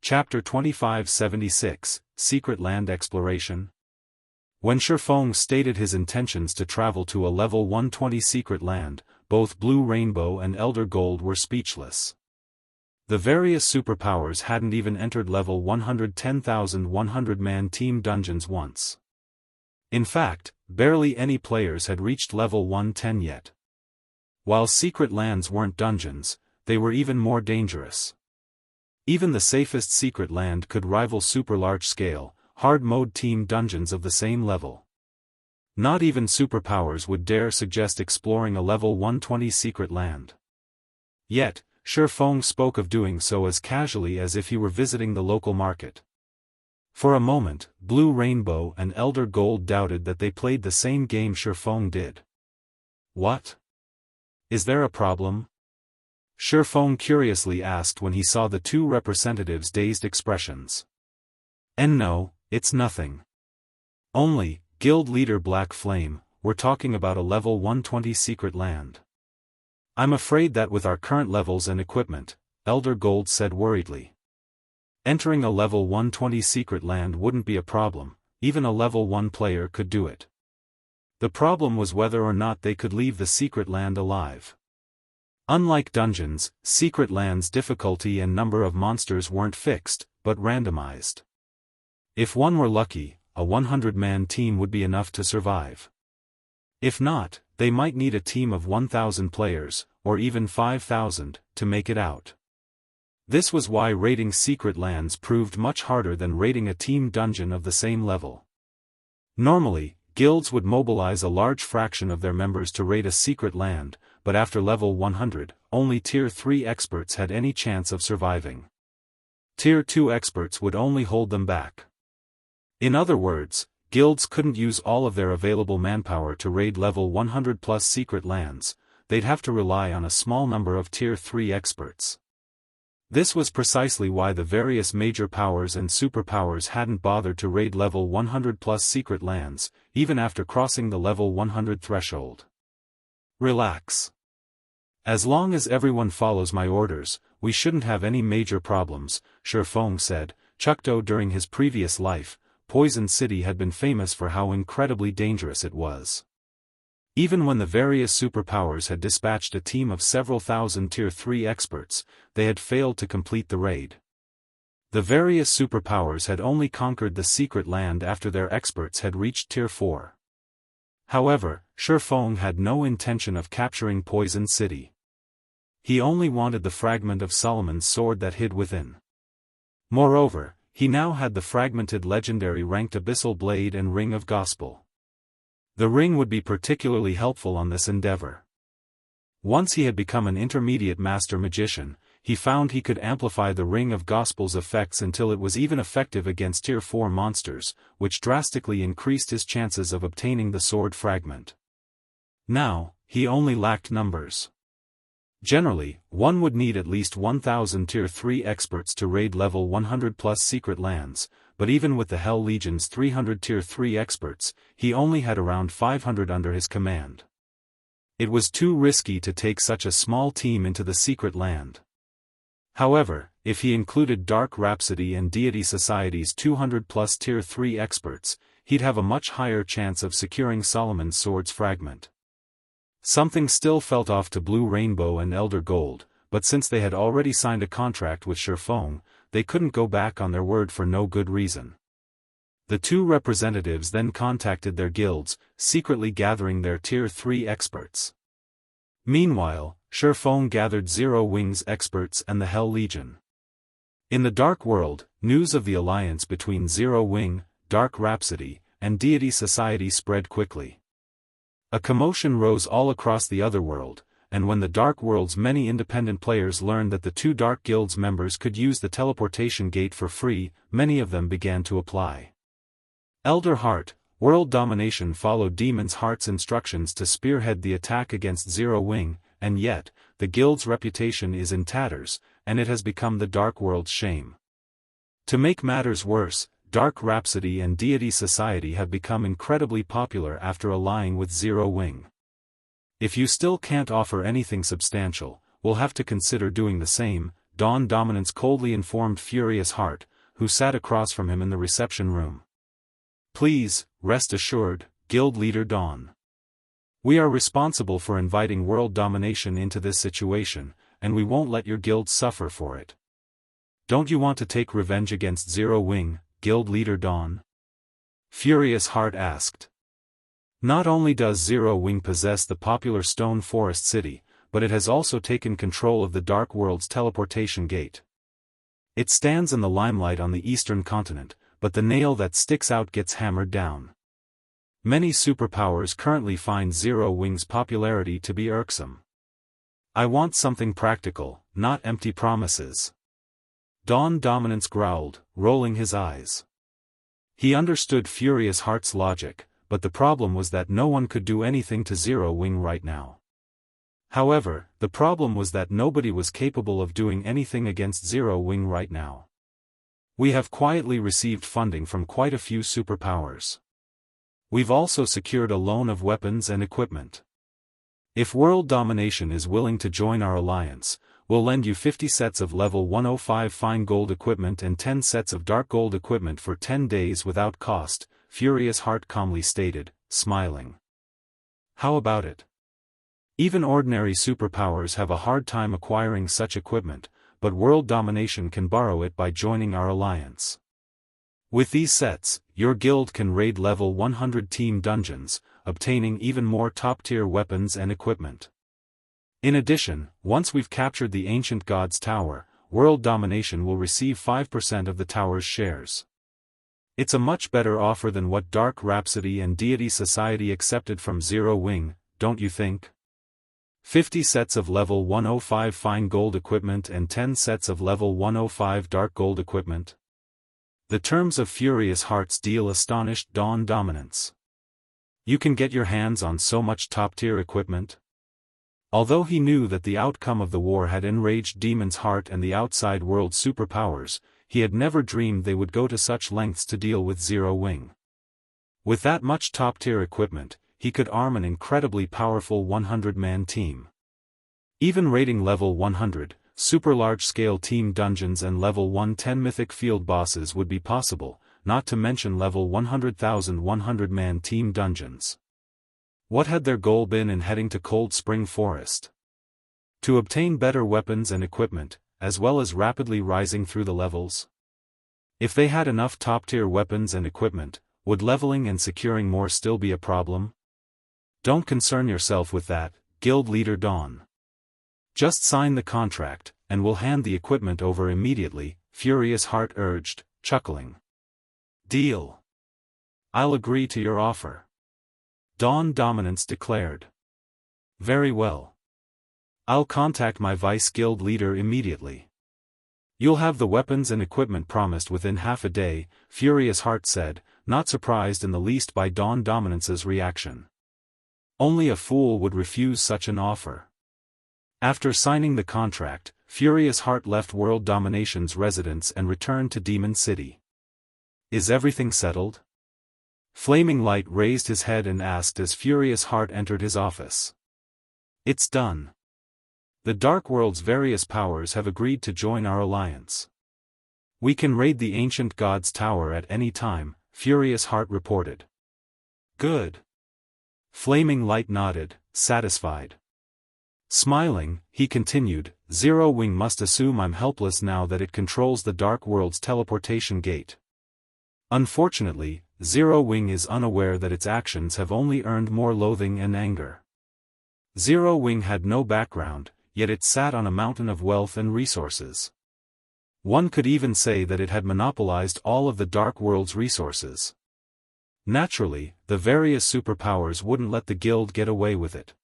Chapter 2576, Secret Land Exploration. When Shifeng stated his intentions to travel to a level 120 secret land, both Blue Rainbow and Elder Gold were speechless. The various superpowers hadn't even entered level 110,100-man team dungeons once. In fact, barely any players had reached level 110 yet. While secret lands weren't dungeons, they were even more dangerous. Even the safest secret land could rival super large-scale, hard-mode team dungeons of the same level. Not even superpowers would dare suggest exploring a level 120 secret land. Yet, Shifeng spoke of doing so as casually as if he were visiting the local market. For a moment, Blue Rainbow and Elder Gold doubted that they played the same game Shifeng did. What? Is there a problem? Shifeng curiously asked when he saw the two representatives' dazed expressions. No, it's nothing. Only, Guild Leader Black Flame, we're talking about a level 120 secret land. I'm afraid that with our current levels and equipment, Elder Gold said worriedly. Entering a level 120 secret land wouldn't be a problem, even a level 1 player could do it. The problem was whether or not they could leave the secret land alive. Unlike dungeons, secret lands' difficulty and number of monsters weren't fixed, but randomized. If one were lucky, a 100-man team would be enough to survive. If not, they might need a team of 1,000 players, or even 5,000, to make it out. This was why raiding secret lands proved much harder than raiding a team dungeon of the same level. Normally, guilds would mobilize a large fraction of their members to raid a secret land, but after level 100, only Tier 3 experts had any chance of surviving. Tier 2 experts would only hold them back. In other words, guilds couldn't use all of their available manpower to raid level 100+ secret lands, they'd have to rely on a small number of Tier 3 experts. This was precisely why the various major powers and superpowers hadn't bothered to raid level 100+ secret lands, even after crossing the level 100 threshold. Relax. As long as everyone follows my orders, we shouldn't have any major problems, Shifeng said. Chukdo during his previous life, Poison City had been famous for how incredibly dangerous it was. Even when the various superpowers had dispatched a team of several thousand Tier 3 experts, they had failed to complete the raid. The various superpowers had only conquered the secret land after their experts had reached Tier 4. However, Shifeng had no intention of capturing Poison City. He only wanted the fragment of Solomon's sword that hid within. Moreover, he now had the fragmented legendary ranked Abyssal Blade and Ring of Gospel. The ring would be particularly helpful on this endeavor. Once he had become an intermediate master magician, he found he could amplify the Ring of Gospel's effects until it was even effective against Tier 4 monsters, which drastically increased his chances of obtaining the sword fragment. Now, he only lacked numbers. Generally, one would need at least 1,000 Tier 3 experts to raid level 100+ secret lands, but even with the Hell Legion's 300 Tier 3 experts, he only had around 500 under his command. It was too risky to take such a small team into the secret land. However, if he included Dark Rhapsody and Deity Society's 200+ Tier 3 experts, he'd have a much higher chance of securing Solomon's sword's fragment. Something still felt off to Blue Rainbow and Elder Gold, but since they had already signed a contract with Shifeng, they couldn't go back on their word for no good reason. The two representatives then contacted their guilds, secretly gathering their Tier 3 experts. Meanwhile, Shifeng gathered Zero Wings experts and the Hell Legion. In the Dark World, news of the alliance between Zero Wing, Dark Rhapsody, and Deity Society spread quickly. A commotion rose all across the Otherworld, and when the Dark World's many independent players learned that the two Dark Guilds members could use the Teleportation Gate for free, many of them began to apply. Elder Heart, World Domination followed Demon's Heart's instructions to spearhead the attack against Zero Wing, and yet, the Guild's reputation is in tatters, and it has become the Dark World's shame. To make matters worse, Dark Rhapsody and Deity Society have become incredibly popular after allying with Zero Wing. If you still can't offer anything substantial, we'll have to consider doing the same, Dawn Dominance coldly informed Furious Heart, who sat across from him in the reception room. Please, rest assured, Guild Leader Dawn. We are responsible for inviting world domination into this situation, and we won't let your guild suffer for it. Don't you want to take revenge against Zero Wing, Guild Leader Dawn? Furious Heart asked. Not only does Zero Wing possess the popular Stone Forest City, but it has also taken control of the Dark World's teleportation gate. It stands in the limelight on the eastern continent, but the nail that sticks out gets hammered down. Many superpowers currently find Zero Wing's popularity to be irksome. I want something practical, not empty promises. Dawn Dominance growled, rolling his eyes. He understood Furious Heart's logic, but the problem was that no one could do anything to Zero Wing right now. However, the problem was that nobody was capable of doing anything against Zero Wing right now. We have quietly received funding from quite a few superpowers. We've also secured a loan of weapons and equipment. If World Domination is willing to join our alliance, we'll lend you 50 sets of level 105 fine gold equipment and 10 sets of dark gold equipment for 10 days without cost, Furious Heart calmly stated, smiling. How about it? Even ordinary superpowers have a hard time acquiring such equipment, but World Domination can borrow it by joining our alliance. With these sets, your guild can raid level 100 team dungeons, obtaining even more top-tier weapons and equipment. In addition, once we've captured the Ancient God's Tower, World Domination will receive 5% of the tower's shares. It's a much better offer than what Dark Rhapsody and Deity Society accepted from Zero Wing, don't you think? 50 sets of level 105 fine gold equipment and 10 sets of level 105 dark gold equipment. The terms of Furious Heart's deal astonished Dawn Dominance. You can get your hands on so much top-tier equipment? Although he knew that the outcome of the war had enraged Demon's Heart and the outside world superpowers, he had never dreamed they would go to such lengths to deal with Zero Wing. With that much top-tier equipment, he could arm an incredibly powerful 100-man team. Even raiding level 100, super large-scale team dungeons and level 110 mythic field bosses would be possible, not to mention level 100,000 100-man team dungeons. What had their goal been in heading to Cold Spring Forest? To obtain better weapons and equipment, as well as rapidly rising through the levels? If they had enough top-tier weapons and equipment, would leveling and securing more still be a problem? Don't concern yourself with that, Guild Leader Dawn. Just sign the contract, and we'll hand the equipment over immediately, Furious Heart urged, chuckling. Deal. I'll agree to your offer. Dawn Dominance declared. Very well. I'll contact my vice guild leader immediately. You'll have the weapons and equipment promised within half a day, Furious Heart said, not surprised in the least by Dawn Dominance's reaction. Only a fool would refuse such an offer. After signing the contract, Furious Heart left World Domination's residence and returned to Demon City. Is everything settled? Flaming Light raised his head and asked as Furious Heart entered his office. It's done. The Dark World's various powers have agreed to join our alliance. We can raid the Ancient God's Tower at any time, Furious Heart reported. Good. Flaming Light nodded, satisfied. Smiling, he continued, Zero Wing must assume I'm helpless now that it controls the Dark World's teleportation gate. Unfortunately, Zero Wing is unaware that its actions have only earned more loathing and anger. Zero Wing had no background, yet it sat on a mountain of wealth and resources. One could even say that it had monopolized all of the Dark World's resources. Naturally, the various superpowers wouldn't let the guild get away with it.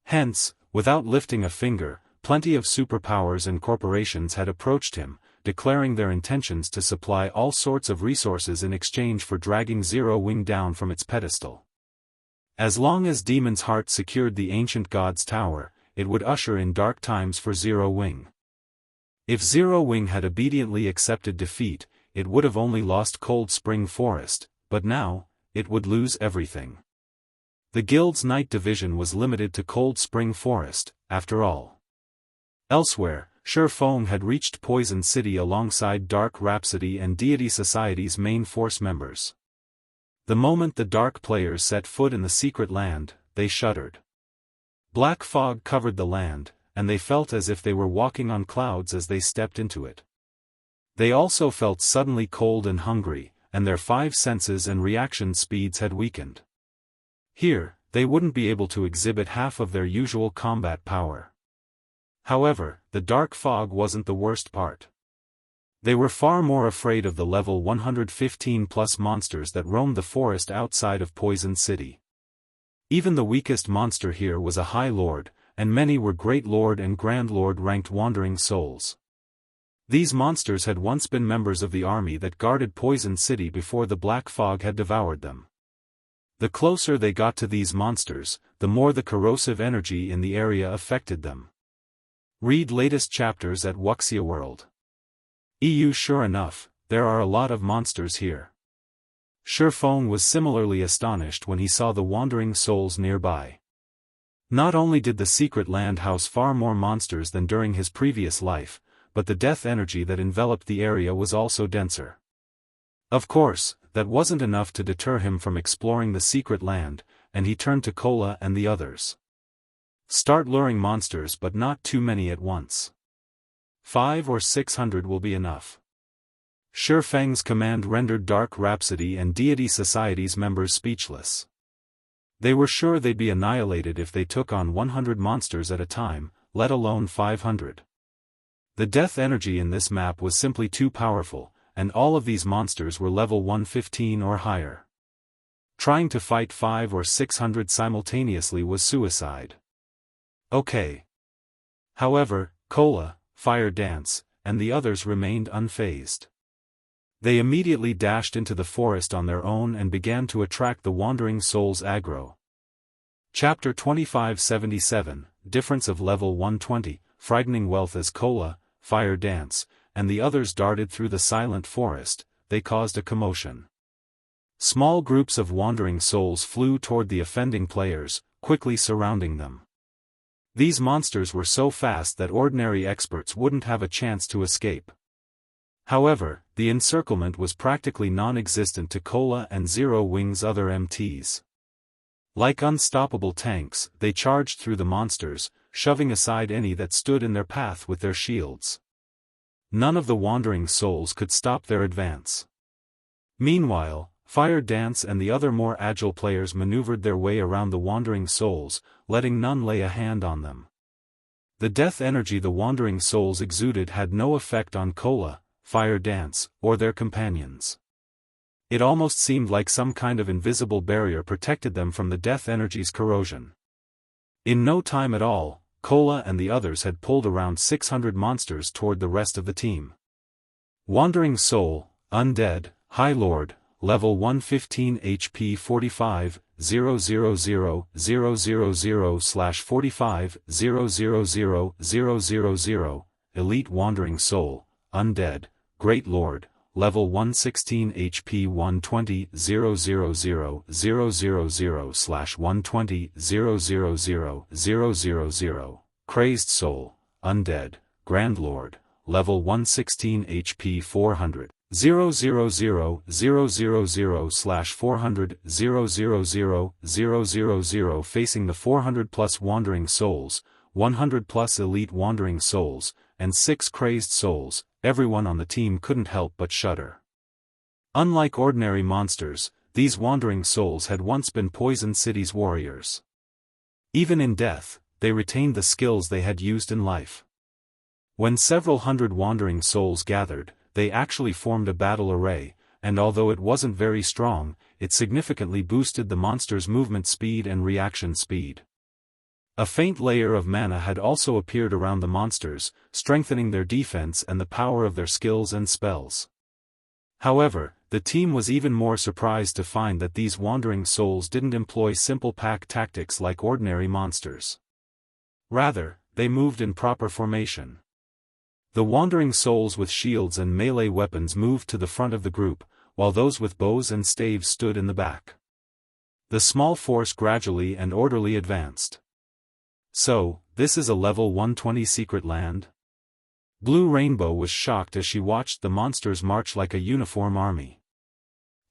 Hence, without lifting a finger, plenty of superpowers and corporations had approached him, declaring their intentions to supply all sorts of resources in exchange for dragging Zero Wing down from its pedestal. As long as Demon's Heart secured the Ancient God's Tower, it would usher in dark times for Zero Wing. If Zero Wing had obediently accepted defeat, it would have only lost Cold Spring Forest, but now, it would lose everything. The guild's night division was limited to Cold Spring Forest, after all. Elsewhere, Feng had reached Poison City alongside Dark Rhapsody and Deity Society's main force members. The moment the Dark players set foot in the secret land, they shuddered. Black fog covered the land, and they felt as if they were walking on clouds as they stepped into it. They also felt suddenly cold and hungry, and their 5 senses and reaction speeds had weakened. Here, they wouldn't be able to exhibit half of their usual combat power. However, the dark fog wasn't the worst part. They were far more afraid of the level 115+ monsters that roamed the forest outside of Poison City. Even the weakest monster here was a High Lord, and many were Great Lord and Grand Lord ranked wandering souls. These monsters had once been members of the army that guarded Poison City before the black fog had devoured them. The closer they got to these monsters, the more the corrosive energy in the area affected them. Read latest chapters at Wuxia World. Sure enough, there are a lot of monsters here. Feng was similarly astonished when he saw the wandering souls nearby. Not only did the secret land house far more monsters than during his previous life, but the death energy that enveloped the area was also denser. Of course, that wasn't enough to deter him from exploring the secret land, and he turned to Kola and the others. Start luring monsters, but not too many at once. 500 or 600 will be enough. Feng's command rendered Dark Rhapsody and Deity Society's members speechless. They were sure they'd be annihilated if they took on 100 monsters at a time, let alone 500. The death energy in this map was simply too powerful, and all of these monsters were level 115 or higher. Trying to fight 500 or 600 simultaneously was suicide. Okay. However, Kola, Fire Dance, and the others remained unfazed. They immediately dashed into the forest on their own and began to attract the wandering souls aggro. Chapter 2577, Difference of Level 120, Frightening Wealth. As Kola, Fire Dance, and the others darted through the silent forest, they caused a commotion. Small groups of wandering souls flew toward the offending players, quickly surrounding them. These monsters were so fast that ordinary experts wouldn't have a chance to escape. However, the encirclement was practically non-existent to Kola and Zero Wing's other MTs. Like unstoppable tanks, they charged through the monsters, shoving aside any that stood in their path with their shields. None of the wandering souls could stop their advance. Meanwhile, Fire Dance and the other more agile players maneuvered their way around the wandering souls, letting none lay a hand on them. The death energy the wandering souls exuded had no effect on Kola, Fire Dance, or their companions. It almost seemed like some kind of invisible barrier protected them from the death energy's corrosion. In no time at all, Kola and the others had pulled around 600 monsters toward the rest of the team. Wandering Soul, Undead, High Lord, Level 115 HP 45, 000/45/000/000, Elite Wandering Soul, Undead, Great Lord, Level 116 HP 120, 000/120, 000/000, Crazed Soul, Undead, Grand Lord, Level 116 HP 400. 000/400, 000/000, facing the 400+ wandering souls, 100+ elite wandering souls, and 6 crazed souls, everyone on the team couldn't help but shudder. Unlike ordinary monsters, these wandering souls had once been Poison City's warriors. Even in death, they retained the skills they had used in life. When several hundred wandering souls gathered, they actually formed a battle array, and although it wasn't very strong, it significantly boosted the monster's movement speed and reaction speed. A faint layer of mana had also appeared around the monsters, strengthening their defense and the power of their skills and spells. However, the team was even more surprised to find that these wandering souls didn't employ simple pack tactics like ordinary monsters. Rather, they moved in proper formation. The wandering souls with shields and melee weapons moved to the front of the group, while those with bows and staves stood in the back. The small force gradually and orderly advanced. So, this is a level 120 secret land? Blue Rainbow was shocked as she watched the monsters march like a uniform army.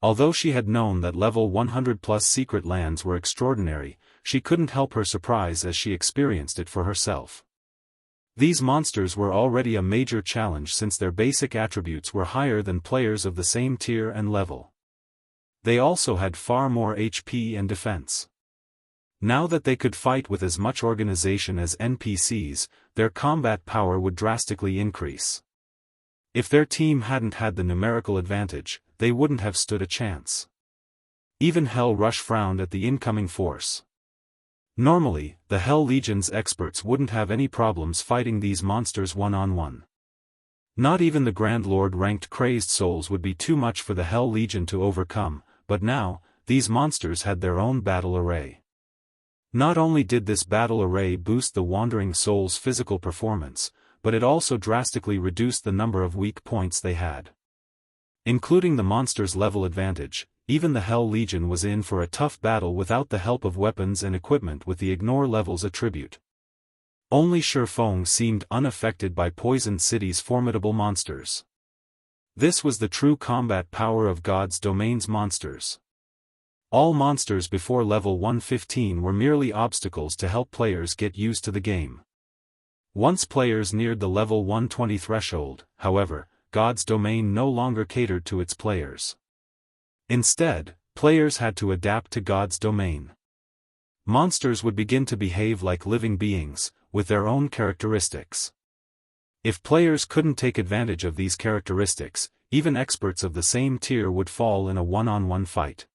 Although she had known that level 100+ secret lands were extraordinary, she couldn't help her surprise as she experienced it for herself. These monsters were already a major challenge since their basic attributes were higher than players of the same tier and level. They also had far more HP and defense. Now that they could fight with as much organization as NPCs, their combat power would drastically increase. If their team hadn't had the numerical advantage, they wouldn't have stood a chance. Even Hell Rush frowned at the incoming force. Normally, the Hell Legion's experts wouldn't have any problems fighting these monsters one-on-one. Not even the Grand Lord-ranked Crazed Souls would be too much for the Hell Legion to overcome, but now, these monsters had their own battle array. Not only did this battle array boost the Wandering Souls' physical performance, but it also drastically reduced the number of weak points they had. Including the monster's level advantage, even the Hell Legion was in for a tough battle without the help of weapons and equipment with the Ignore levels attribute. Only Shifeng seemed unaffected by Poison City's formidable monsters. This was the true combat power of God's Domain's monsters. All monsters before level 115 were merely obstacles to help players get used to the game. Once players neared the level 120 threshold, however, God's Domain no longer catered to its players. Instead, players had to adapt to God's Domain. Monsters would begin to behave like living beings, with their own characteristics. If players couldn't take advantage of these characteristics, even experts of the same tier would fall in a one-on-one fight.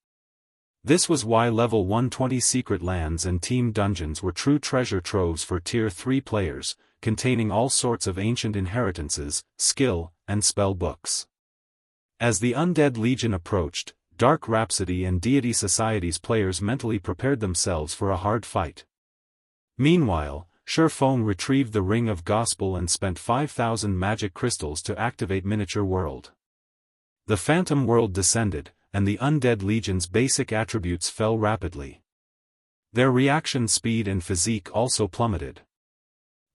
This was why level 120 secret lands and team dungeons were true treasure troves for tier 3 players, containing all sorts of ancient inheritances, skill, and spell books. As the Undead Legion approached, Dark Rhapsody and Deity Society's players mentally prepared themselves for a hard fight. Meanwhile, Shifeng retrieved the Ring of Gospel and spent 5,000 magic crystals to activate Miniature World. The Phantom World descended, and the Undead Legion's basic attributes fell rapidly. Their reaction speed and physique also plummeted.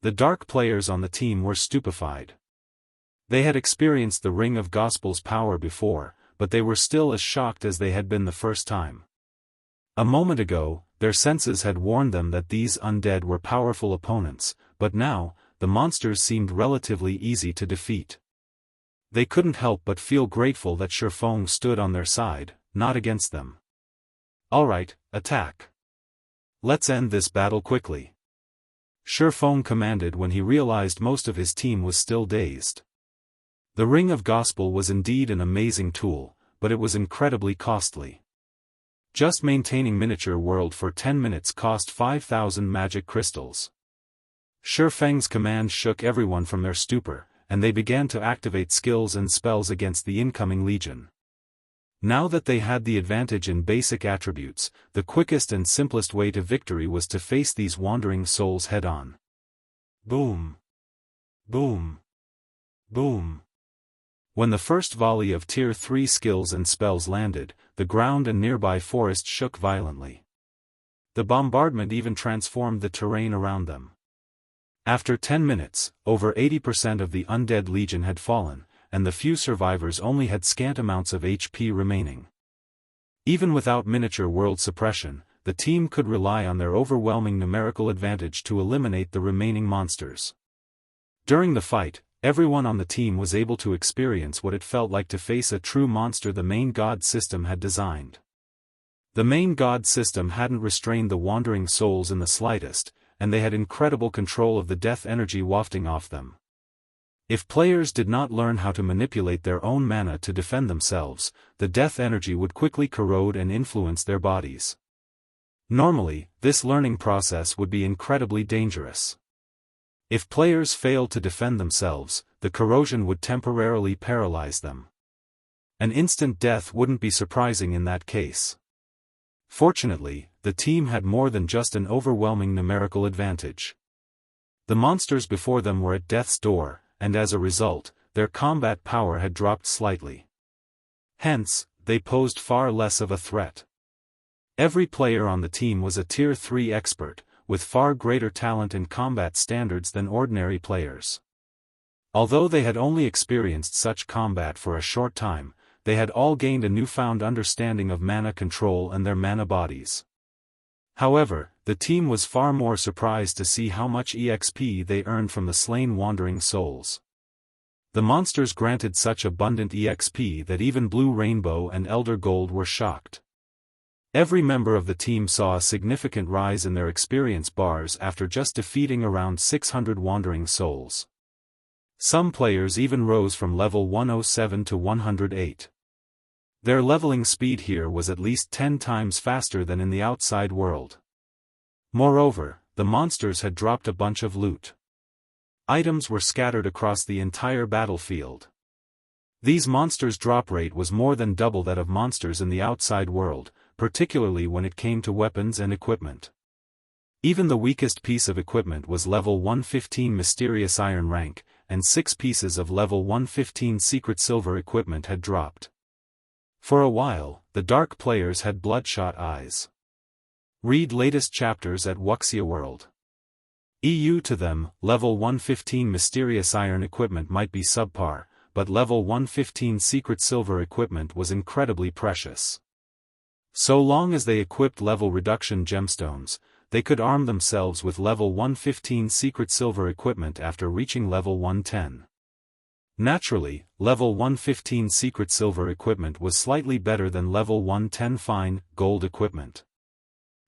The Dark players on the team were stupefied. They had experienced the Ring of Gospel's power before, but they were still as shocked as they had been the first time. A moment ago, their senses had warned them that these undead were powerful opponents, but now, the monsters seemed relatively easy to defeat. They couldn't help but feel grateful that Shifeng stood on their side, not against them. "Alright, attack. Let's end this battle quickly," Shifeng commanded when he realized most of his team was still dazed. The Ring of Gospel was indeed an amazing tool, but it was incredibly costly. Just maintaining Miniature World for 10 minutes cost 5,000 magic crystals. Shifeng's command shook everyone from their stupor, and they began to activate skills and spells against the incoming legion. Now that they had the advantage in basic attributes, the quickest and simplest way to victory was to face these wandering souls head-on. Boom! Boom! Boom! When the first volley of Tier 3 skills and spells landed, the ground and nearby forest shook violently. The bombardment even transformed the terrain around them. After 10 minutes, over 80% of the Undead Legion had fallen, and the few survivors only had scant amounts of HP remaining. Even without Miniature World suppression, the team could rely on their overwhelming numerical advantage to eliminate the remaining monsters. During the fight, everyone on the team was able to experience what it felt like to face a true monster the main god system had designed. The main god system hadn't restrained the wandering souls in the slightest, and they had incredible control of the death energy wafting off them. If players did not learn how to manipulate their own mana to defend themselves, the death energy would quickly corrode and influence their bodies. Normally, this learning process would be incredibly dangerous. If players failed to defend themselves, the corrosion would temporarily paralyze them. An instant death wouldn't be surprising in that case. Fortunately, the team had more than just an overwhelming numerical advantage. The monsters before them were at death's door, and as a result, their combat power had dropped slightly. Hence, they posed far less of a threat. Every player on the team was a Tier 3 expert, with far greater talent and combat standards than ordinary players. Although they had only experienced such combat for a short time, they had all gained a newfound understanding of mana control and their mana bodies. However, the team was far more surprised to see how much EXP they earned from the slain wandering souls. The monsters granted such abundant EXP that even Blue Rainbow and Elder Gold were shocked. Every member of the team saw a significant rise in their experience bars after just defeating around 600 wandering souls. Some players even rose from level 107 to 108. Their leveling speed here was at least 10 times faster than in the outside world. Moreover, the monsters had dropped a bunch of loot. Items were scattered across the entire battlefield. These monsters' drop rate was more than double that of monsters in the outside world, particularly when it came to weapons and equipment. Even the weakest piece of equipment was level 115 Mysterious Iron rank, and 6 pieces of level 115 Secret Silver equipment had dropped. For a while, the dark players had bloodshot eyes. Read latest chapters at Wuxia World. EU to them, level 115 Mysterious Iron equipment might be subpar, but level 115 Secret Silver equipment was incredibly precious. So long as they equipped level reduction gemstones, they could arm themselves with level 115 Secret Silver equipment after reaching level 110. Naturally, level 115 Secret Silver equipment was slightly better than level 110 Fine Gold equipment.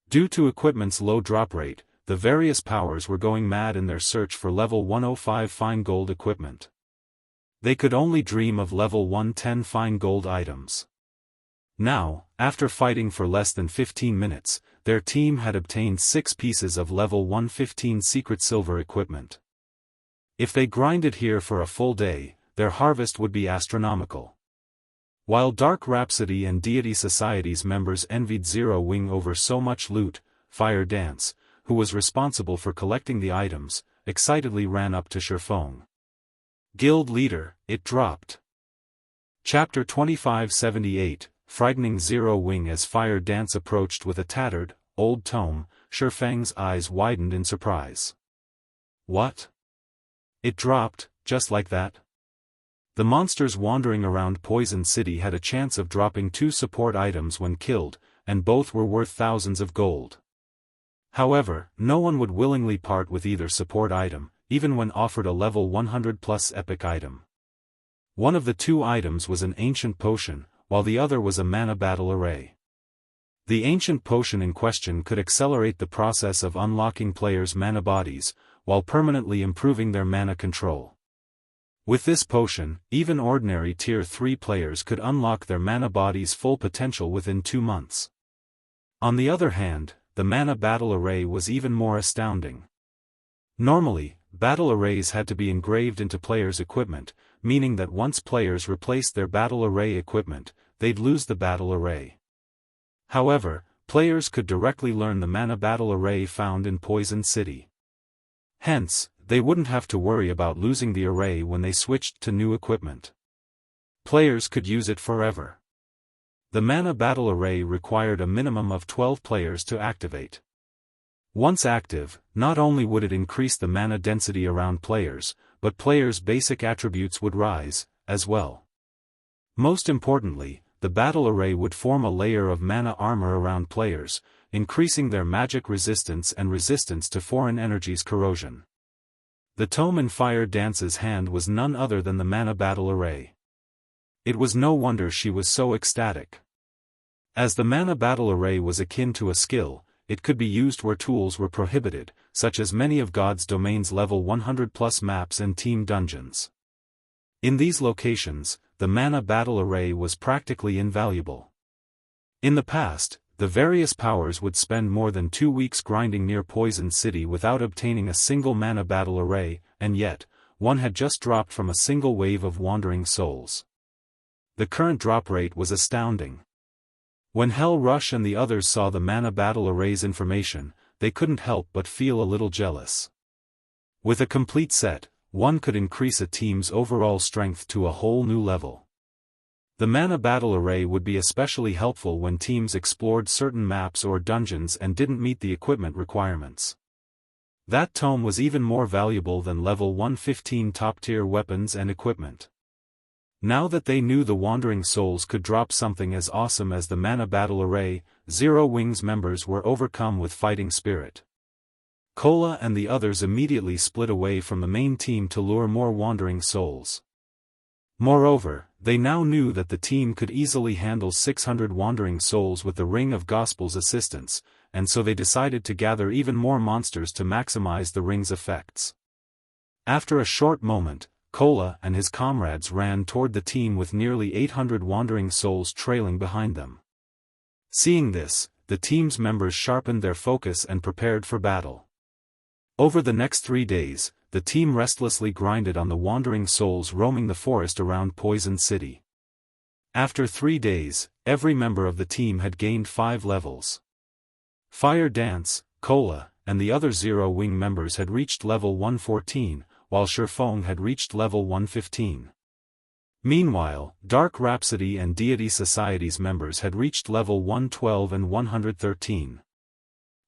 Due to equipment's low drop rate, the various powers were going mad in their search for level 105 Fine Gold equipment. They could only dream of level 110 Fine Gold items. Now, after fighting for less than 15 minutes, their team had obtained 6 pieces of level 115 Secret Silver equipment. If they grinded here for a full day, their harvest would be astronomical. While Dark Rhapsody and Deity Society's members envied Zero Wing over so much loot, Fire Dance, who was responsible for collecting the items, excitedly ran up to Shifeng. Guild Leader, it dropped. Chapter 2578, Frightening Zero Wing. As Fire Dance approached with a tattered, old tome, Shifeng's eyes widened in surprise. What? It dropped, just like that? The monsters wandering around Poison City had a chance of dropping 2 support items when killed, and both were worth thousands of gold. However, no one would willingly part with either support item, even when offered a level 100 plus epic item. One of the 2 items was an ancient potion, while the other was a mana battle array. The ancient potion in question could accelerate the process of unlocking players' mana bodies, while permanently improving their mana control. With this potion, even ordinary Tier 3 players could unlock their mana body's full potential within 2 months. On the other hand, the mana battle array was even more astounding. Normally, battle arrays had to be engraved into players' equipment, meaning that once players replaced their battle array equipment, they'd lose the battle array. However, players could directly learn the mana battle array found in Poison City. Hence, they wouldn't have to worry about losing the array when they switched to new equipment. Players could use it forever. The mana battle array required a minimum of 12 players to activate. Once active, not only would it increase the mana density around players, but players' basic attributes would rise, as well. Most importantly, the battle array would form a layer of mana armor around players, increasing their magic resistance and resistance to foreign energies' corrosion. The tome in Fire Dance's hand was none other than the mana battle array. It was no wonder she was so ecstatic. As the mana battle array was akin to a skill, it could be used where tools were prohibited, such as many of God's Domain's level 100+ maps and team dungeons. In these locations, the mana battle array was practically invaluable. In the past, the various powers would spend more than 2 weeks grinding near Poison City without obtaining a single mana battle array, and yet, one had just dropped from a single wave of wandering souls. The current drop rate was astounding. When Hell Rush and the others saw the mana battle array's information, they couldn't help but feel a little jealous. With a complete set, one could increase a team's overall strength to a whole new level. The mana battle array would be especially helpful when teams explored certain maps or dungeons and didn't meet the equipment requirements. That tome was even more valuable than level 115 top-tier weapons and equipment. Now that they knew the Wandering Souls could drop something as awesome as the Mana Battle Array, Zero Wings members were overcome with fighting spirit. Cola and the others immediately split away from the main team to lure more Wandering Souls. Moreover, they now knew that the team could easily handle 600 Wandering Souls with the Ring of Gospel's assistance, and so they decided to gather even more monsters to maximize the ring's effects. After a short moment, Cola and his comrades ran toward the team with nearly 800 Wandering Souls trailing behind them. Seeing this, the team's members sharpened their focus and prepared for battle. Over the next 3 days, the team restlessly grinded on the Wandering Souls roaming the forest around Poison City. After 3 days, every member of the team had gained 5 levels. Fire Dance, Cola, and the other Zero Wing members had reached level 114, while Shifeng had reached level 115. Meanwhile, Dark Rhapsody and Deity Society's members had reached level 112 and 113.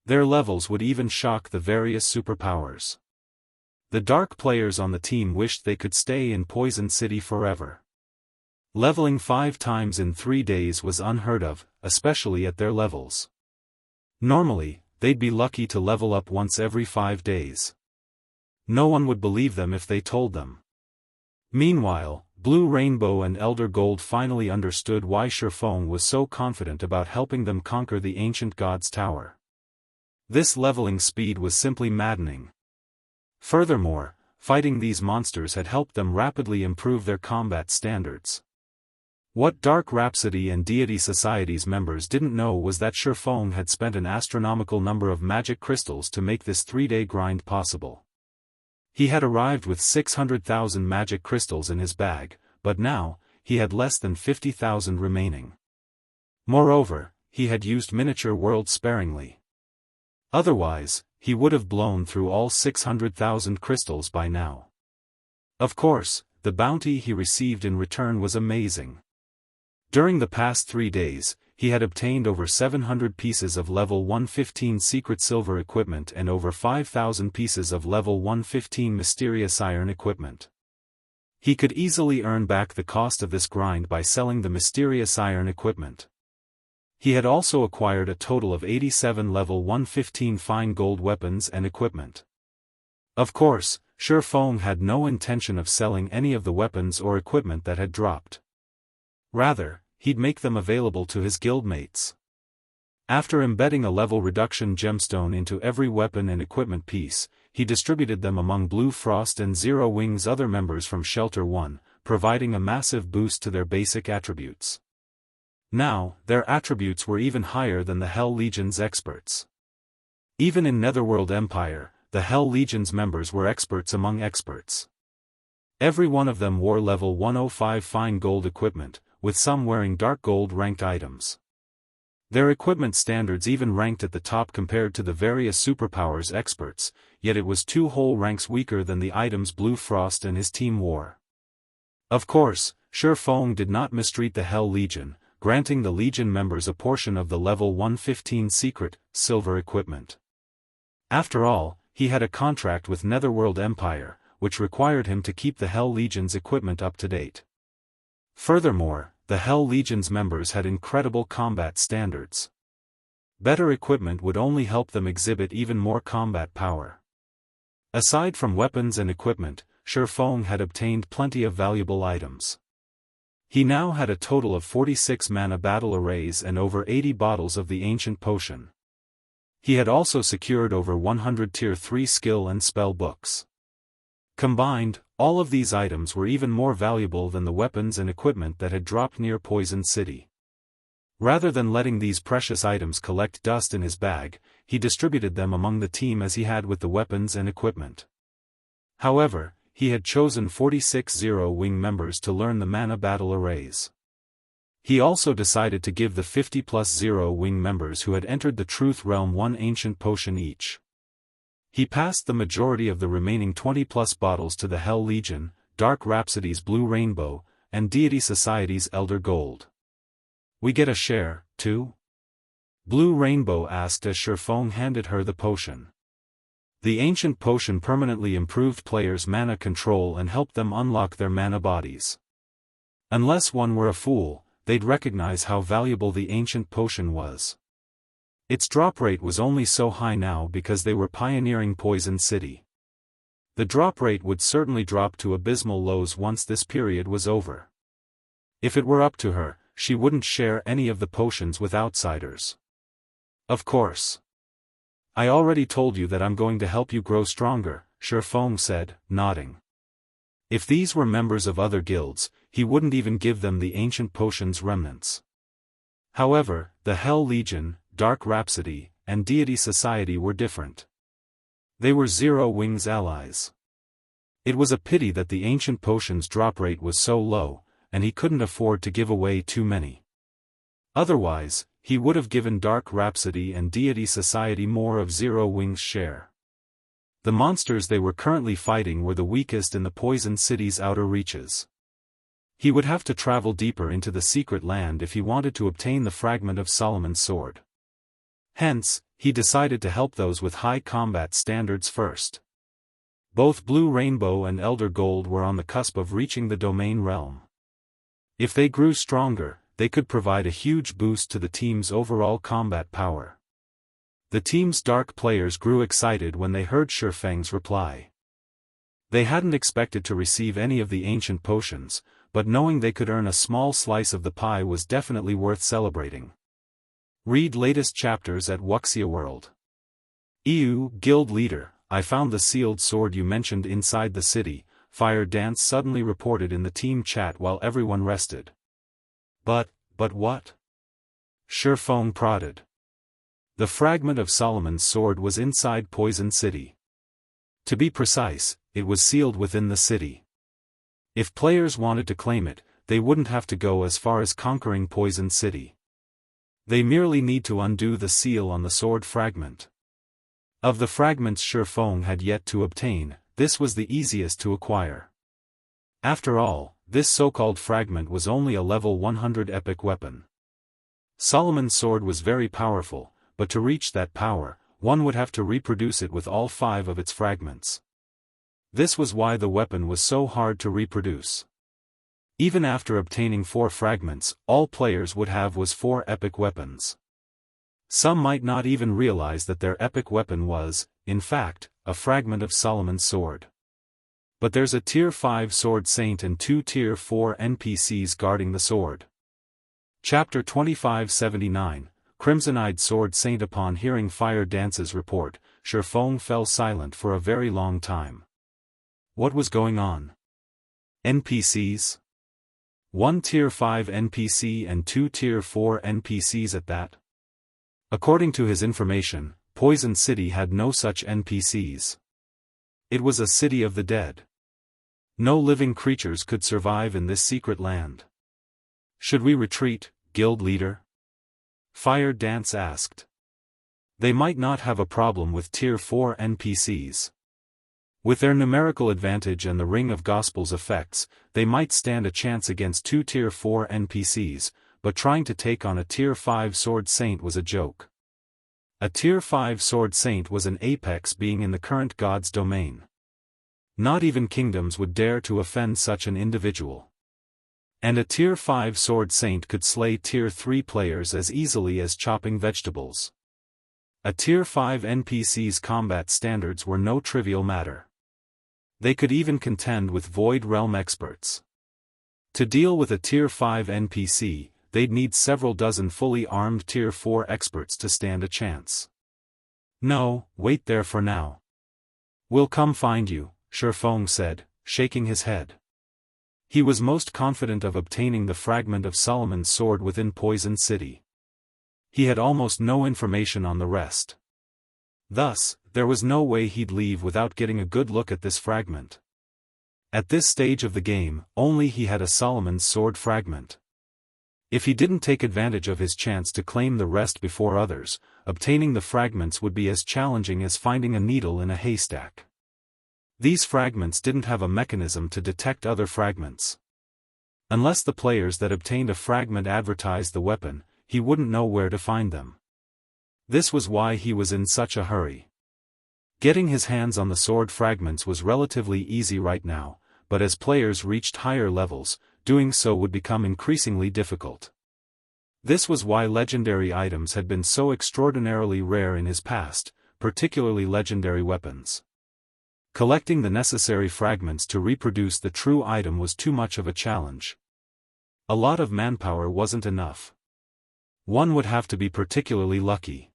Their levels would even shock the various superpowers. The Dark players on the team wished they could stay in Poison City forever. Leveling 5 times in 3 days was unheard of, especially at their levels. Normally, they'd be lucky to level up once every 5 days. No one would believe them if they told them. Meanwhile, Blue Rainbow and Elder Gold finally understood why Shifeng was so confident about helping them conquer the Ancient God's Tower. This leveling speed was simply maddening. Furthermore, fighting these monsters had helped them rapidly improve their combat standards. What Dark Rhapsody and Deity Society's members didn't know was that Shifeng had spent an astronomical number of magic crystals to make this 3-day grind possible. He had arrived with 600,000 magic crystals in his bag, but now, he had less than 50,000 remaining. Moreover, he had used Miniature World sparingly. Otherwise, he would have blown through all 600,000 crystals by now. Of course, the bounty he received in return was amazing. During the past 3 days, he had obtained over 700 pieces of level 115 secret silver equipment and over 5,000 pieces of level 115 mysterious iron equipment. He could easily earn back the cost of this grind by selling the mysterious iron equipment. He had also acquired a total of 87 level 115 fine gold weapons and equipment. Of course, Shifeng had no intention of selling any of the weapons or equipment that had dropped. Rather, he'd make them available to his guildmates. After embedding a level reduction gemstone into every weapon and equipment piece, he distributed them among Blue Frost and Zero Wing's other members from Shelter 1, providing a massive boost to their basic attributes. Now, their attributes were even higher than the Hell Legion's experts. Even in Netherworld Empire, the Hell Legion's members were experts among experts. Every one of them wore level 105 fine gold equipment, with some wearing dark gold ranked items. Their equipment standards even ranked at the top compared to the various superpowers experts, yet it was 2 whole ranks weaker than the items Blue Frost and his team wore. Of course, Shifeng did not mistreat the Hell Legion, granting the Legion members a portion of the level 115 secret, silver equipment. After all, he had a contract with Netherworld Empire, which required him to keep the Hell Legion's equipment up to date. Furthermore, the Hell Legion's members had incredible combat standards. Better equipment would only help them exhibit even more combat power. Aside from weapons and equipment, Shifeng had obtained plenty of valuable items. He now had a total of 46 mana battle arrays and over 80 bottles of the ancient potion. He had also secured over 100 tier 3 skill and spell books. Combined, all of these items were even more valuable than the weapons and equipment that had dropped near Poison City. Rather than letting these precious items collect dust in his bag, he distributed them among the team as he had with the weapons and equipment. However, he had chosen 46 Zero Wing members to learn the mana battle arrays. He also decided to give the 50+ Zero Wing members who had entered the Truth Realm 1 ancient potion each. He passed the majority of the remaining 20+ bottles to the Hell Legion, Dark Rhapsody's Blue Rainbow, and Deity Society's Elder Gold. We get a share, too? Blue Rainbow asked as Shifeng handed her the potion. The ancient potion permanently improved players' mana control and helped them unlock their mana bodies. Unless one were a fool, they'd recognize how valuable the ancient potion was. Its drop rate was only so high now because they were pioneering Poison City. The drop rate would certainly drop to abysmal lows once this period was over. If it were up to her, she wouldn't share any of the potions with outsiders. Of course. I already told you that I'm going to help you grow stronger, Shifeng said, nodding. If these were members of other guilds, he wouldn't even give them the ancient potion's remnants. However, the Hell Legion, Dark Rhapsody, and Deity Society were different. They were Zero Wings allies. It was a pity that the ancient potion's drop rate was so low, and he couldn't afford to give away too many. Otherwise, he would have given Dark Rhapsody and Deity Society more of Zero Wings' share. The monsters they were currently fighting were the weakest in the Poison City's outer reaches. He would have to travel deeper into the secret land if he wanted to obtain the fragment of Solomon's sword. Hence, he decided to help those with high combat standards first. Both Blue Rainbow and Elder Gold were on the cusp of reaching the domain realm. If they grew stronger, they could provide a huge boost to the team's overall combat power. The team's dark players grew excited when they heard Shifeng's reply. They hadn't expected to receive any of the ancient potions, but knowing they could earn a small slice of the pie was definitely worth celebrating. Read latest chapters at Wuxia World. EU Guild Leader, I found the sealed sword you mentioned inside the city, Fire Dance suddenly reported in the team chat while everyone rested. But what? Shifeng prodded. The fragment of Solomon's sword was inside Poison City. To be precise, it was sealed within the city. If players wanted to claim it, they wouldn't have to go as far as conquering Poison City. They merely need to undo the seal on the sword fragment. Of the fragments Shifeng had yet to obtain, this was the easiest to acquire. After all, this so-called fragment was only a level 100 epic weapon. Solomon's sword was very powerful, but to reach that power, one would have to reproduce it with all 5 of its fragments. This was why the weapon was so hard to reproduce. Even after obtaining 4 fragments, all players would have was 4 epic weapons. Some might not even realize that their epic weapon was, in fact, a fragment of Solomon's sword. But there's a Tier 5 Sword Saint and 2 Tier 4 NPCs guarding the sword. Chapter 2579, Crimson-Eyed Sword Saint. Upon hearing Fire Dance's report, Shifeng fell silent for a very long time. What was going on? NPCs? 1 Tier 5 NPC and 2 Tier 4 NPCs at that? According to his information, Poison City had no such NPCs. It was a city of the dead. No living creatures could survive in this secret land. Should we retreat, guild leader? Fire Dance asked. They might not have a problem with Tier 4 NPCs. With their numerical advantage and the Ring of Gospel's effects, they might stand a chance against 2 Tier 4 NPCs, but trying to take on a Tier 5 Sword Saint was a joke. A Tier 5 Sword Saint was an apex being in the current god's domain. Not even kingdoms would dare to offend such an individual. And a Tier 5 Sword Saint could slay Tier 3 players as easily as chopping vegetables. A Tier 5 NPC's combat standards were no trivial matter. They could even contend with Void Realm experts. To deal with a Tier 5 NPC, they'd need several dozen fully armed Tier 4 experts to stand a chance. No, wait there for now. We'll come find you, Shifeng said, shaking his head. He was most confident of obtaining the fragment of Solomon's sword within Poison City. He had almost no information on the rest. Thus, there was no way he'd leave without getting a good look at this fragment. At this stage of the game, only he had a Solomon's sword fragment. If he didn't take advantage of his chance to claim the rest before others, obtaining the fragments would be as challenging as finding a needle in a haystack. These fragments didn't have a mechanism to detect other fragments. Unless the players that obtained a fragment advertised the weapon, he wouldn't know where to find them. This was why he was in such a hurry. Getting his hands on the sword fragments was relatively easy right now, but as players reached higher levels, doing so would become increasingly difficult. This was why legendary items had been so extraordinarily rare in his past, particularly legendary weapons. Collecting the necessary fragments to reproduce the true item was too much of a challenge. A lot of manpower wasn't enough. One would have to be particularly lucky.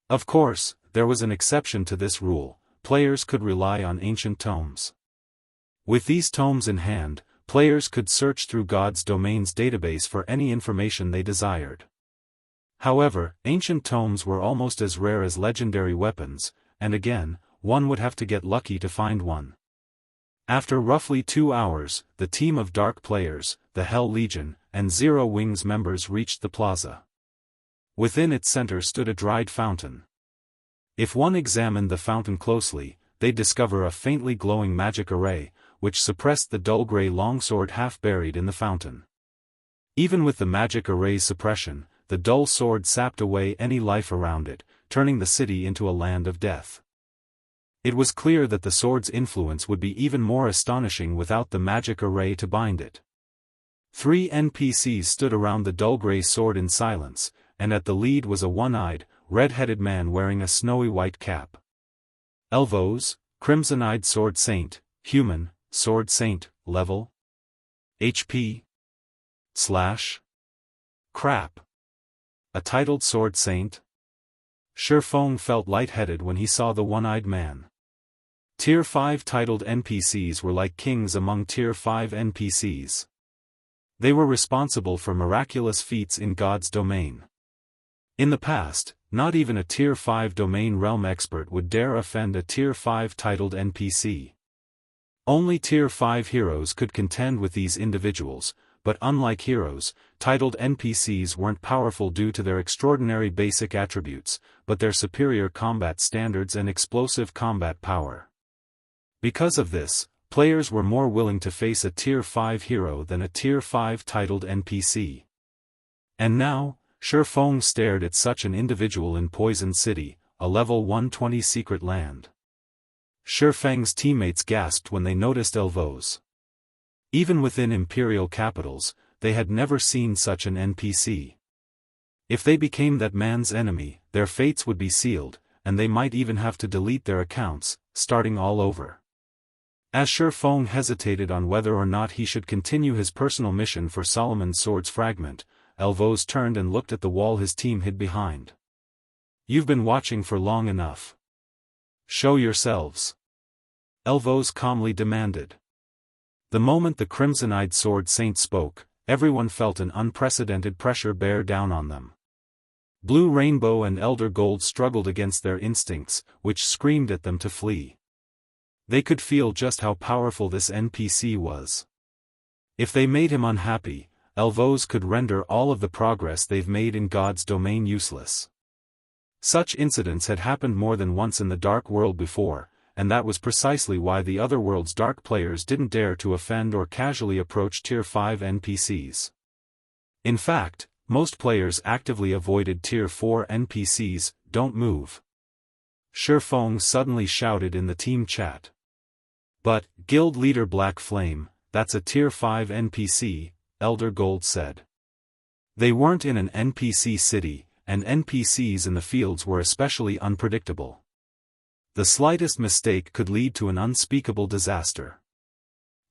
Of course, there was an exception to this rule: players could rely on ancient tomes. With these tomes in hand, players could search through God's Domain's database for any information they desired. However, ancient tomes were almost as rare as legendary weapons, and again, one would have to get lucky to find one. After roughly 2 hours, the team of Dark players, the Hell Legion, and Zero Wings members reached the plaza. Within its center stood a dried fountain. If one examined the fountain closely, they'd discover a faintly glowing magic array, which suppressed the dull gray longsword half buried in the fountain. Even with the magic array's suppression, the dull sword sapped away any life around it, turning the city into a land of death. It was clear that the sword's influence would be even more astonishing without the magic array to bind it. 3 NPCs stood around the dull gray sword in silence, and at the lead was a one-eyed, red-headed man wearing a snowy white cap. Elvos, Crimson-eyed Sword Saint, Human, Sword Saint, level? HP? / Crap. A titled Sword Saint? Shifeng felt lightheaded when he saw the one-eyed man. Tier 5 titled NPCs were like kings among Tier 5 NPCs. They were responsible for miraculous feats in God's domain. In the past, not even a Tier 5 domain realm expert would dare offend a Tier 5 titled NPC. Only Tier 5 heroes could contend with these individuals, but unlike heroes, titled NPCs weren't powerful due to their extraordinary basic attributes, but their superior combat standards and explosive combat power. Because of this, players were more willing to face a Tier 5 hero than a Tier 5 titled NPC. And now, Shifeng stared at such an individual in Poison City, a level 120 secret land. Shifeng's teammates gasped when they noticed Elvos. Even within imperial capitals, they had never seen such an NPC. If they became that man's enemy, their fates would be sealed, and they might even have to delete their accounts, starting all over. As Shifeng hesitated on whether or not he should continue his personal mission for Solomon's sword's fragment, Elvos turned and looked at the wall his team hid behind. "You've been watching for long enough. Show yourselves," Elvos calmly demanded. The moment the crimson-eyed Sword Saint spoke, everyone felt an unprecedented pressure bear down on them. Blue Rainbow and Elder Gold struggled against their instincts, which screamed at them to flee. They could feel just how powerful this NPC was. If they made him unhappy, Elvos could render all of the progress they've made in God's domain useless. Such incidents had happened more than once in the Dark World before, and that was precisely why the other world's Dark players didn't dare to offend or casually approach Tier 5 NPCs. In fact, most players actively avoided Tier 4 NPCs. "Don't move," Shifeng suddenly shouted in the team chat. "But, Guild Leader Black Flame, that's a Tier 5 NPC, Elder Gold said. They weren't in an NPC city, and NPCs in the fields were especially unpredictable. The slightest mistake could lead to an unspeakable disaster.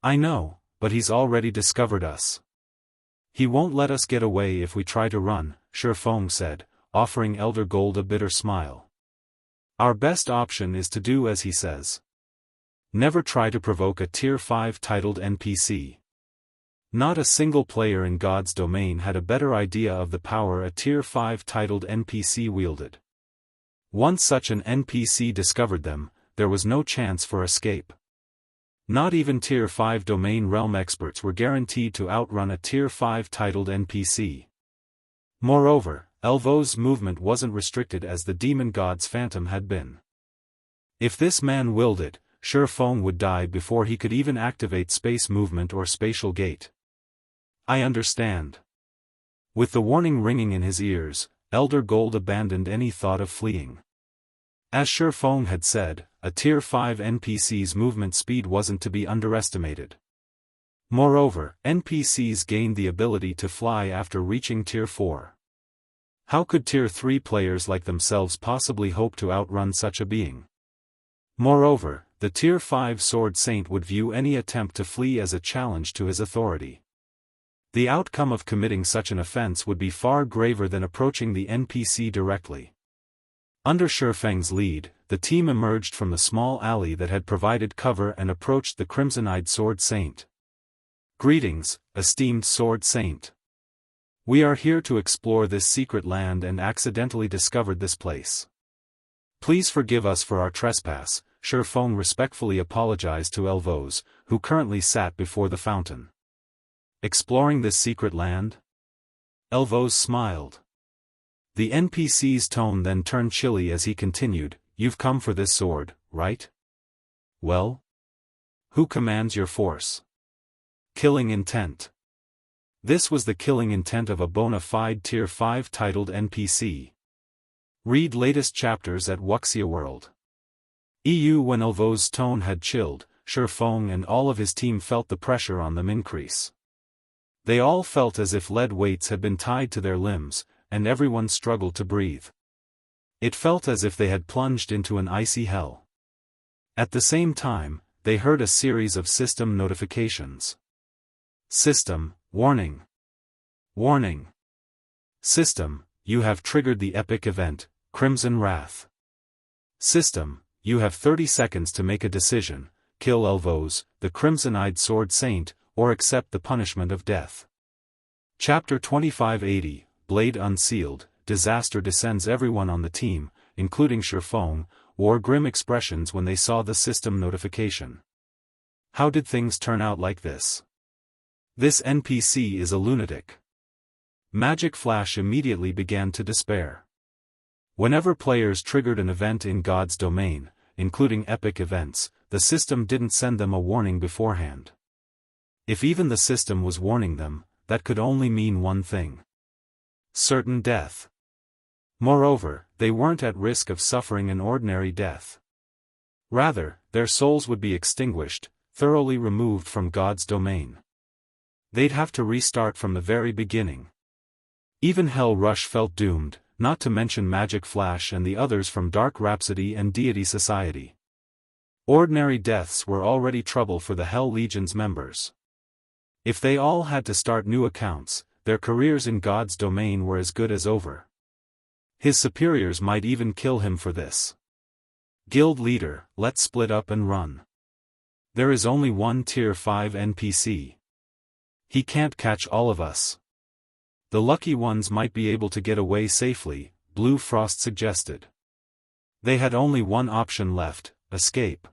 "I know, but he's already discovered us. He won't let us get away if we try to run," Shifeng said, offering Elder Gold a bitter smile. "Our best option is to do as he says. Never try to provoke a Tier 5 titled NPC." Not a single player in God's domain had a better idea of the power a Tier 5 titled NPC wielded. Once such an NPC discovered them, there was no chance for escape. Not even Tier 5 domain realm experts were guaranteed to outrun a Tier 5 titled NPC. Moreover, Elvos' movement wasn't restricted as the demon god's phantom had been. If this man willed it, Shifeng would die before he could even activate space movement or spatial gate. "I understand." With the warning ringing in his ears, Elder Gold abandoned any thought of fleeing. As Feng had said, a Tier 5 NPC's movement speed wasn't to be underestimated. Moreover, NPCs gained the ability to fly after reaching Tier 4. How could Tier 3 players like themselves possibly hope to outrun such a being? Moreover, the Tier 5 Sword Saint would view any attempt to flee as a challenge to his authority. The outcome of committing such an offense would be far graver than approaching the NPC directly. Under Feng's lead, the team emerged from the small alley that had provided cover and approached the crimson-eyed Sword Saint. "Greetings, esteemed Sword Saint. We are here to explore this secret land and accidentally discovered this place. Please forgive us for our trespass." Feng respectfully apologized to Elvos, who currently sat before the fountain. "Exploring this secret land?" Elvos smiled. The NPC's tone then turned chilly as he continued, "You've come for this sword, right? Well? Who commands your force?" "Killing intent." This was the killing intent of a bona fide Tier 5 titled NPC. Read latest chapters at Wuxia World. When Elvos' tone had chilled, Feng and all of his team felt the pressure on them increase. They all felt as if lead weights had been tied to their limbs, and everyone struggled to breathe. It felt as if they had plunged into an icy hell. At the same time, they heard a series of system notifications. System, warning. Warning. System, you have triggered the epic event, Crimson Wrath. System, you have 30 seconds to make a decision, kill Elvos, the crimson-eyed Sword Saint, or accept the punishment of death. Chapter 2580, Blade Unsealed, disaster descends. Everyone on the team, including Feng, wore grim expressions when they saw the system notification. How did things turn out like this? This NPC is a lunatic. Magic Flash immediately began to despair. Whenever players triggered an event in God's domain, including epic events, the system didn't send them a warning beforehand. If even the system was warning them, that could only mean one thing: certain death. Moreover, they weren't at risk of suffering an ordinary death. Rather, their souls would be extinguished, thoroughly removed from God's domain. They'd have to restart from the very beginning. Even Hell Rush felt doomed, not to mention Magic Flash and the others from Dark Rhapsody and Deity Society. Ordinary deaths were already trouble for the Hell Legion's members. If they all had to start new accounts, their careers in God's domain were as good as over. His superiors might even kill him for this. Guild leader, let's split up and run. There is only one Tier 5 NPC. He can't catch all of us. The lucky ones might be able to get away safely, Blue Frost suggested. They had only one option left: escape.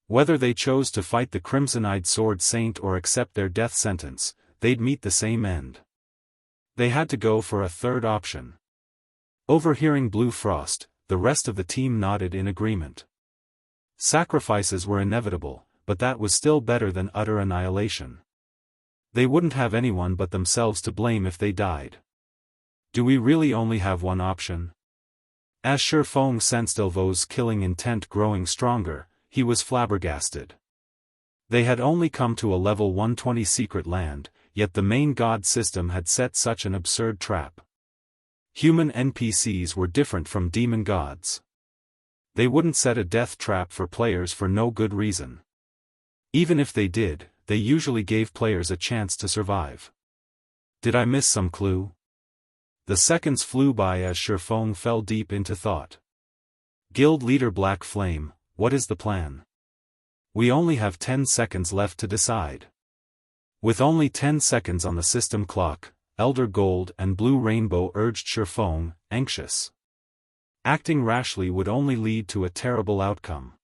Whether they chose to fight the crimson-eyed Sword Saint or accept their death sentence, they'd meet the same end. They had to go for a third option. Overhearing Blue Frost, the rest of the team nodded in agreement. Sacrifices were inevitable, but that was still better than utter annihilation. They wouldn't have anyone but themselves to blame if they died. Do we really only have one option? As Feng sensed Elvos' killing intent growing stronger, he was flabbergasted. They had only come to a level 120 secret land, yet the main god system had set such an absurd trap. Human NPCs were different from demon gods. They wouldn't set a death trap for players for no good reason. Even if they did, they usually gave players a chance to survive. Did I miss some clue? The seconds flew by as Feng fell deep into thought. Guild leader Black Flame, what is the plan? We only have 10 seconds left to decide. With only 10 seconds on the system clock, Elder Gold and Blue Rainbow urged Feng, anxious. Acting rashly would only lead to a terrible outcome.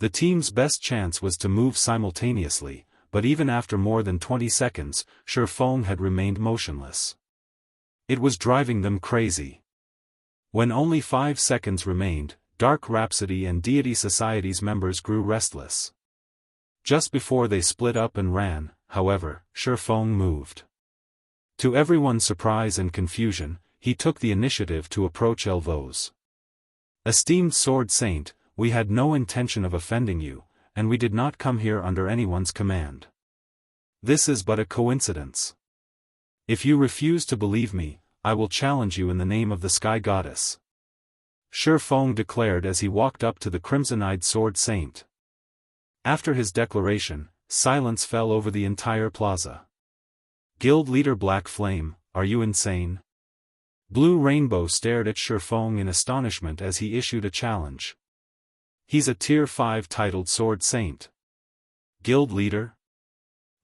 The team's best chance was to move simultaneously, but even after more than 20 seconds, Feng had remained motionless. It was driving them crazy. When only 5 seconds remained, Dark Rhapsody and Deity Society's members grew restless. Just before they split up and ran, however, Feng moved. To everyone's surprise and confusion, he took the initiative to approach Elvos. Esteemed Sword Saint, we had no intention of offending you, and we did not come here under anyone's command. This is but a coincidence. If you refuse to believe me, I will challenge you in the name of the Sky Goddess. Shifeng declared as he walked up to the crimson-eyed Sword Saint. After his declaration, silence fell over the entire plaza. Guild leader Black Flame, are you insane? Blue Rainbow stared at Shifeng in astonishment as he issued a challenge. He's a Tier 5 titled Sword Saint. Guild leader?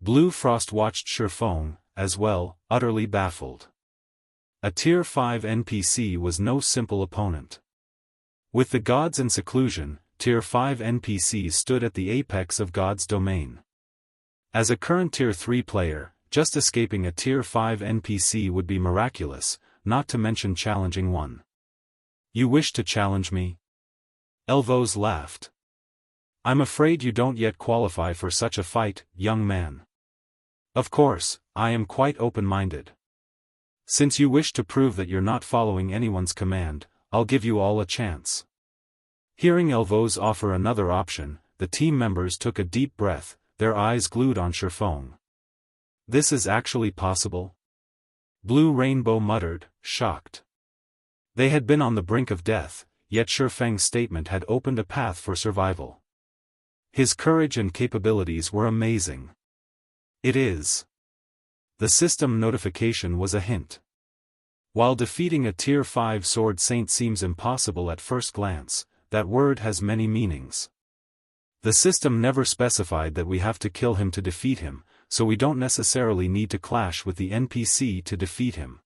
Blue Frost watched Shifeng, as well, utterly baffled. A Tier 5 NPC was no simple opponent. With the gods in seclusion, Tier 5 NPCs stood at the apex of God's domain. As a current Tier 3 player, just escaping a Tier 5 NPC would be miraculous, not to mention challenging one. You wish to challenge me? Elvos laughed. I'm afraid you don't yet qualify for such a fight, young man. Of course, I am quite open-minded. Since you wish to prove that you're not following anyone's command, I'll give you all a chance. Hearing Elvos offer another option, the team members took a deep breath, their eyes glued on Shifeng. This is actually possible? Blue Rainbow muttered, shocked. They had been on the brink of death, yet Shifeng's statement had opened a path for survival. His courage and capabilities were amazing. It is. The system notification was a hint. While defeating a Tier 5 Sword Saint seems impossible at first glance, that word has many meanings. The system never specified that we have to kill him to defeat him, so we don't necessarily need to clash with the NPC to defeat him.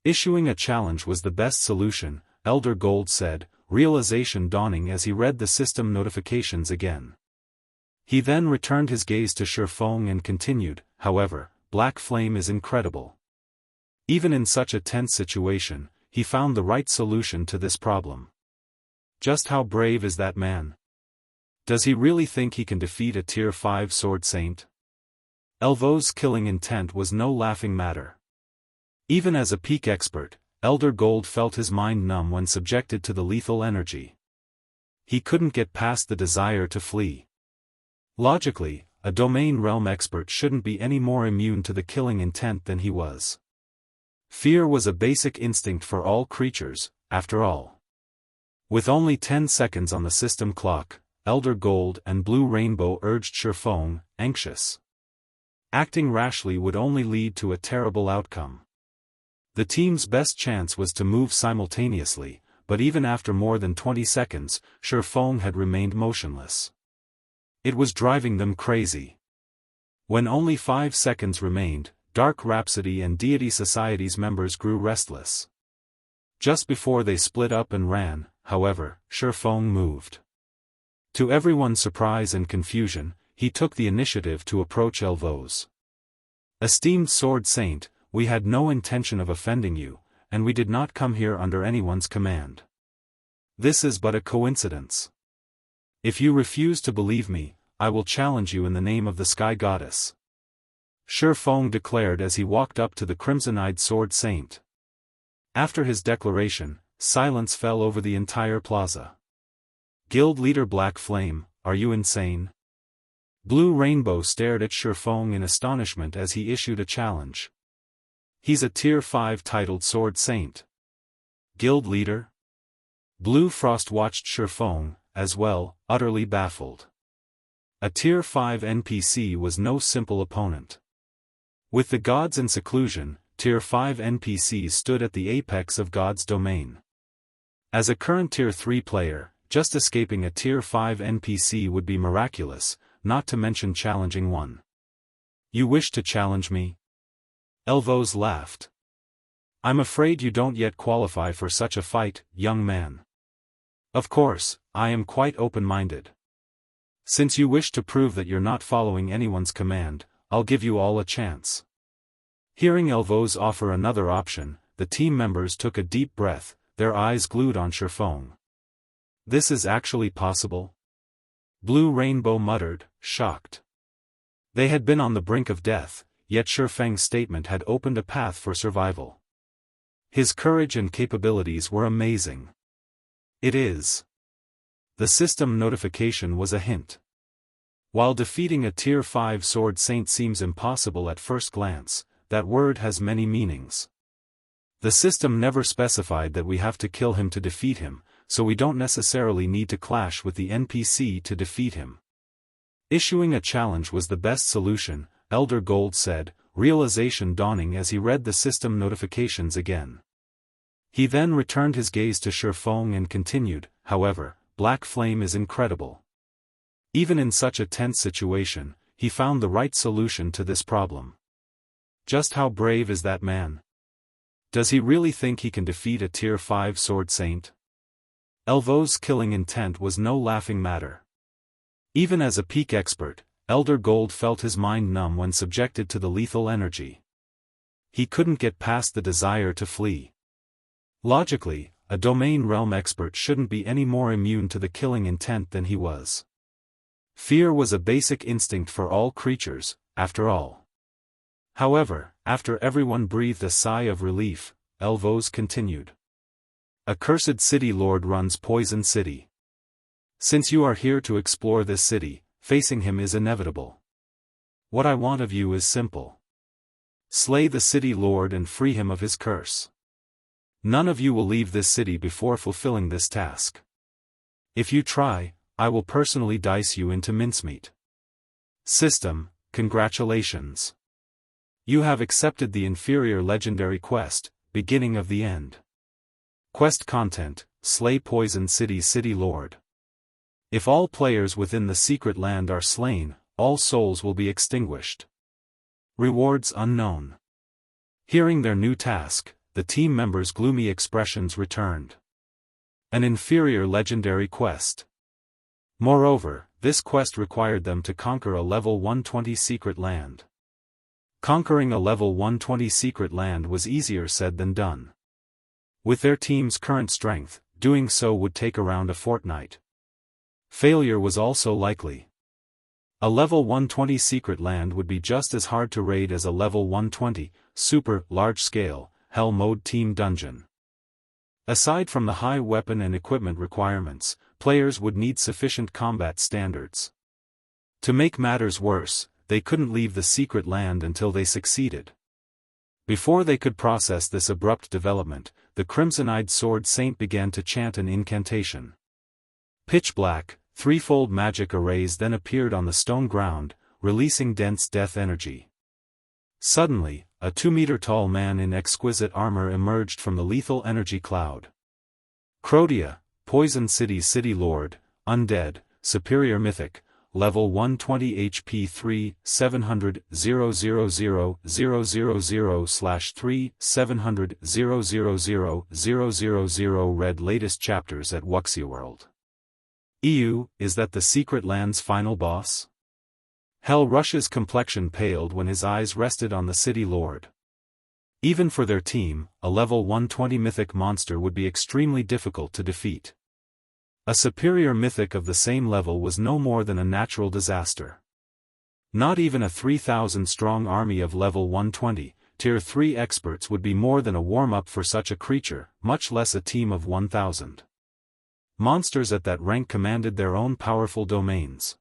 Issuing a challenge was the best solution, Elder Gold said, realization dawning as he read the system notifications again. He then returned his gaze to Shifeng and continued, however, Black Flame is incredible. Even in such a tense situation, he found the right solution to this problem. Just how brave is that man? Does he really think he can defeat a Tier 5 Sword Saint? Elvos' killing intent was no laughing matter. Even as a peak expert, Elder Gold felt his mind numb when subjected to the lethal energy. He couldn't get past the desire to flee. Logically, a domain realm expert shouldn't be any more immune to the killing intent than he was. Fear was a basic instinct for all creatures, after all. With only 10 seconds on the system clock, Elder Gold and Blue Rainbow urged Shifeng, anxious. Acting rashly would only lead to a terrible outcome. The team's best chance was to move simultaneously, but even after more than 20 seconds, Shifeng had remained motionless. It was driving them crazy. When only 5 seconds remained, Dark Rhapsody and Deity Society's members grew restless. Just before they split up and ran, however, Shifeng moved. To everyone's surprise and confusion, he took the initiative to approach Elvos. Esteemed Sword Saint, we had no intention of offending you, and we did not come here under anyone's command. This is but a coincidence. If you refuse to believe me, I will challenge you in the name of the Sky Goddess. Shifeng declared as he walked up to the crimson-eyed Sword Saint. After his declaration, silence fell over the entire plaza. Guild leader Black Flame, are you insane? Blue Rainbow stared at Shifeng in astonishment as he issued a challenge. He's a Tier 5 titled Sword Saint. Guild leader? Blue Frost watched Shifeng, as well, utterly baffled. A Tier 5 NPC was no simple opponent. With the gods in seclusion, Tier 5 NPCs stood at the apex of God's domain. As a current Tier 3 player, just escaping a Tier 5 NPC would be miraculous, not to mention challenging one. You wish to challenge me? Elvos laughed. I'm afraid you don't yet qualify for such a fight, young man. Of course, I am quite open-minded. Since you wish to prove that you're not following anyone's command, I'll give you all a chance. Hearing Elvos offer another option, the team members took a deep breath, their eyes glued on Shifeng. This is actually possible? Blue Rainbow muttered, shocked. They had been on the brink of death, yet Shifeng's statement had opened a path for survival. His courage and capabilities were amazing. It is. The system notification was a hint. While defeating a Tier 5 Sword Saint seems impossible at first glance, that word has many meanings. The system never specified that we have to kill him to defeat him, so we don't necessarily need to clash with the NPC to defeat him. Issuing a challenge was the best solution, Elder Gold said, realization dawning as he read the system notifications again. He then returned his gaze to Shifeng and continued, however, Black Flame is incredible. Even in such a tense situation, he found the right solution to this problem. Just how brave is that man? Does he really think he can defeat a Tier 5 Sword Saint? Elvo's killing intent was no laughing matter. Even as a peak expert, Elder Gold felt his mind numb when subjected to the lethal energy. He couldn't get past the desire to flee. Logically, a domain realm expert shouldn't be any more immune to the killing intent than he was. Fear was a basic instinct for all creatures, after all. However, after everyone breathed a sigh of relief, Elvos continued. A cursed city lord runs Poison City. Since you are here to explore this city, facing him is inevitable. What I want of you is simple. Slay the city lord and free him of his curse. None of you will leave this city before fulfilling this task. If you try, I will personally dice you into mincemeat. System, congratulations. You have accepted the inferior legendary quest, Beginning of the End. Quest content, Slay Poison City's City Lord. If all players within the secret land are slain, all souls will be extinguished. Rewards unknown. Hearing their new task, the team members' gloomy expressions returned. An inferior legendary quest. Moreover, this quest required them to conquer a level 120 secret land. Conquering a level 120 secret land was easier said than done. With their team's current strength, doing so would take around a fortnight. Failure was also likely. A level 120 secret land would be just as hard to raid as a level 120, super, large-scale, Hell Mode team dungeon. Aside from the high weapon and equipment requirements, players would need sufficient combat standards. To make matters worse, they couldn't leave the secret land until they succeeded. Before they could process this abrupt development, the Crimson-Eyed Sword Saint began to chant an incantation. Pitch black, threefold magic arrays then appeared on the stone ground, releasing dense death energy. Suddenly, a 2-meter-tall man in exquisite armor emerged from the lethal energy cloud. Crodia, Poison City's City Lord, Undead, Superior Mythic, Level 120 HP 3, 700, 000/3, 700, 000/000 read latest chapters at Wuxia World. EU, is that the secret land's final boss? Hell Rush's complexion paled when his eyes rested on the city lord. Even for their team, a level 120 mythic monster would be extremely difficult to defeat. A superior mythic of the same level was no more than a natural disaster. Not even a 3,000-strong army of level 120, Tier 3 experts would be more than a warm-up for such a creature, much less a team of 1,000. Monsters at that rank commanded their own powerful domains.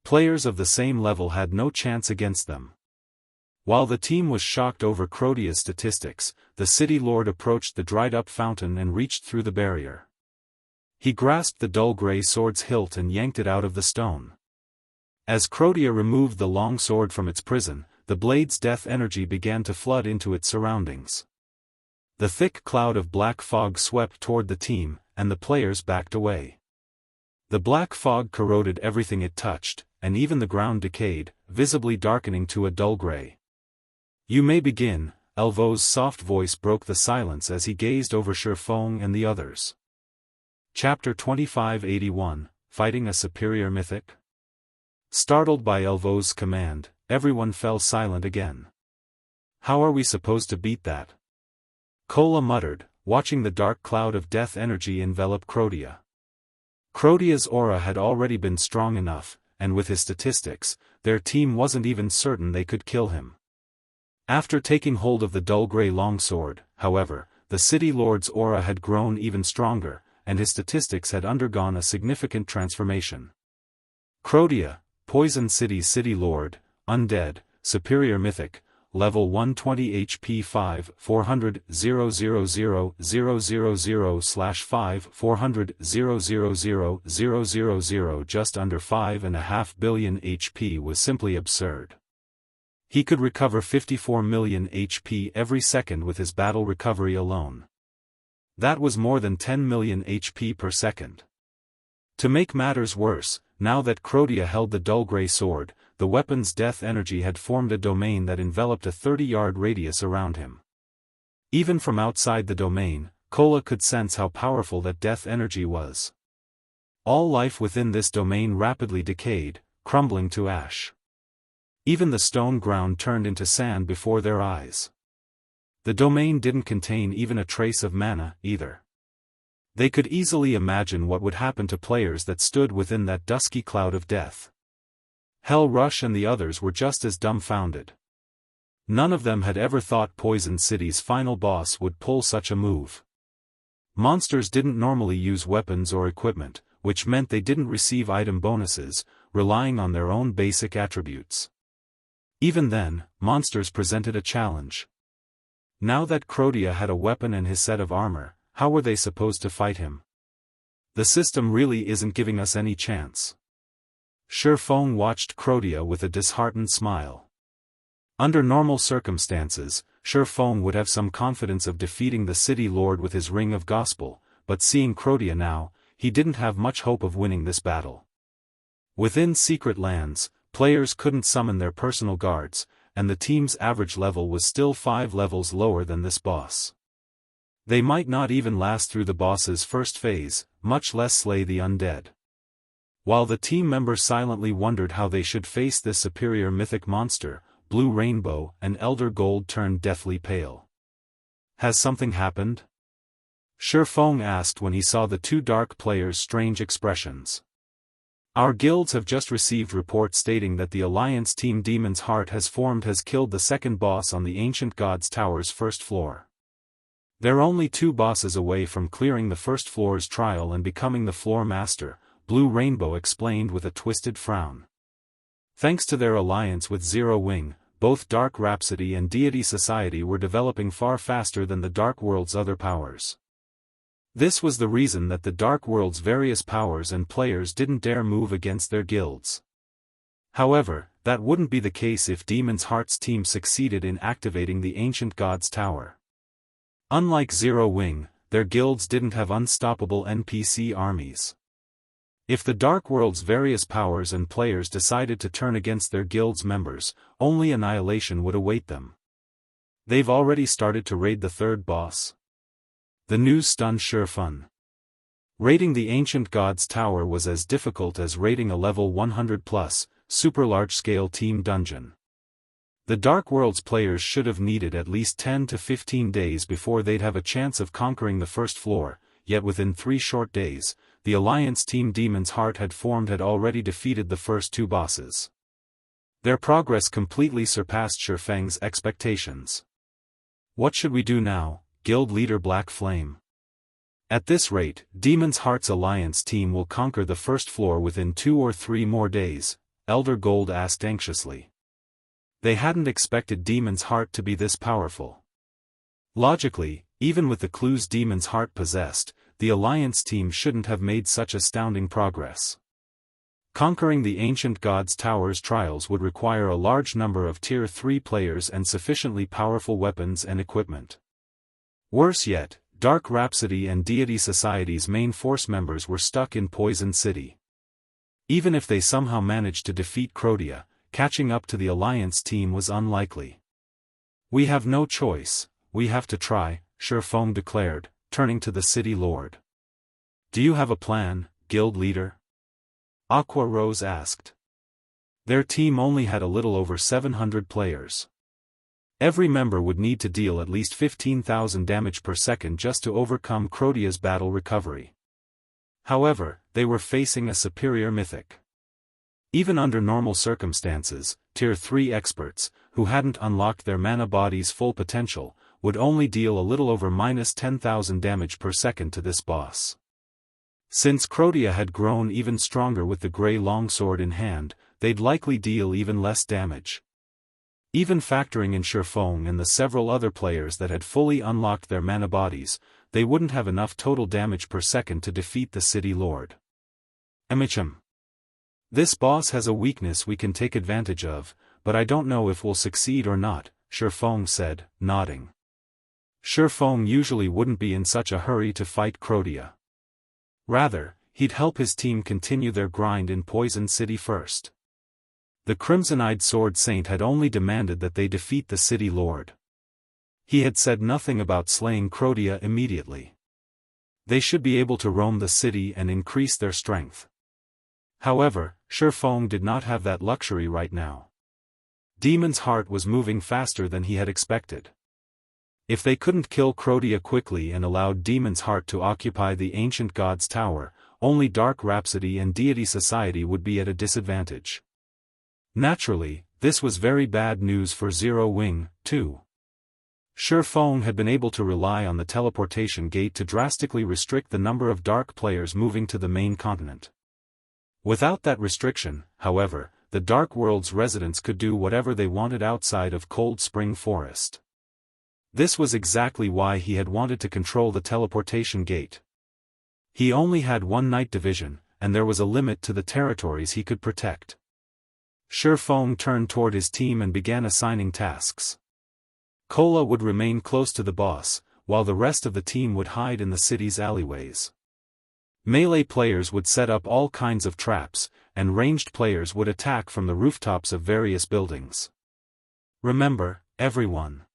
Players of the same level had no chance against them. While the team was shocked over Crodia's statistics, the city lord approached the dried-up fountain and reached through the barrier. He grasped the dull grey sword's hilt and yanked it out of the stone. As Crodia removed the long sword from its prison, the blade's death energy began to flood into its surroundings. The thick cloud of black fog swept toward the team, and the players backed away. The black fog corroded everything it touched, and even the ground decayed, visibly darkening to a dull grey. You may begin, Elvo's soft voice broke the silence as he gazed over Shifeng and the others. Chapter 2581, Fighting a Superior Mythic? Startled by Elvo's command, everyone fell silent again. How are we supposed to beat that? Kola muttered, watching the dark cloud of death energy envelop Crodia. Crodia's aura had already been strong enough, and with his statistics, their team wasn't even certain they could kill him. After taking hold of the dull grey longsword, however, the city lord's aura had grown even stronger, and his statistics had undergone a significant transformation. Crotia, Poison City's City Lord, Undead, Superior Mythic, Level 120 HP 5 400 000 000 /5 400 000 000 just under 5.5 billion HP was simply absurd. He could recover 54 million HP every second with his battle recovery alone. That was more than 10 million HP per second. To make matters worse, now that Crotia held the dull grey sword, the weapon's death energy had formed a domain that enveloped a 30-yard radius around him. Even from outside the domain, Kola could sense how powerful that death energy was. All life within this domain rapidly decayed, crumbling to ash. Even the stone ground turned into sand before their eyes. The domain didn't contain even a trace of mana, either. They could easily imagine what would happen to players that stood within that dusky cloud of death. Hell Rush and the others were just as dumbfounded. None of them had ever thought Poison City's final boss would pull such a move. Monsters didn't normally use weapons or equipment, which meant they didn't receive item bonuses, relying on their own basic attributes. Even then, monsters presented a challenge. Now that Crotia had a weapon and his set of armor, how were they supposed to fight him? The system really isn't giving us any chance. Shurfeng watched Crotia with a disheartened smile. Under normal circumstances, Shurfeng would have some confidence of defeating the city lord with his ring of gospel, but seeing Crotia now, he didn't have much hope of winning this battle. Within secret lands, players couldn't summon their personal guards, and the team's average level was still 5 levels lower than this boss. They might not even last through the boss's first phase, much less slay the undead. While the team members silently wondered how they should face this superior mythic monster, Blue Rainbow and Elder Gold turned deathly pale. Has something happened? Shurfeng asked when he saw the two dark players' strange expressions. Our guilds have just received reports stating that the Alliance Team Demon's Heart has killed the second boss on the Ancient God's Tower's first floor. They're only 2 bosses away from clearing the first floor's trial and becoming the floor master, Blue Rainbow explained with a twisted frown. Thanks to their alliance with Zero Wing, both Dark Rhapsody and Deity Society were developing far faster than the Dark World's other powers. This was the reason that the Dark World's various powers and players didn't dare move against their guilds. However, that wouldn't be the case if Demon's Heart's team succeeded in activating the Ancient God's Tower. Unlike Zero Wing, their guilds didn't have unstoppable NPC armies. If the Dark World's various powers and players decided to turn against their guild's members, only annihilation would await them. They've already started to raid the third boss. The news stunned Shurfeng. Raiding the Ancient God's Tower was as difficult as raiding a level 100+, super large-scale team dungeon. The Dark World's players should have needed at least 10 to 15 days before they'd have a chance of conquering the first floor, yet within 3 short days, the Alliance Team Demon's Heart had already defeated the first 2 bosses. Their progress completely surpassed Shurfeng's expectations. What should we do now, Guild Leader Black Flame? At this rate, Demon's Heart's Alliance team will conquer the first floor within 2 or 3 more days, Elder Gold asked anxiously. They hadn't expected Demon's Heart to be this powerful. Logically, even with the clues Demon's Heart possessed, the Alliance team shouldn't have made such astounding progress. Conquering the Ancient God's Tower's trials would require a large number of Tier 3 players and sufficiently powerful weapons and equipment. Worse yet, Dark Rhapsody and Deity Society's main force members were stuck in Poison City. Even if they somehow managed to defeat Crotia, catching up to the Alliance team was unlikely. We have no choice, we have to try, Shurfeng declared, turning to the city lord. Do you have a plan, guild leader? Aqua Rose asked. Their team only had a little over 700 players. Every member would need to deal at least 15,000 damage per second just to overcome Crotia's battle recovery. However, they were facing a superior mythic. Even under normal circumstances, Tier 3 experts, who hadn't unlocked their mana body's full potential, would only deal a little over -10,000 damage per second to this boss. Since Crotia had grown even stronger with the grey longsword in hand, they'd likely deal even less damage. Even factoring in Shifeng and the several other players that had fully unlocked their mana bodies, they wouldn't have enough total damage per second to defeat the City Lord. Emicham. This boss has a weakness we can take advantage of, but I don't know if we'll succeed or not, Shifeng said, nodding. Shifeng usually wouldn't be in such a hurry to fight Crotia. Rather, he'd help his team continue their grind in Poison City first. The Crimson-Eyed Sword Saint had only demanded that they defeat the City Lord. He had said nothing about slaying Crotia immediately. They should be able to roam the city and increase their strength. However, Shifeng did not have that luxury right now. Demon's Heart was moving faster than he had expected. If they couldn't kill Crotia quickly and allowed Demon's Heart to occupy the Ancient God's Tower, only Dark Rhapsody and Deity Society would be at a disadvantage. Naturally, this was very bad news for Zero Wing, too. Shifeng had been able to rely on the teleportation gate to drastically restrict the number of dark players moving to the main continent. Without that restriction, however, the Dark World's residents could do whatever they wanted outside of Cold Spring Forest. This was exactly why he had wanted to control the teleportation gate. He only had one night division, and there was a limit to the territories he could protect. Shifeng turned toward his team and began assigning tasks. Kola would remain close to the boss, while the rest of the team would hide in the city's alleyways. Melee players would set up all kinds of traps, and ranged players would attack from the rooftops of various buildings. Remember, everyone.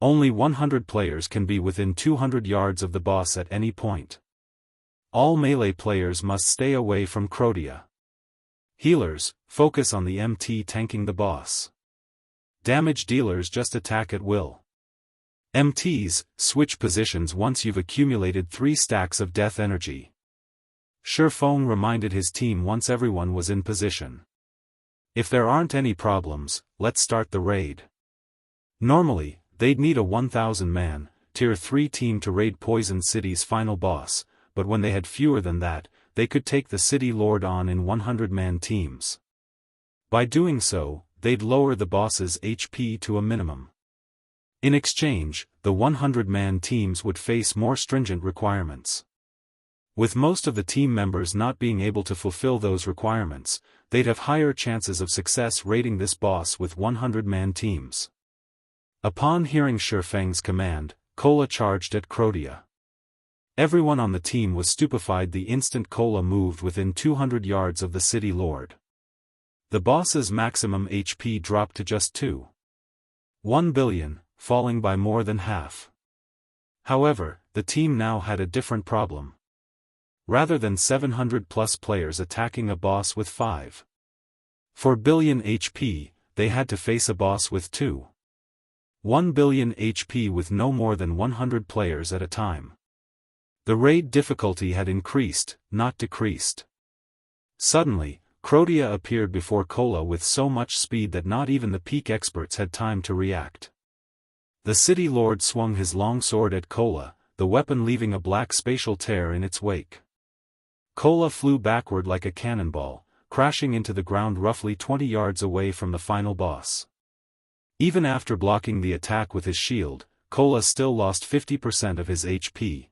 Only 100 players can be within 200 yards of the boss at any point. All melee players must stay away from Crotia. Healers, focus on the MT tanking the boss. Damage dealers just attack at will. MTs, switch positions once you've accumulated 3 stacks of death energy. Shifeng reminded his team once everyone was in position. If there aren't any problems, let's start the raid. Normally, they'd need a 1,000-man, Tier 3 team to raid Poison City's final boss, but when they had fewer than that, they could take the City Lord on in 100-man teams. By doing so, they'd lower the boss's HP to a minimum. In exchange, the 100-man teams would face more stringent requirements. With most of the team members not being able to fulfill those requirements, they'd have higher chances of success raiding this boss with 100-man teams. Upon hearing Shifeng's command, Kola charged at Crotia. Everyone on the team was stupefied the instant Kola moved within 200 yards of the City Lord. The boss's maximum HP dropped to just 2.1 billion, falling by more than half. However, the team now had a different problem. Rather than 700-plus players attacking a boss with 5.4 billion HP, they had to face a boss with 2.1 billion HP with no more than 100 players at a time. The raid difficulty had increased, not decreased. Suddenly, Crotia appeared before Kola with so much speed that not even the peak experts had time to react. The City Lord swung his long sword at Kola, the weapon leaving a black spatial tear in its wake. Kola flew backward like a cannonball, crashing into the ground roughly 20 yards away from the final boss. Even after blocking the attack with his shield, Kola still lost 50% of his HP.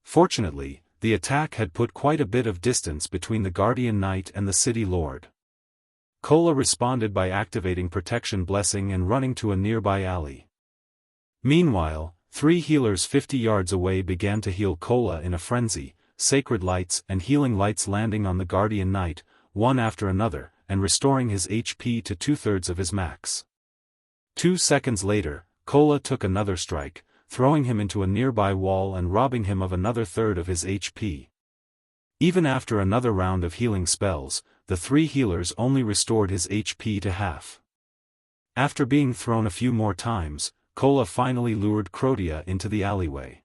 Fortunately, the attack had put quite a bit of distance between the Guardian Knight and the City Lord. Kola responded by activating Protection Blessing and running to a nearby alley. Meanwhile, 3 healers 50 yards away began to heal Kola in a frenzy, Sacred Lights and Healing Lights landing on the Guardian Knight, one after another, and restoring his HP to 2/3 of his max. 2 seconds later, Kola took another strike, throwing him into a nearby wall and robbing him of another third of his HP. Even after another round of healing spells, the 3 healers only restored his HP to half. After being thrown a few more times, Kola finally lured Crotia into the alleyway.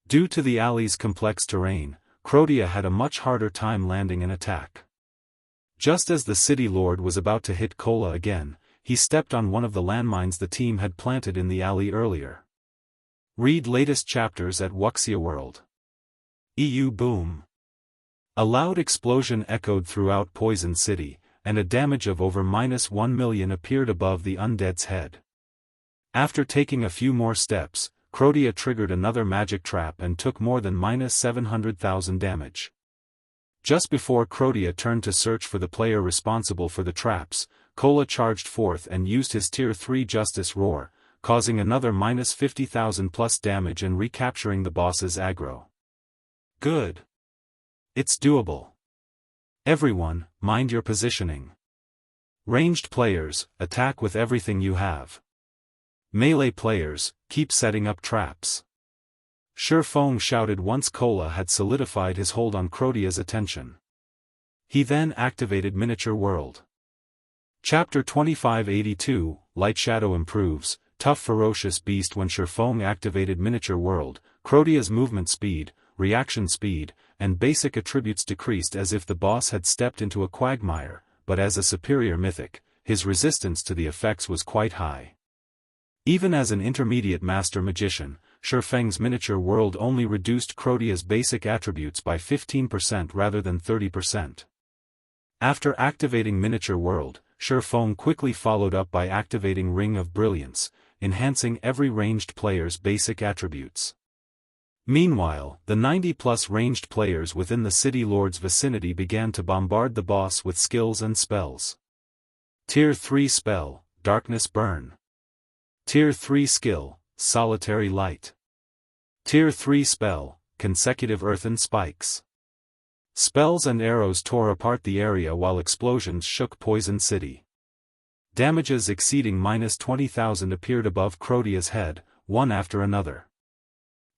Due to the alley's complex terrain, Crotia had a much harder time landing an attack. Just as the City Lord was about to hit Kola again, he stepped on one of the landmines the team had planted in the alley earlier. Read latest chapters at Wuxia World. EU boom. A loud explosion echoed throughout Poison City, and a damage of over -1 million appeared above the undead's head. After taking a few more steps, Crotia triggered another magic trap and took more than -700,000 damage. Just before Crotia turned to search for the player responsible for the traps, Kola charged forth and used his Tier 3 Justice Roar, causing another -50,000 plus damage and recapturing the boss's aggro. Good. It's doable. Everyone, mind your positioning. Ranged players, attack with everything you have. Melee players, keep setting up traps. Shifeng shouted once Kola had solidified his hold on Crotia's attention. He then activated Miniature World. Chapter 2582, Lightshadow improves. Tough ferocious beast. When Shifeng activated Miniature World, Crotia's movement speed, reaction speed, and basic attributes decreased as if the boss had stepped into a quagmire, but as a superior mythic, his resistance to the effects was quite high. Even as an intermediate master magician, Shifeng's Miniature World only reduced Crotia's basic attributes by 15% rather than 30%. After activating Miniature World, Shifeng quickly followed up by activating Ring of Brilliance, enhancing every ranged player's basic attributes. Meanwhile, the 90-plus ranged players within the City Lord's vicinity began to bombard the boss with skills and spells. Tier 3 spell, Darkness Burn. Tier 3 skill, Solitary Light. Tier 3 spell, Consecutive Earthen Spikes. Spells and arrows tore apart the area while explosions shook Poison City. Damages exceeding -20,000 appeared above Crotia's head, one after another.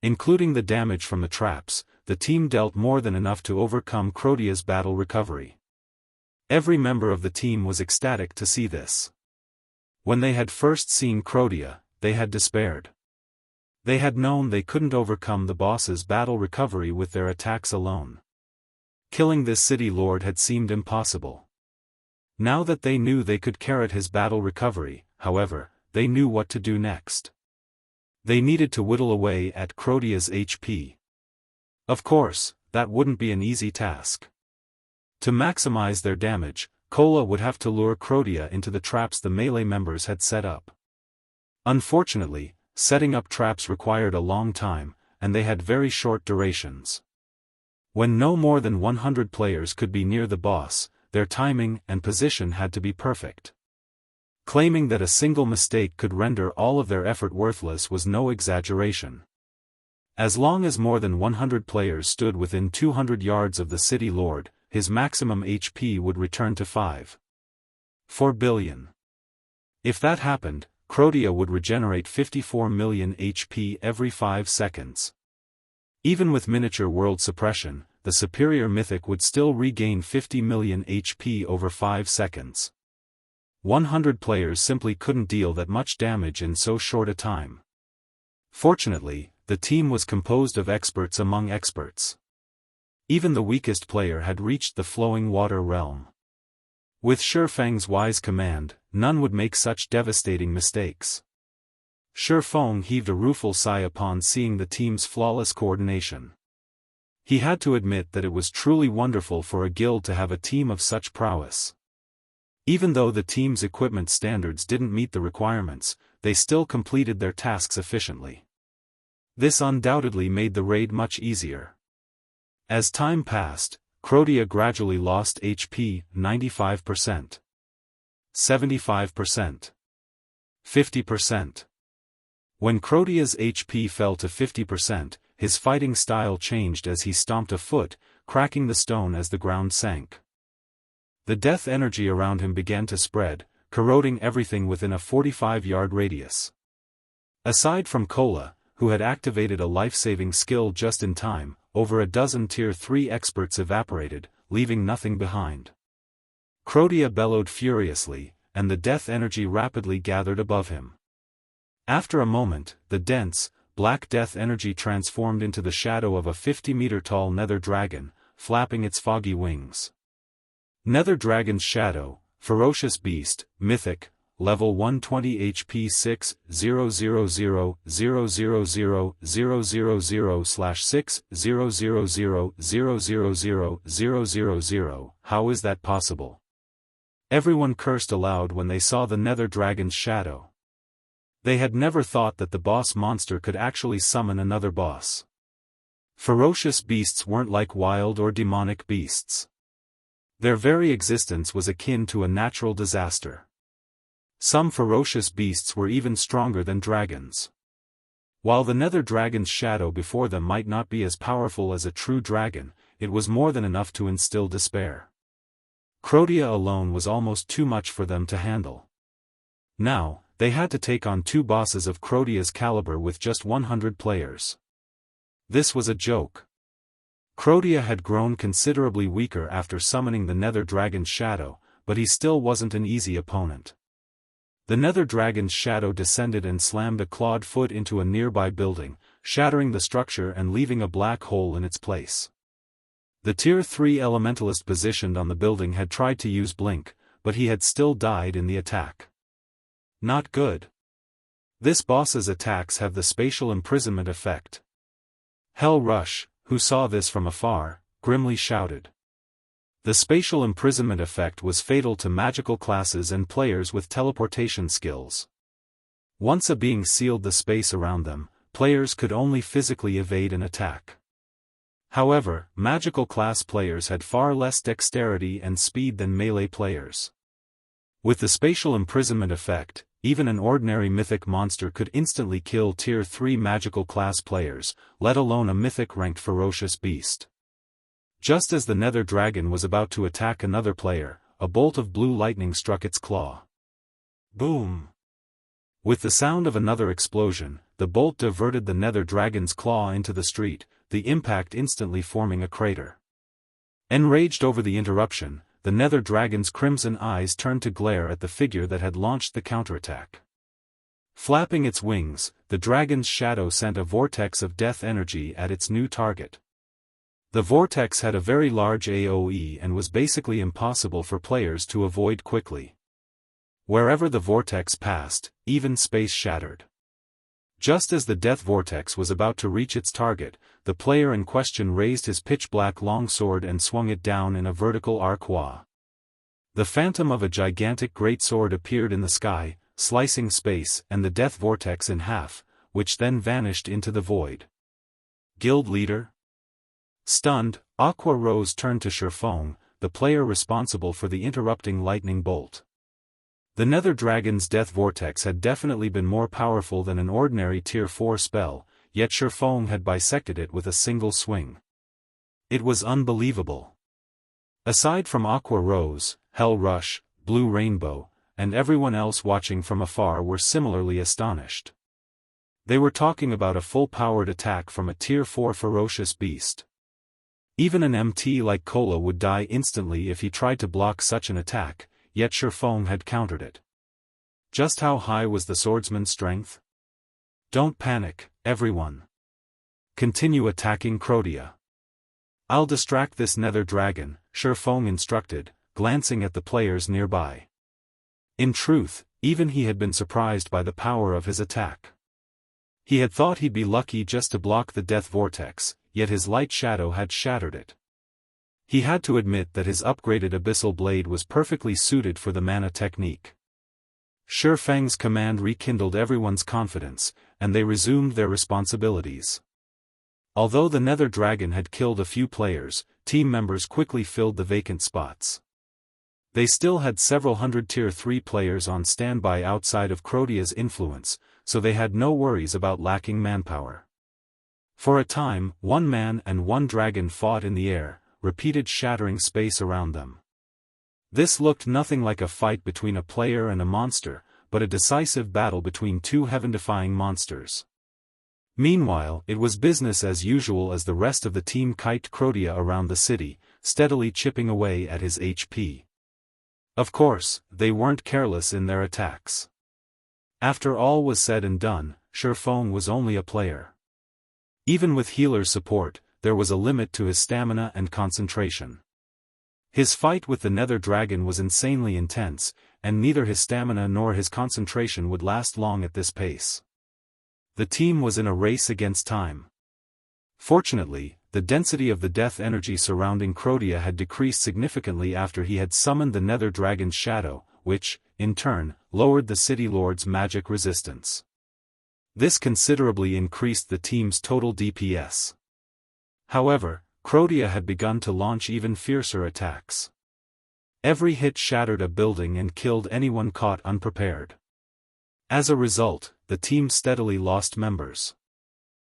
Including the damage from the traps, the team dealt more than enough to overcome Crotia's battle recovery. Every member of the team was ecstatic to see this. When they had first seen Crotia, they had despaired. They had known they couldn't overcome the boss's battle recovery with their attacks alone. Killing this city lord had seemed impossible. Now that they knew they could carrot his battle recovery, however, they knew what to do next. They needed to whittle away at Crotia's HP. Of course, that wouldn't be an easy task. To maximize their damage, Kola would have to lure Crotia into the traps the melee members had set up. Unfortunately, setting up traps required a long time, and they had very short durations. When no more than 100 players could be near the boss, their timing and position had to be perfect. Claiming that a single mistake could render all of their effort worthless was no exaggeration. As long as more than 100 players stood within 200 yards of the city lord, his maximum HP would return to 5.4 billion. If that happened, Crotia would regenerate 54 million HP every 5 seconds. Even with Miniature World suppression, the superior mythic would still regain 50 million HP over 5 seconds. 100 players simply couldn't deal that much damage in so short a time. Fortunately, the team was composed of experts among experts. Even the weakest player had reached the flowing water realm. With Shifeng's wise command, none would make such devastating mistakes. Shifeng heaved a rueful sigh upon seeing the team's flawless coordination. He had to admit that it was truly wonderful for a guild to have a team of such prowess. Even though the team's equipment standards didn't meet the requirements, they still completed their tasks efficiently. This undoubtedly made the raid much easier. As time passed, Crotia gradually lost HP 95%, 75%, 50%. When Crotia's HP fell to 50%, his fighting style changed as he stomped a foot, cracking the stone as the ground sank. The death energy around him began to spread, corroding everything within a 45-yard radius. Aside from Kola, who had activated a life-saving skill just in time, over a dozen Tier 3 experts evaporated, leaving nothing behind. Crotia bellowed furiously, and the death energy rapidly gathered above him. After a moment, the dense, black death energy transformed into the shadow of a 50-meter-tall nether dragon, flapping its foggy wings. Nether Dragon's shadow, ferocious beast, mythic, level 120 HP 6000000/600000000. How is that possible? Everyone cursed aloud when they saw the Nether Dragon's shadow. They had never thought that the boss monster could actually summon another boss. Ferocious beasts weren't like wild or demonic beasts. Their very existence was akin to a natural disaster. Some ferocious beasts were even stronger than dragons. While the Nether Dragon's shadow before them might not be as powerful as a true dragon, it was more than enough to instill despair. Crotia alone was almost too much for them to handle. Now, they had to take on two bosses of Crotia's caliber with just 100 players. This was a joke. Crotia had grown considerably weaker after summoning the Nether Dragon's shadow, but he still wasn't an easy opponent. The Nether Dragon's shadow descended and slammed a clawed foot into a nearby building, shattering the structure and leaving a black hole in its place. The Tier 3 Elementalist positioned on the building had tried to use Blink, but he had still died in the attack. Not good. This boss's attacks have the spatial imprisonment effect. Hell Rush, who saw this from afar, grimly shouted. The spatial imprisonment effect was fatal to magical classes and players with teleportation skills. Once a being sealed the space around them, players could only physically evade an attack. However, magical class players had far less dexterity and speed than melee players. With the spatial imprisonment effect, even an ordinary mythic monster could instantly kill Tier 3 magical class players, let alone a mythic-ranked ferocious beast. Just as the Nether Dragon was about to attack another player, a bolt of blue lightning struck its claw. Boom! With the sound of another explosion, the bolt diverted the Nether Dragon's claw into the street, the impact instantly forming a crater. Enraged over the interruption, the Nether Dragon's crimson eyes turned to glare at the figure that had launched the counterattack. Flapping its wings, the dragon's shadow sent a vortex of death energy at its new target. The vortex had a very large AoE and was basically impossible for players to avoid quickly. Wherever the vortex passed, even space shattered. Just as the death vortex was about to reach its target, the player in question raised his pitch-black longsword and swung it down in a vertical arc. The phantom of a gigantic greatsword appeared in the sky, slicing space and the death vortex in half, which then vanished into the void. Guild leader? Stunned, Aqua Rose turned to Shifeng, the player responsible for the interrupting lightning bolt. The Nether Dragon's death vortex had definitely been more powerful than an ordinary Tier 4 spell, yet Shifeng had bisected it with a single swing. It was unbelievable. Aside from Aqua Rose, Hell Rush, Blue Rainbow, and everyone else watching from afar were similarly astonished. They were talking about a full-powered attack from a Tier 4 ferocious beast. Even an MT like Cola would die instantly if he tried to block such an attack, yet Shifeng had countered it. Just how high was the swordsman's strength? Don't panic, everyone. Continue attacking Crotia. I'll distract this Nether Dragon, Shifeng instructed, glancing at the players nearby. In truth, even he had been surprised by the power of his attack. He had thought he'd be lucky just to block the death vortex, yet his light shadow had shattered it. He had to admit that his upgraded abyssal blade was perfectly suited for the mana technique. Shifeng's command rekindled everyone's confidence, and they resumed their responsibilities. Although the Nether Dragon had killed a few players, team members quickly filled the vacant spots. They still had several hundred Tier 3 players on standby outside of Crotia's influence, so they had no worries about lacking manpower. For a time, one man and one dragon fought in the air, repeated shattering space around them. This looked nothing like a fight between a player and a monster, but a decisive battle between two heaven-defying monsters. Meanwhile, it was business as usual as the rest of the team kiked Crotia around the city, steadily chipping away at his HP. Of course, they weren't careless in their attacks. After all was said and done, Shifeng was only a player. Even with healer support, there was a limit to his stamina and concentration. His fight with the Nether Dragon was insanely intense, and neither his stamina nor his concentration would last long at this pace. The team was in a race against time. Fortunately, the density of the death energy surrounding Crodia had decreased significantly after he had summoned the Nether Dragon's shadow, which, in turn, lowered the City Lord's magic resistance. This considerably increased the team's total DPS. However, Crodia had begun to launch even fiercer attacks. Every hit shattered a building and killed anyone caught unprepared. As a result, the team steadily lost members.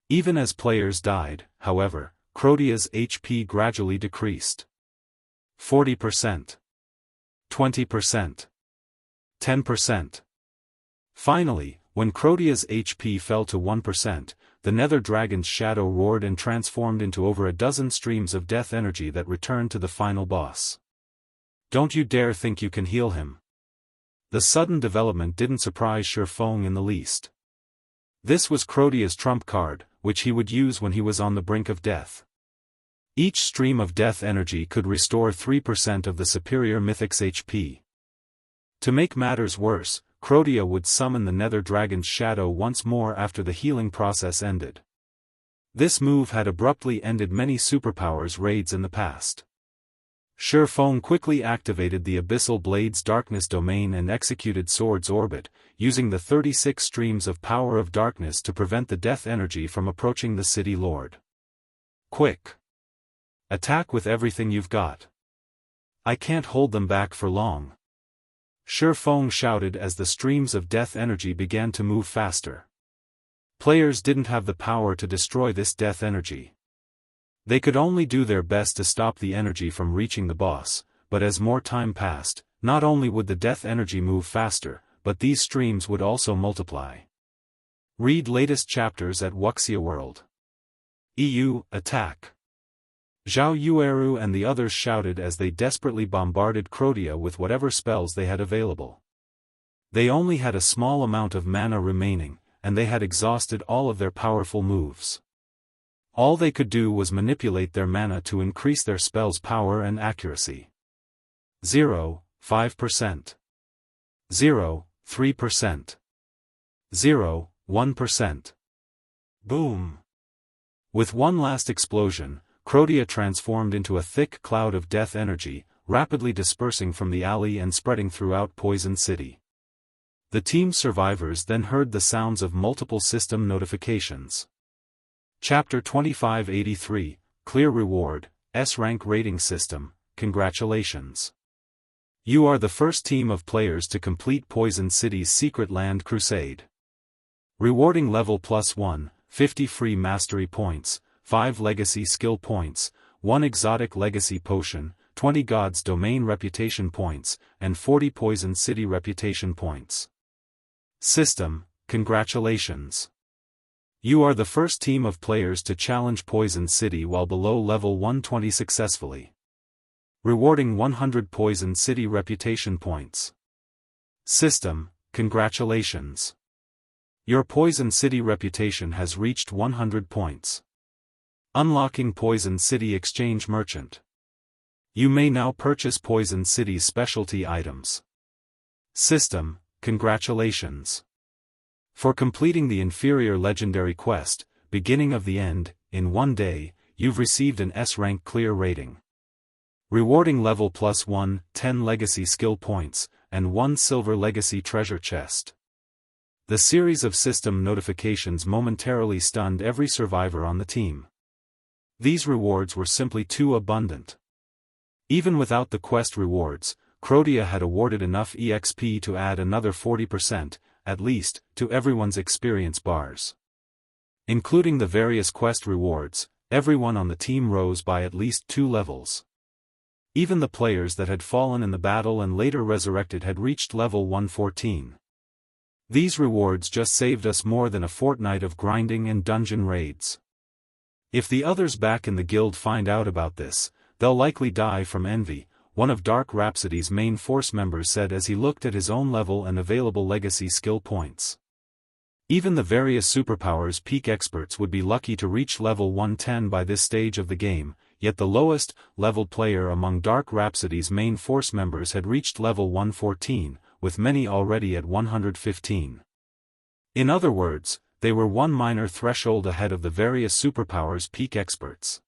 Even as players died, however, Crodia's HP gradually decreased. 40%. 20%. 10%. Finally, when Crodia's HP fell to 1%, the Nether Dragon's shadow roared and transformed into over a dozen streams of death energy that returned to the final boss. Don't you dare think you can heal him. The sudden development didn't surprise Shifeng in the least. This was Crodia's trump card, which he would use when he was on the brink of death. Each stream of death energy could restore 3% of the superior Mythic's HP. To make matters worse, Crodia would summon the Nether Dragon's shadow once more after the healing process ended. This move had abruptly ended many superpowers raids in the past. Shifeng quickly activated the Abyssal Blade's Darkness Domain and executed Sword's Orbit, using the 36 streams of Power of Darkness to prevent the death energy from approaching the City Lord. Quick! Attack with everything you've got. I can't hold them back for long. Shifeng shouted as the streams of death energy began to move faster. Players didn't have the power to destroy this death energy. They could only do their best to stop the energy from reaching the boss, but as more time passed, not only would the death energy move faster, but these streams would also multiply. Read latest chapters at Wuxia World. EU, attack! Zhao Yueru and the others shouted as they desperately bombarded Crodia with whatever spells they had available. They only had a small amount of mana remaining, and they had exhausted all of their powerful moves. All they could do was manipulate their mana to increase their spells' power and accuracy. 0, 5%. 0, 3%. 0, 1%. Boom! With one last explosion, Crodia transformed into a thick cloud of death energy, rapidly dispersing from the alley and spreading throughout Poison City. The team's survivors then heard the sounds of multiple system notifications. Chapter 2583, Clear Reward, S-Rank Rating System, Congratulations. You are the first team of players to complete Poison City's Secret Land Crusade. Rewarding level +1, 50 free mastery points, 5 legacy skill points, 1 exotic legacy potion, 20 God's Domain reputation points, and 40 Poison City reputation points. System, congratulations. You are the first team of players to challenge Poison City while below level 120 successfully. Rewarding 100 Poison City reputation points. System, congratulations. Your Poison City reputation has reached 100 points. Unlocking Poison City Exchange Merchant. You may now purchase Poison City's specialty items. System, congratulations. For completing the inferior legendary quest, Beginning of the End, in one day, you've received an S-rank clear rating. Rewarding level +1, 10 legacy skill points, and 1 silver legacy treasure chest. The series of system notifications momentarily stunned every survivor on the team. These rewards were simply too abundant. Even without the quest rewards, Crodia had awarded enough EXP to add another 40%, at least, to everyone's experience bars. Including the various quest rewards, everyone on the team rose by at least 2 levels. Even the players that had fallen in the battle and later resurrected had reached level 114. These rewards just saved us more than a fortnight of grinding and dungeon raids. If the others back in the guild find out about this, they'll likely die from envy, one of Dark Rhapsody's main force members said as he looked at his own level and available legacy skill points. Even the various superpowers peak experts would be lucky to reach level 110 by this stage of the game, yet the lowest level player among Dark Rhapsody's main force members had reached level 114, with many already at 115. In other words, they were one minor threshold ahead of the various superpowers' peak experts.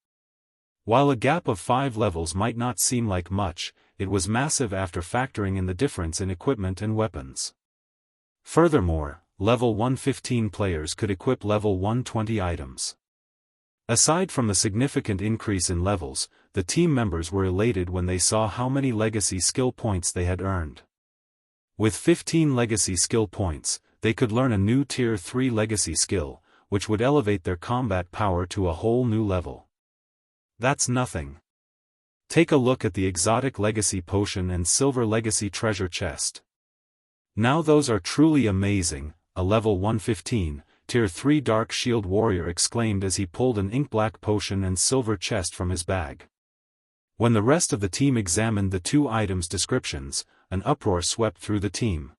While a gap of 5 levels might not seem like much, it was massive after factoring in the difference in equipment and weapons. Furthermore, level 115 players could equip level 120 items. Aside from the significant increase in levels, the team members were elated when they saw how many legacy skill points they had earned. With 15 legacy skill points, they could learn a new Tier 3 legacy skill, which would elevate their combat power to a whole new level. That's nothing. Take a look at the exotic legacy potion and silver legacy treasure chest. Now those are truly amazing, a level 115, Tier 3 Dark Shield warrior exclaimed as he pulled an ink-black potion and silver chest from his bag. When the rest of the team examined the two items' descriptions, an uproar swept through the team.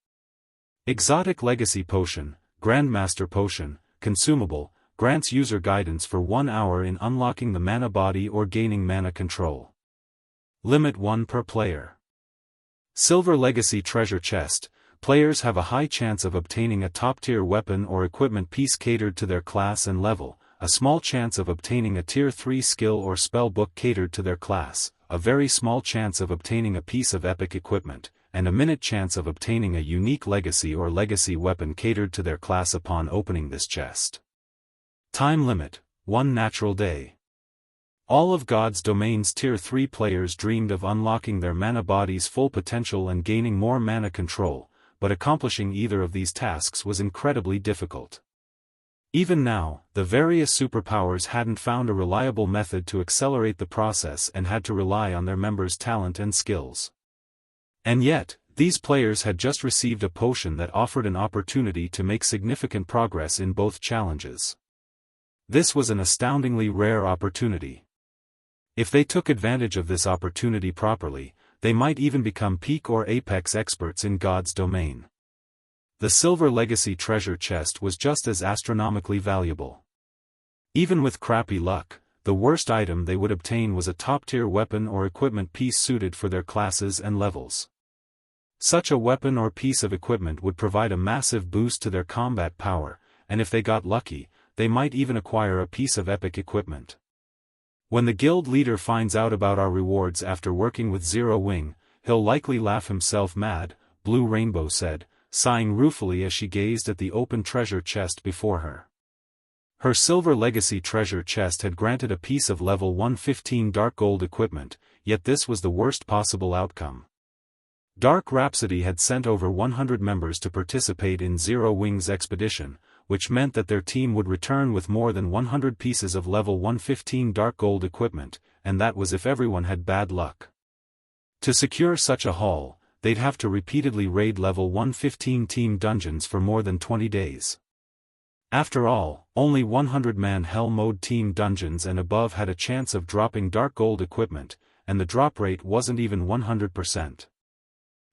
Exotic Legacy Potion, Grandmaster Potion, Consumable, grants user guidance for 1 hour in unlocking the mana body or gaining mana control. Limit 1 per player. Silver Legacy Treasure Chest, players have a high chance of obtaining a top-tier weapon or equipment piece catered to their class and level, a small chance of obtaining a Tier 3 skill or spell book catered to their class, a very small chance of obtaining a piece of epic equipment, and a minute chance of obtaining a unique legacy or legacy weapon catered to their class upon opening this chest. Time limit, 1 natural day. All of God's Domain's Tier 3 players dreamed of unlocking their mana body's full potential and gaining more mana control, but accomplishing either of these tasks was incredibly difficult. Even now, the various superpowers hadn't found a reliable method to accelerate the process and had to rely on their members' talent and skills. And yet, these players had just received a potion that offered an opportunity to make significant progress in both challenges. This was an astoundingly rare opportunity. If they took advantage of this opportunity properly, they might even become peak or apex experts in God's domain. The Silver Legacy Treasure Chest was just as astronomically valuable. Even with crappy luck, the worst item they would obtain was a top-tier weapon or equipment piece suited for their classes and levels. Such a weapon or piece of equipment would provide a massive boost to their combat power, and if they got lucky, they might even acquire a piece of epic equipment. When the guild leader finds out about our rewards after working with Zero Wing, he'll likely laugh himself mad, Blue Rainbow said, sighing ruefully as she gazed at the open treasure chest before her. Her Silver Legacy treasure chest had granted a piece of level 115 dark gold equipment, yet this was the worst possible outcome. Dark Rhapsody had sent over 100 members to participate in Zero Wing's expedition, which meant that their team would return with more than 100 pieces of level 115 dark gold equipment, and that was if everyone had bad luck. To secure such a haul, they'd have to repeatedly raid level 115 team dungeons for more than 20 days. After all, only 100-man Hell Mode team dungeons and above had a chance of dropping dark gold equipment, and the drop rate wasn't even 100%.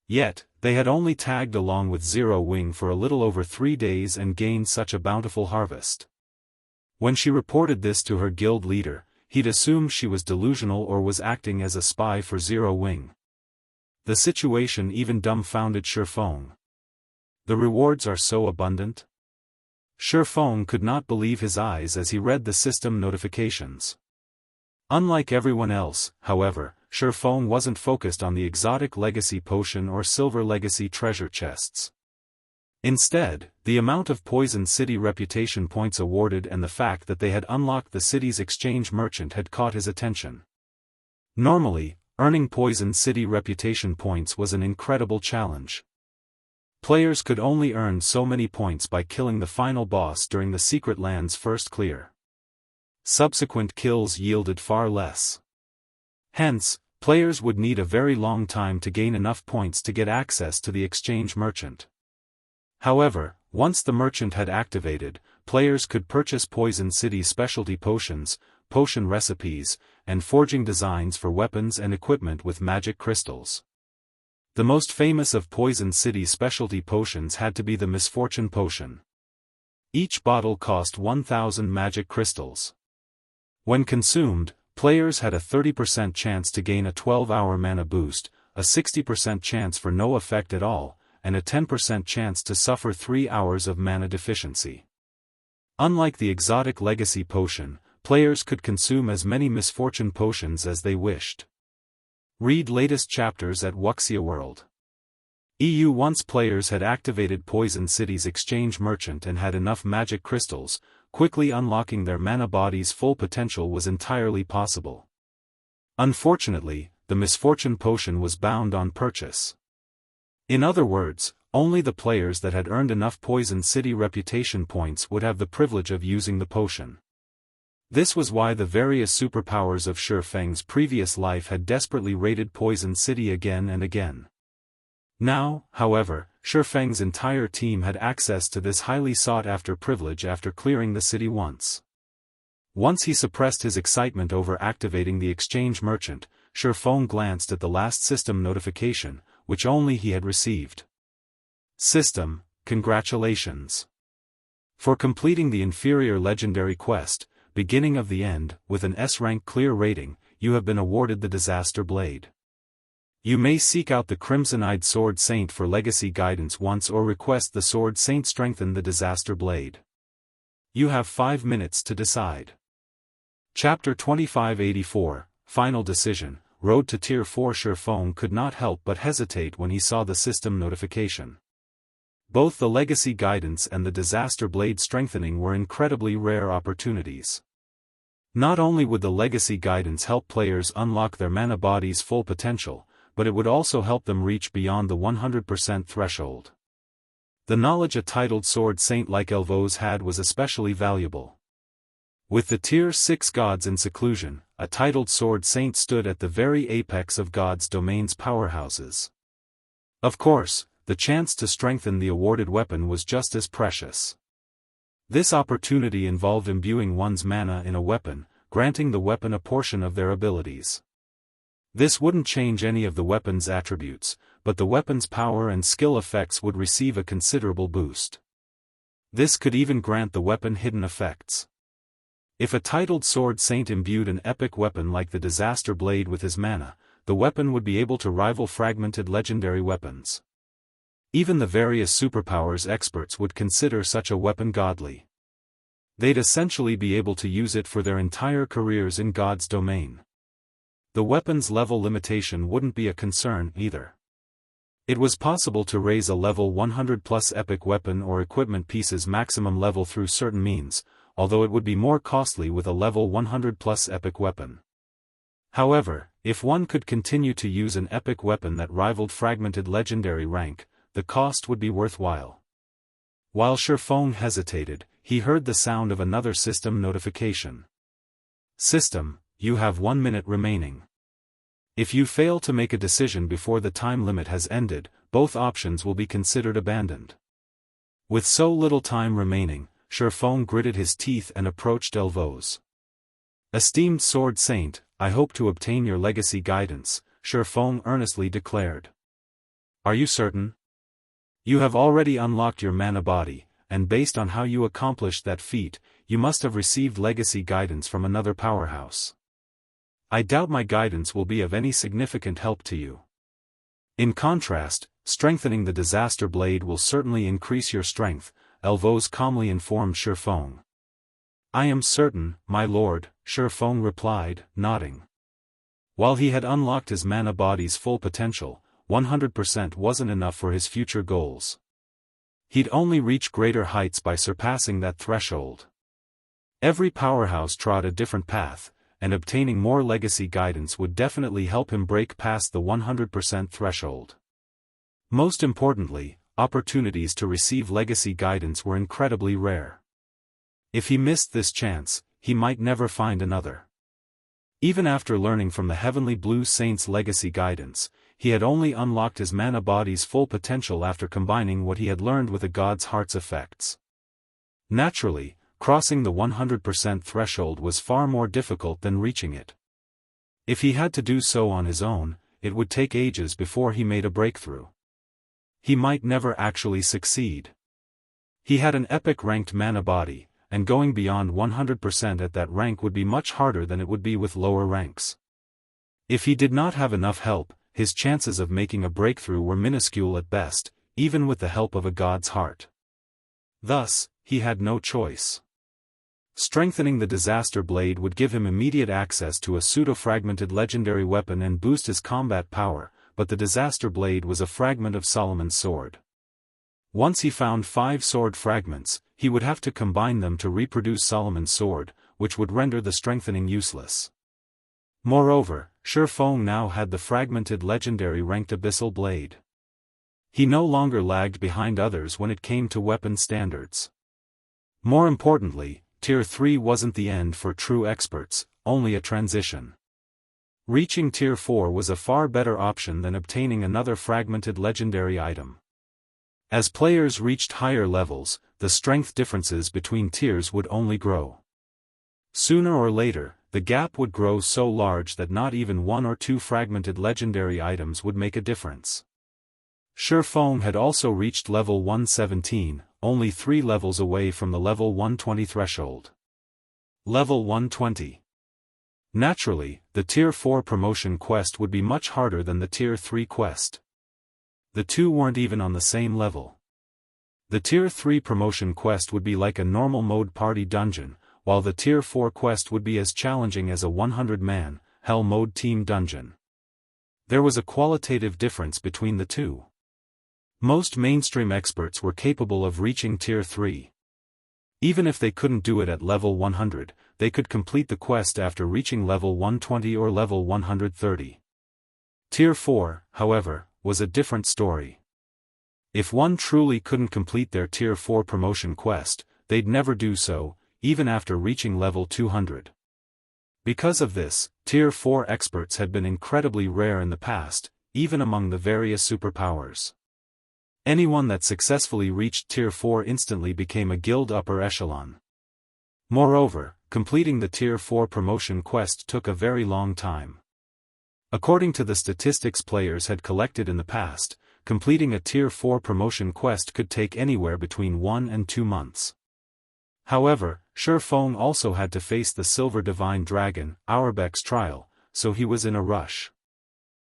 Yet, they had only tagged along with Zero Wing for a little over 3 days and gained such a bountiful harvest. When she reported this to her guild leader, he'd assumed she was delusional or was acting as a spy for Zero Wing. The situation even dumbfounded Shifeng. The rewards are so abundant? Shifeng could not believe his eyes as he read the system notifications. Unlike everyone else, however, Shifeng wasn't focused on the exotic legacy potion or silver legacy treasure chests. Instead, the amount of Poison City reputation points awarded and the fact that they had unlocked the city's exchange merchant had caught his attention. Normally, earning Poison City reputation points was an incredible challenge. Players could only earn so many points by killing the final boss during the Secret Land's first clear. Subsequent kills yielded far less. Hence, players would need a very long time to gain enough points to get access to the exchange merchant. However, once the merchant had activated, players could purchase Poison City specialty potions, potion recipes, and forging designs for weapons and equipment with magic crystals. The most famous of Poison City's specialty potions had to be the Misfortune Potion. Each bottle cost 1,000 magic crystals. When consumed, players had a 30% chance to gain a 12-hour mana boost, a 60% chance for no effect at all, and a 10% chance to suffer 3 hours of mana deficiency. Unlike the exotic legacy potion, players could consume as many misfortune potions as they wished. Read latest chapters at Wuxia World. Once players had activated Poison City's exchange merchant and had enough magic crystals, quickly unlocking their mana body's full potential was entirely possible. Unfortunately, the misfortune potion was bound on purchase. In other words, only the players that had earned enough Poison City reputation points would have the privilege of using the potion. This was why the various superpowers of Shi Feng's previous life had desperately raided Poison City again and again. Now, however, Shi Feng's entire team had access to this highly sought-after privilege after clearing the city once. Once he suppressed his excitement over activating the exchange merchant, Shi Feng glanced at the last system notification, which only he had received. System, congratulations. For completing the inferior legendary quest, Beginning of the End, with an S-rank clear rating, you have been awarded the Disaster Blade. You may seek out the Crimson-Eyed Sword Saint for legacy guidance once or request the Sword Saint strengthen the Disaster Blade. You have 5 minutes to decide. Chapter 2584, Final Decision, Road to Tier 4. Shi Feng could not help but hesitate when he saw the system notification. Both the legacy guidance and the Disaster Blade strengthening were incredibly rare opportunities. Not only would the legacy guidance help players unlock their mana body's full potential, but it would also help them reach beyond the 100% threshold. The knowledge a titled Sword Saint like Elvos had was especially valuable. With the Tier 6 gods in seclusion, a titled Sword Saint stood at the very apex of God's domain's powerhouses. Of course, the chance to strengthen the awarded weapon was just as precious. This opportunity involved imbuing one's mana in a weapon, granting the weapon a portion of their abilities. This wouldn't change any of the weapon's attributes, but the weapon's power and skill effects would receive a considerable boost. This could even grant the weapon hidden effects. If a titled Sword Saint imbued an epic weapon like the Disaster Blade with his mana, the weapon would be able to rival fragmented legendary weapons. Even the various superpowers experts would consider such a weapon godly. They'd essentially be able to use it for their entire careers in God's domain. The weapon's level limitation wouldn't be a concern either. It was possible to raise a level 100+ epic weapon or equipment piece's maximum level through certain means, although it would be more costly with a level 100+ epic weapon. However, if one could continue to use an epic weapon that rivaled fragmented legendary rank, the cost would be worthwhile. While Shi Feng hesitated, he heard the sound of another system notification. System, you have 1 minute remaining. If you fail to make a decision before the time limit has ended, both options will be considered abandoned. With so little time remaining, Shi Feng gritted his teeth and approached Elvos. Esteemed Sword Saint, I hope to obtain your legacy guidance, Shi Feng earnestly declared. Are you certain? You have already unlocked your mana body, and based on how you accomplished that feat, you must have received legacy guidance from another powerhouse. I doubt my guidance will be of any significant help to you. In contrast, strengthening the Disaster Blade will certainly increase your strength, Elvos calmly informed Shi Feng. I am certain, my lord, Shi Feng replied, nodding. While he had unlocked his mana body's full potential, 100% wasn't enough for his future goals. He'd only reach greater heights by surpassing that threshold. Every powerhouse trod a different path, and obtaining more legacy guidance would definitely help him break past the 100% threshold. Most importantly, opportunities to receive legacy guidance were incredibly rare. If he missed this chance, he might never find another. Even after learning from the Heavenly Blue Saint's legacy guidance, he had only unlocked his mana body's full potential after combining what he had learned with a God's Heart's effects. Naturally, crossing the 100% threshold was far more difficult than reaching it. If he had to do so on his own, it would take ages before he made a breakthrough. He might never actually succeed. He had an epic ranked mana body, and going beyond 100% at that rank would be much harder than it would be with lower ranks. If he did not have enough help, his chances of making a breakthrough were minuscule at best, even with the help of a god's heart. Thus, he had no choice. Strengthening the Disaster Blade would give him immediate access to a pseudo-fragmented legendary weapon and boost his combat power, but the Disaster Blade was a fragment of Solomon's sword. Once he found 5 sword fragments, he would have to combine them to reproduce Solomon's sword, which would render the strengthening useless. Moreover, Shifeng now had the fragmented legendary ranked Abyssal Blade. He no longer lagged behind others when it came to weapon standards. More importantly, Tier 3 wasn't the end for true experts, only a transition. Reaching Tier 4 was a far better option than obtaining another fragmented legendary item. As players reached higher levels, the strength differences between tiers would only grow. Sooner or later, the gap would grow so large that not even 1 or 2 fragmented legendary items would make a difference. Shifeng had also reached level 117, only 3 levels away from the level 120 threshold. Level 120. Naturally, the Tier 4 promotion quest would be much harder than the Tier 3 quest. The two weren't even on the same level. The Tier 3 promotion quest would be like a normal mode party dungeon, while the Tier 4 quest would be as challenging as a 100-man, Hell mode team dungeon. There was a qualitative difference between the two. Most mainstream experts were capable of reaching Tier 3. Even if they couldn't do it at level 100, they could complete the quest after reaching level 120 or level 130. Tier 4, however, was a different story. If one truly couldn't complete their Tier 4 promotion quest, they'd never do so, even after reaching level 200. Because of this, Tier 4 experts had been incredibly rare in the past, even among the various superpowers. Anyone that successfully reached Tier 4 instantly became a guild upper echelon. Moreover, completing the Tier 4 promotion quest took a very long time. According to the statistics players had collected in the past, completing a Tier 4 promotion quest could take anywhere between 1 and 2 months. However, Shifeng also had to face the Silver Divine Dragon, Auerbach's trial, so he was in a rush.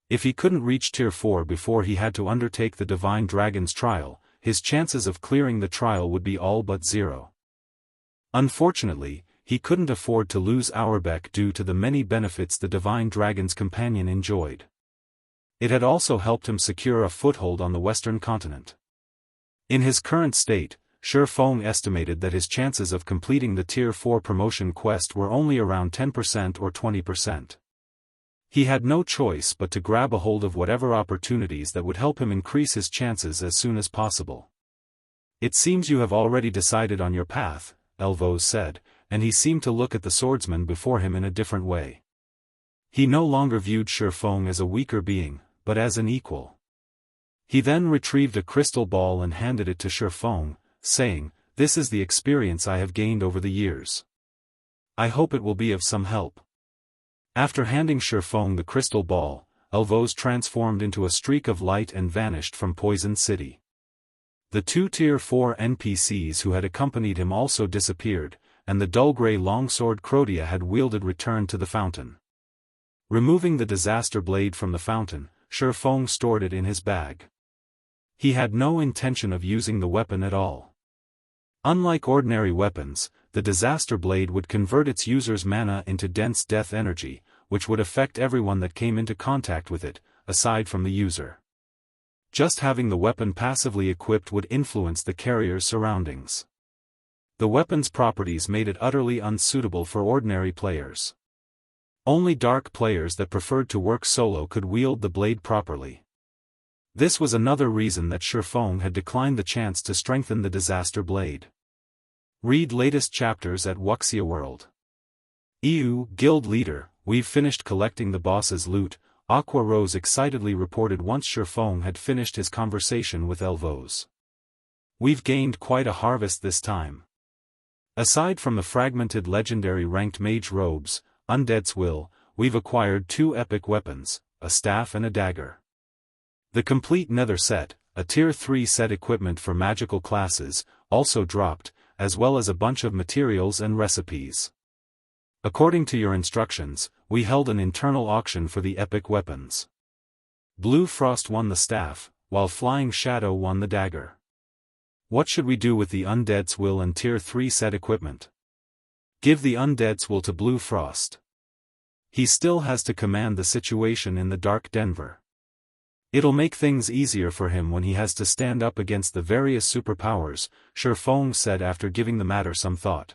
If he couldn't reach Tier 4 before he had to undertake the Divine Dragon's trial, his chances of clearing the trial would be all but zero. Unfortunately, he couldn't afford to lose Auerbach due to the many benefits the Divine Dragon's companion enjoyed. It had also helped him secure a foothold on the Western continent. In his current state, Shifeng estimated that his chances of completing the Tier 4 promotion quest were only around 10% or 20%. He had no choice but to grab a hold of whatever opportunities that would help him increase his chances as soon as possible. "It seems you have already decided on your path," Elvos said, and he seemed to look at the swordsman before him in a different way. He no longer viewed Shifeng as a weaker being, but as an equal. He then retrieved a crystal ball and handed it to Shifeng, saying, "This is the experience I have gained over the years. I hope it will be of some help." After handing Shifeng the crystal ball, Elvos transformed into a streak of light and vanished from Poison City. The 2 Tier 4 NPCs who had accompanied him also disappeared, and the dull grey longsword Crotia had wielded returned to the fountain. Removing the Disaster Blade from the fountain, Shifeng stored it in his bag. He had no intention of using the weapon at all. Unlike ordinary weapons, the Disaster Blade would convert its user's mana into dense death energy, which would affect everyone that came into contact with it, aside from the user. Just having the weapon passively equipped would influence the carrier's surroundings. The weapon's properties made it utterly unsuitable for ordinary players. Only dark players that preferred to work solo could wield the blade properly. This was another reason that Shifeng had declined the chance to strengthen the Disaster Blade. Read latest chapters at Wuxia World. EU Guild Leader, we've finished collecting the boss's loot, Aqua Rose excitedly reported once Shifeng had finished his conversation with Elvos. We've gained quite a harvest this time. Aside from the fragmented legendary ranked mage robes, Undead's Will, we've acquired 2 epic weapons, a staff and a dagger. The complete nether set, a Tier 3 set equipment for magical classes, also dropped, as well as a bunch of materials and recipes. According to your instructions, we held an internal auction for the epic weapons. Blue Frost won the staff, while Flying Shadow won the dagger. What should we do with the Undead's Will and Tier 3 set equipment? Give the Undead's Will to Blue Frost. He still has to command the situation in the Dark Denver. It'll make things easier for him when he has to stand up against the various superpowers, Shifeng said after giving the matter some thought.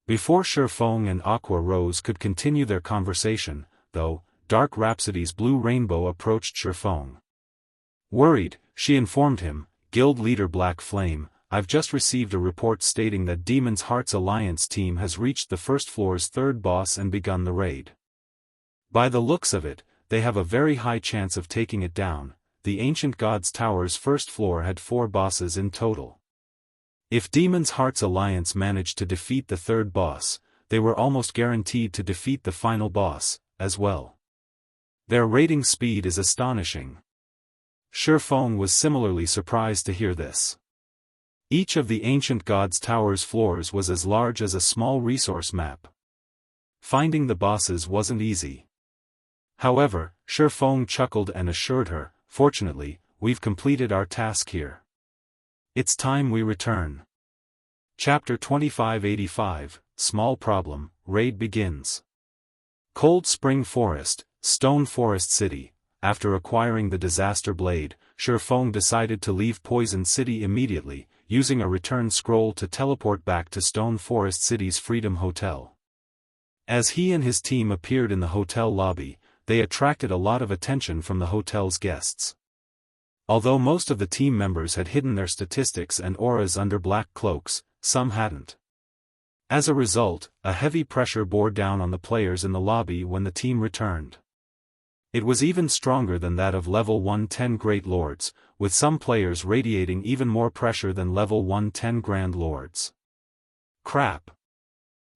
Before Shifeng and Aqua Rose could continue their conversation, though, Dark Rhapsody's Blue Rainbow approached Shifeng. Worried, she informed him, Guild Leader Black Flame, I've just received a report stating that Demon's Heart's Alliance team has reached the first floor's third boss and begun the raid. By the looks of it, they have a very high chance of taking it down. The Ancient Gods Tower's first floor had 4 bosses in total. If Demon's Heart's Alliance managed to defeat the third boss, they were almost guaranteed to defeat the final boss, as well. Their raiding speed is astonishing. Shifeng was similarly surprised to hear this. Each of the Ancient Gods Tower's floors was as large as a small resource map. Finding the bosses wasn't easy. However, Shifeng chuckled and assured her, fortunately, we've completed our task here. It's time we return. Chapter 2585, Small Problem, Raid begins. Cold Spring Forest, Stone Forest City. After acquiring the Disaster Blade, Shifeng decided to leave Poison City immediately, using a return scroll to teleport back to Stone Forest City's Freedom Hotel. As he and his team appeared in the hotel lobby, they attracted a lot of attention from the hotel's guests. Although most of the team members had hidden their statistics and auras under black cloaks, some hadn't. As a result, a heavy pressure bore down on the players in the lobby when the team returned. It was even stronger than that of level 110 Great Lords, with some players radiating even more pressure than level 110 Grand Lords. Crap.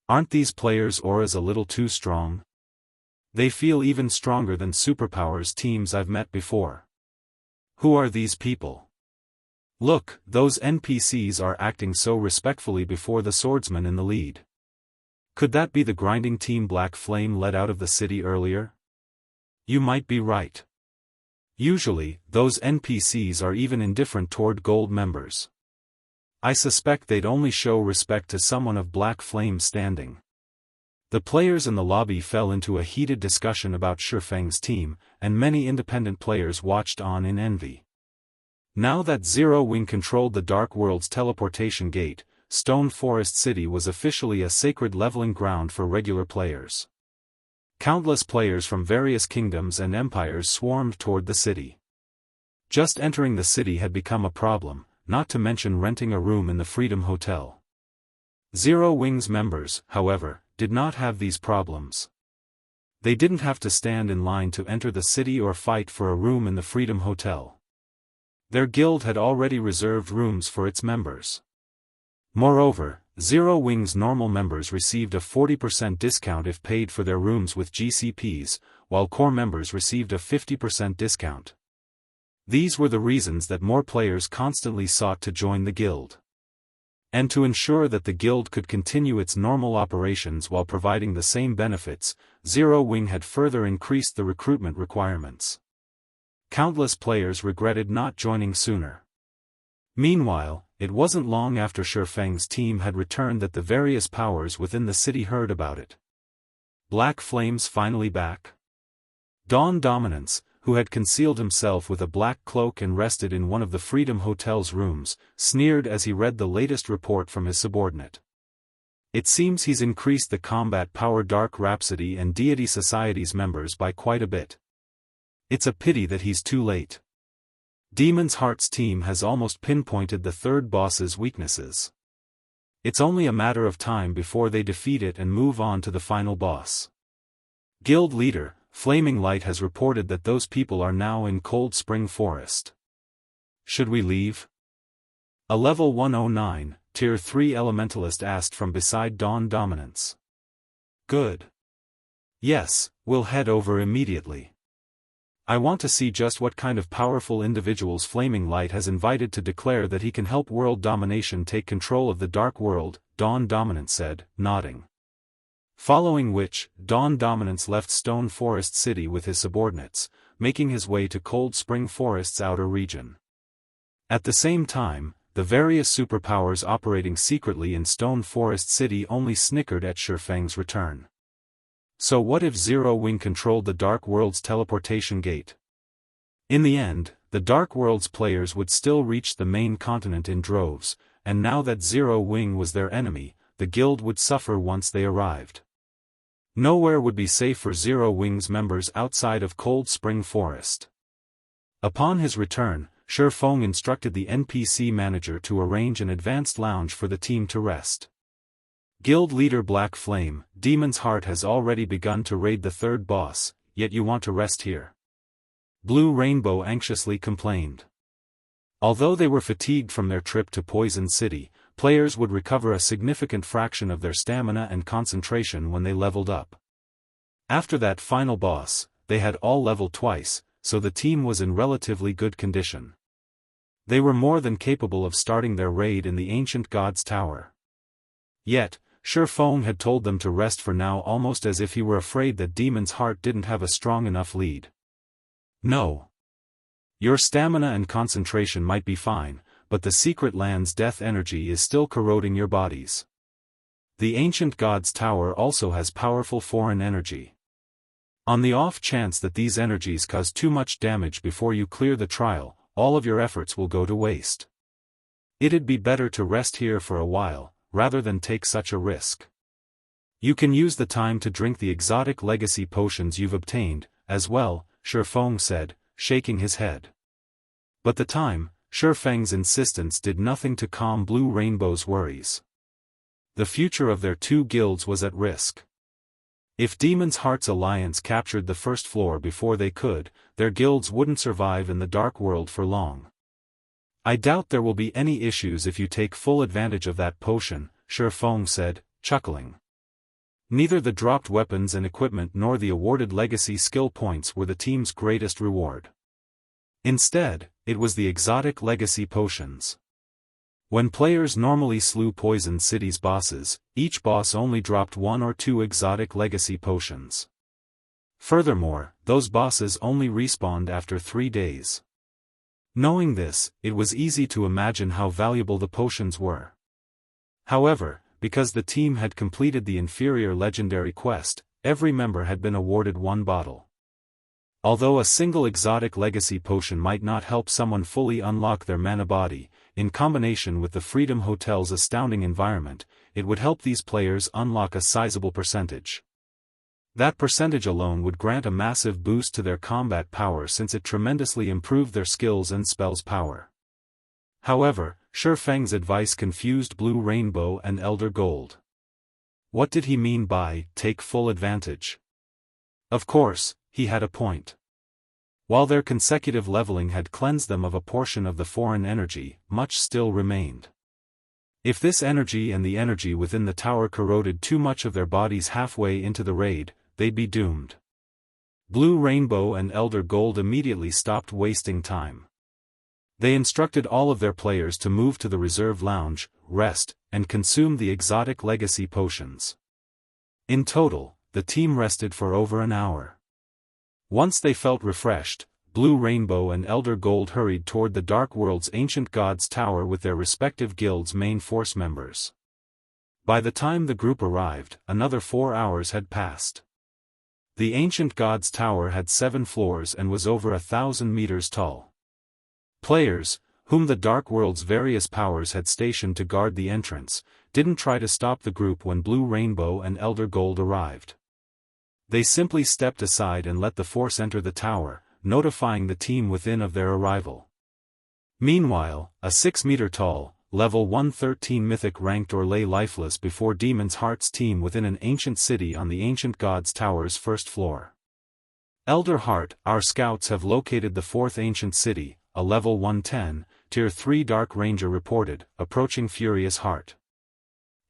Aren't these players' auras a little too strong? They feel even stronger than superpowers teams I've met before. Who are these people? Look, those NPCs are acting so respectfully before the swordsman in the lead. Could that be the grinding team Black Flame led out of the city earlier? You might be right. Usually, those NPCs are even indifferent toward gold members. I suspect they'd only show respect to someone of Black Flame's standing. The players in the lobby fell into a heated discussion about Shifeng's team, and many independent players watched on in envy. Now that Zero Wing controlled the Dark World's teleportation gate, Stone Forest City was officially a sacred leveling ground for regular players. Countless players from various kingdoms and empires swarmed toward the city. Just entering the city had become a problem, not to mention renting a room in the Freedom Hotel. Zero Wing's members, however, did not have these problems. They didn't have to stand in line to enter the city or fight for a room in the Freedom Hotel. Their guild had already reserved rooms for its members. Moreover, Zero Wing's normal members received a 40% discount if paid for their rooms with GCPs, while core members received a 50% discount. These were the reasons that more players constantly sought to join the guild. And to ensure that the guild could continue its normal operations while providing the same benefits, Zero Wing had further increased the recruitment requirements. Countless players regretted not joining sooner. Meanwhile, it wasn't long after Shifeng's team had returned that the various powers within the city heard about it. Black Flame's finally back? Dawn Dominance, who had concealed himself with a black cloak and rested in one of the Freedom Hotel's rooms, sneered as he read the latest report from his subordinate. It seems he's increased the combat power Dark Rhapsody and Deity Society's members by quite a bit. It's a pity that he's too late. Demon's Heart's team has almost pinpointed the third boss's weaknesses. It's only a matter of time before they defeat it and move on to the final boss. Guild leader, Flaming Light has reported that those people are now in Cold Spring Forest. Should we leave? A level 109, Tier 3 Elementalist asked from beside Dawn Dominance. Good. Yes, we'll head over immediately. I want to see just what kind of powerful individuals Flaming Light has invited to declare that he can help world domination take control of the Dark World, Dawn Dominant said, nodding. Following which, Dawn Dominance left Stone Forest City with his subordinates, making his way to Cold Spring Forest's outer region. At the same time, the various superpowers operating secretly in Stone Forest City only snickered at Shifeng's return. So what if Zero Wing controlled the Dark World's teleportation gate? In the end, the Dark World's players would still reach the main continent in droves, and now that Zero Wing was their enemy, the guild would suffer once they arrived. Nowhere would be safe for Zero Wing's members outside of Cold Spring Forest. Upon his return, Shifeng instructed the NPC manager to arrange an advanced lounge for the team to rest. Guild leader Black Flame, Demon's Heart has already begun to raid the third boss, yet you want to rest here? Blue Rainbow anxiously complained. Although they were fatigued from their trip to Poison City, players would recover a significant fraction of their stamina and concentration when they leveled up. After that final boss, they had all leveled twice, so the team was in relatively good condition. They were more than capable of starting their raid in the Ancient God's Tower. Yet, Shifeng had told them to rest for now, almost as if he were afraid that Demon's Heart didn't have a strong enough lead. No. Your stamina and concentration might be fine, but the secret land's death energy is still corroding your bodies. The Ancient God's Tower also has powerful foreign energy. On the off chance that these energies cause too much damage before you clear the trial, all of your efforts will go to waste. It'd be better to rest here for a while, rather than take such a risk. You can use the time to drink the exotic legacy potions you've obtained, as well, Shifeng said, shaking his head. But the time, Shifeng's insistence did nothing to calm Blue Rainbow's worries. The future of their two guilds was at risk. If Demon's Heart's alliance captured the first floor before they could, their guilds wouldn't survive in the Dark World for long. I doubt there will be any issues if you take full advantage of that potion, Shifeng said, chuckling. Neither the dropped weapons and equipment nor the awarded legacy skill points were the team's greatest reward. Instead, it was the exotic legacy potions. When players normally slew Poison City's bosses, each boss only dropped 1 or 2 exotic legacy potions. Furthermore, those bosses only respawned after 3 days. Knowing this, it was easy to imagine how valuable the potions were. However, because the team had completed the inferior legendary quest, every member had been awarded 1 bottle. Although a single exotic legacy potion might not help someone fully unlock their mana body, in combination with the Freedom Hotel's astounding environment, it would help these players unlock a sizable percentage. That percentage alone would grant a massive boost to their combat power since it tremendously improved their skills and spells power. However, Shifeng's advice confused Blue Rainbow and Elder Gold. What did he mean by, take full advantage? Of course, he had a point. While their consecutive leveling had cleansed them of a portion of the foreign energy, much still remained. If this energy and the energy within the tower corroded too much of their bodies halfway into the raid, they'd be doomed. Blue Rainbow and Elder Gold immediately stopped wasting time. They instructed all of their players to move to the reserved lounge, rest, and consume the exotic legacy potions. In total, the team rested for over an hour. Once they felt refreshed, Blue Rainbow and Elder Gold hurried toward the Dark World's Ancient God's Tower with their respective guilds' main force members. By the time the group arrived, another 4 hours had passed. The Ancient God's Tower had 7 floors and was over 1,000 meters tall. Players, whom the Dark World's various powers had stationed to guard the entrance, didn't try to stop the group when Blue Rainbow and Elder Gold arrived. They simply stepped aside and let the force enter the tower, notifying the team within of their arrival. Meanwhile, a 6-meter-tall, level 113 Mythic ranked or lay lifeless before Demon's Heart's team within an ancient city on the Ancient God's Tower's first floor. Elder Heart, our scouts have located the 4th ancient city, a level 110, Tier 3 Dark Ranger reported, approaching Furious Heart.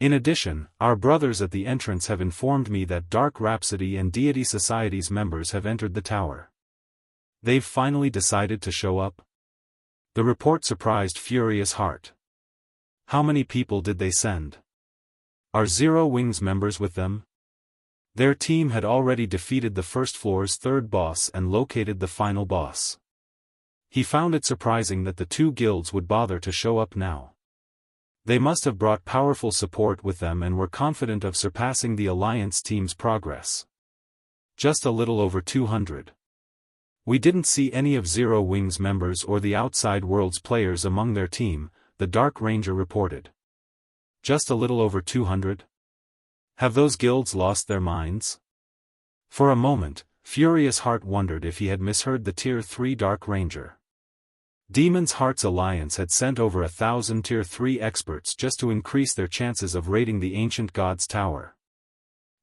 In addition, our brothers at the entrance have informed me that Dark Rhapsody and Deity Society's members have entered the tower. They've finally decided to show up? The report surprised Furious Heart. How many people did they send? Are Zero Wings members with them? Their team had already defeated the first floor's third boss and located the final boss. He found it surprising that the two guilds would bother to show up now. They must have brought powerful support with them and were confident of surpassing the Alliance team's progress. Just a little over 200. We didn't see any of Zero Wings members or the Outside Worlds players among their team, the Dark Ranger reported. Just a little over 200? Have those guilds lost their minds? For a moment, Furious Heart wondered if he had misheard the Tier 3 Dark Ranger. Demon's Heart's Alliance had sent over 1,000 Tier 3 experts just to increase their chances of raiding the Ancient God's Tower.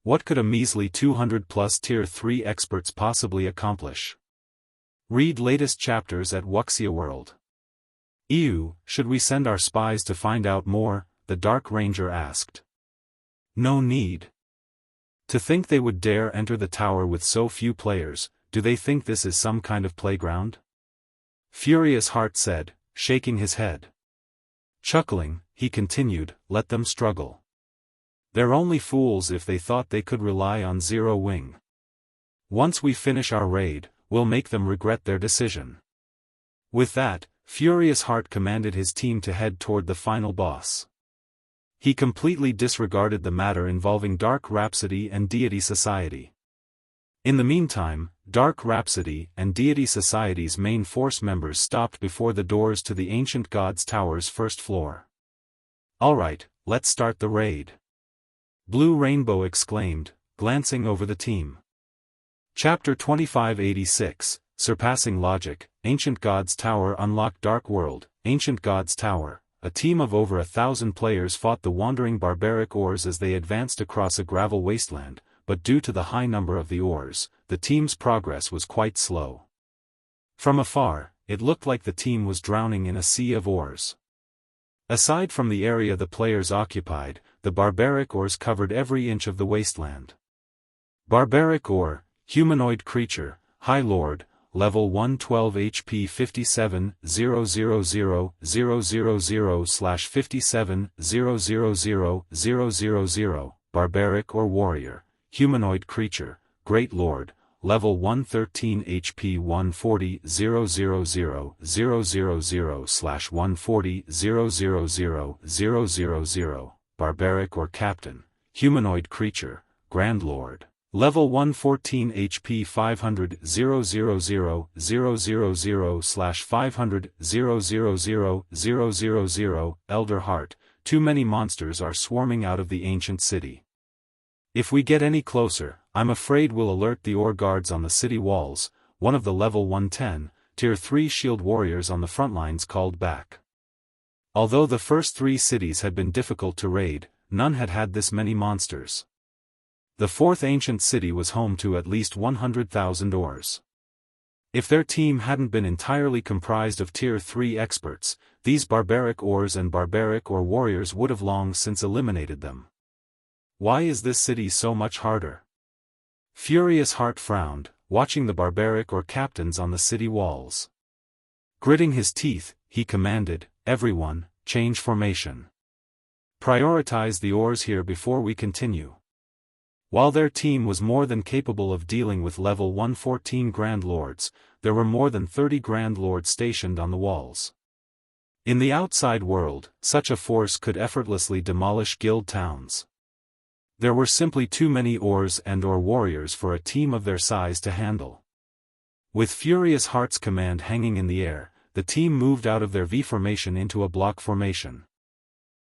What could a measly 200-plus Tier 3 experts possibly accomplish? Read latest chapters at Wuxia World. Ew, should we send our spies to find out more? The Dark Ranger asked. No need. To think they would dare enter the tower with so few players, do they think this is some kind of playground? Furious Heart said, shaking his head. Chuckling, he continued, let them struggle. They're only fools if they thought they could rely on Zero Wing. Once we finish our raid, we'll make them regret their decision. With that, Furious Heart commanded his team to head toward the final boss. He completely disregarded the matter involving Dark Rhapsody and Deity Society. In the meantime, Dark Rhapsody and Deity Society's main force members stopped before the doors to the Ancient God's Tower's first floor. Alright, let's start the raid. Blue Rainbow exclaimed, glancing over the team. Chapter 2586, Surpassing Logic, Ancient God's Tower unlocked Dark World, Ancient God's Tower. A team of over 1,000 players fought the wandering barbaric ores as they advanced across a gravel wasteland, but due to the high number of the ores, the team's progress was quite slow. From afar, it looked like the team was drowning in a sea of ores. Aside from the area the players occupied, the barbaric ores covered every inch of the wasteland. Barbaric ore, humanoid creature, High Lord, Level 112 HP 57,000/57,000,000, Barbaric or Warrior, Humanoid Creature, Great Lord, Level 113 HP 140,000/140,000,000, Barbaric or Captain, Humanoid Creature, Grand Lord. Level 114 HP 500,000/500,000,000, Elder Heart. Too many monsters are swarming out of the ancient city. If we get any closer, I'm afraid we'll alert the ore guards on the city walls, one of the level 110, Tier 3 shield warriors on the front lines called back. Although the first 3 cities had been difficult to raid, none had had this many monsters. The fourth ancient city was home to at least 100,000 ores. If their team hadn't been entirely comprised of Tier 3 experts, these barbaric ores and barbaric or warriors would have long since eliminated them. Why is this city so much harder? Furious Heart frowned, watching the barbaric or captains on the city walls. Gritting his teeth, he commanded, everyone, change formation. Prioritize the ores here before we continue. While their team was more than capable of dealing with level 114 Grand Lords, there were more than 30 Grand Lords stationed on the walls. In the outside world, such a force could effortlessly demolish guild towns. There were simply too many ores and/or warriors for a team of their size to handle. With Furious Heart's command hanging in the air, the team moved out of their V formation into a block formation.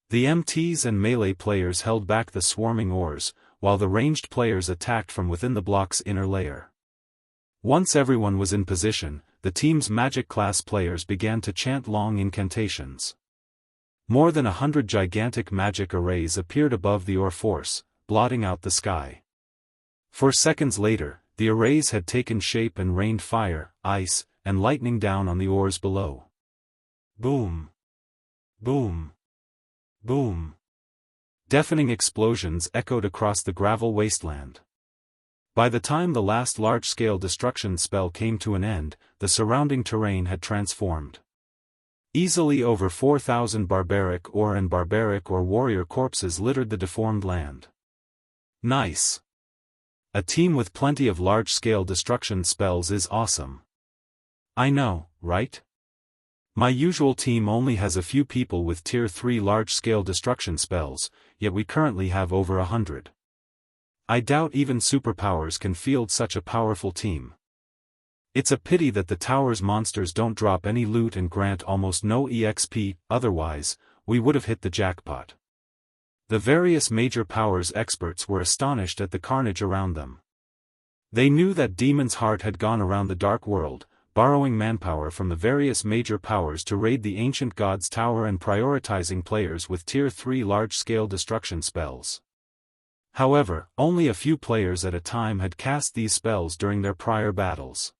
The MTs and melee players held back the swarming ores, while the ranged players attacked from within the block's inner layer. Once everyone was in position, the team's magic class players began to chant long incantations. More than 100 gigantic magic arrays appeared above the ore force, blotting out the sky. For seconds later, the arrays had taken shape and rained fire, ice, and lightning down on the ores below. Boom! Boom! Boom! Deafening explosions echoed across the gravel wasteland. By the time the last large-scale destruction spell came to an end, the surrounding terrain had transformed. Easily over 4,000 barbaric or warrior corpses littered the deformed land. Nice. A team with plenty of large-scale destruction spells is awesome. I know, right? My usual team only has a few people with Tier 3 large-scale destruction spells, yet we currently have over 100. I doubt even superpowers can field such a powerful team. It's a pity that the tower's monsters don't drop any loot and grant almost no EXP, otherwise, we would have hit the jackpot. The various major powers experts were astonished at the carnage around them. They knew that Demon's Heart had gone around the Dark World, borrowing manpower from the various major powers to raid the Ancient God's Tower and prioritizing players with Tier 3 large-scale destruction spells. However, only a few players at a time had cast these spells during their prior battles.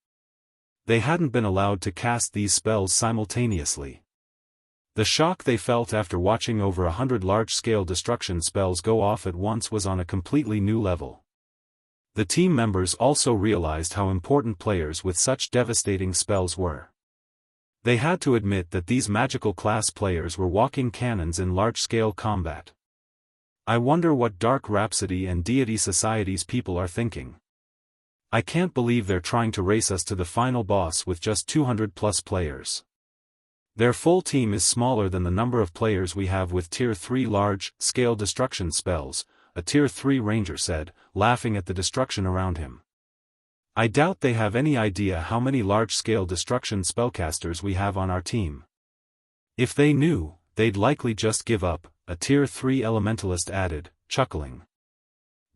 They hadn't been allowed to cast these spells simultaneously. The shock they felt after watching over 100 large-scale destruction spells go off at once was on a completely new level. The team members also realized how important players with such devastating spells were. They had to admit that these magical class players were walking cannons in large-scale combat. I wonder what Dark Rhapsody and Deity Society's people are thinking. I can't believe they're trying to race us to the final boss with just 200+ players. Their full team is smaller than the number of players we have with Tier 3 large-scale destruction spells, a Tier 3 ranger said, laughing at the destruction around him. I doubt they have any idea how many large-scale destruction spellcasters we have on our team. If they knew, they'd likely just give up, a Tier 3 elementalist added, chuckling.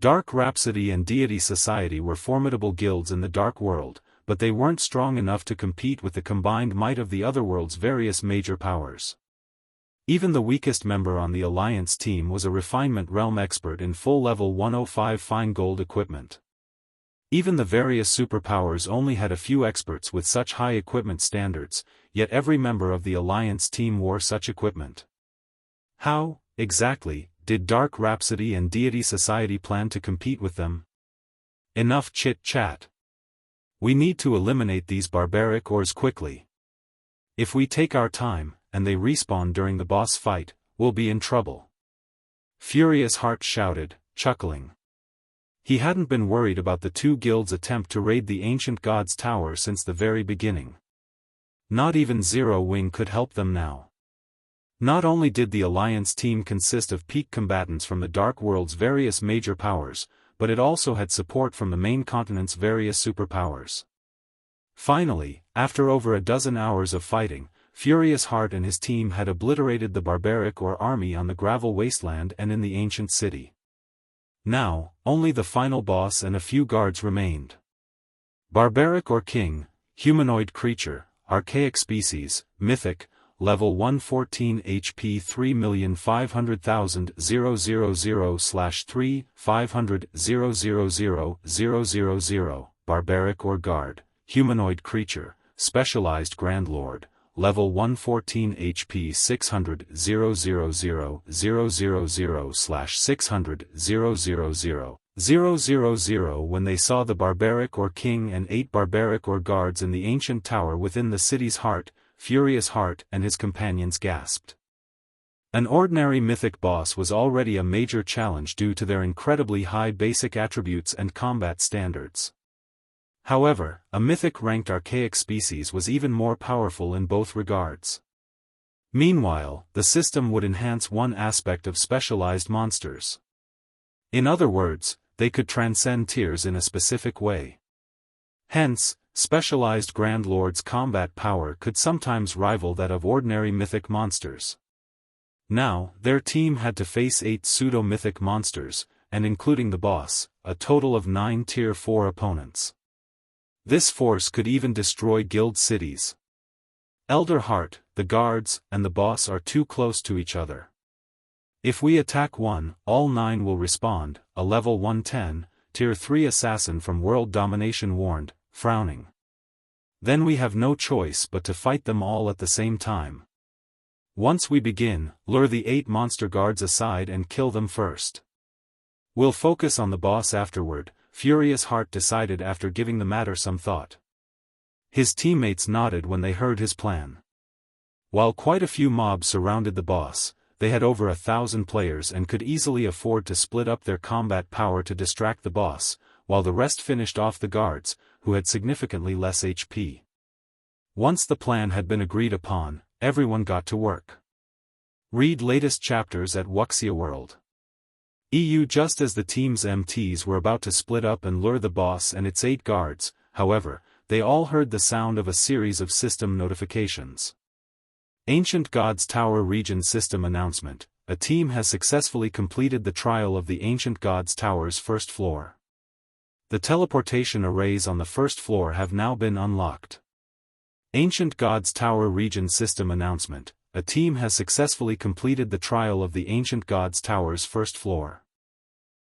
Dark Rhapsody and Deity Society were formidable guilds in the Dark World, but they weren't strong enough to compete with the combined might of the Otherworld's various major powers. Even the weakest member on the Alliance team was a Refinement Realm expert in full level 105 fine gold equipment. Even the various superpowers only had a few experts with such high equipment standards, yet every member of the Alliance team wore such equipment. How, exactly, did Dark Rhapsody and Deity Society plan to compete with them? Enough chit-chat. We need to eliminate these barbaric ores quickly. If we take our time, and they respawn during the boss fight, we'll be in trouble. Furious Heart shouted, chuckling. He hadn't been worried about the two guilds' attempt to raid the Ancient God's Tower since the very beginning. Not even Zero Wing could help them now. Not only did the Alliance team consist of peak combatants from the Dark World's various major powers, but it also had support from the main continent's various superpowers. Finally, after over a dozen hours of fighting, Furious Heart and his team had obliterated the barbaric or army on the gravel wasteland and in the ancient city. Now, only the final boss and a few guards remained. Barbaric or king, humanoid creature, archaic species, mythic, level 114 HP 3,500,000 000/3 500 000 barbaric or guard, humanoid creature, specialized Grand Lord, level 114 HP 600 000/600 000. When they saw the barbaric or king and 8 barbaric or guards in the ancient tower within the city's heart, Furious Heart and his companions gasped. An ordinary mythic boss was already a major challenge due to their incredibly high basic attributes and combat standards. However, a mythic-ranked archaic species was even more powerful in both regards. Meanwhile, the system would enhance one aspect of specialized monsters. In other words, they could transcend tiers in a specific way. Hence, specialized Grand Lord's combat power could sometimes rival that of ordinary mythic monsters. Now, their team had to face 8 pseudo-mythic monsters, and including the boss, a total of 9 Tier 4 opponents. This force could even destroy guild cities. Elder Heart, the guards, and the boss are too close to each other. If we attack one, all 9 will respond, a level 110, Tier 3 assassin from World Domination warned, frowning. Then we have no choice but to fight them all at the same time. Once we begin, lure the 8 monster guards aside and kill them first. We'll focus on the boss afterward, Furious Heart decided after giving the matter some thought. His teammates nodded when they heard his plan. While quite a few mobs surrounded the boss, they had over 1,000 players and could easily afford to split up their combat power to distract the boss, while the rest finished off the guards, who had significantly less HP. Once the plan had been agreed upon, everyone got to work. Read latest chapters at Wuxia World. EU. Just as the team's MTs were about to split up and lure the boss and its 8 guards, however, they all heard the sound of a series of system notifications. Ancient Gods Tower Region System Announcement: a team has successfully completed the trial of the Ancient Gods Tower's first floor. The teleportation arrays on the first floor have now been unlocked. Ancient Gods Tower Region System Announcement: a team has successfully completed the trial of the Ancient Gods Tower's first floor.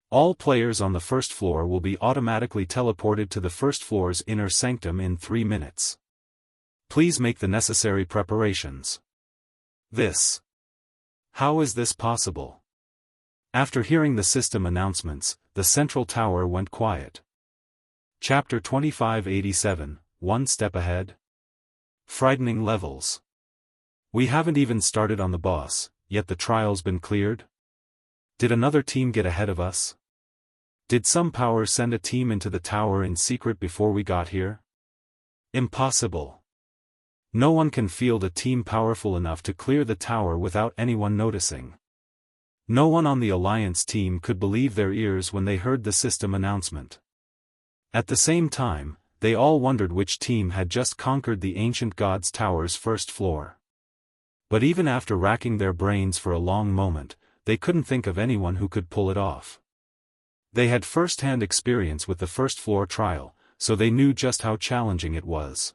All players on the first floor will be automatically teleported to the first floor's inner sanctum in 3 minutes. Please make the necessary preparations. How is this possible? After hearing the system announcements, the central tower went quiet. Chapter 2587, One Step Ahead. Frightening levels. We haven't even started on the boss, yet the trial's been cleared? Did another team get ahead of us? Did some power send a team into the tower in secret before we got here? Impossible. No one can field a team powerful enough to clear the tower without anyone noticing. No one on the Alliance team could believe their ears when they heard the system announcement. At the same time, they all wondered which team had just conquered the Ancient Gods Tower's first floor. But even after racking their brains for a long moment, they couldn't think of anyone who could pull it off. They had first-hand experience with the first floor trial, so they knew just how challenging it was.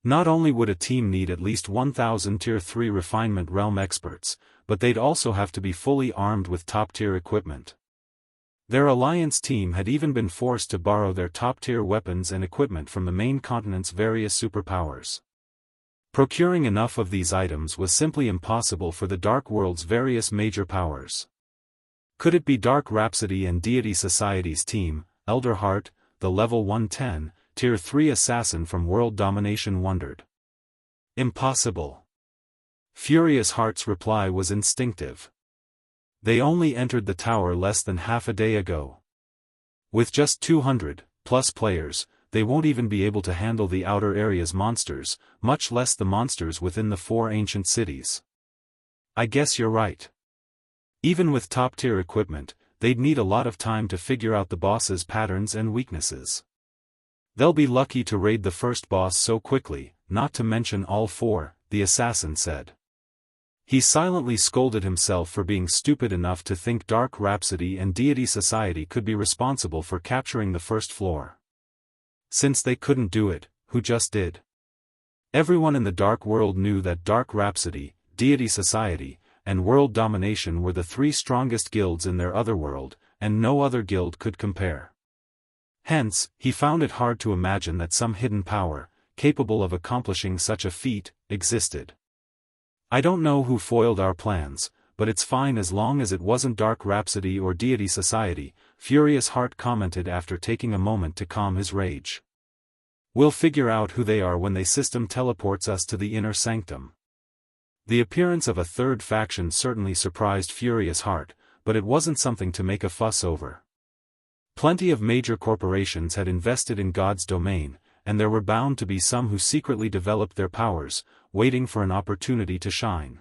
Not only would a team need at least 1,000 Tier 3 Refinement Realm experts, but they'd also have to be fully armed with top-tier equipment. Their Alliance team had even been forced to borrow their top-tier weapons and equipment from the main continent's various superpowers. Procuring enough of these items was simply impossible for the Dark World's various major powers. Could it be Dark Rhapsody and Deity Society's team? Elder Heart, the level 110, Tier 3 assassin from World Domination, wondered. Impossible. Furious Heart's reply was instinctive. They only entered the tower less than half a day ago. With just 200+ players, they won't even be able to handle the outer area's monsters, much less the monsters within the 4 ancient cities. I guess you're right. Even with top-tier equipment, they'd need a lot of time to figure out the boss's patterns and weaknesses. They'll be lucky to raid the first boss so quickly, not to mention all 4, the assassin said. He silently scolded himself for being stupid enough to think Dark Rhapsody and Deity Society could be responsible for capturing the first floor. Since they couldn't do it, who just did? Everyone in the Dark World knew that Dark Rhapsody, Deity Society, and World Domination were the 3 strongest guilds in their other world, and no other guild could compare. Hence, he found it hard to imagine that some hidden power, capable of accomplishing such a feat, existed. I don't know who foiled our plans, but it's fine as long as it wasn't Dark Rhapsody or Deity Society, Furious Heart commented after taking a moment to calm his rage. We'll figure out who they are when they system teleports us to the inner sanctum. The appearance of a third faction certainly surprised Furious Heart, but it wasn't something to make a fuss over. Plenty of major corporations had invested in God's domain, and there were bound to be some who secretly developed their powers, waiting for an opportunity to shine.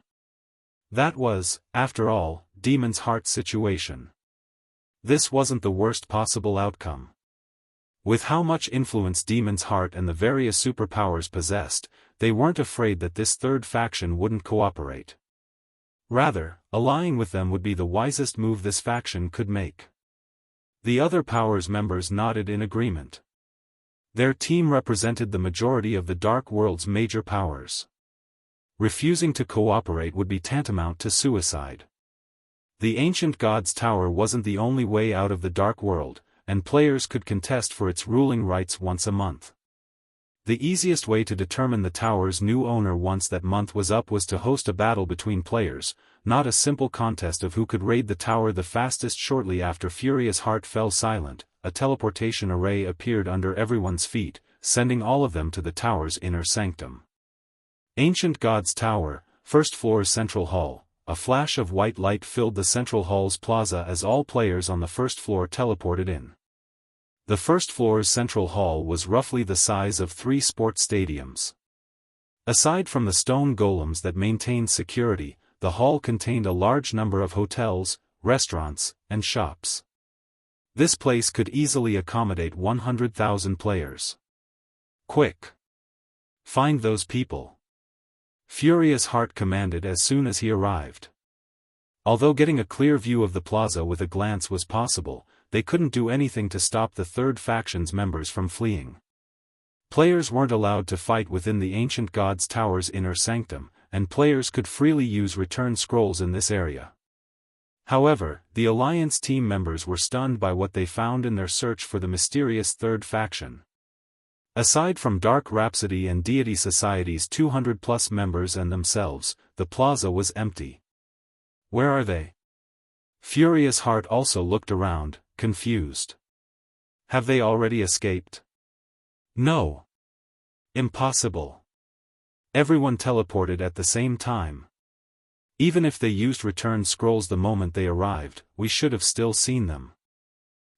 That was, after all, Demon's Heart's situation. This wasn't the worst possible outcome. With how much influence Demon's Heart and the various superpowers possessed, they weren't afraid that this third faction wouldn't cooperate. Rather, allying with them would be the wisest move this faction could make. The other powers members nodded in agreement. Their team represented the majority of the Dark World's major powers. Refusing to cooperate would be tantamount to suicide. The Ancient Gods Tower wasn't the only way out of the Dark World, and players could contest for its ruling rights once a month. The easiest way to determine the tower's new owner once that month was up was to host a battle between players, not a simple contest of who could raid the tower the fastest. Shortly after Furious Heart fell silent, a teleportation array appeared under everyone's feet, sending all of them to the tower's inner sanctum. Ancient God's Tower, first floor's central hall. A flash of white light filled the central hall's plaza as all players on the first floor teleported in. The first floor's central hall was roughly the size of 3 sports stadiums. Aside from the stone golems that maintained security, the hall contained a large number of hotels, restaurants, and shops. This place could easily accommodate 100,000 players. Quick! Find those people. Furious Heart commanded as soon as he arrived. Although getting a clear view of the plaza with a glance was possible, they couldn't do anything to stop the third faction's members from fleeing. Players weren't allowed to fight within the Ancient God's Tower's inner sanctum, and players could freely use return scrolls in this area. However, the Alliance team members were stunned by what they found in their search for the mysterious third faction. Aside from Dark Rhapsody and Deity Society's 200-plus members and themselves, the plaza was empty. Where are they? Furious Heart also looked around, confused. Have they already escaped? No. Impossible. Everyone teleported at the same time. Even if they used return scrolls the moment they arrived, we should have still seen them.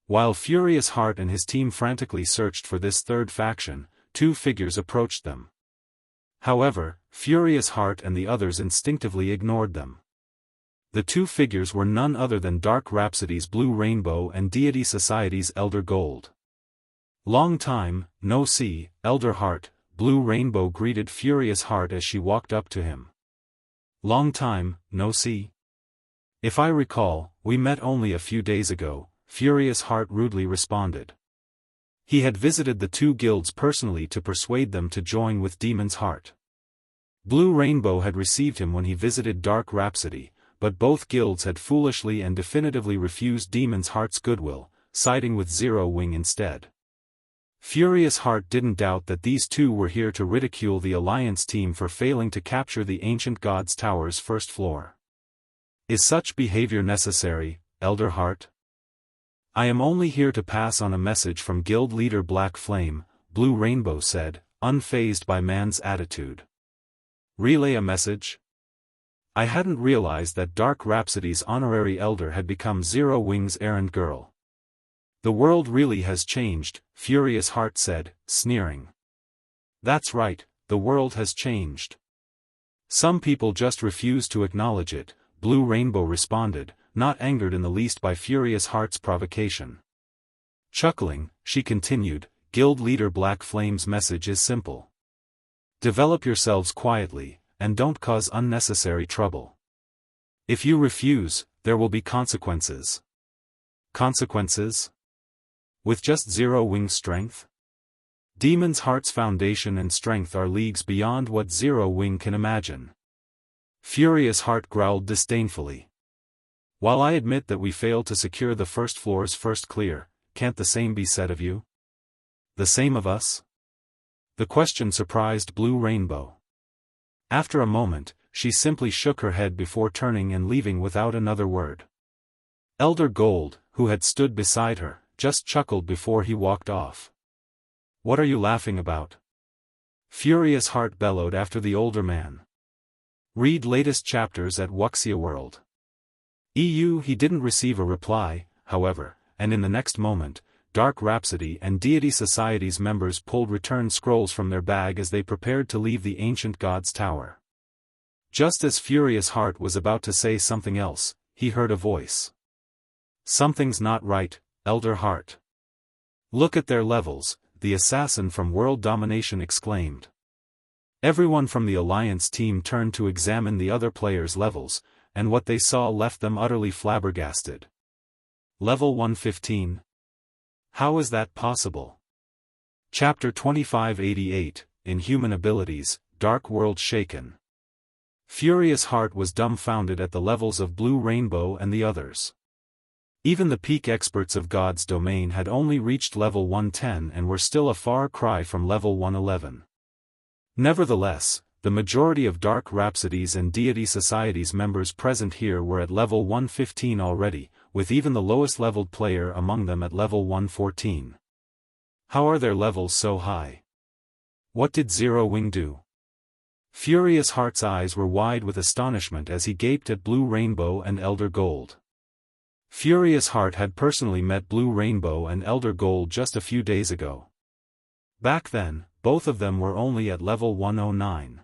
While Furious Heart and his team frantically searched for this third faction, 2 figures approached them. However, Furious Heart and the others instinctively ignored them. The 2 figures were none other than Dark Rhapsody's Blue Rainbow and Deity Society's Elder Gold. Long time, no see, Elder Heart. Blue Rainbow greeted Furious Heart as she walked up to him. Long time, no see. If I recall, we met only a few days ago, Furious Heart rudely responded. He had visited the 2 guilds personally to persuade them to join with Demon's Heart. Blue Rainbow had received him when he visited Dark Rhapsody, but both guilds had foolishly and definitively refused Demon's Heart's goodwill, siding with Zero Wing instead. Furious Heart didn't doubt that these 2 were here to ridicule the Alliance team for failing to capture the Ancient God's Tower's first floor. Is such behavior necessary, Elder Heart? I am only here to pass on a message from Guild Leader Black Flame, Blue Rainbow said, unfazed by man's attitude. Relay a message? I hadn't realized that Dark Rhapsody's honorary elder had become Zero Wing's errand girl. The world really has changed, Furious Heart said, sneering. That's right, the world has changed. Some people just refuse to acknowledge it, Blue Rainbow responded, not angered in the least by Furious Heart's provocation. Chuckling, she continued, Guild Leader Black Flame's message is simple. Develop yourselves quietly, and don't cause unnecessary trouble. If you refuse, there will be consequences. Consequences? With just Zero Wing's strength? Demon's Heart's foundation and strength are leagues beyond what Zero Wing can imagine. Furious Heart growled disdainfully. While I admit that we failed to secure the first floor's first clear, can't the same be said of you? The same of us? The question surprised Blue Rainbow. After a moment, she simply shook her head before turning and leaving without another word. Elder Gold, who had stood beside her, just chuckled before he walked off. What are you laughing about? Furious Heart bellowed after the older man. Read latest chapters at Wuxia World. He didn't receive a reply, however, and in the next moment, Dark Rhapsody and Deity Society's members pulled return scrolls from their bag as they prepared to leave the Ancient God's Tower. Just as Furious Heart was about to say something else, he heard a voice. Something's not right, Elder Heart. Look at their levels, the assassin from World Domination exclaimed. Everyone from the Alliance team turned to examine the other players' levels, and what they saw left them utterly flabbergasted. Level 115. How is that possible? Chapter 2588, Inhuman Abilities, Dark World Shaken. Furious Heart was dumbfounded at the levels of Blue Rainbow and the others. Even the peak experts of God's domain had only reached level 110 and were still a far cry from level 111. Nevertheless, the majority of Dark Rhapsody's and Deity Society's members present here were at level 115 already, with even the lowest leveled player among them at level 114. How are their levels so high? What did Zero Wing do? Furious Heart's eyes were wide with astonishment as he gaped at Blue Rainbow and Elder Gold. Furious Heart had personally met Blue Rainbow and Elder Gold just a few days ago. Back then, both of them were only at level 109.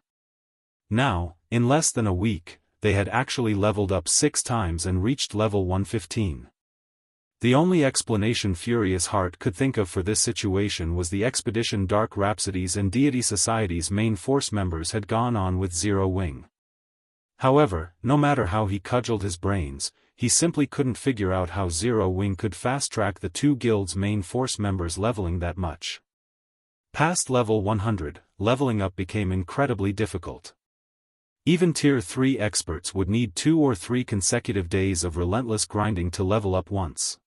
Now, in less than a week, they had actually leveled up 6 times and reached level 115. The only explanation Furious Heart could think of for this situation was the expedition Dark Rhapsody's and Deity Society's main force members had gone on with Zero Wing. However, no matter how he cudgeled his brains, he simply couldn't figure out how Zero Wing could fast-track the 2 guilds' main force members leveling that much. Past level 100, leveling up became incredibly difficult. Even Tier 3 experts would need 2 or 3 consecutive days of relentless grinding to level up once.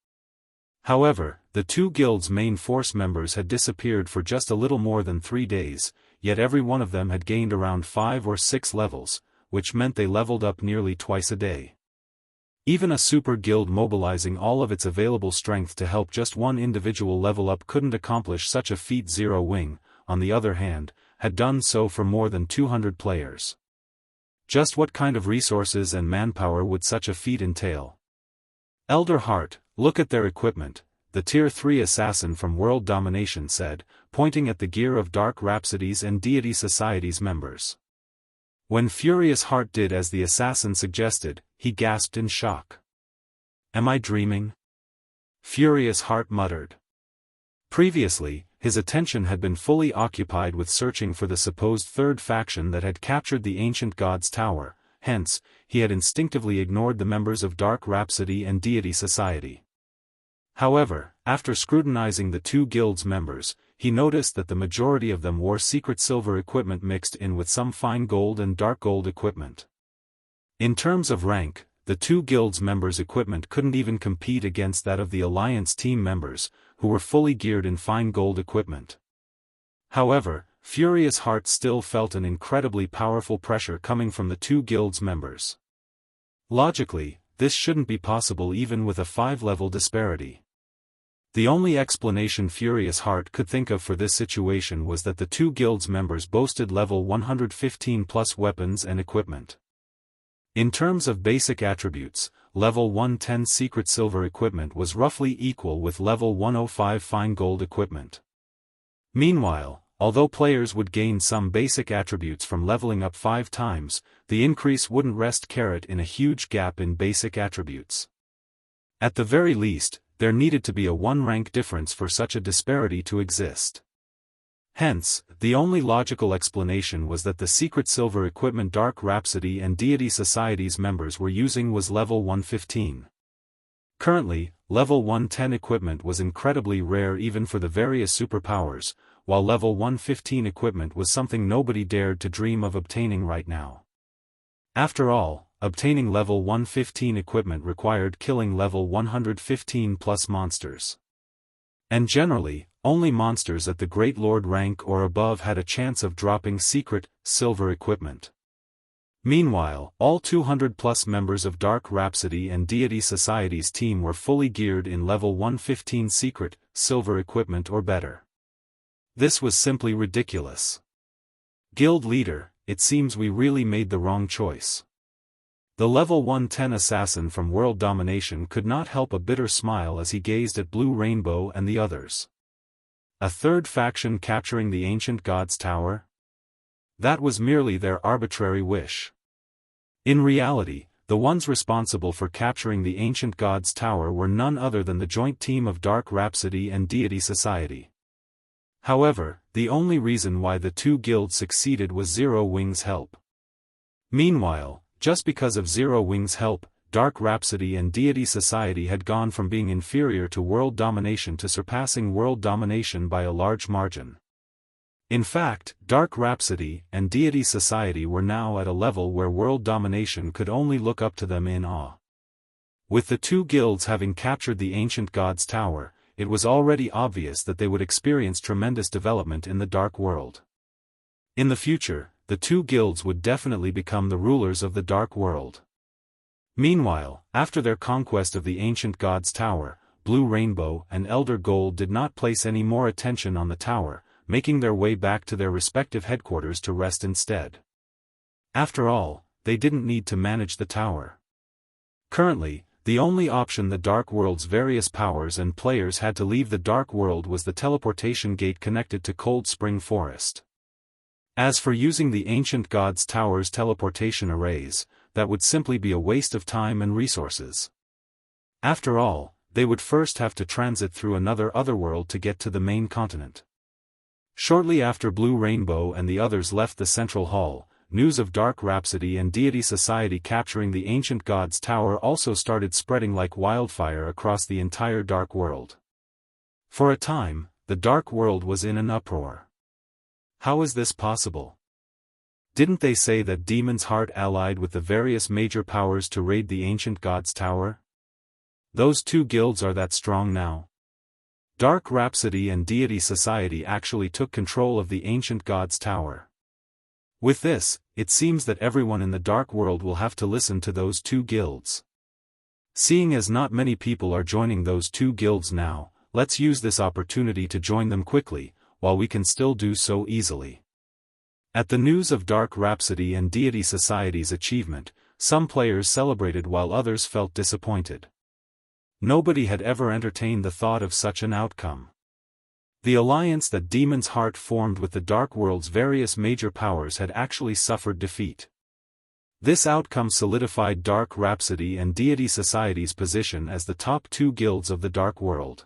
However, the 2 guilds' main force members had disappeared for just a little more than 3 days, yet every one of them had gained around 5 or 6 levels, which meant they leveled up nearly twice a day. Even a super guild mobilizing all of its available strength to help just one individual level up couldn't accomplish such a feat. Zero Wing, on the other hand, had done so for more than 200 players. Just what kind of resources and manpower would such a feat entail? Elder Heart, look at their equipment, the Tier 3 assassin from World Domination said, pointing at the gear of Dark Rhapsody's and Deity Society's members. When Furious Heart did as the assassin suggested, he gasped in shock. Am I dreaming? Furious Heart muttered. Previously, his attention had been fully occupied with searching for the supposed third faction that had captured the ancient god's tower, hence, he had instinctively ignored the members of Dark Rhapsody and Deity Society. However, after scrutinizing the 2 guilds' members, he noticed that the majority of them wore secret silver equipment mixed in with some fine gold and dark gold equipment. In terms of rank, the 2 guilds' members' equipment couldn't even compete against that of the Alliance team members, who were fully geared in fine gold equipment. However, Furious Heart still felt an incredibly powerful pressure coming from the 2 guilds' members. Logically, this shouldn't be possible even with a 5-level disparity. The only explanation Furious Heart could think of for this situation was that the 2 guilds' members boasted level 115 plus weapons and equipment. In terms of basic attributes, level 110 secret silver equipment was roughly equal with level 105 fine gold equipment. Meanwhile, although players would gain some basic attributes from leveling up 5 times, the increase wouldn't rest carrot in a huge gap in basic attributes. At the very least, there needed to be a 1-rank difference for such a disparity to exist. Hence, the only logical explanation was that the secret silver equipment Dark Rhapsody and Deity Society's members were using was level 115. Currently, level 110 equipment was incredibly rare even for the various superpowers, while level 115 equipment was something nobody dared to dream of obtaining right now. After all, obtaining level 115 equipment required killing level 115 plus monsters. And generally, only monsters at the Great Lord rank or above had a chance of dropping secret, silver equipment. Meanwhile, all 200-plus members of Dark Rhapsody and Deity Society's team were fully geared in level 115 secret, silver equipment or better. This was simply ridiculous. Guild leader, it seems we really made the wrong choice. The level 110 assassin from World Domination could not help a bitter smile as he gazed at Blue Rainbow and the others. A third faction capturing the ancient god's tower? That was merely their arbitrary wish. In reality, the ones responsible for capturing the ancient god's tower were none other than the joint team of Dark Rhapsody and Deity Society. However, the only reason why the 2 guilds succeeded was Zero Wing's help. Meanwhile, just because of Zero Wing's help, Dark Rhapsody and Deity Society had gone from being inferior to World Domination to surpassing World Domination by a large margin. In fact, Dark Rhapsody and Deity Society were now at a level where World Domination could only look up to them in awe. With the 2 guilds having captured the ancient god's tower, it was already obvious that they would experience tremendous development in the Dark World. In the future, the 2 guilds would definitely become the rulers of the Dark World. Meanwhile, after their conquest of the ancient god's tower, Blue Rainbow and Elder Gold did not place any more attention on the tower, making their way back to their respective headquarters to rest instead. After all, they didn't need to manage the tower. Currently, the only option the Dark World's various powers and players had to leave the Dark World was the teleportation gate connected to Cold Spring Forest. As for using the Ancient Gods Tower's teleportation arrays, that would simply be a waste of time and resources. After all, they would first have to transit through another otherworld to get to the main continent. Shortly after Blue Rainbow and the others left the Central Hall, news of Dark Rhapsody and Deity Society capturing the Ancient Gods Tower also started spreading like wildfire across the entire Dark World. For a time, the Dark World was in an uproar. How is this possible? Didn't they say that Demon's Heart allied with the various major powers to raid the Ancient Gods Tower? Those two guilds are that strong now. Dark Rhapsody and Deity Society actually took control of the Ancient Gods Tower. With this, it seems that everyone in the Dark World will have to listen to those two guilds. Seeing as not many people are joining those two guilds now, let's use this opportunity to join them quickly, while we can still do so easily. At the news of Dark Rhapsody and Deity Society's achievement, some players celebrated while others felt disappointed. Nobody had ever entertained the thought of such an outcome. The alliance that Demon's Heart formed with the Dark World's various major powers had actually suffered defeat. This outcome solidified Dark Rhapsody and Deity Society's position as the top two guilds of the Dark World.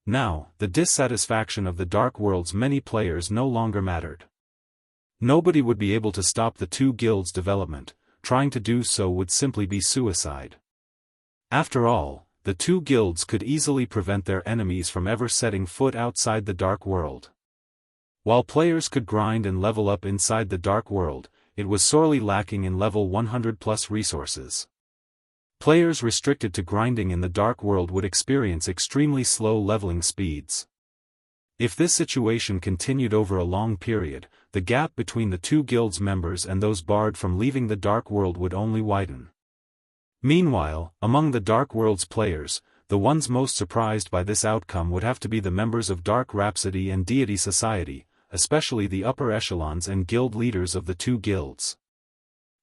Now, the dissatisfaction of the Dark World's many players no longer mattered. Nobody would be able to stop the two guilds' development, trying to do so would simply be suicide. After all, the two guilds could easily prevent their enemies from ever setting foot outside the Dark World. While players could grind and level up inside the Dark World, it was sorely lacking in level 100+ resources. Players restricted to grinding in the Dark World would experience extremely slow leveling speeds. If this situation continued over a long period, the gap between the two guilds' members and those barred from leaving the Dark World would only widen. Meanwhile, among the Dark World's players, the ones most surprised by this outcome would have to be the members of Dark Rhapsody and Deity Society, especially the upper echelons and guild leaders of the two guilds.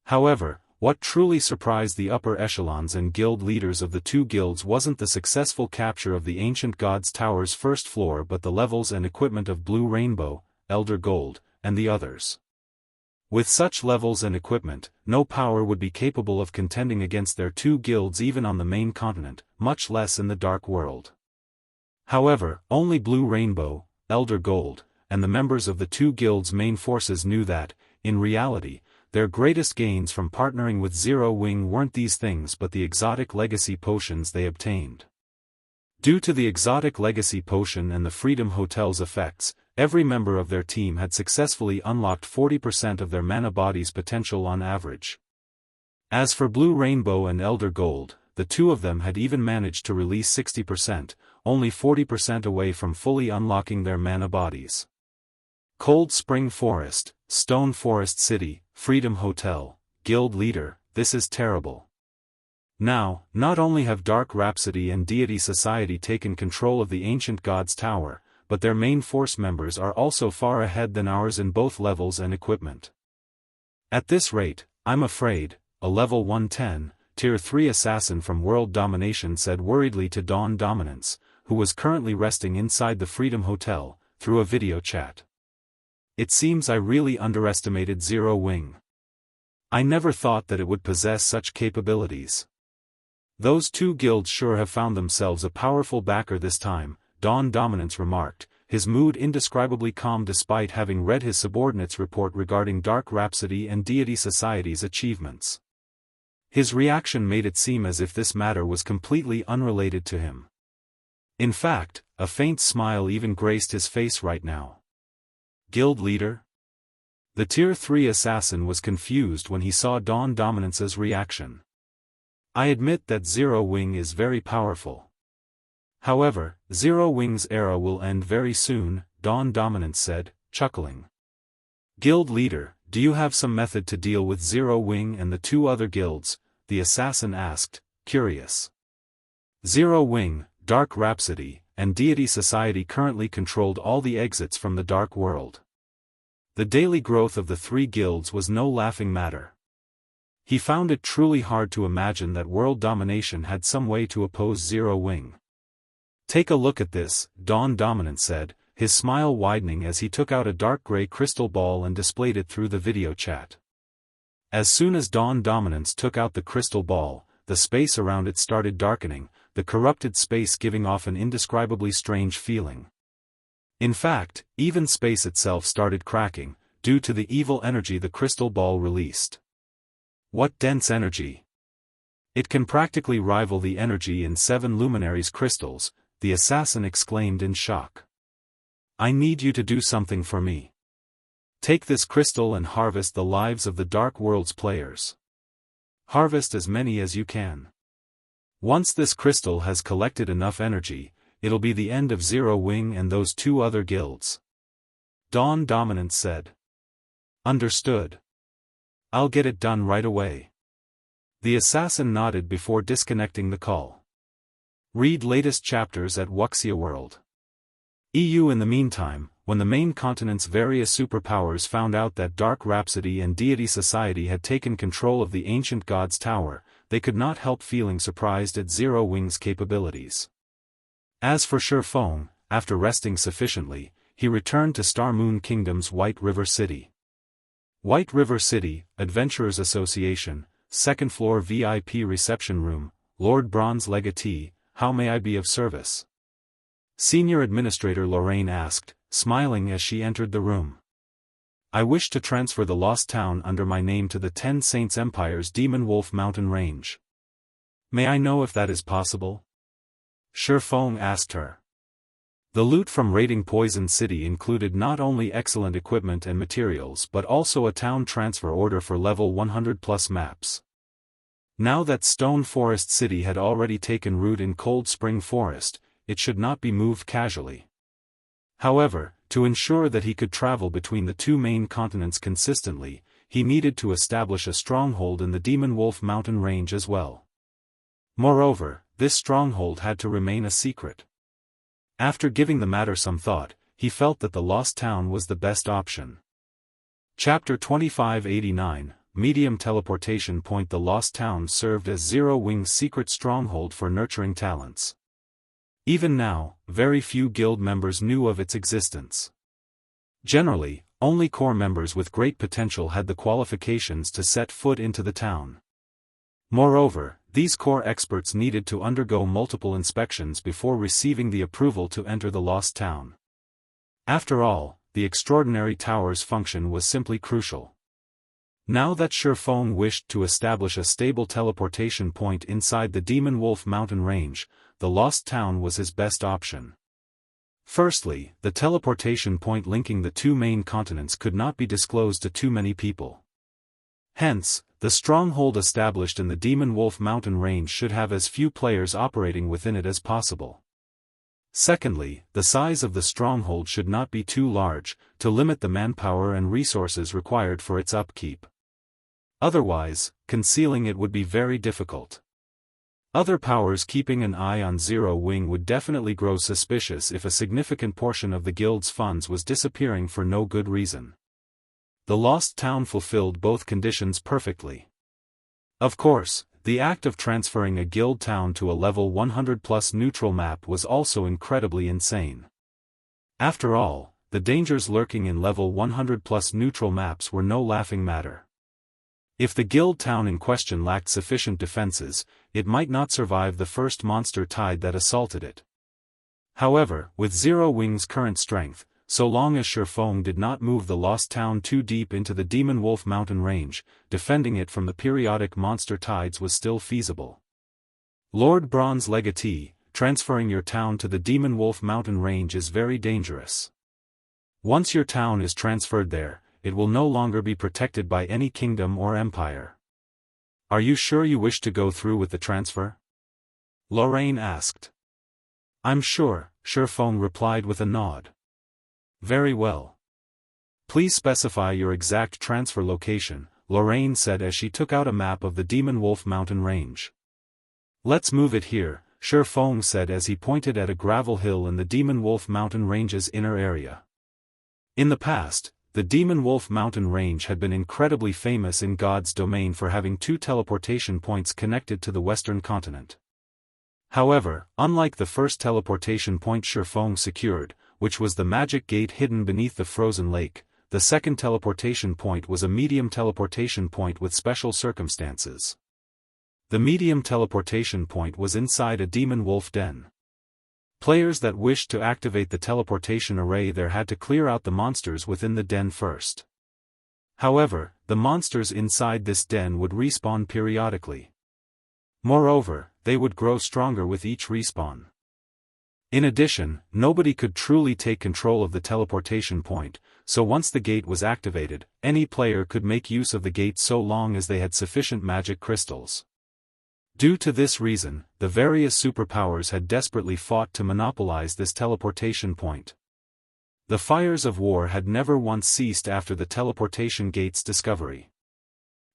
However, what truly surprised the upper echelons and guild leaders of the two guilds wasn't the successful capture of the Ancient Gods Tower's first floor but the levels and equipment of Blue Rainbow, Elder Gold, and the others. With such levels and equipment, no power would be capable of contending against their two guilds even on the main continent, much less in the Dark World. However, only Blue Rainbow, Elder Gold, and the members of the two guilds' main forces knew that, in reality, their greatest gains from partnering with Zero Wing weren't these things but the exotic legacy potions they obtained. Due to the exotic legacy potion and the Freedom Hotel's effects, every member of their team had successfully unlocked 40% of their mana body's potential on average. As for Blue Rainbow and Elder Gold, the two of them had even managed to release 60%, only 40% away from fully unlocking their mana bodies. Cold Spring Forest, Stone Forest City, Freedom Hotel, Guild Leader, this is terrible. Now, not only have Dark Rhapsody and Deity Society taken control of the Ancient Gods Tower, but their main force members are also far ahead than ours in both levels and equipment. At this rate, I'm afraid, a level 110, Tier 3 assassin from World Domination said worriedly to Dawn Dominance, who was currently resting inside the Freedom Hotel, through a video chat. It seems I really underestimated Zero Wing. I never thought that it would possess such capabilities. Those two guilds sure have found themselves a powerful backer this time, Dawn Dominance remarked, his mood indescribably calm despite having read his subordinate's report regarding Dark Rhapsody and Deity Society's achievements. His reaction made it seem as if this matter was completely unrelated to him. In fact, a faint smile even graced his face right now. Guild leader? The Tier 3 assassin was confused when he saw Dawn Dominance's reaction. I admit that Zero Wing is very powerful. However, Zero Wing's era will end very soon, Dawn Dominance said, chuckling. Guild leader, do you have some method to deal with Zero Wing and the two other guilds? The assassin asked, curious. Zero Wing, Dark Rhapsody, and Deity Society currently controlled all the exits from the Dark World. The daily growth of the three guilds was no laughing matter. He found it truly hard to imagine that world domination had some way to oppose Zero Wing. "Take a look at this," Dawn Dominant said, his smile widening as he took out a dark gray crystal ball and displayed it through the video chat. As soon as Dawn Dominance took out the crystal ball, the space around it started darkening, the corrupted space giving off an indescribably strange feeling. In fact, even space itself started cracking, due to the evil energy the crystal ball released. What dense energy! It can practically rival the energy in 7 Luminaries crystals, the assassin exclaimed in shock. "I need you to do something for me. Take this crystal and harvest the lives of the Dark World's players. Harvest as many as you can. Once this crystal has collected enough energy, it'll be the end of Zero Wing and those 2 other guilds." Dawn Dominant said. "Understood. I'll get it done right away." The assassin nodded before disconnecting the call. Read latest chapters at Wuxia World. EU. In the meantime, when the main continent's various superpowers found out that Dark Rhapsody and Deity Society had taken control of the Ancient God's Tower, they could not help feeling surprised at Zero Wing's capabilities. As for Shifeng, after resting sufficiently, he returned to Star Moon Kingdom's White River City. White River City, Adventurers Association, 2nd floor VIP reception room, Lord Bronze Legatee, how may I be of service? Senior Administrator Lorraine asked, smiling as she entered the room. I wish to transfer the Lost Town under my name to the 10 Saints Empire's Demon Wolf Mountain Range. May I know if that is possible? Shifeng asked her. The loot from raiding Poison City included not only excellent equipment and materials but also a town transfer order for level 100+ maps. Now that Stone Forest City had already taken root in Cold Spring Forest, it should not be moved casually. However, to ensure that he could travel between the 2 main continents consistently, he needed to establish a stronghold in the Demon Wolf Mountain Range as well. Moreover, this stronghold had to remain a secret. After giving the matter some thought, he felt that the Lost Town was the best option. Chapter 2589, Medium Teleportation Point. The Lost Town served as Zero Wing's secret stronghold for nurturing talents. Even now, very few guild members knew of its existence. Generally, only core members with great potential had the qualifications to set foot into the town. Moreover, these core experts needed to undergo multiple inspections before receiving the approval to enter the Lost Town. After all, the Extraordinary Tower's function was simply crucial. Now that Shifeng wished to establish a stable teleportation point inside the Demon Wolf Mountain Range, the Lost Town was his best option. Firstly, the teleportation point linking the 2 main continents could not be disclosed to too many people. Hence, the stronghold established in the Demon Wolf Mountain Range should have as few players operating within it as possible. Secondly, the size of the stronghold should not be too large, to limit the manpower and resources required for its upkeep. Otherwise, concealing it would be very difficult. Other powers keeping an eye on Zero Wing would definitely grow suspicious if a significant portion of the guild's funds was disappearing for no good reason. The Lost Town fulfilled both conditions perfectly. Of course, the act of transferring a guild town to a level 100+ neutral map was also incredibly insane. After all, the dangers lurking in level 100+ neutral maps were no laughing matter. If the guild town in question lacked sufficient defenses, it might not survive the first monster tide that assaulted it. However, with Zero Wing's current strength, so long as Shifeng did not move the Lost Town too deep into the Demon Wolf Mountain Range, defending it from the periodic monster tides was still feasible. Lord Bronze Legatee, transferring your town to the Demon Wolf Mountain Range is very dangerous. Once your town is transferred there, it will no longer be protected by any kingdom or empire. Are you sure you wish to go through with the transfer? Lorraine asked. I'm sure, Shifeng replied with a nod. Very well. Please specify your exact transfer location, Lorraine said as she took out a map of the Demon Wolf Mountain Range. Let's move it here, Feng said as he pointed at a gravel hill in the Demon Wolf Mountain Range's inner area. In the past, the Demon Wolf Mountain Range had been incredibly famous in God's domain for having 2 teleportation points connected to the western continent. However, unlike the first teleportation point Feng secured, which was the magic gate hidden beneath the frozen lake, the second teleportation point was a medium teleportation point with special circumstances. The medium teleportation point was inside a demon wolf den. Players that wished to activate the teleportation array there had to clear out the monsters within the den first. However, the monsters inside this den would respawn periodically. Moreover, they would grow stronger with each respawn. In addition, nobody could truly take control of the teleportation point, so once the gate was activated, any player could make use of the gate so long as they had sufficient magic crystals. Due to this reason, the various superpowers had desperately fought to monopolize this teleportation point. The fires of war had never once ceased after the teleportation gate's discovery.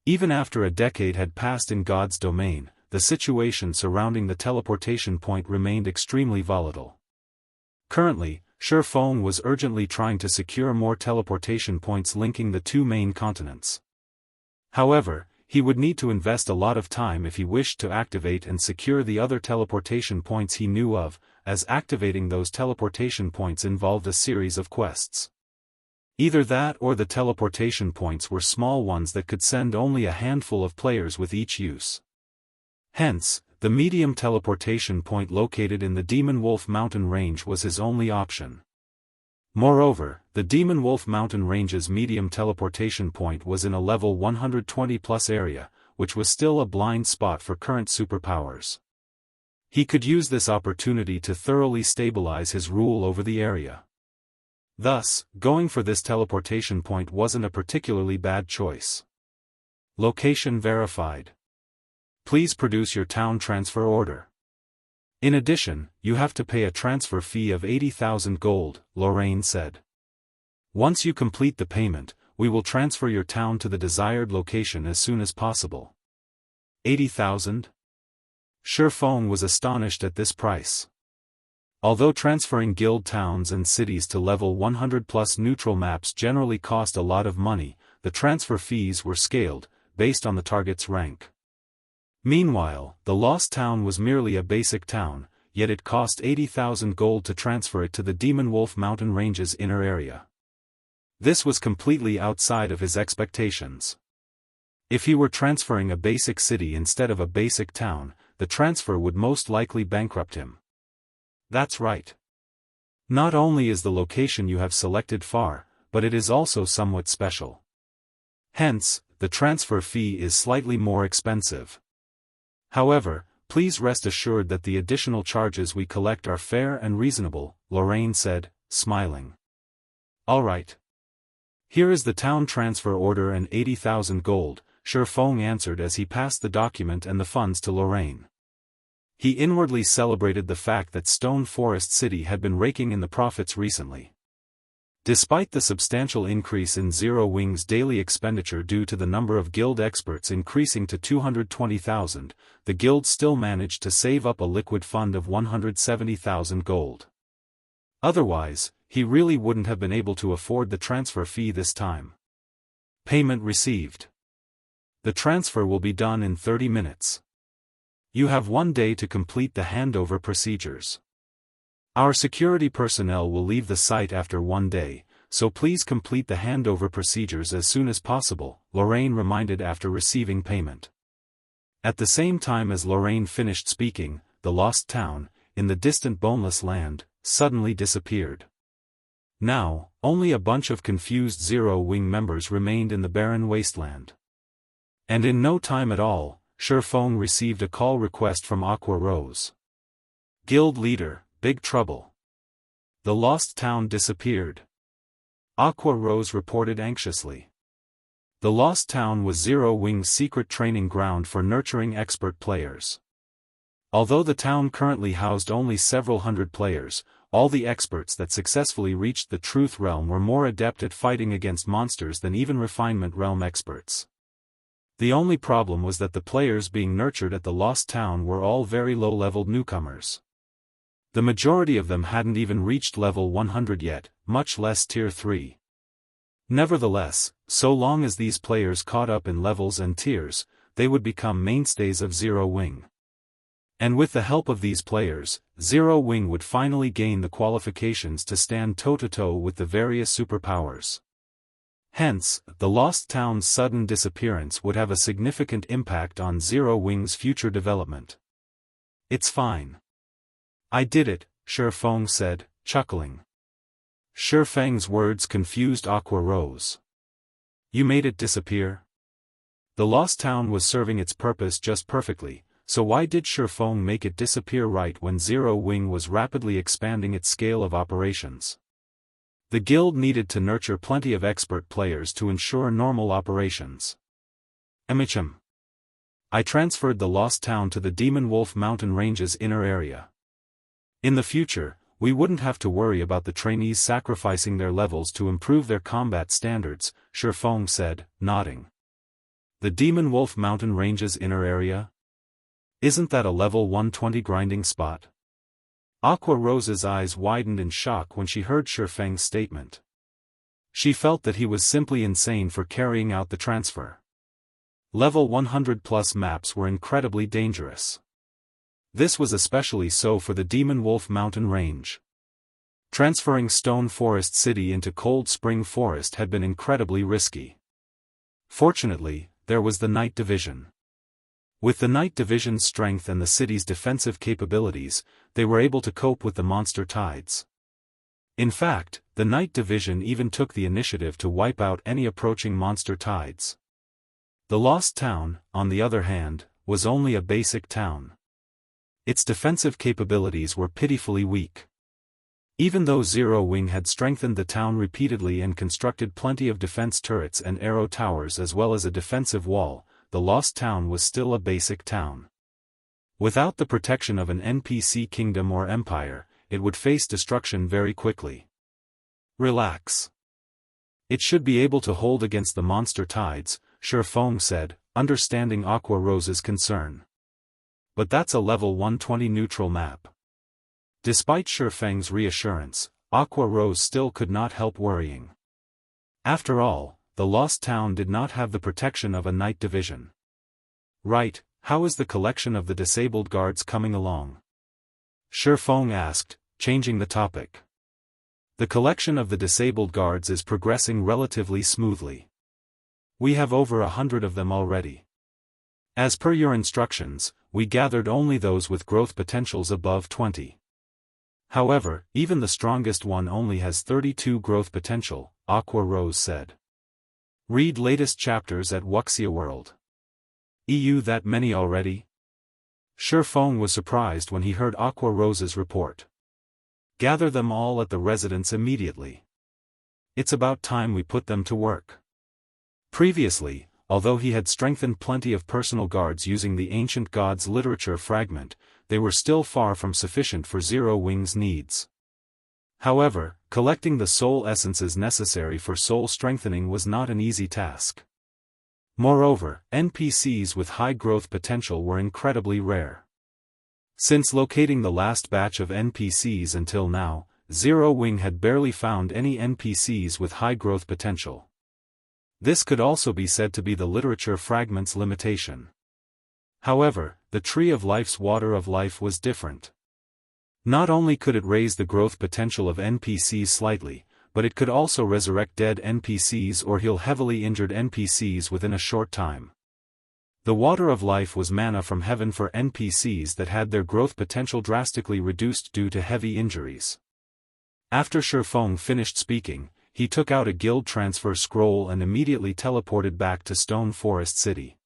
Even after a decade had passed in God's domain, the situation surrounding the teleportation point remained extremely volatile. Currently, Feng was urgently trying to secure more teleportation points linking the 2 main continents. However, he would need to invest a lot of time if he wished to activate and secure the other teleportation points he knew of, as activating those teleportation points involved a series of quests. Either that or the teleportation points were small ones that could send only a handful of players with each use. Hence, the medium teleportation point located in the Demon Wolf Mountain Range was his only option. Moreover, the Demon Wolf Mountain Range's medium teleportation point was in a level 120+ area, which was still a blind spot for current superpowers. He could use this opportunity to thoroughly stabilize his rule over the area. Thus, going for this teleportation point wasn't a particularly bad choice. Location verified. Please produce your town transfer order. In addition, you have to pay a transfer fee of 80,000 gold, Lorraine said. Once you complete the payment, we will transfer your town to the desired location as soon as possible. 80,000? Feng was astonished at this price. Although transferring guild towns and cities to level 100+ neutral maps generally cost a lot of money, the transfer fees were scaled, based on the target's rank. Meanwhile, the lost town was merely a basic town, yet it cost 80,000 gold to transfer it to the Demon Wolf Mountain Range's inner area. This was completely outside of his expectations. If he were transferring a basic city instead of a basic town, the transfer would most likely bankrupt him. That's right. Not only is the location you have selected far, but it is also somewhat special. Hence, the transfer fee is slightly more expensive. However, please rest assured that the additional charges we collect are fair and reasonable, Lorraine said, smiling. All right. Here is the town transfer order and 80,000 gold, Feng answered as he passed the document and the funds to Lorraine. He inwardly celebrated the fact that Stone Forest City had been raking in the profits recently. Despite the substantial increase in Zero Wing's daily expenditure due to the number of guild experts increasing to 220,000, the guild still managed to save up a liquid fund of 170,000 gold. Otherwise, he really wouldn't have been able to afford the transfer fee this time. Payment received. The transfer will be done in 30 minutes. You have 1 day to complete the handover procedures. Our security personnel will leave the site after 1 day, so please complete the handover procedures as soon as possible, Lorraine reminded after receiving payment. At the same time as Lorraine finished speaking, the lost town, in the distant boneless land, suddenly disappeared. Now, only a bunch of confused Zero Wing members remained in the barren wasteland. And in no time at all, Feng received a call request from Aqua Rose. Guild leader, big trouble. The lost town disappeared. Aqua Rose reported anxiously. The lost town was Zero Wing's secret training ground for nurturing expert players. Although the town currently housed only several hundred players, all the experts that successfully reached the Truth Realm were more adept at fighting against monsters than even Refinement Realm experts. The only problem was that the players being nurtured at the Lost Town were all very low-leveled newcomers. The majority of them hadn't even reached level 100 yet, much less tier 3. Nevertheless, so long as these players caught up in levels and tiers, they would become mainstays of Zero Wing. And with the help of these players, Zero Wing would finally gain the qualifications to stand toe-to-toe with the various superpowers. Hence, the Lost Town's sudden disappearance would have a significant impact on Zero Wing's future development. It's fine. I did it, Shifeng said, chuckling. Shifeng's words confused Aqua Rose. You made it disappear? The Lost Town was serving its purpose just perfectly, so why did Shifeng make it disappear right when Zero Wing was rapidly expanding its scale of operations? The guild needed to nurture plenty of expert players to ensure normal operations. Emicham. I transferred the Lost Town to the Demon Wolf Mountain Range's inner area. In the future, we wouldn't have to worry about the trainees sacrificing their levels to improve their combat standards, Shifeng said, nodding. The Demon Wolf Mountain Range's inner area? Isn't that a level 120 grinding spot? Aqua Rose's eyes widened in shock when she heard Shifeng's statement. She felt that he was simply insane for carrying out the transfer. Level 100+ maps were incredibly dangerous. This was especially so for the Demon Wolf Mountain Range. Transferring Stone Forest City into Cold Spring Forest had been incredibly risky. Fortunately, there was the Night Division. With the Night Division's strength and the city's defensive capabilities, they were able to cope with the monster tides. In fact, the Night Division even took the initiative to wipe out any approaching monster tides. The Lost Town, on the other hand, was only a basic town. Its defensive capabilities were pitifully weak. Even though Zero Wing had strengthened the town repeatedly and constructed plenty of defense turrets and arrow towers as well as a defensive wall, the Lost Town was still a basic town. Without the protection of an NPC kingdom or empire, it would face destruction very quickly. Relax. It should be able to hold against the monster tides, Shifeng said, understanding Aqua Rose's concern. But that's a level 120 neutral map. Despite Shifeng's reassurance, Aqua Rose still could not help worrying. After all, the Lost Town did not have the protection of a Night Division. Right, how is the collection of the disabled guards coming along? Shifeng asked, changing the topic. The collection of the disabled guards is progressing relatively smoothly. We have over 100 of them already. As per your instructions, we gathered only those with growth potentials above 20. However, even the strongest one only has 32 growth potential, Aqua Rose said. Read latest chapters at Wuxia World. EU that many already? Shifeng was surprised when he heard Aqua Rose's report. Gather them all at the residence immediately. It's about time we put them to work. Previously, although he had strengthened plenty of personal guards using the Ancient Gods literature fragment, they were still far from sufficient for Zero Wing's needs. However, collecting the soul essences necessary for soul strengthening was not an easy task. Moreover, NPCs with high growth potential were incredibly rare. Since locating the last batch of NPCs until now, Zero Wing had barely found any NPCs with high growth potential. This could also be said to be the literature fragment's limitation. However, the Tree of Life's Water of Life was different. Not only could it raise the growth potential of NPCs slightly, but it could also resurrect dead NPCs or heal heavily injured NPCs within a short time. The Water of Life was mana from heaven for NPCs that had their growth potential drastically reduced due to heavy injuries. After Shifeng finished speaking, he took out a guild transfer scroll and immediately teleported back to Stone Forest City.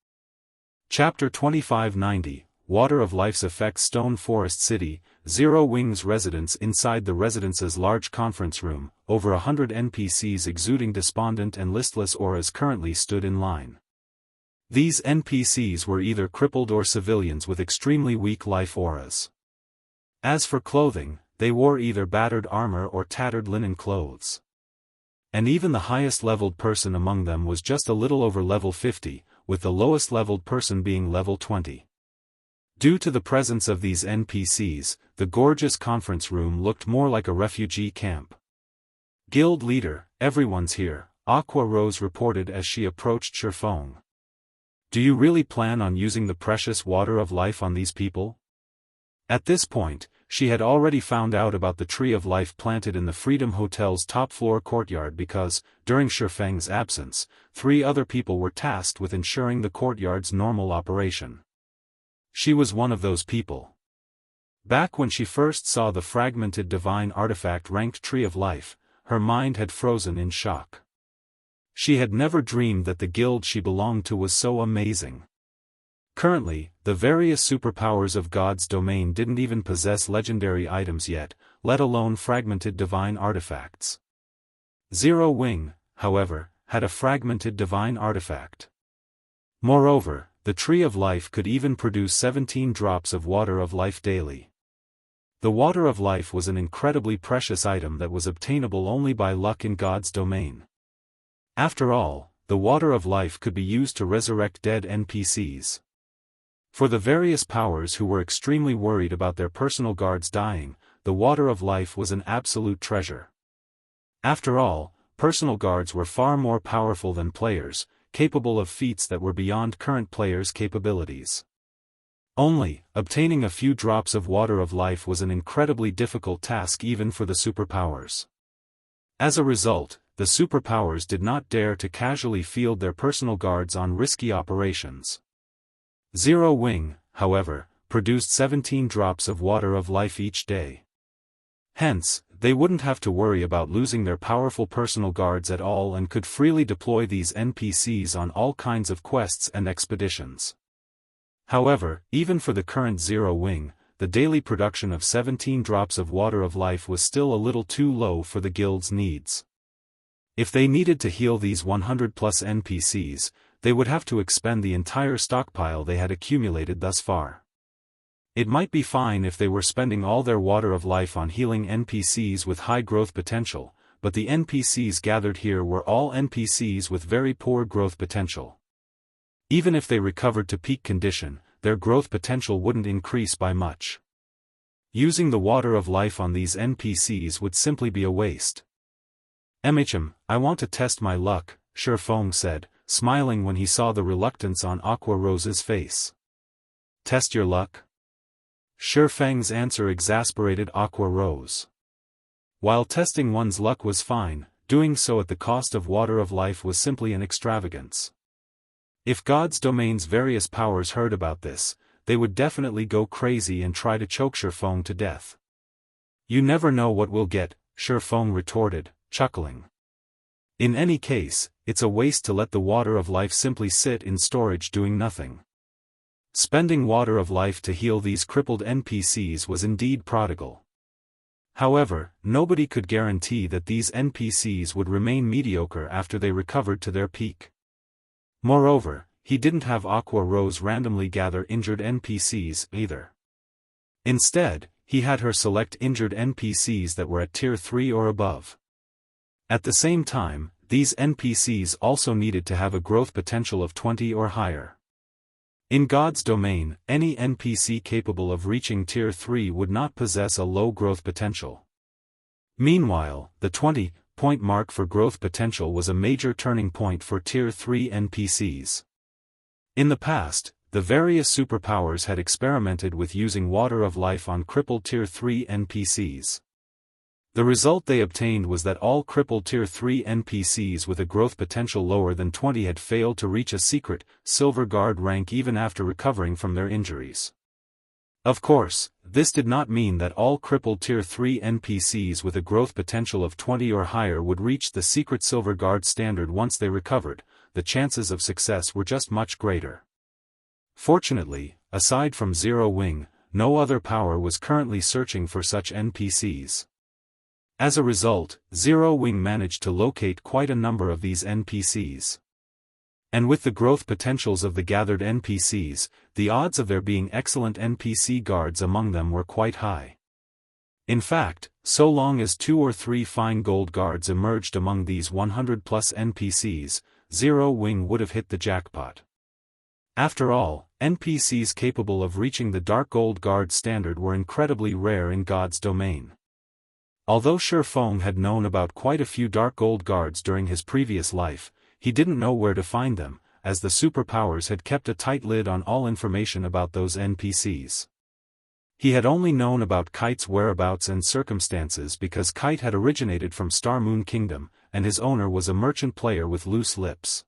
Chapter 2590, Water of Life's Effects. Stone Forest City, Zero Wing's residence. Inside the residence's large conference room, over 100 NPCs exuding despondent and listless auras currently stood in line. These NPCs were either crippled or civilians with extremely weak life auras. As for clothing, they wore either battered armor or tattered linen clothes. And even the highest leveled person among them was just a little over level 50, with the lowest leveled person being level 20. Due to the presence of these NPCs, the gorgeous conference room looked more like a refugee camp. Guild leader, everyone's here, Aqua Rose reported as she approached Shifeng. Do you really plan on using the precious water of life on these people? At this point, she had already found out about the tree of life planted in the Freedom Hotel's top-floor courtyard because, during Shifeng's absence, 3 other people were tasked with ensuring the courtyard's normal operation. She was one of those people. Back when she first saw the fragmented divine artifact ranked Tree of Life, her mind had frozen in shock. She had never dreamed that the guild she belonged to was so amazing. Currently, the various superpowers of God's domain didn't even possess legendary items yet, let alone fragmented divine artifacts. Zero Wing, however, had a fragmented divine artifact. Moreover, the Tree of Life could even produce 17 drops of water of life daily. The water of life was an incredibly precious item that was obtainable only by luck in God's domain. After all, the water of life could be used to resurrect dead NPCs. For the various powers who were extremely worried about their personal guards dying, the water of life was an absolute treasure. After all, personal guards were far more powerful than players, capable of feats that were beyond current players' capabilities. Only, obtaining a few drops of water of life was an incredibly difficult task even for the superpowers. As a result, the superpowers did not dare to casually field their personal guards on risky operations. Zero Wing, however, produced 17 drops of water of life each day. Hence, they wouldn't have to worry about losing their powerful personal guards at all and could freely deploy these NPCs on all kinds of quests and expeditions. However, even for the current Zero Wing, the daily production of 17 drops of water of life was still a little too low for the guild's needs. If they needed to heal these 100-plus NPCs, they would have to expend the entire stockpile they had accumulated thus far. It might be fine if they were spending all their water of life on healing NPCs with high growth potential, but the NPCs gathered here were all NPCs with very poor growth potential. Even if they recovered to peak condition, their growth potential wouldn't increase by much. Using the water of life on these NPCs would simply be a waste. I want to test my luck, Shifeng said, smiling when he saw the reluctance on Aqua Rose's face. Test your luck? Shifeng's answer exasperated Aqua Rose. While testing one's luck was fine, doing so at the cost of water of life was simply an extravagance. If God's domain's various powers heard about this, they would definitely go crazy and try to choke Shifeng to death. You never know what we'll get, Shifeng retorted, chuckling. In any case, it's a waste to let the water of life simply sit in storage doing nothing. Spending water of life to heal these crippled NPCs was indeed prodigal. However, nobody could guarantee that these NPCs would remain mediocre after they recovered to their peak. Moreover, he didn't have Aqua Rose randomly gather injured NPCs either. Instead, he had her select injured NPCs that were at tier 3 or above. At the same time, these NPCs also needed to have a growth potential of 20 or higher. In God's domain, any NPC capable of reaching tier 3 would not possess a low growth potential. Meanwhile, the 20-point mark for growth potential was a major turning point for tier 3 NPCs. In the past, the various superpowers had experimented with using water of life on crippled tier 3 NPCs. The result they obtained was that all crippled tier 3 NPCs with a growth potential lower than 20 had failed to reach a secret, silver guard rank even after recovering from their injuries. Of course, this did not mean that all crippled tier 3 NPCs with a growth potential of 20 or higher would reach the secret silver guard standard once they recovered. The chances of success were just much greater. Fortunately, aside from Zero Wing, no other power was currently searching for such NPCs. As a result, Zero Wing managed to locate quite a number of these NPCs. And with the growth potentials of the gathered NPCs, the odds of there being excellent NPC guards among them were quite high. In fact, so long as 2 or 3 fine gold guards emerged among these 100-plus NPCs, Zero Wing would have hit the jackpot. After all, NPCs capable of reaching the Dark Gold Guard standard were incredibly rare in God's domain. Although Shifeng had known about quite a few Dark Gold Guards during his previous life, he didn't know where to find them, as the superpowers had kept a tight lid on all information about those NPCs. He had only known about Kite's whereabouts and circumstances because Kite had originated from Star Moon Kingdom, and his owner was a merchant player with loose lips.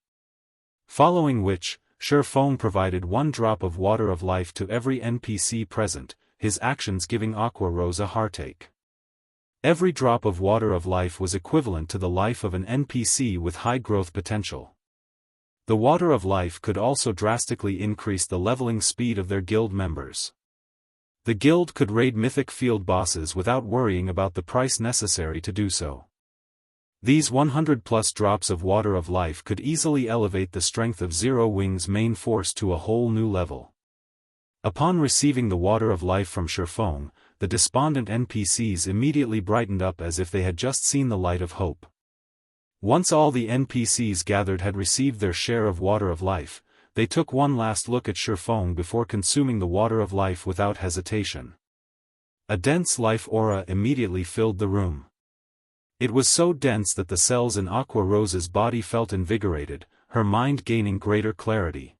Following which, Shifeng provided 1 drop of water of life to every NPC present, his actions giving Aqua Rose a heartache. Every drop of water of life was equivalent to the life of an NPC with high growth potential. The water of life could also drastically increase the leveling speed of their guild members. The guild could raid mythic field bosses without worrying about the price necessary to do so. These 100+ drops of water of life could easily elevate the strength of Zero Wing's main force to a whole new level. Upon receiving the water of life from Shifeng, the despondent NPCs immediately brightened up as if they had just seen the light of hope. Once all the NPCs gathered had received their share of water of life, they took one last look at Shifeng before consuming the water of life without hesitation. A dense life aura immediately filled the room. It was so dense that the cells in Aqua Rose's body felt invigorated, her mind gaining greater clarity.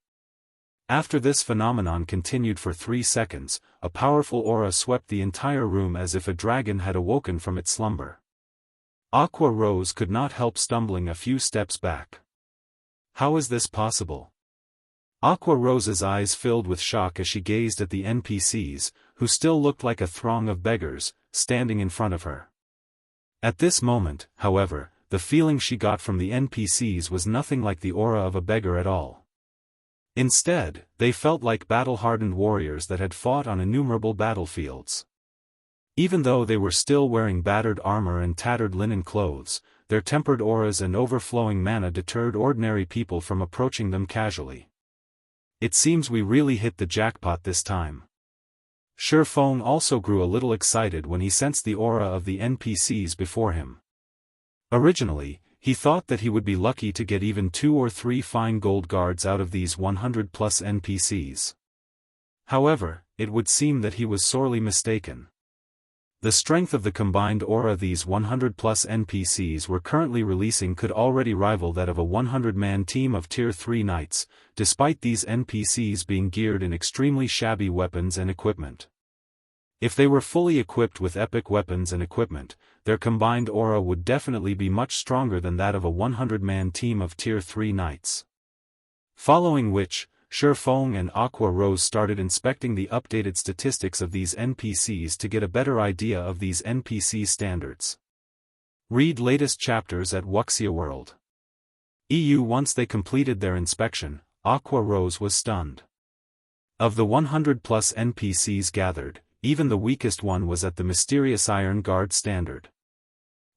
After this phenomenon continued for 3 seconds, a powerful aura swept the entire room as if a dragon had awoken from its slumber. Aqua Rose could not help stumbling a few steps back. How is this possible? Aqua Rose's eyes filled with shock as she gazed at the NPCs, who still looked like a throng of beggars, standing in front of her. At this moment, however, the feeling she got from the NPCs was nothing like the aura of a beggar at all. Instead, they felt like battle-hardened warriors that had fought on innumerable battlefields. Even though they were still wearing battered armor and tattered linen clothes, their tempered auras and overflowing mana deterred ordinary people from approaching them casually. It seems we really hit the jackpot this time. Shifeng also grew a little excited when he sensed the aura of the NPCs before him. Originally, he thought that he would be lucky to get even 2 or 3 fine gold guards out of these 100+ NPCs. However, it would seem that he was sorely mistaken. The strength of the combined aura these 100+ NPCs were currently releasing could already rival that of a 100-man team of Tier 3 knights, despite these NPCs being geared in extremely shabby weapons and equipment. If they were fully equipped with epic weapons and equipment, their combined aura would definitely be much stronger than that of a 100-man team of Tier 3 knights. Following which, Shifeng and Aqua Rose started inspecting the updated statistics of these NPCs to get a better idea of these NPC standards. Read latest chapters at Wuxia World. Once they completed their inspection, Aqua Rose was stunned. Of the 100+ NPCs gathered, even the weakest one was at the mysterious Iron Guard standard.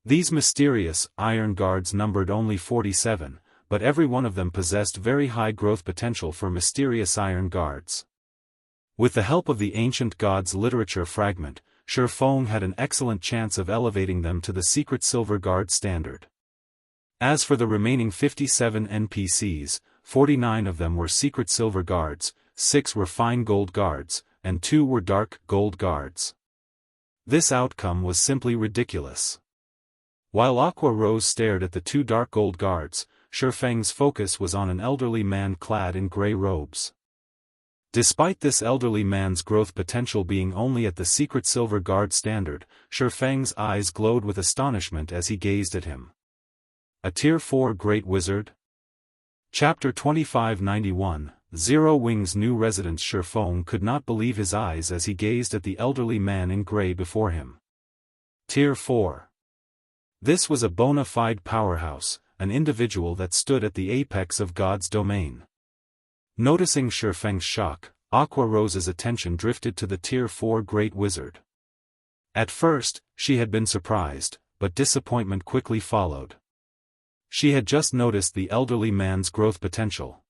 These mysterious Iron Guards numbered only 47, but every one of them possessed very high growth potential for mysterious Iron Guards. With the help of the Ancient Gods literature fragment, Shifeng had an excellent chance of elevating them to the Secret Silver Guard standard. As for the remaining 57 NPCs, 49 of them were Secret Silver Guards, 6 were Fine Gold Guards, and 2 were Dark Gold Guards. This outcome was simply ridiculous. While Aqua Rose stared at the 2 Dark Gold Guards, Shifeng's focus was on an elderly man clad in grey robes. Despite this elderly man's growth potential being only at the Secret Silver Guard standard, Shifeng's eyes glowed with astonishment as he gazed at him. A Tier 4 Great Wizard? Chapter 2591, Zero Wing's new residence. Shifeng could not believe his eyes as he gazed at the elderly man in grey before him. Tier 4. This was a bona fide powerhouse, an individual that stood at the apex of God's domain. Noticing Shifeng's shock, Aqua Rose's attention drifted to the Tier 4 Great Wizard. At first, she had been surprised, but disappointment quickly followed. She had just noticed the elderly man's growth potential.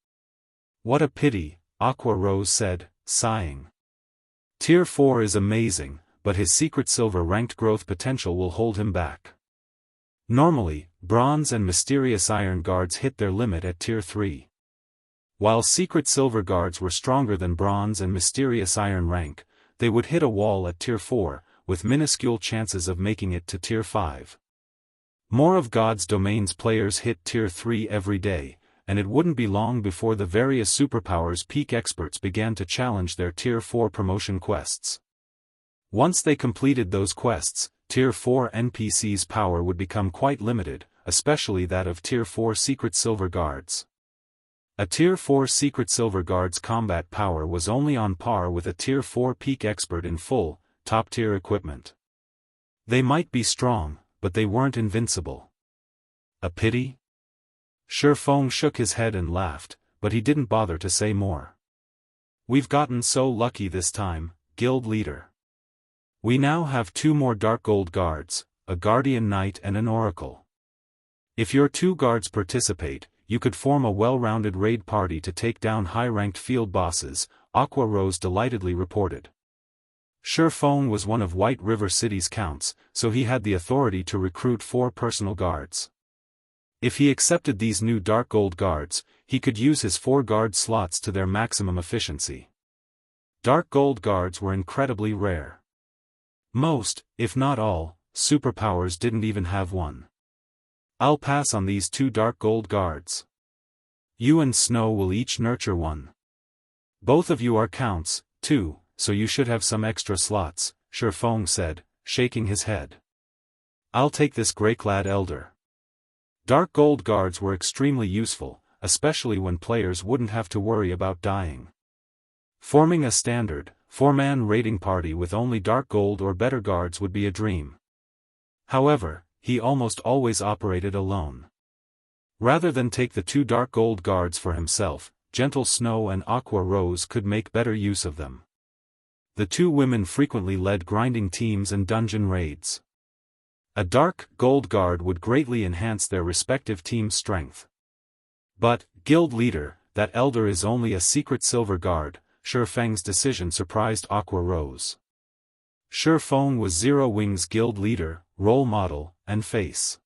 What a pity, Aqua Rose said, sighing. Tier 4 is amazing, but his Secret Silver ranked growth potential will hold him back. Normally, Bronze and Mysterious Iron Guards hit their limit at Tier 3. While secret silver guards were stronger than bronze and mysterious iron rank, they would hit a wall at tier 4, with minuscule chances of making it to tier 5. More of God's Domain's players hit tier 3 every day, and it wouldn't be long before the various superpowers' peak experts began to challenge their tier 4 promotion quests. Once they completed those quests, tier 4 NPCs' power would become quite limited, especially that of tier 4 secret silver guards. A tier 4 secret silver guard's combat power was only on par with a tier 4 peak expert in full, top-tier equipment. They might be strong, but they weren't invincible. A pity? Shifeng shook his head and laughed, but he didn't bother to say more. We've gotten so lucky this time, guild leader. We now have 2 more dark gold guards, a guardian knight and an oracle. If your 2 guards participate, you could form a well-rounded raid party to take down high-ranked field bosses, Aqua Rose delightedly reported. Shifeng was one of White River City's counts, so he had the authority to recruit 4 personal guards. If he accepted these new dark gold guards, he could use his 4 guard slots to their maximum efficiency. Dark gold guards were incredibly rare. Most, if not all, superpowers didn't even have one. I'll pass on these 2 dark gold guards. You and Snow will each nurture one. Both of you are counts, too, so you should have some extra slots, Shifeng said, shaking his head. I'll take this Greyclad Elder. Dark gold guards were extremely useful, especially when players wouldn't have to worry about dying. Forming a standard, 4-man raiding party with only dark gold or better guards would be a dream. However, he almost always operated alone. Rather than take the 2 dark gold guards for himself, Gentle Snow and Aqua Rose could make better use of them. The 2 women frequently led grinding teams and dungeon raids. A dark gold guard would greatly enhance their respective team's strength. But, guild leader, that elder is only a secret silver guard. Shifeng's decision surprised Aqua Rose. Shifeng was Zero Wing's guild leader, role model, and face.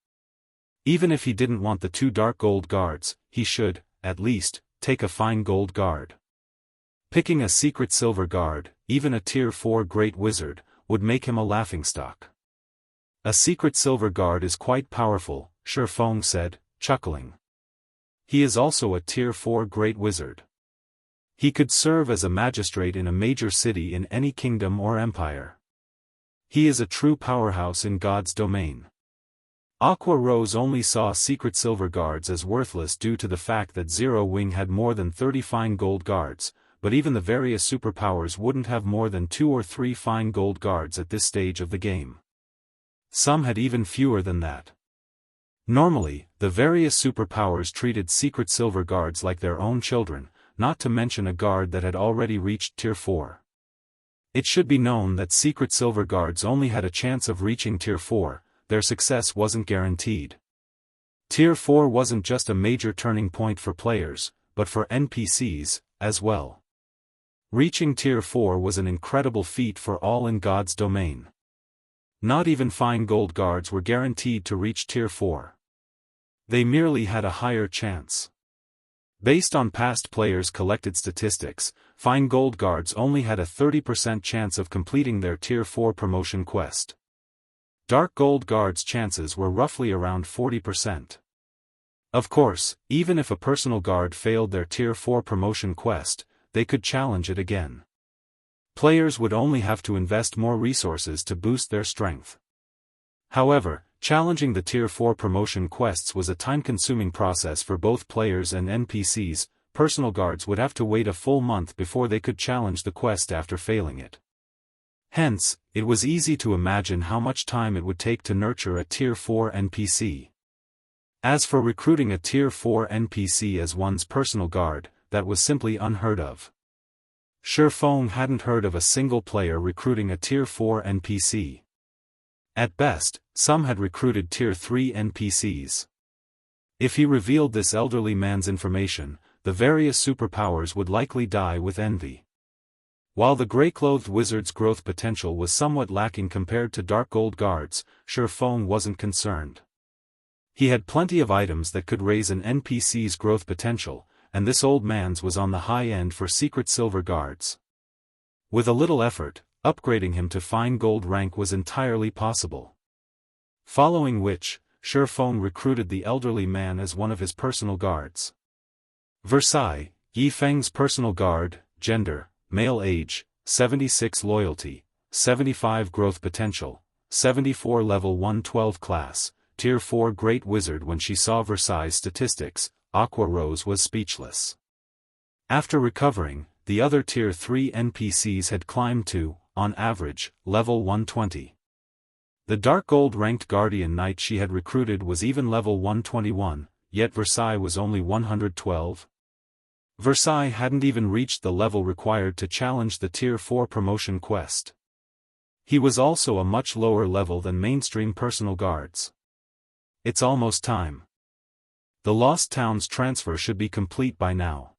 Even if he didn't want the 2 dark gold guards, he should, at least, take a fine gold guard. Picking a secret silver guard, even a tier 4 great wizard, would make him a laughingstock. A secret silver guard is quite powerful, Shifeng said, chuckling. He is also a tier 4 great wizard. He could serve as a magistrate in a major city in any kingdom or empire. He is a true powerhouse in God's domain. Aqua Rose only saw secret silver guards as worthless due to the fact that Zero Wing had more than 30 fine gold guards, but even the various superpowers wouldn't have more than 2 or 3 fine gold guards at this stage of the game. Some had even fewer than that. Normally, the various superpowers treated secret silver guards like their own children, not to mention a guard that had already reached tier 4. It should be known that secret silver guards only had a chance of reaching tier 4, their success wasn't guaranteed. Tier 4 wasn't just a major turning point for players, but for NPCs, as well. Reaching tier 4 was an incredible feat for all in God's domain. Not even fine gold guards were guaranteed to reach tier 4. They merely had a higher chance. Based on past players' collected statistics, fine gold guards only had a 30% chance of completing their tier 4 promotion quest. Dark gold guards' chances were roughly around 40%. Of course, even if a personal guard failed their tier 4 promotion quest, they could challenge it again. Players would only have to invest more resources to boost their strength. However, challenging the tier 4 promotion quests was a time-consuming process for both players and NPCs. Personal guards would have to wait a full month before they could challenge the quest after failing it. Hence, it was easy to imagine how much time it would take to nurture a tier 4 NPC. As for recruiting a tier 4 NPC as one's personal guard, that was simply unheard of. Shifeng hadn't heard of a single player recruiting a tier 4 NPC. At best, some had recruited tier 3 NPCs. If he revealed this elderly man's information, the various superpowers would likely die with envy. While the grey-clothed wizard's growth potential was somewhat lacking compared to dark gold guards, Shifeng wasn't concerned. He had plenty of items that could raise an NPC's growth potential, and this old man's was on the high end for secret silver guards. With a little effort, upgrading him to fine gold rank was entirely possible. Following which, Shifeng recruited the elderly man as one of his personal guards. Versailles, Yifeng's personal guard, gender, male age, 76 loyalty, 75 growth potential, 74 level 112 class, tier 4 great wizard. When she saw Versailles' statistics, Aqua Rose was speechless. After recovering, the other tier 3 NPCs had climbed to, on average, level 120. The dark gold ranked guardian knight she had recruited was even level 121, yet Versailles was only 112. Versailles hadn't even reached the level required to challenge the tier 4 promotion quest. He was also a much lower level than mainstream personal guards. It's almost time. The Lost Town's transfer should be complete by now.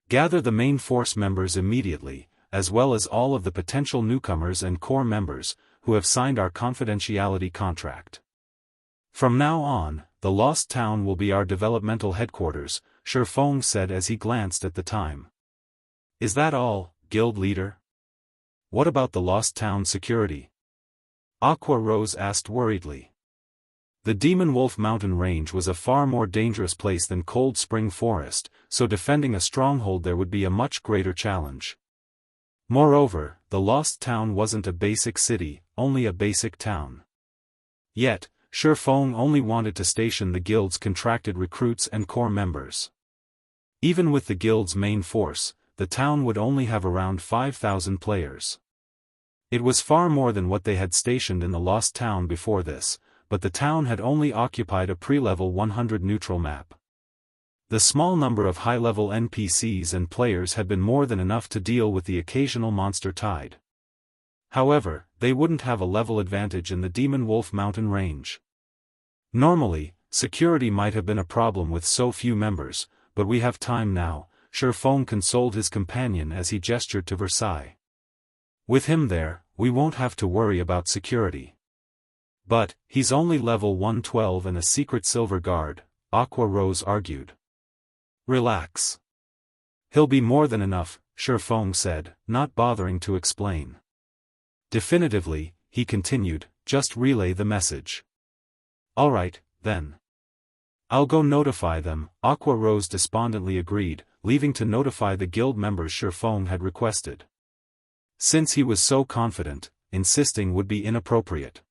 Gather the main force members immediately, as well as all of the potential newcomers and core members, who have signed our confidentiality contract. From now on, the Lost Town will be our developmental headquarters, Shifeng said as he glanced at the time. Is that all, guild leader? What about the Lost Town security? Aqua Rose asked worriedly. The Demon Wolf Mountain Range was a far more dangerous place than Cold Spring Forest, so defending a stronghold there would be a much greater challenge. Moreover, the Lost Town wasn't a basic city, only a basic town. Yet, Shifeng only wanted to station the guild's contracted recruits and core members. Even with the guild's main force, the town would only have around 5,000 players. It was far more than what they had stationed in the Lost Town before this, but the town had only occupied a pre-level 100 neutral map. The small number of high-level NPCs and players had been more than enough to deal with the occasional monster tide. However, they wouldn't have a level advantage in the Demon Wolf Mountain Range. Normally, security might have been a problem with so few members, but we have time now, Shifeng consoled his companion as he gestured to Versailles. With him there, we won't have to worry about security. But, he's only level 112 and a secret silver guard, Aqua Rose argued. Relax. He'll be more than enough, Shifeng said, not bothering to explain. Definitively, he continued, just relay the message. Alright, then. I'll go notify them, Aqua Rose despondently agreed, leaving to notify the guild members Shifeng had requested. Since he was so confident, insisting would be inappropriate.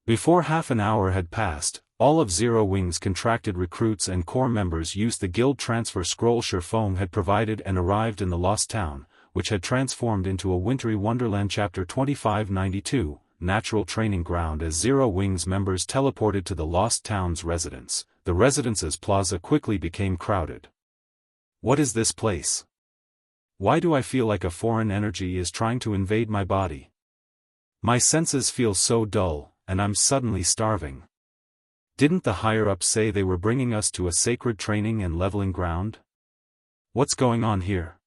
Before half an hour had passed, all of Zero Wing's contracted recruits and core members used the guild transfer scroll Shifeng had provided and arrived in the Lost Town, which had transformed into a wintry wonderland. Chapter 2592, Natural Training Ground. As Zero Wing's members teleported to the Lost Town's residence, the residence's plaza quickly became crowded. What is this place? Why do I feel like a foreign energy is trying to invade my body? My senses feel so dull, and I'm suddenly starving. Didn't the higher-ups say they were bringing us to a sacred training and leveling ground? What's going on here?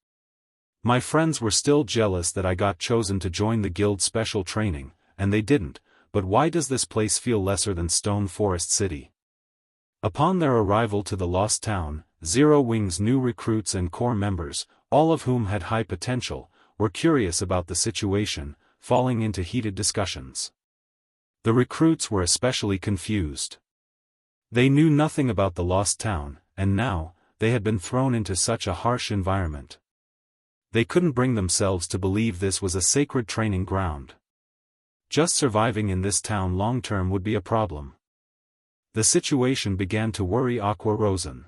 My friends were still jealous that I got chosen to join the guild's special training, and they didn't, but why does this place feel lesser than Stone Forest City? Upon their arrival to the Lost Town, Zero Wing's new recruits and core members, all of whom had high potential, were curious about the situation, falling into heated discussions. The recruits were especially confused. They knew nothing about the Lost Town, and now, they had been thrown into such a harsh environment. They couldn't bring themselves to believe this was a sacred training ground. Just surviving in this town long-term would be a problem. The situation began to worry Aqua Rosen.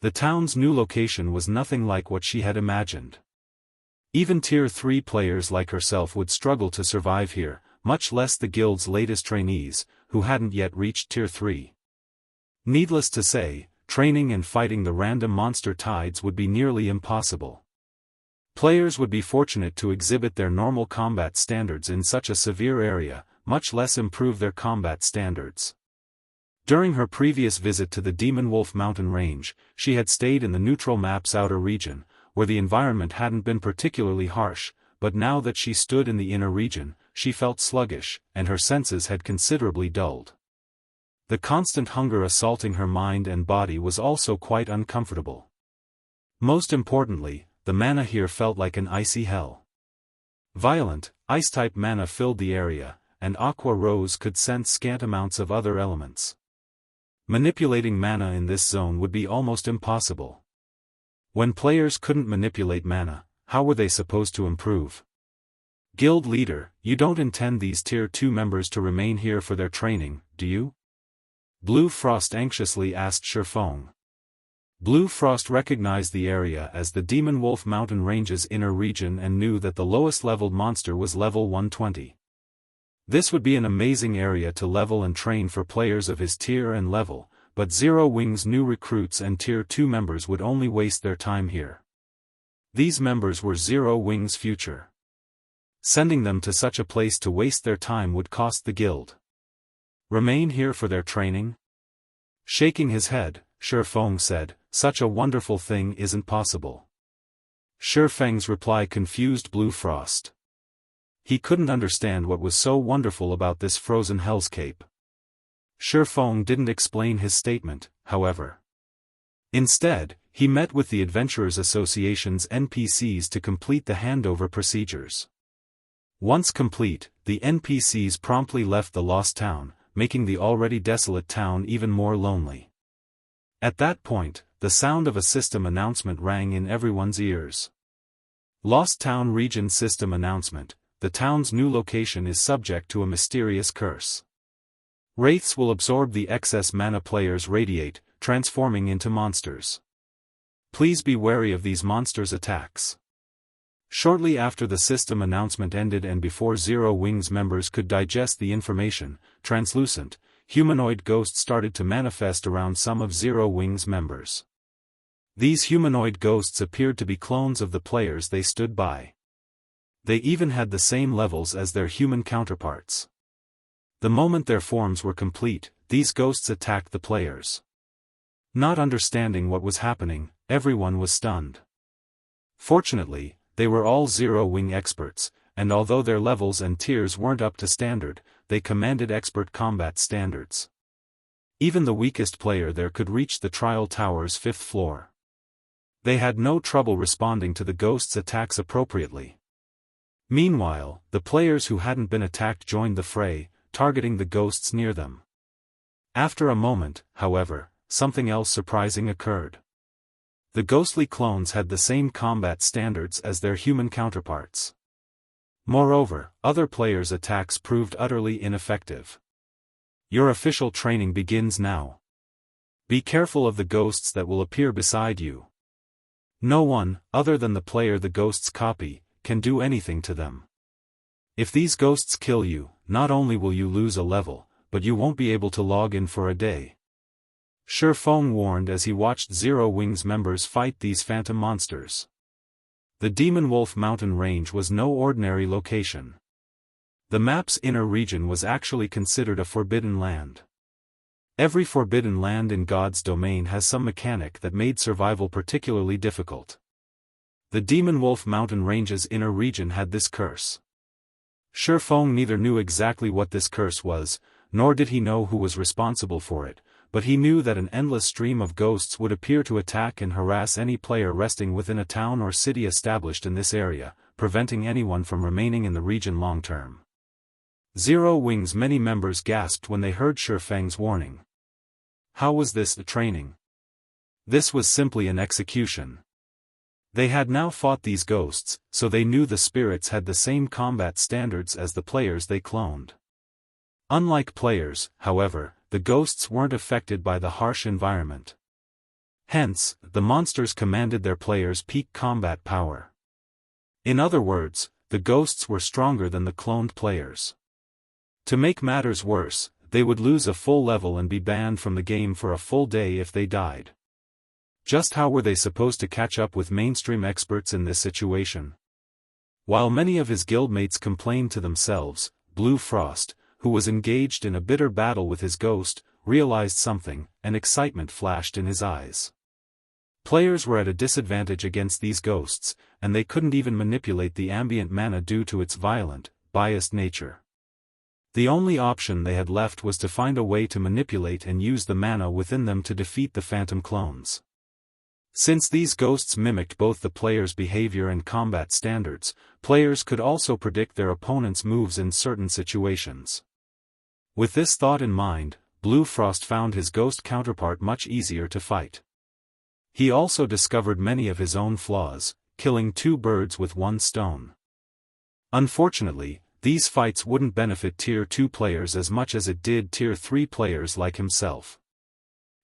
The town's new location was nothing like what she had imagined. Even Tier 3 players like herself would struggle to survive here, much less the guild's latest trainees, who hadn't yet reached Tier 3. Needless to say, training and fighting the random monster tides would be nearly impossible. Players would be fortunate to exhibit their normal combat standards in such a severe area, much less improve their combat standards. During her previous visit to the Demon Wolf Mountain Range, she had stayed in the neutral map's outer region, where the environment hadn't been particularly harsh, but now that she stood in the inner region, she felt sluggish, and her senses had considerably dulled. The constant hunger assaulting her mind and body was also quite uncomfortable. Most importantly, the mana here felt like an icy hell. Violent, ice-type mana filled the area, and Aqua Rose could sense scant amounts of other elements. Manipulating mana in this zone would be almost impossible. When players couldn't manipulate mana, how were they supposed to improve? Guild leader, you don't intend these Tier 2 members to remain here for their training, do you? Blue Frost anxiously asked Shifeng. Blue Frost recognized the area as the Demon Wolf Mountain Range's inner region and knew that the lowest-leveled monster was level 120. This would be an amazing area to level and train for players of his tier and level, but Zero Wing's new recruits and Tier 2 members would only waste their time here. These members were Zero Wing's future. Sending them to such a place to waste their time would cost the guild. Remain here for their training? Shaking his head, Shifeng said, such a wonderful thing isn't possible. Shifeng's reply confused Blue Frost. He couldn't understand what was so wonderful about this frozen hellscape. Shifeng didn't explain his statement, however. Instead, he met with the Adventurers Association's NPCs to complete the handover procedures. Once complete, the NPCs promptly left the lost town, making the already desolate town even more lonely. At that point, the sound of a system announcement rang in everyone's ears. Lost Town Region System Announcement: the town's new location is subject to a mysterious curse. Wraiths will absorb the excess mana players radiate, transforming into monsters. Please be wary of these monsters' attacks. Shortly after the system announcement ended and before Zero Wing's members could digest the information, translucent, humanoid ghosts started to manifest around some of Zero Wing's members. These humanoid ghosts appeared to be clones of the players they stood by. They even had the same levels as their human counterparts. The moment their forms were complete, these ghosts attacked the players. Not understanding what was happening, everyone was stunned. Fortunately, they were all Zero Wing experts, and although their levels and tiers weren't up to standard, they commanded expert combat standards. Even the weakest player there could reach the trial tower's 5th floor. They had no trouble responding to the ghosts' attacks appropriately. Meanwhile, the players who hadn't been attacked joined the fray, targeting the ghosts near them. After a moment, however, something else surprising occurred. The ghostly clones had the same combat standards as their human counterparts. Moreover, other players' attacks proved utterly ineffective. Your official training begins now. Be careful of the ghosts that will appear beside you. No one, other than the player the ghosts copy, can do anything to them. If these ghosts kill you, not only will you lose a level, but you won't be able to log in for a day. Shifeng warned as he watched Zero Wing's members fight these phantom monsters. The Demon Wolf Mountain Range was no ordinary location. The map's inner region was actually considered a forbidden land. Every forbidden land in God's domain has some mechanic that made survival particularly difficult. The Demon Wolf Mountain Range's inner region had this curse. Shifeng neither knew exactly what this curse was, nor did he know who was responsible for it, but he knew that an endless stream of ghosts would appear to attack and harass any player resting within a town or city established in this area, preventing anyone from remaining in the region long-term. Zero Wing's many members gasped when they heard Shifeng's warning. How was this the training? This was simply an execution. They had now fought these ghosts, so they knew the spirits had the same combat standards as the players they cloned. Unlike players, however, the ghosts weren't affected by the harsh environment. Hence, the monsters commanded their players' peak combat power. In other words, the ghosts were stronger than the cloned players. To make matters worse, they would lose a full level and be banned from the game for a full day if they died. Just how were they supposed to catch up with mainstream experts in this situation? While many of his guildmates complained to themselves, Blue Frost, who was engaged in a bitter battle with his ghost, realized something, and excitement flashed in his eyes. Players were at a disadvantage against these ghosts, and they couldn't even manipulate the ambient mana due to its violent, biased nature. The only option they had left was to find a way to manipulate and use the mana within them to defeat the phantom clones. Since these ghosts mimicked both the player's behavior and combat standards, players could also predict their opponent's moves in certain situations. With this thought in mind, Blue Frost found his ghost counterpart much easier to fight. He also discovered many of his own flaws, killing 2 birds with 1 stone. Unfortunately, these fights wouldn't benefit Tier 2 players as much as it did Tier 3 players like himself.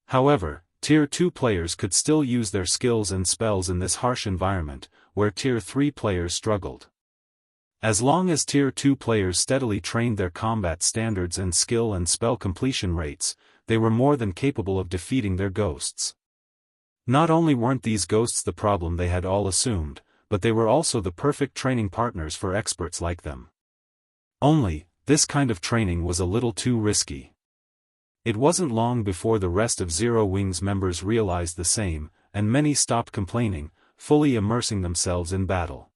However, Tier 2 players could still use their skills and spells in this harsh environment, where Tier 3 players struggled. As long as Tier 2 players steadily trained their combat standards and skill and spell completion rates, they were more than capable of defeating their ghosts. Not only weren't these ghosts the problem they had all assumed, but they were also the perfect training partners for experts like them. Only, this kind of training was a little too risky. It wasn't long before the rest of Zero Wings members realized the same, and many stopped complaining, fully immersing themselves in battle.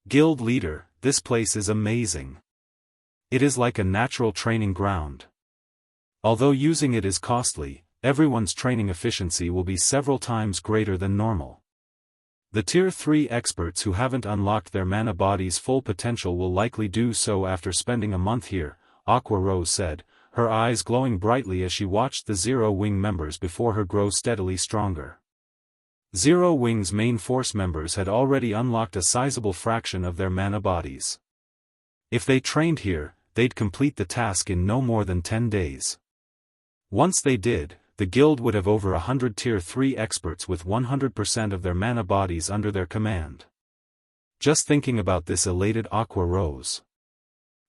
Guild leader, this place is amazing. It is like a natural training ground. Although using it is costly, everyone's training efficiency will be several times greater than normal. The Tier 3 experts who haven't unlocked their mana body's full potential will likely do so after spending a month here, Aqua Rose said, her eyes glowing brightly as she watched the Zero Wing members before her grow steadily stronger. Zero Wing's main force members had already unlocked a sizable fraction of their mana bodies. If they trained here, they'd complete the task in no more than 10 days. Once they did, the guild would have over 100 Tier 3 experts with 100% of their mana bodies under their command. Just thinking about this elated Aqua Rose.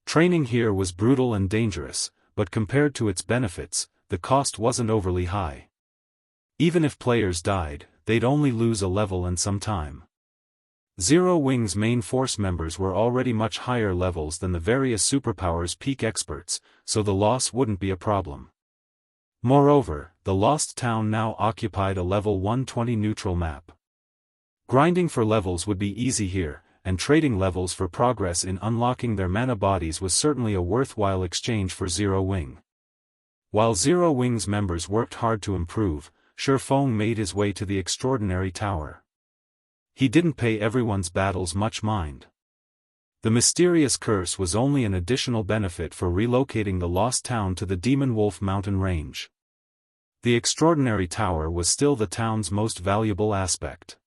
Training here was brutal and dangerous, but compared to its benefits, the cost wasn't overly high. Even if players died, they'd only lose a level and some time. Zero Wing's main force members were already much higher levels than the various superpowers peak experts, so the loss wouldn't be a problem. Moreover, the Lost Town now occupied a level 120 neutral map. Grinding for levels would be easy here, and trading levels for progress in unlocking their mana bodies was certainly a worthwhile exchange for Zero Wing. While Zero Wing's members worked hard to improve, Shifeng made his way to the Extraordinary Tower. He didn't pay everyone's battles much mind. The mysterious curse was only an additional benefit for relocating the Lost Town to the Demon Wolf mountain range. The Extraordinary Tower was still the town's most valuable aspect.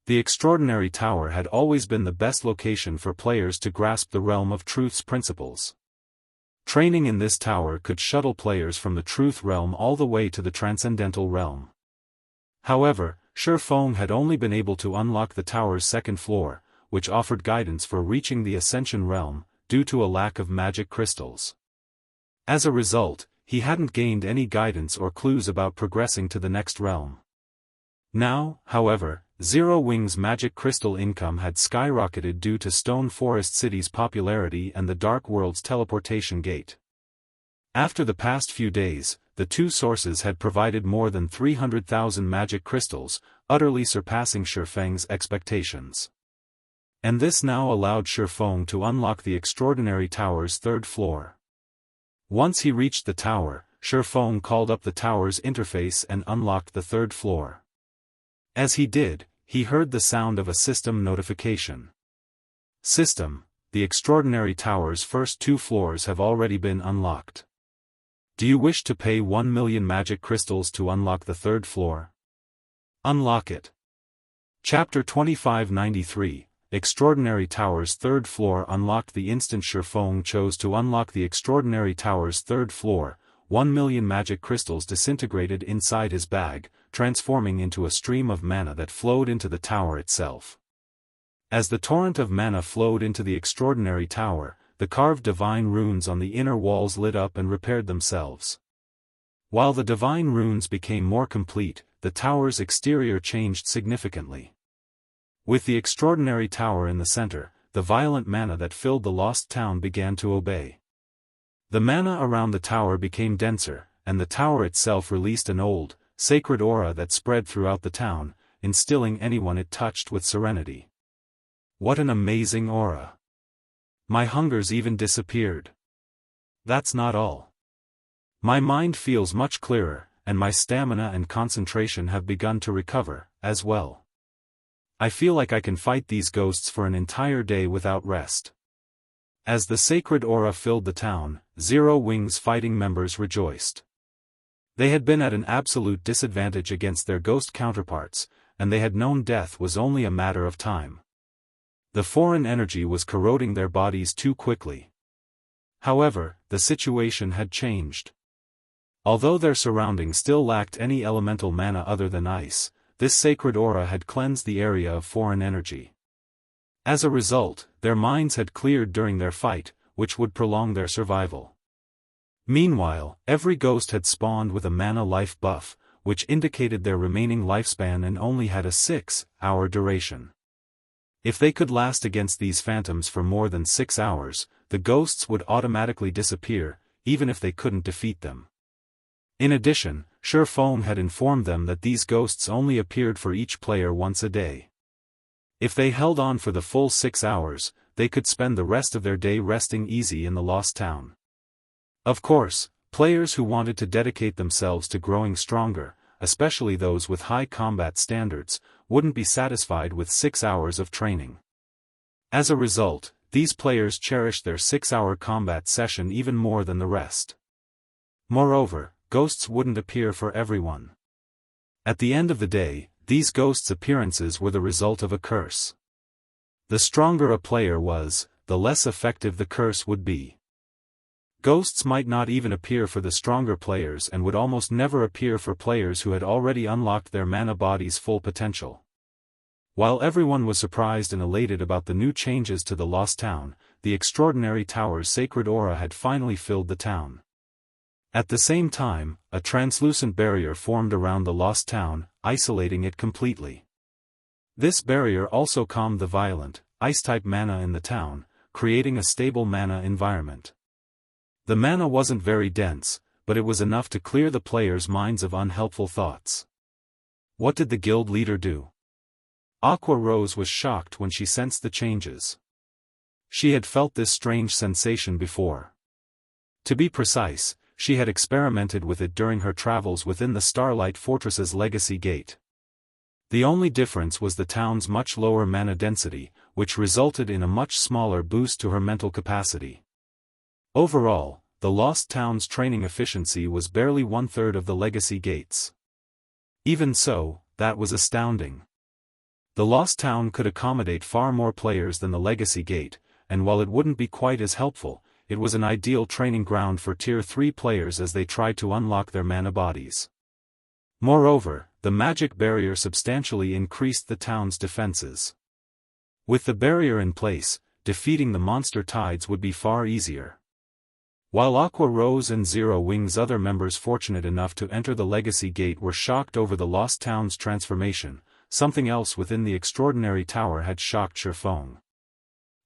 The Extraordinary Tower had always been the best location for players to grasp the realm of truth's principles. Training in this tower could shuttle players from the truth realm all the way to the transcendental realm. However, Shifeng had only been able to unlock the tower's second floor, which offered guidance for reaching the Ascension realm, due to a lack of magic crystals. As a result, he hadn't gained any guidance or clues about progressing to the next realm. Now, however, Zero Wing's magic crystal income had skyrocketed due to Stone Forest City's popularity and the Dark World's teleportation gate. After the past few days, the two sources had provided more than 300,000 magic crystals, utterly surpassing Shifeng's expectations. And this now allowed Shifeng to unlock the Extraordinary Tower's third floor. Once he reached the tower, Shifeng called up the tower's interface and unlocked the third floor. As he did, he heard the sound of a system notification. System, the Extraordinary Tower's first 2 floors have already been unlocked. Do you wish to pay 1 million magic crystals to unlock the third floor? Unlock it. Chapter 2593, Extraordinary Tower's third floor unlocked. The instant Shifeng chose to unlock the Extraordinary Tower's third floor, 1 million magic crystals disintegrated inside his bag, transforming into a stream of mana that flowed into the tower itself. As the torrent of mana flowed into the Extraordinary Tower, the carved divine runes on the inner walls lit up and repaired themselves. While the divine runes became more complete, the tower's exterior changed significantly. With the Extraordinary Tower in the center, the violent mana that filled the Lost Town began to obey. The mana around the tower became denser, and the tower itself released an old, sacred aura that spread throughout the town, instilling anyone it touched with serenity. What an amazing aura! My hungers even disappeared. That's not all. My mind feels much clearer, and my stamina and concentration have begun to recover, as well. I feel like I can fight these ghosts for an entire day without rest. As the sacred aura filled the town, Zero Wings fighting members rejoiced. They had been at an absolute disadvantage against their ghost counterparts, and they had known death was only a matter of time. The foreign energy was corroding their bodies too quickly. However, the situation had changed. Although their surroundings still lacked any elemental mana other than ice, this sacred aura had cleansed the area of foreign energy. As a result, their minds had cleared during their fight, which would prolong their survival. Meanwhile, every ghost had spawned with a mana life buff, which indicated their remaining lifespan and only had a 6-hour duration. If they could last against these phantoms for more than 6 hours, the ghosts would automatically disappear, even if they couldn't defeat them. In addition, Surpassing had informed them that these ghosts only appeared for each player once a day. If they held on for the full 6 hours, they could spend the rest of their day resting easy in the lost town. Of course, players who wanted to dedicate themselves to growing stronger, especially those with high combat standards, wouldn't be satisfied with 6 hours of training. As a result, these players cherished their 6-hour combat session even more than the rest. Moreover, ghosts wouldn't appear for everyone. At the end of the day, these ghosts' appearances were the result of a curse. The stronger a player was, the less effective the curse would be. Ghosts might not even appear for the stronger players and would almost never appear for players who had already unlocked their mana body's full potential. While everyone was surprised and elated about the new changes to the Lost Town, the Extraordinary Tower's sacred aura had finally filled the town. At the same time, a translucent barrier formed around the Lost Town, isolating it completely. This barrier also calmed the violent, ice-type mana in the town, creating a stable mana environment. The mana wasn't very dense, but it was enough to clear the players' minds of unhelpful thoughts. What did the guild leader do? Aqua Rose was shocked when she sensed the changes. She had felt this strange sensation before. To be precise, she had experimented with it during her travels within the Starlight Fortress's Legacy Gate. The only difference was the town's much lower mana density, which resulted in a much smaller boost to her mental capacity. Overall, the Lost Town's training efficiency was barely 1/3 of the Legacy Gate's. Even so, that was astounding. The Lost Town could accommodate far more players than the Legacy Gate, and while it wouldn't be quite as helpful, it was an ideal training ground for Tier 3 players as they tried to unlock their mana bodies. Moreover, the magic barrier substantially increased the town's defenses. With the barrier in place, defeating the monster tides would be far easier. While Aqua Rose and Zero Wings' other members fortunate enough to enter the Legacy Gate were shocked over the Lost Town's transformation, something else within the Extraordinary Tower had shocked Surpassing.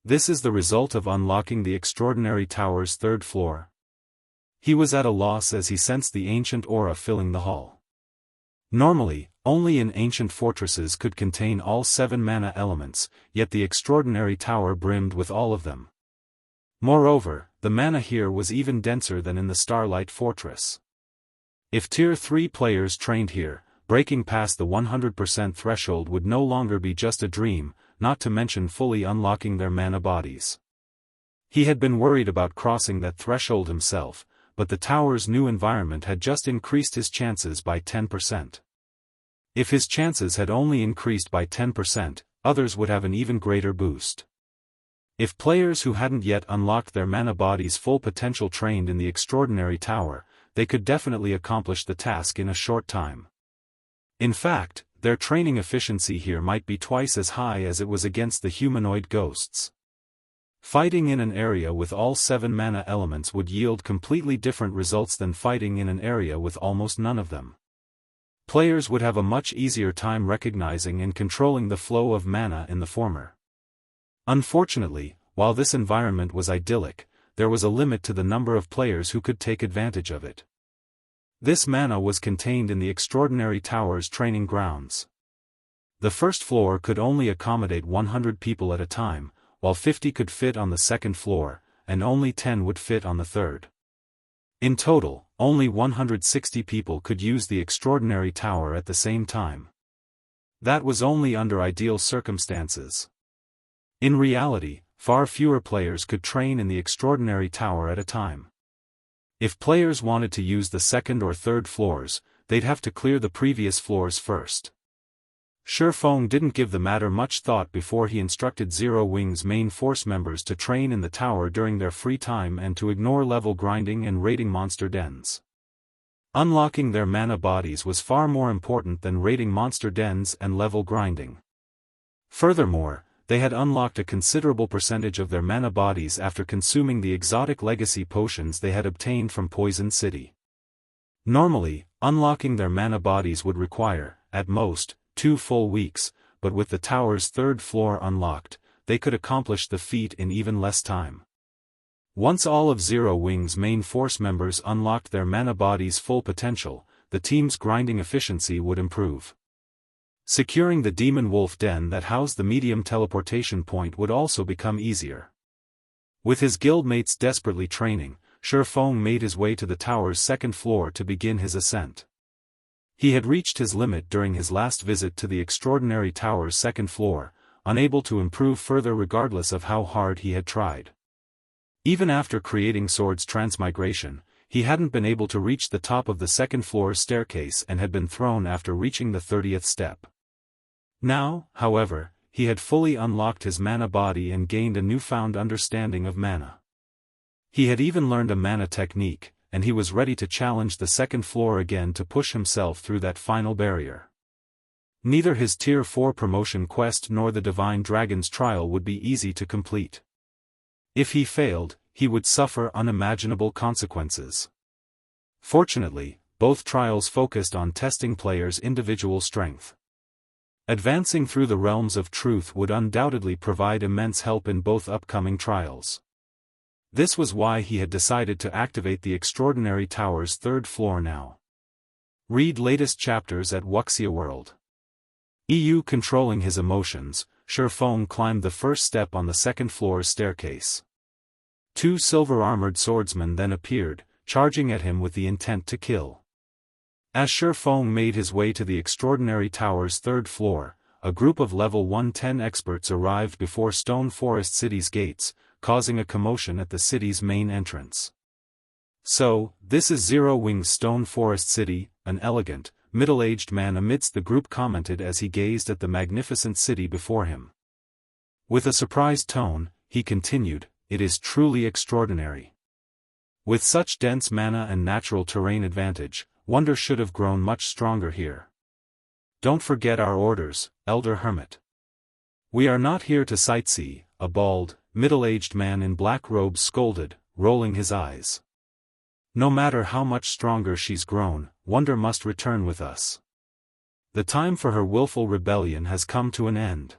This is the result of unlocking the Extraordinary Tower's 3rd floor. He was at a loss as he sensed the ancient aura filling the hall. Normally, only in ancient fortresses could contain all 7 mana elements, yet the Extraordinary Tower brimmed with all of them. Moreover, the mana here was even denser than in the Starlight Fortress. If Tier 3 players trained here, breaking past the 100% threshold would no longer be just a dream, not to mention fully unlocking their mana bodies. He had been worried about crossing that threshold himself, but the tower's new environment had just increased his chances by 10%. If his chances had only increased by 10%, others would have an even greater boost. If players who hadn't yet unlocked their mana body's full potential trained in the Extraordinary Tower, they could definitely accomplish the task in a short time. In fact, their training efficiency here might be twice as high as it was against the humanoid ghosts. Fighting in an area with all 7 mana elements would yield completely different results than fighting in an area with almost none of them. Players would have a much easier time recognizing and controlling the flow of mana in the former. Unfortunately, while this environment was idyllic, there was a limit to the number of players who could take advantage of it. This mana was contained in the Extraordinary Tower's training grounds. The 1st floor could only accommodate 100 people at a time, while 50 could fit on the 2nd floor, and only 10 would fit on the 3rd. In total, only 160 people could use the extraordinary tower at the same time. That was only under ideal circumstances. In reality, far fewer players could train in the extraordinary tower at a time. If players wanted to use the second or third floors, they'd have to clear the previous floors first. Shifeng didn't give the matter much thought before he instructed Zero Wing's main force members to train in the tower during their free time and to ignore level grinding and raiding monster dens. Unlocking their mana bodies was far more important than raiding monster dens and level grinding. Furthermore, they had unlocked a considerable percentage of their mana bodies after consuming the exotic legacy potions they had obtained from Poison City. Normally, unlocking their mana bodies would require, at most, 2 full weeks, but with the tower's third floor unlocked, they could accomplish the feat in even less time. Once all of Zero Wing's main force members unlocked their mana bodies' full potential, the team's grinding efficiency would improve. Securing the demon wolf den that housed the medium teleportation point would also become easier. With his guildmates desperately training, Shifeng made his way to the tower's second floor to begin his ascent. He had reached his limit during his last visit to the extraordinary tower's second floor, unable to improve further regardless of how hard he had tried. Even after creating Sword's transmigration, he hadn't been able to reach the top of the second floor's staircase and had been thrown after reaching the 30th step. Now, however, he had fully unlocked his mana body and gained a newfound understanding of mana. He had even learned a mana technique, and he was ready to challenge the second floor again to push himself through that final barrier. Neither his Tier 4 promotion quest nor the Divine Dragon's trial would be easy to complete. If he failed, he would suffer unimaginable consequences. Fortunately, both trials focused on testing players' individual strength. Advancing through the realms of truth would undoubtedly provide immense help in both upcoming trials. This was why he had decided to activate the extraordinary tower's third floor now. Read latest chapters at Wuxia World. EU controlling his emotions, Shifeng climbed the first step on the second floor's staircase. 2 silver-armored swordsmen then appeared, charging at him with the intent to kill. As Shifeng made his way to the extraordinary tower's third floor, a group of level 110 experts arrived before Stone Forest City's gates, causing a commotion at the city's main entrance. "So, this is Zero Wing's Stone Forest City," an elegant, middle-aged man amidst the group commented as he gazed at the magnificent city before him. With a surprised tone, he continued, "It is truly extraordinary. With such dense mana and natural terrain advantage, wonder should have grown much stronger here. Don't forget our orders, Elder Hermit. We are not here to sightsee," a bald, middle-aged man in black robes scolded, rolling his eyes. "No matter how much stronger she's grown, wonder must return with us. The time for her willful rebellion has come to an end."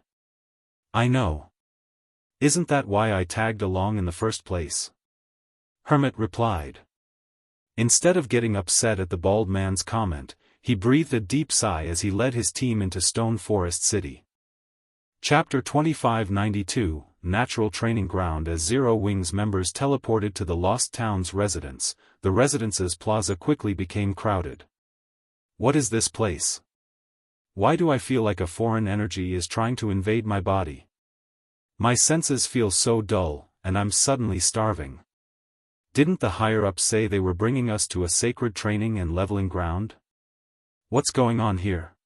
"I know. Isn't that why I tagged along in the first place?" Hermit replied. Instead of getting upset at the bald man's comment, he breathed a deep sigh as he led his team into Stone Forest City. Chapter 2592, Natural Training Ground. As Zero Wing's members teleported to the Lost Town's residence, the residence's plaza quickly became crowded. "What is this place? Why do I feel like a foreign energy is trying to invade my body? My senses feel so dull, and I'm suddenly starving. Didn't the higher-ups say they were bringing us to a sacred training and leveling ground? What's going on here?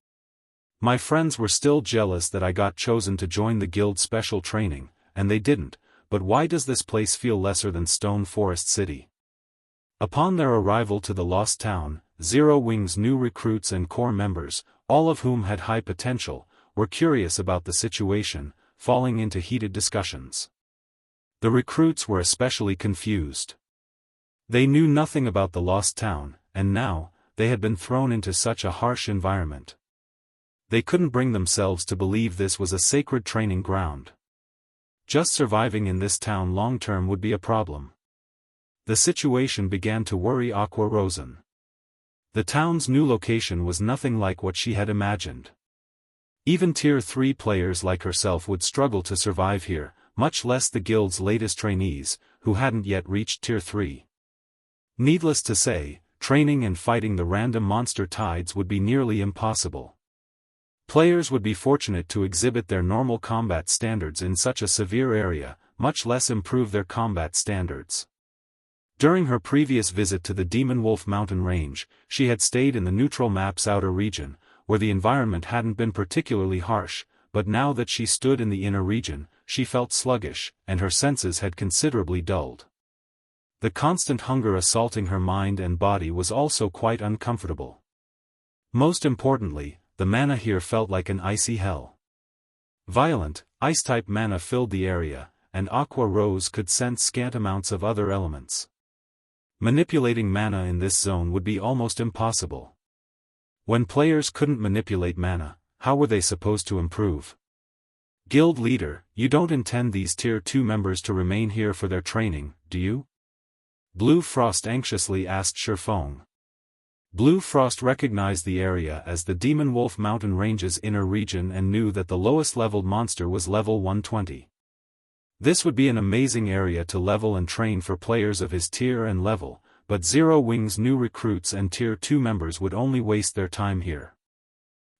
My friends were still jealous that I got chosen to join the guild special training, and they didn't, but why does this place feel lesser than Stone Forest City?" Upon their arrival to the Lost Town, Zero Wing's new recruits and core members, all of whom had high potential, were curious about the situation, falling into heated discussions. The recruits were especially confused. They knew nothing about the Lost Town, and now, they had been thrown into such a harsh environment. They couldn't bring themselves to believe this was a sacred training ground. Just surviving in this town long-term would be a problem. The situation began to worry Aqua Rosen. The town's new location was nothing like what she had imagined. Even Tier 3 players like herself would struggle to survive here, much less the guild's latest trainees, who hadn't yet reached Tier 3. Needless to say, training and fighting the random monster tides would be nearly impossible. Players would be fortunate to exhibit their normal combat standards in such a severe area, much less improve their combat standards. During her previous visit to the Demon Wolf mountain range, she had stayed in the neutral map's outer region, where the environment hadn't been particularly harsh, but now that she stood in the inner region, she felt sluggish, and her senses had considerably dulled. The constant hunger assaulting her mind and body was also quite uncomfortable. Most importantly, the mana here felt like an icy hell. Violent, ice-type mana filled the area, and Aqua Rose could sense scant amounts of other elements. Manipulating mana in this zone would be almost impossible. When players couldn't manipulate mana, how were they supposed to improve? Guild leader, you don't intend these Tier 2 members to remain here for their training, do you? Blue Frost anxiously asked Shifeng. Blue Frost recognized the area as the Demon Wolf mountain range's inner region and knew that the lowest leveled monster was level 120. This would be an amazing area to level and train for players of his tier and level, but Zero Wing's new recruits and Tier 2 members would only waste their time here.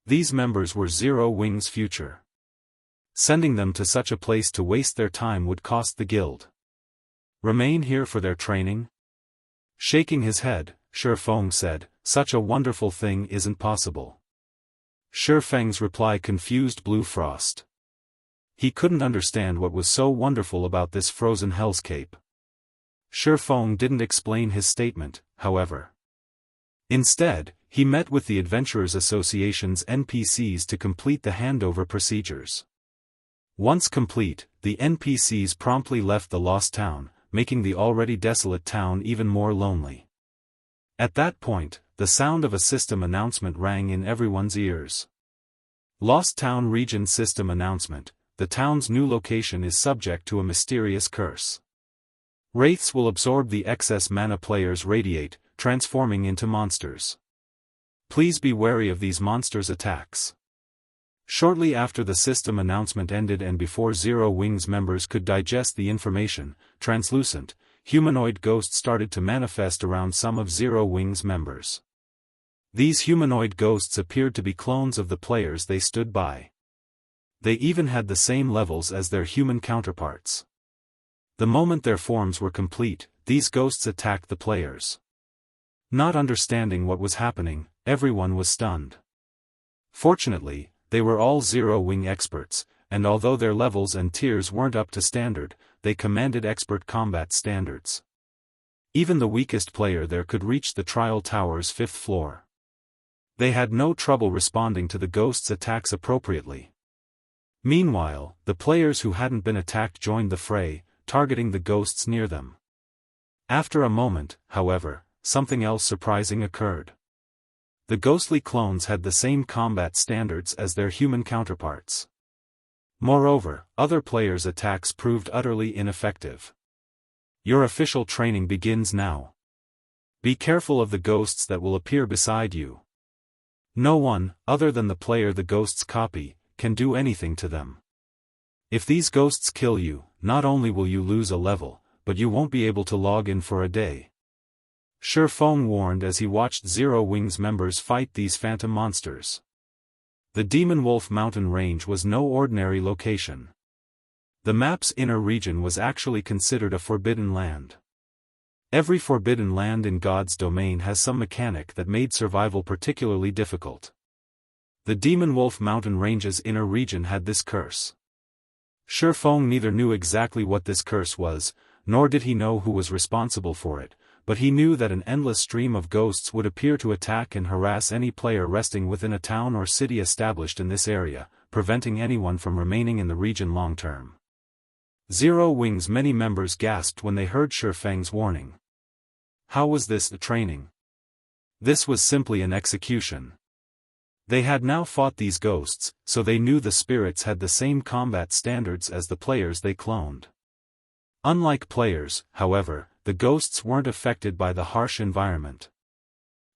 These members were Zero Wing's future. Sending them to such a place to waste their time would cost the guild. Remain here for their training? Shaking his head, Shifeng said, such a wonderful thing isn't possible. Shifeng's reply confused Blue Frost. He couldn't understand what was so wonderful about this frozen hellscape. Shifeng didn't explain his statement, however. Instead, he met with the Adventurers Association's NPCs to complete the handover procedures. Once complete, the NPCs promptly left the lost town, making the already desolate town even more lonely. At that point, the sound of a system announcement rang in everyone's ears. Lost Town Region System Announcement: the town's new location is subject to a mysterious curse. Wraiths will absorb the excess mana players radiate, transforming into monsters. Please be wary of these monsters' attacks. Shortly after the system announcement ended and before Zero Wing's members could digest the information, translucent, humanoid ghosts started to manifest around some of Zero Wing's members. These humanoid ghosts appeared to be clones of the players they stood by. They even had the same levels as their human counterparts. The moment their forms were complete, these ghosts attacked the players. Not understanding what was happening, everyone was stunned. Fortunately, they were all Zero Wing experts, and although their levels and tiers weren't up to standard, they commanded expert combat standards. Even the weakest player there could reach the trial tower's 5th floor. They had no trouble responding to the ghosts' attacks appropriately. Meanwhile, the players who hadn't been attacked joined the fray, targeting the ghosts near them. After a moment, however, something else surprising occurred. The ghostly clones had the same combat standards as their human counterparts. Moreover, other players' attacks proved utterly ineffective. Your official training begins now. Be careful of the ghosts that will appear beside you. No one, other than the player the ghosts copy, can do anything to them. If these ghosts kill you, not only will you lose a level, but you won't be able to log in for a day. Shifeng warned as he watched Zero Wing's members fight these phantom monsters. The Demon Wolf mountain range was no ordinary location. The map's inner region was actually considered a forbidden land. Every forbidden land in God's domain has some mechanic that made survival particularly difficult. The Demon Wolf mountain range's inner region had this curse. Shifeng neither knew exactly what this curse was, nor did he know who was responsible for it, but he knew that an endless stream of ghosts would appear to attack and harass any player resting within a town or city established in this area, preventing anyone from remaining in the region long term. Zero Wing's many members gasped when they heard Shifeng's warning. How was this a training? This was simply an execution. They had now fought these ghosts, so they knew the spirits had the same combat standards as the players they cloned. Unlike players, however, the ghosts weren't affected by the harsh environment.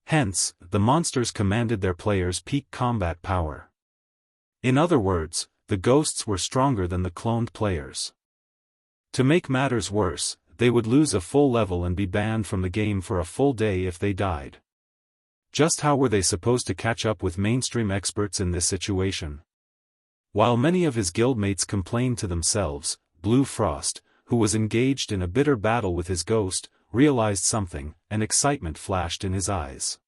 Hence, the monsters commanded their players' peak combat power. In other words, the ghosts were stronger than the cloned players. To make matters worse, they would lose a full level and be banned from the game for a full day if they died. Just how were they supposed to catch up with mainstream experts in this situation? While many of his guildmates complained to themselves, Blue Frost, who was engaged in a bitter battle with his ghost, realized something, and excitement flashed in his eyes.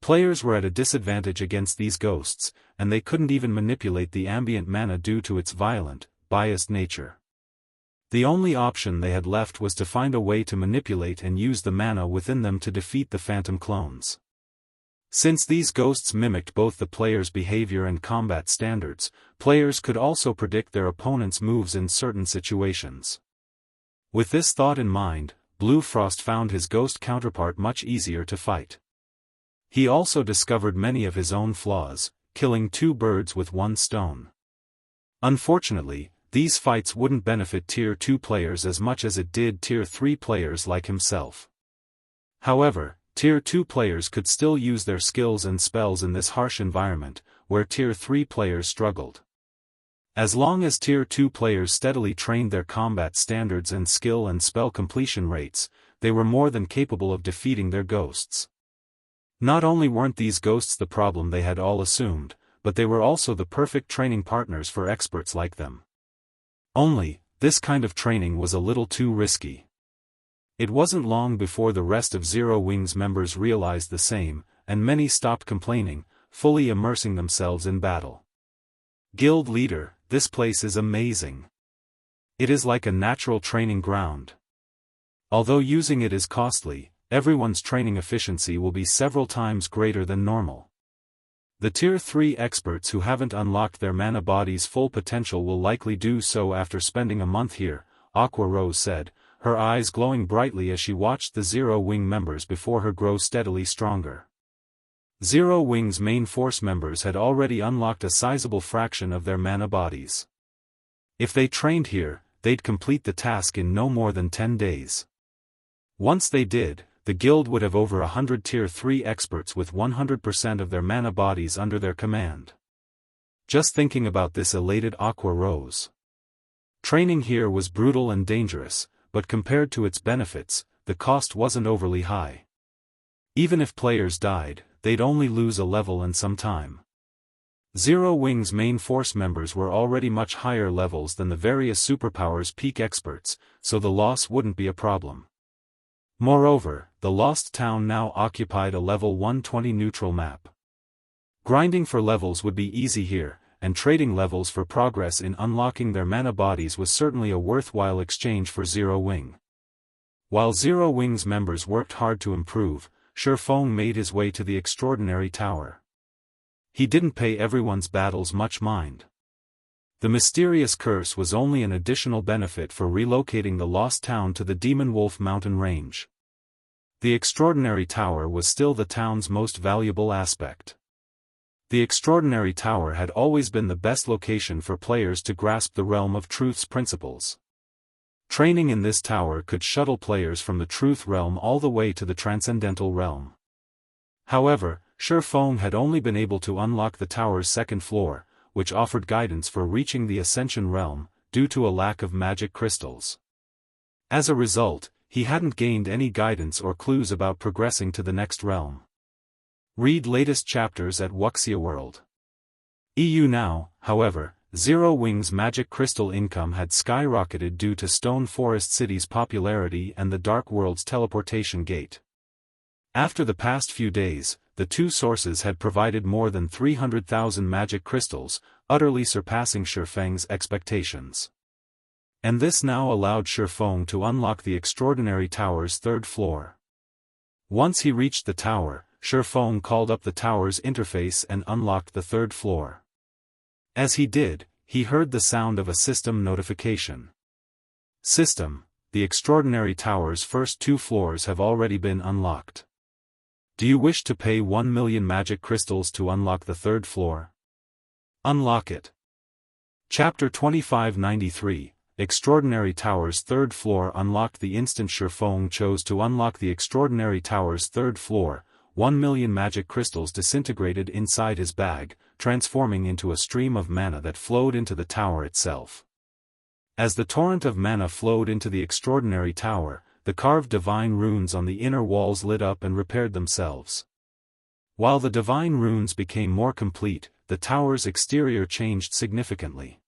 Players were at a disadvantage against these ghosts, and they couldn't even manipulate the ambient mana due to its violent, biased nature. The only option they had left was to find a way to manipulate and use the mana within them to defeat the phantom clones. Since these ghosts mimicked both the player's behavior and combat standards, players could also predict their opponent's moves in certain situations. With this thought in mind, Blue Frost found his ghost counterpart much easier to fight. He also discovered many of his own flaws, killing 2 birds with 1 stone. Unfortunately, these fights wouldn't benefit Tier 2 players as much as it did Tier 3 players like himself. However, Tier 2 players could still use their skills and spells in this harsh environment, where Tier 3 players struggled. As long as Tier 2 players steadily trained their combat standards and skill and spell completion rates, they were more than capable of defeating their ghosts. Not only weren't these ghosts the problem they had all assumed, but they were also the perfect training partners for experts like them. Only, this kind of training was a little too risky. It wasn't long before the rest of Zero Wings members realized the same, and many stopped complaining, fully immersing themselves in battle. Guild leader, this place is amazing. It is like a natural training ground. Although using it is costly, everyone's training efficiency will be several times greater than normal. The Tier 3 experts who haven't unlocked their mana body's full potential will likely do so after spending a month here, Aqua Rose said, her eyes glowing brightly as she watched the Zero Wing members before her grow steadily stronger. Zero Wing's main force members had already unlocked a sizable fraction of their mana bodies. If they trained here, they'd complete the task in no more than 10 days. Once they did, the guild would have over 100 Tier 3 experts with 100% of their mana bodies under their command. Just thinking about this elated Aqua Rose. Training here was brutal and dangerous, but compared to its benefits, the cost wasn't overly high. Even if players died, they'd only lose a level and some time. Zero Wing's main force members were already much higher levels than the various superpowers peak experts, so the loss wouldn't be a problem. Moreover, the Lost Town now occupied a level 120 neutral map. Grinding for levels would be easy here, and trading levels for progress in unlocking their mana bodies was certainly a worthwhile exchange for Zero Wing. While Zero Wing's members worked hard to improve, Shurfeng made his way to the Extraordinary Tower. He didn't pay everyone's battles much mind. The mysterious curse was only an additional benefit for relocating the Lost Town to the Demon Wolf mountain range. The Extraordinary Tower was still the town's most valuable aspect. The Extraordinary Tower had always been the best location for players to grasp the realm of truth's principles. Training in this tower could shuttle players from the truth realm all the way to the transcendental realm. However, Shurfeng had only been able to unlock the tower's second floor, which offered guidance for reaching the Ascension realm, due to a lack of magic crystals. As a result, he hadn't gained any guidance or clues about progressing to the next realm. Read latest chapters at Wuxia World. EU now, however, Zero Wing's magic crystal income had skyrocketed due to Stone Forest City's popularity and the Dark World's teleportation gate. After the past few days, the two sources had provided more than 300,000 magic crystals, utterly surpassing Shurfeng's expectations. And this now allowed Shurfeng to unlock the Extraordinary Tower's third floor. Once he reached the tower, Shurfeng called up the tower's interface and unlocked the third floor. As he did, he heard the sound of a system notification. System, the Extraordinary Tower's first 2 floors have already been unlocked. Do you wish to pay 1 million magic crystals to unlock the third floor? Unlock it. Chapter 2593, Extraordinary Tower's third floor unlocked. The instant Shurfeng chose to unlock the Extraordinary Tower's third floor, 1 million magic crystals disintegrated inside his bag, transforming into a stream of mana that flowed into the tower itself. As the torrent of mana flowed into the extraordinary tower, the carved divine runes on the inner walls lit up and repaired themselves. While the divine runes became more complete, the tower's exterior changed significantly.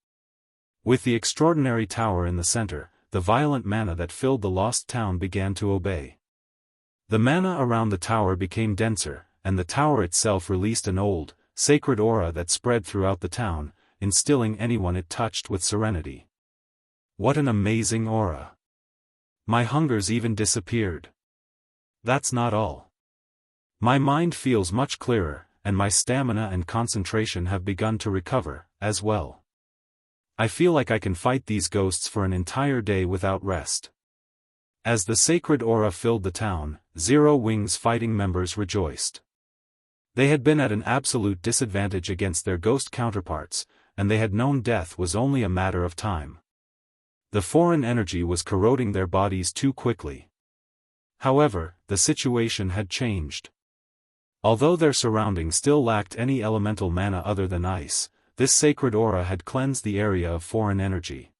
With the extraordinary tower in the center, the violent mana that filled the lost town began to obey. The mana around the tower became denser, and the tower itself released an old, sacred aura that spread throughout the town, instilling anyone it touched with serenity. What an amazing aura! My hungers even disappeared. That's not all. My mind feels much clearer, and my stamina and concentration have begun to recover, as well. I feel like I can fight these ghosts for an entire day without rest. As the sacred aura filled the town, Zero Wing's fighting members rejoiced. They had been at an absolute disadvantage against their ghost counterparts, and they had known death was only a matter of time. The foreign energy was corroding their bodies too quickly. However, the situation had changed. Although their surroundings still lacked any elemental mana other than ice, this sacred aura had cleansed the area of foreign energy.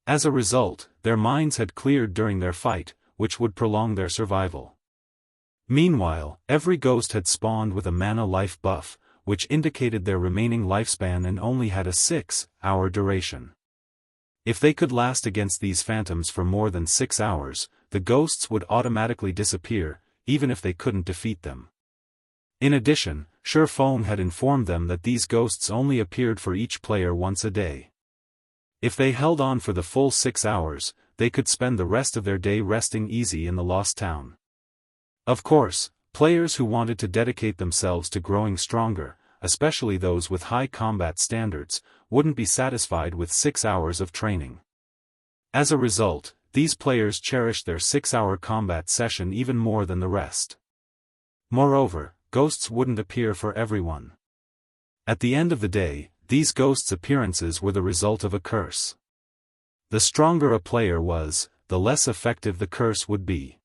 As a result, their minds had cleared during their fight, which would prolong their survival. Meanwhile, every ghost had spawned with a mana life buff, which indicated their remaining lifespan and only had a 6-hour duration. If they could last against these phantoms for more than 6 hours, the ghosts would automatically disappear, even if they couldn't defeat them. In addition, Surpassing had informed them that these ghosts only appeared for each player once a day. If they held on for the full 6 hours, they could spend the rest of their day resting easy in the lost town. Of course, players who wanted to dedicate themselves to growing stronger, especially those with high combat standards, wouldn't be satisfied with 6 hours of training. As a result, these players cherished their 6-hour combat session even more than the rest. Moreover, ghosts wouldn't appear for everyone. At the end of the day, these ghosts' appearances were the result of a curse. The stronger a player was, the less effective the curse would be.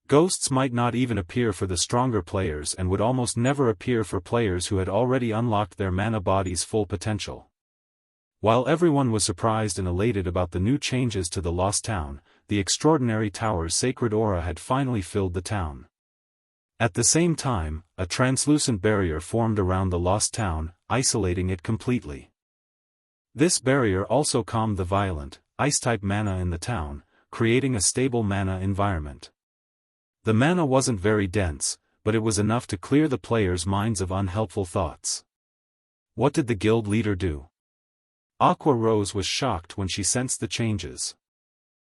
Ghosts might not even appear for the stronger players and would almost never appear for players who had already unlocked their mana body's full potential. While everyone was surprised and elated about the new changes to the lost town, the extraordinary tower's sacred aura had finally filled the town. At the same time, a translucent barrier formed around the lost town, isolating it completely. This barrier also calmed the violent, ice-type mana in the town, creating a stable mana environment. The mana wasn't very dense, but it was enough to clear the players' minds of unhelpful thoughts. What did the guild leader do? Aqua Rose was shocked when she sensed the changes.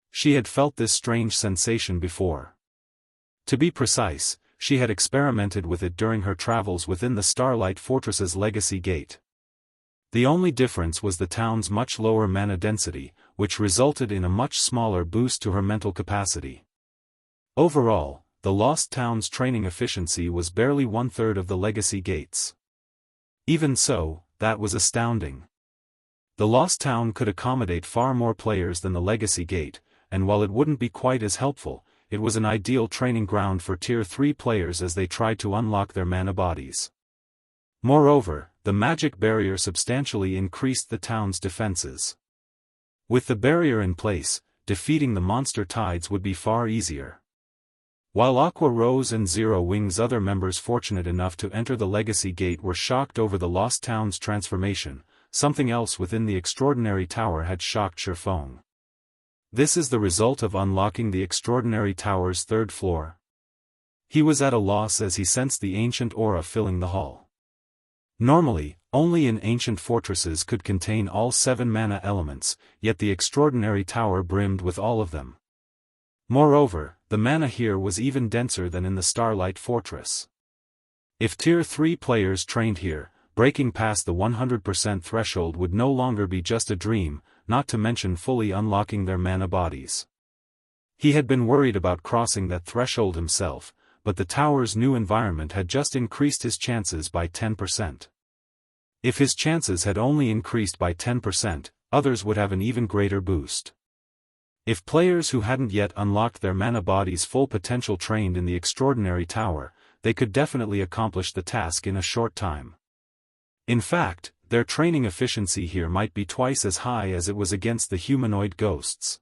She had felt this strange sensation before. To be precise, she had experimented with it during her travels within the Starlight Fortress's Legacy Gate. The only difference was the town's much lower mana density, which resulted in a much smaller boost to her mental capacity. Overall, the Lost Town's training efficiency was barely 1/3 of the Legacy Gate's. Even so, that was astounding. The Lost Town could accommodate far more players than the Legacy Gate, and while it wouldn't be quite as helpful, it was an ideal training ground for Tier 3 players as they tried to unlock their mana bodies. Moreover, the magic barrier substantially increased the town's defenses. With the barrier in place, defeating the monster tides would be far easier. While Aqua Rose and Zero Wing's other members fortunate enough to enter the Legacy Gate were shocked over the Lost Town's transformation, something else within the extraordinary tower had shocked Surpassing. This is the result of unlocking the extraordinary tower's 3rd floor. He was at a loss as he sensed the ancient aura filling the hall. Normally, only in ancient fortresses could contain all 7 mana elements, yet the extraordinary tower brimmed with all of them. Moreover, the mana here was even denser than in the Starlight Fortress. If Tier 3 players trained here, breaking past the 100% threshold would no longer be just a dream, not to mention fully unlocking their mana bodies. He had been worried about crossing that threshold himself, but the tower's new environment had just increased his chances by 10%. If his chances had only increased by 10%, others would have an even greater boost. If players who hadn't yet unlocked their mana body's full potential trained in the extraordinary tower, they could definitely accomplish the task in a short time. In fact, their training efficiency here might be twice as high as it was against the humanoid ghosts.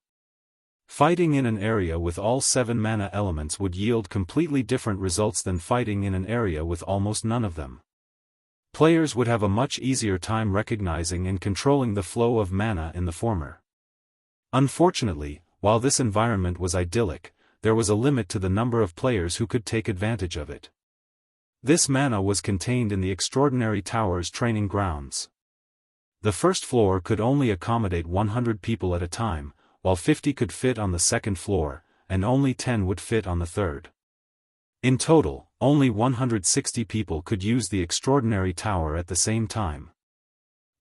Fighting in an area with all 7 mana elements would yield completely different results than fighting in an area with almost none of them. Players would have a much easier time recognizing and controlling the flow of mana in the former. Unfortunately, while this environment was idyllic, there was a limit to the number of players who could take advantage of it. This mana was contained in the Extraordinary Tower's training grounds. The first floor could only accommodate 100 people at a time, while 50 could fit on the second floor, and only 10 would fit on the third. In total, only 160 people could use the Extraordinary Tower at the same time.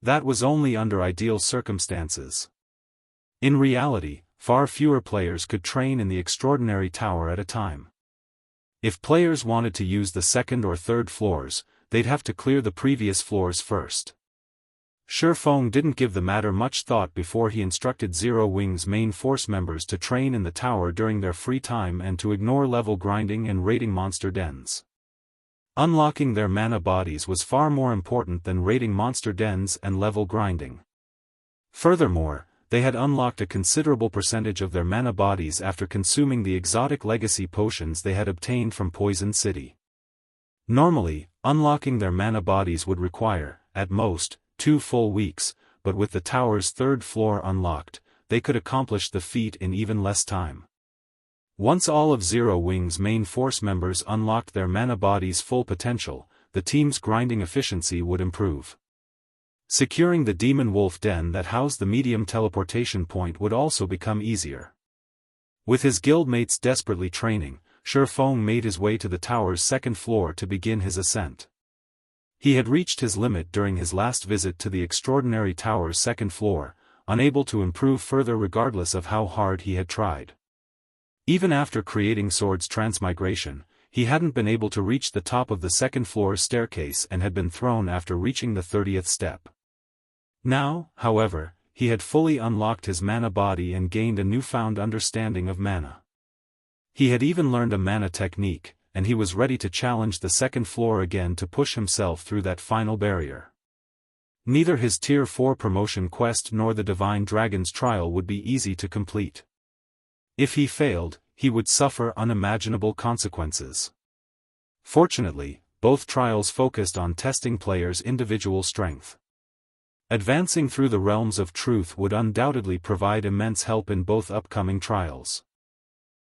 That was only under ideal circumstances. In reality, far fewer players could train in the Extraordinary Tower at a time. If players wanted to use the second or third floors, they'd have to clear the previous floors first. Shifeng didn't give the matter much thought before he instructed Zero Wing's main force members to train in the tower during their free time and to ignore level grinding and raiding monster dens. Unlocking their mana bodies was far more important than raiding monster dens and level grinding. Furthermore, they had unlocked a considerable percentage of their mana bodies after consuming the exotic legacy potions they had obtained from Poison City. Normally, unlocking their mana bodies would require, at most, 2 full weeks, but with the tower's third floor unlocked, they could accomplish the feat in even less time. Once all of Zero Wing's main force members unlocked their mana body's full potential, the team's grinding efficiency would improve. Securing the Demon Wolf Den that housed the medium teleportation point would also become easier. With his guildmates desperately training, Shifeng made his way to the tower's second floor to begin his ascent. He had reached his limit during his last visit to the Extraordinary Tower's second floor, unable to improve further regardless of how hard he had tried. Even after creating Sword's transmigration, he hadn't been able to reach the top of the second floor's staircase and had been thrown after reaching the 30th step. Now, however, he had fully unlocked his mana body and gained a newfound understanding of mana. He had even learned a mana technique, and he was ready to challenge the second floor again to push himself through that final barrier. Neither his Tier 4 promotion quest nor the Divine Dragon's trial would be easy to complete. If he failed, he would suffer unimaginable consequences. Fortunately, both trials focused on testing players' individual strength. Advancing through the realms of truth would undoubtedly provide immense help in both upcoming trials.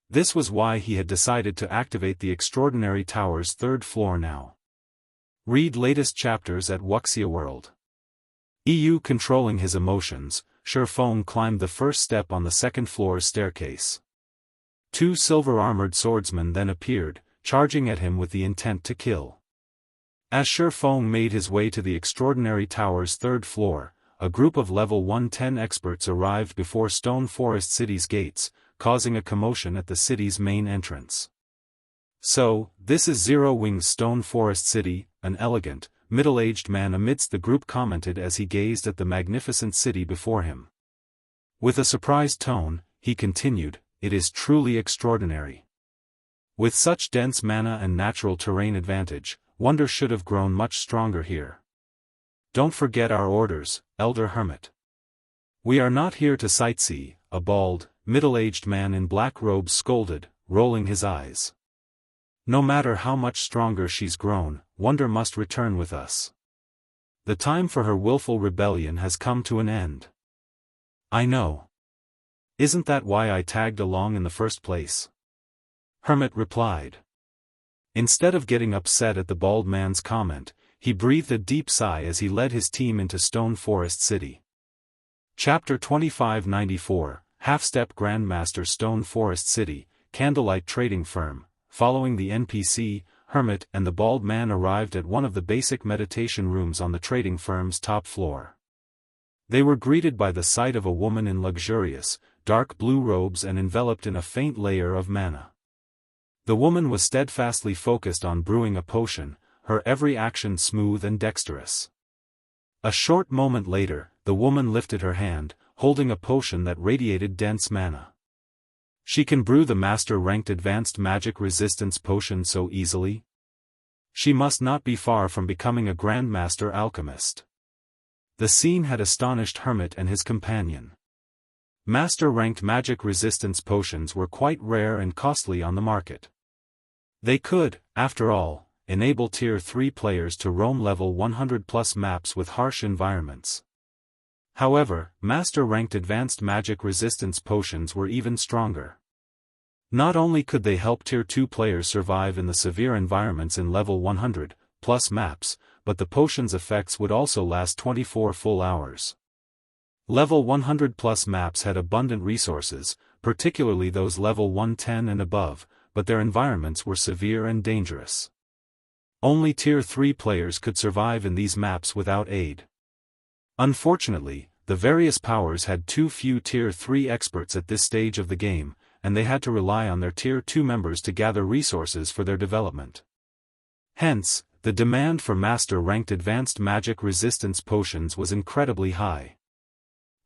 This was why he had decided to activate the Extraordinary Tower's third floor now. Read latest chapters at Wuxia World. EU controlling his emotions, Shifeng climbed the first step on the second floor's staircase. 2 silver-armored swordsmen then appeared, charging at him with the intent to kill. As Shifeng made his way to the Extraordinary Tower's third floor, a group of level 110 experts arrived before Stone Forest City's gates, causing a commotion at the city's main entrance. "So, this is Zero Wing's Stone Forest City," an elegant, middle-aged man amidst the group commented as he gazed at the magnificent city before him. With a surprised tone, he continued, "It is truly extraordinary. With such dense mana and natural terrain advantage, wonder should have grown much stronger here. Don't forget our orders, Elder Hermit. We are not here to sightsee," a bald, middle-aged man in black robes scolded, rolling his eyes. "No matter how much stronger she's grown, wonder must return with us. The time for her willful rebellion has come to an end." "I know. Isn't that why I tagged along in the first place?" Hermit replied. Instead of getting upset at the bald man's comment, he breathed a deep sigh as he led his team into Stone Forest City. Chapter 2594, Half-Step Grandmaster. Stone Forest City, Candlelight Trading Firm. Following the NPC, Hermit and the bald man arrived at one of the basic meditation rooms on the trading firm's top floor. They were greeted by the sight of a woman in luxurious, dark blue robes and enveloped in a faint layer of mana. The woman was steadfastly focused on brewing a potion, her every action smooth and dexterous. A short moment later, the woman lifted her hand, holding a potion that radiated dense mana. She can brew the master-ranked advanced magic resistance potion so easily? She must not be far from becoming a Grandmaster alchemist. The scene had astonished Hermit and his companion. Master-ranked magic resistance potions were quite rare and costly on the market. They could, after all, enable Tier 3 players to roam level 100+ maps with harsh environments. However, Master-ranked advanced magic resistance potions were even stronger. Not only could they help Tier 2 players survive in the severe environments in level 100+ maps, but the potion's effects would also last 24 full hours. Level 100+ maps had abundant resources, particularly those level 110 and above, but their environments were severe and dangerous. Only Tier 3 players could survive in these maps without aid. Unfortunately, the various powers had too few Tier 3 experts at this stage of the game, and they had to rely on their Tier 2 members to gather resources for their development. Hence, the demand for Master-ranked advanced magic resistance potions was incredibly high.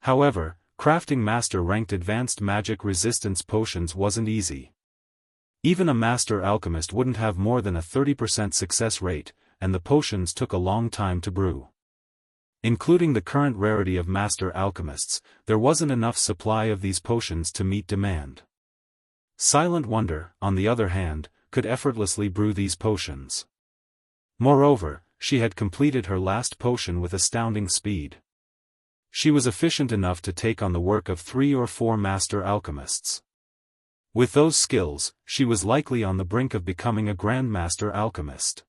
However, crafting Master-ranked advanced magic resistance potions wasn't easy. Even a Master Alchemist wouldn't have more than a 30% success rate, and the potions took a long time to brew. Including the current rarity of Master Alchemists, there wasn't enough supply of these potions to meet demand. Silent Wonder, on the other hand, could effortlessly brew these potions. Moreover, she had completed her last potion with astounding speed. She was efficient enough to take on the work of 3 or 4 Master Alchemists. With those skills, she was likely on the brink of becoming a Grandmaster Alchemist.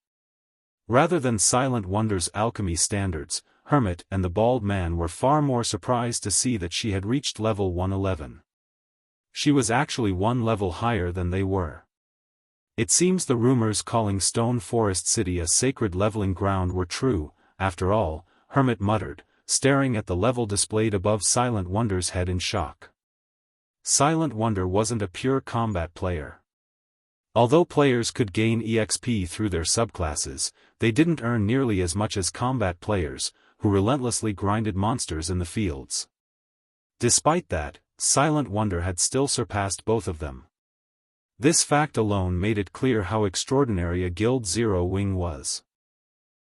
Rather than Silent Wonder's alchemy standards, Hermit and the Bald Man were far more surprised to see that she had reached level 111. She was actually one level higher than they were. It seems the rumors calling Stone Forest City a sacred leveling ground were true. After all, Hermit muttered, staring at the level displayed above Silent Wonder's head in shock. Silent Wonder wasn't a pure combat player. Although players could gain EXP through their subclasses, they didn't earn nearly as much as combat players, who relentlessly grinded monsters in the fields. Despite that, Silent Wonder had still surpassed both of them. This fact alone made it clear how extraordinary a Guild 0 wing was.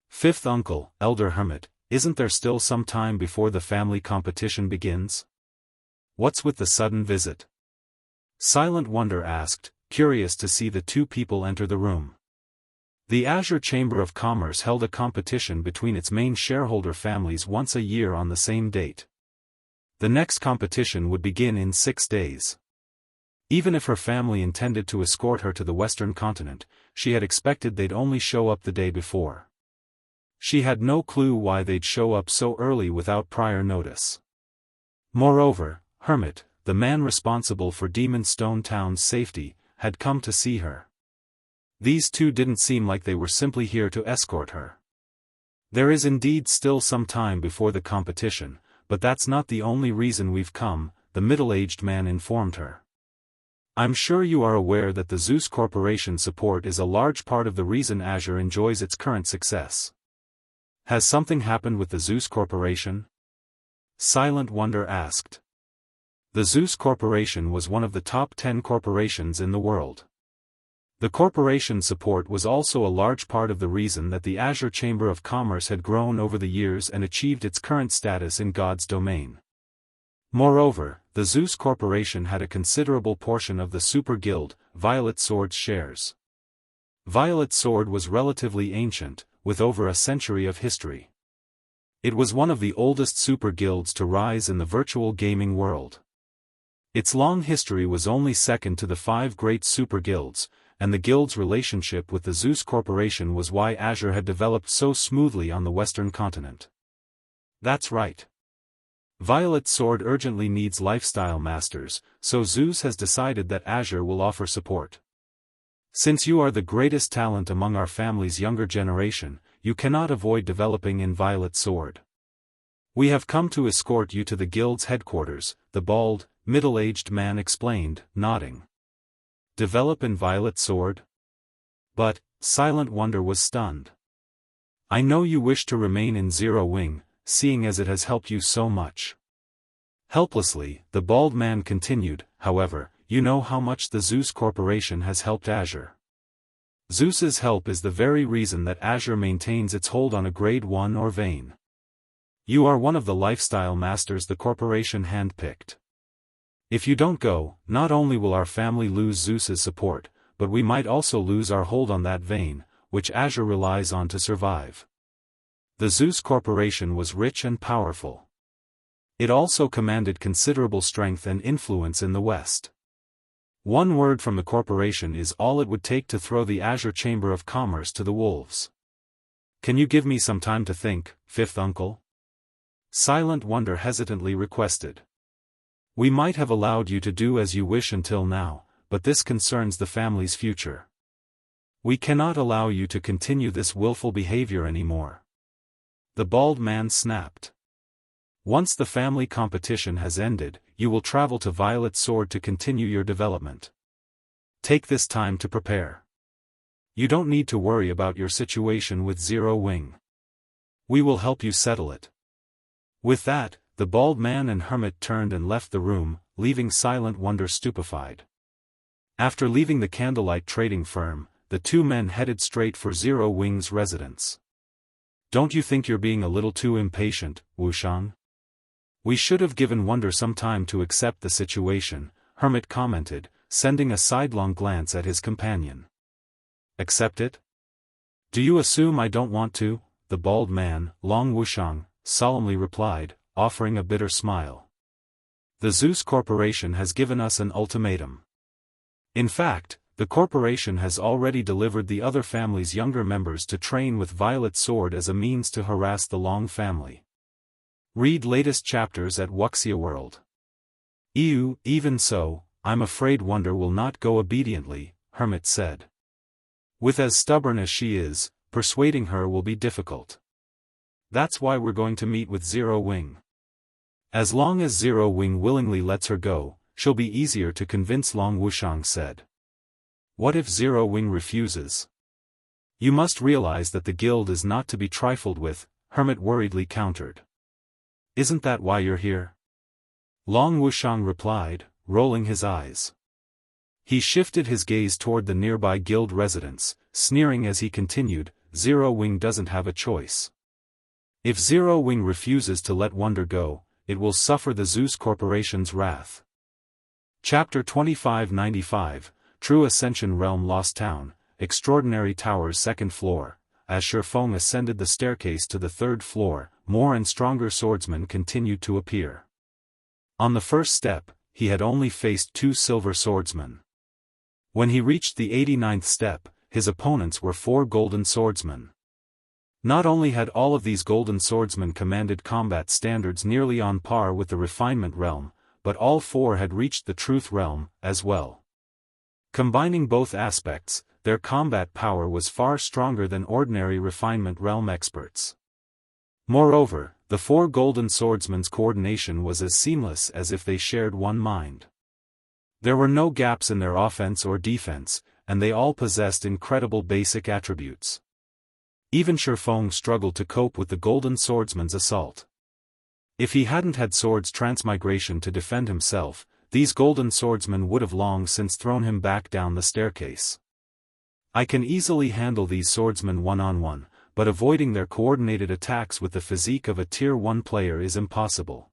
Fifth Uncle, Elder Hermit, isn't there still some time before the family competition begins? What's with the sudden visit? Silent Wonder asked, curious to see the two people enter the room. The Azure Chamber of Commerce held a competition between its main shareholder families once a year on the same date. The next competition would begin in 6 days. Even if her family intended to escort her to the Western continent, she had expected they'd only show up the day before. She had no clue why they'd show up so early without prior notice. Moreover, Hermit, the man responsible for Demon Stone Town's safety, had come to see her. These two didn't seem like they were simply here to escort her. There is indeed still some time before the competition, but that's not the only reason we've come, the middle-aged man informed her. I'm sure you are aware that the Zeus Corporation support is a large part of the reason Azure enjoys its current success. Has something happened with the Zeus Corporation? Silent Wonder asked. The Zeus Corporation was one of the top 10 corporations in the world. The corporation's support was also a large part of the reason that the Azure Chamber of Commerce had grown over the years and achieved its current status in God's domain. Moreover, the Zeus Corporation had a considerable portion of the Super Guild, Violet Sword's shares. Violet Sword was relatively ancient, with over a century of history. It was one of the oldest super guilds to rise in the virtual gaming world. Its long history was only second to the 5 great super guilds, and the guild's relationship with the Zeus Corporation was why Azure had developed so smoothly on the Western continent. That's right. Violet Sword urgently needs lifestyle masters, so Zeus has decided that Azure will offer support. Since you are the greatest talent among our family's younger generation, you cannot avoid developing in Violet Sword. We have come to escort you to the guild's headquarters, the bald, middle-aged man explained, nodding. Develop in Violet Sword? But, Silent Wonder was stunned. I know you wish to remain in Zero Wing, seeing as it has helped you so much. Helplessly, the bald man continued, however, you know how much the Zeus Corporation has helped Azure. Zeus's help is the very reason that Azure maintains its hold on a Grade 1 or Vein. You are one of the lifestyle masters the corporation handpicked. If you don't go, not only will our family lose Zeus's support, but we might also lose our hold on that vein, which Azure relies on to survive. The Zeus Corporation was rich and powerful. It also commanded considerable strength and influence in the West. One word from the corporation is all it would take to throw the Azure Chamber of Commerce to the wolves. Can you give me some time to think, fifth uncle? Silent Wonder hesitantly requested. We might have allowed you to do as you wish until now, but this concerns the family's future. We cannot allow you to continue this willful behavior anymore. The bald man snapped. Once the family competition has ended, you will travel to Violet Sword to continue your development. Take this time to prepare. You don't need to worry about your situation with Zero Wing. We will help you settle it. With that, the bald man and hermit turned and left the room, leaving Silent Wonder stupefied. After leaving the Candlelight trading firm, the two men headed straight for Zero Wing's residence. Don't you think you're being a little too impatient, Wuxiang? We should have given Wonder some time to accept the situation, Hermit commented, sending a sidelong glance at his companion. Accept it? Do you assume I don't want to? The bald man, Long Wuxiang, solemnly replied, offering a bitter smile. The Zeus Corporation has given us an ultimatum. In fact, the corporation has already delivered the other family's younger members to train with Violet Sword as a means to harass the Long family. Read latest chapters at Wuxia World. Even so, I'm afraid Wonder will not go obediently, Hermit said. With as stubborn as she is, persuading her will be difficult. That's why we're going to meet with Zero Wing. As long as Zero Wing willingly lets her go, she'll be easier to convince, Long Wuxiang said. What if Zero Wing refuses? You must realize that the guild is not to be trifled with, Hermit worriedly countered. Isn't that why you're here? Long Wuxiang replied, rolling his eyes. He shifted his gaze toward the nearby guild residence, sneering as he continued, Zero Wing doesn't have a choice. If Zero Wing refuses to let Wonder go, it will suffer the Zeus Corporation's wrath. Chapter 2595, True Ascension Realm Lost Town, Extraordinary Tower's second floor. As Shifeng ascended the staircase to the third floor, more and stronger swordsmen continued to appear. On the first step, he had only faced 2 silver swordsmen. When he reached the 89th step, his opponents were 4 golden swordsmen. Not only had all of these golden swordsmen commanded combat standards nearly on par with the refinement realm, but all 4 had reached the truth realm, as well. Combining both aspects, their combat power was far stronger than ordinary refinement realm experts. Moreover, the 4 golden swordsmen's coordination was as seamless as if they shared one mind. There were no gaps in their offense or defense, and they all possessed incredible basic attributes. Even Shifeng struggled to cope with the golden swordsman's assault. If he hadn't had swords transmigration to defend himself, these golden swordsmen would have long since thrown him back down the staircase. I can easily handle these swordsmen one-on-one, but avoiding their coordinated attacks with the physique of a Tier 1 player is impossible.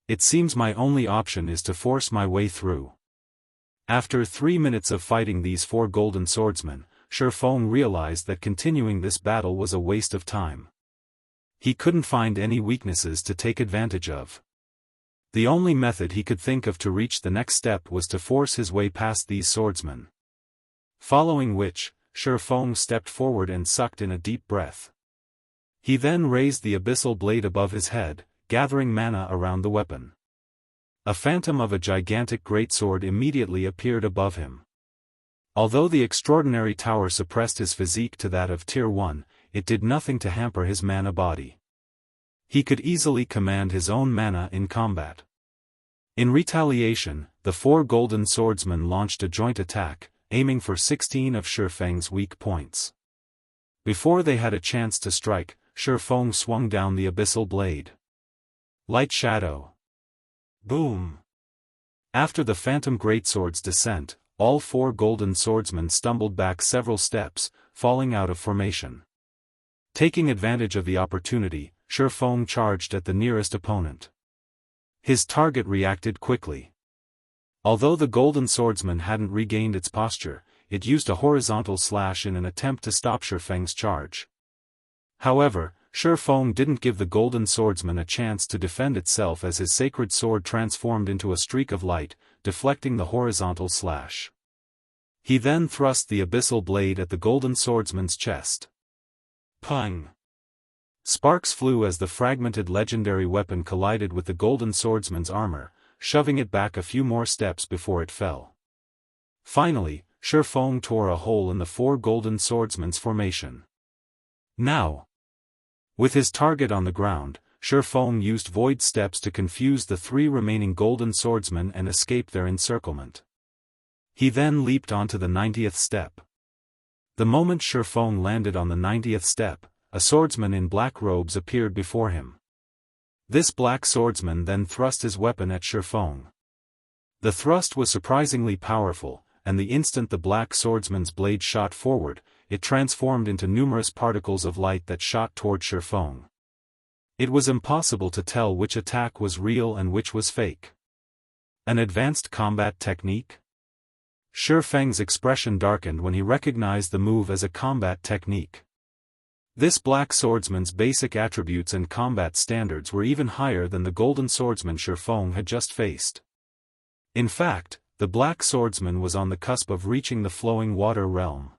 It seems my only option is to force my way through. After 3 minutes of fighting these 4 golden swordsmen, Shifeng realized that continuing this battle was a waste of time. He couldn't find any weaknesses to take advantage of. The only method he could think of to reach the next step was to force his way past these swordsmen. Following which, Shifeng stepped forward and sucked in a deep breath. He then raised the abyssal blade above his head, gathering mana around the weapon. A phantom of a gigantic greatsword immediately appeared above him. Although the extraordinary tower suppressed his physique to that of Tier 1, it did nothing to hamper his mana body. He could easily command his own mana in combat. In retaliation, the 4 golden swordsmen launched a joint attack, aiming for 16 of Shifeng's weak points. Before they had a chance to strike, Shifeng swung down the abyssal blade. Lightshadow. Boom! After the phantom greatsword's descent, all 4 golden swordsmen stumbled back several steps, falling out of formation. Taking advantage of the opportunity, Feng charged at the nearest opponent. His target reacted quickly. Although the golden swordsman hadn't regained its posture, it used a horizontal slash in an attempt to stop Feng's charge. However, Feng didn't give the golden swordsman a chance to defend itself as his sacred sword transformed into a streak of light, deflecting the horizontal slash. He then thrust the abyssal blade at the golden swordsman's chest. Pang! Sparks flew as the fragmented legendary weapon collided with the golden swordsman's armor, shoving it back a few more steps before it fell. Finally, Feng tore a hole in the four golden swordsmen's formation. Now, with his target on the ground, Feng used void steps to confuse the three remaining golden swordsmen and escape their encirclement. He then leaped onto the 90th step. The moment Feng landed on the 90th step, a swordsman in black robes appeared before him. This black swordsman then thrust his weapon at Feng. The thrust was surprisingly powerful, and the instant the black swordsman's blade shot forward, it transformed into numerous particles of light that shot toward Feng. It was impossible to tell which attack was real and which was fake. An advanced combat technique? Feng's expression darkened when he recognized the move as a combat technique. This black swordsman's basic attributes and combat standards were even higher than the golden swordsman Feng had just faced. In fact, the black swordsman was on the cusp of reaching the flowing water realm.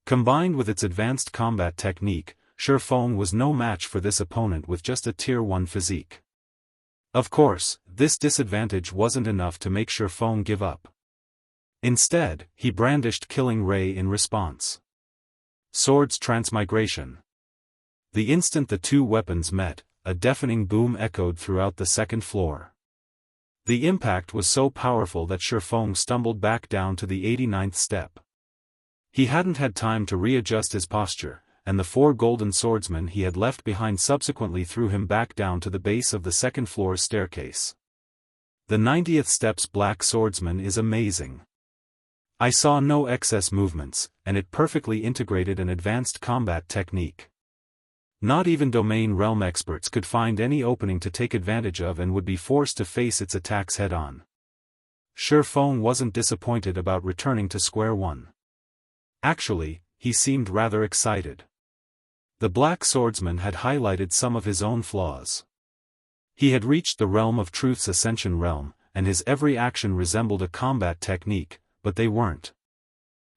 Combined with its advanced combat technique, Feng was no match for this opponent with just a Tier 1 physique. Of course, this disadvantage wasn't enough to make Feng give up. Instead, he brandished Killing Ray in response. Swords Transmigration. The instant the two weapons met, a deafening boom echoed throughout the second floor. The impact was so powerful that Feng stumbled back down to the 89th step. He hadn't had time to readjust his posture, and the four golden swordsmen he had left behind subsequently threw him back down to the base of the second floor's staircase. The 90th step's black swordsman is amazing. I saw no excess movements, and it perfectly integrated an advanced combat technique. Not even domain realm experts could find any opening to take advantage of and would be forced to face its attacks head-on. Feng wasn't disappointed about returning to square one. Actually, he seemed rather excited. The black swordsman had highlighted some of his own flaws. He had reached the realm of truth's ascension realm, and his every action resembled a combat technique, but they weren't.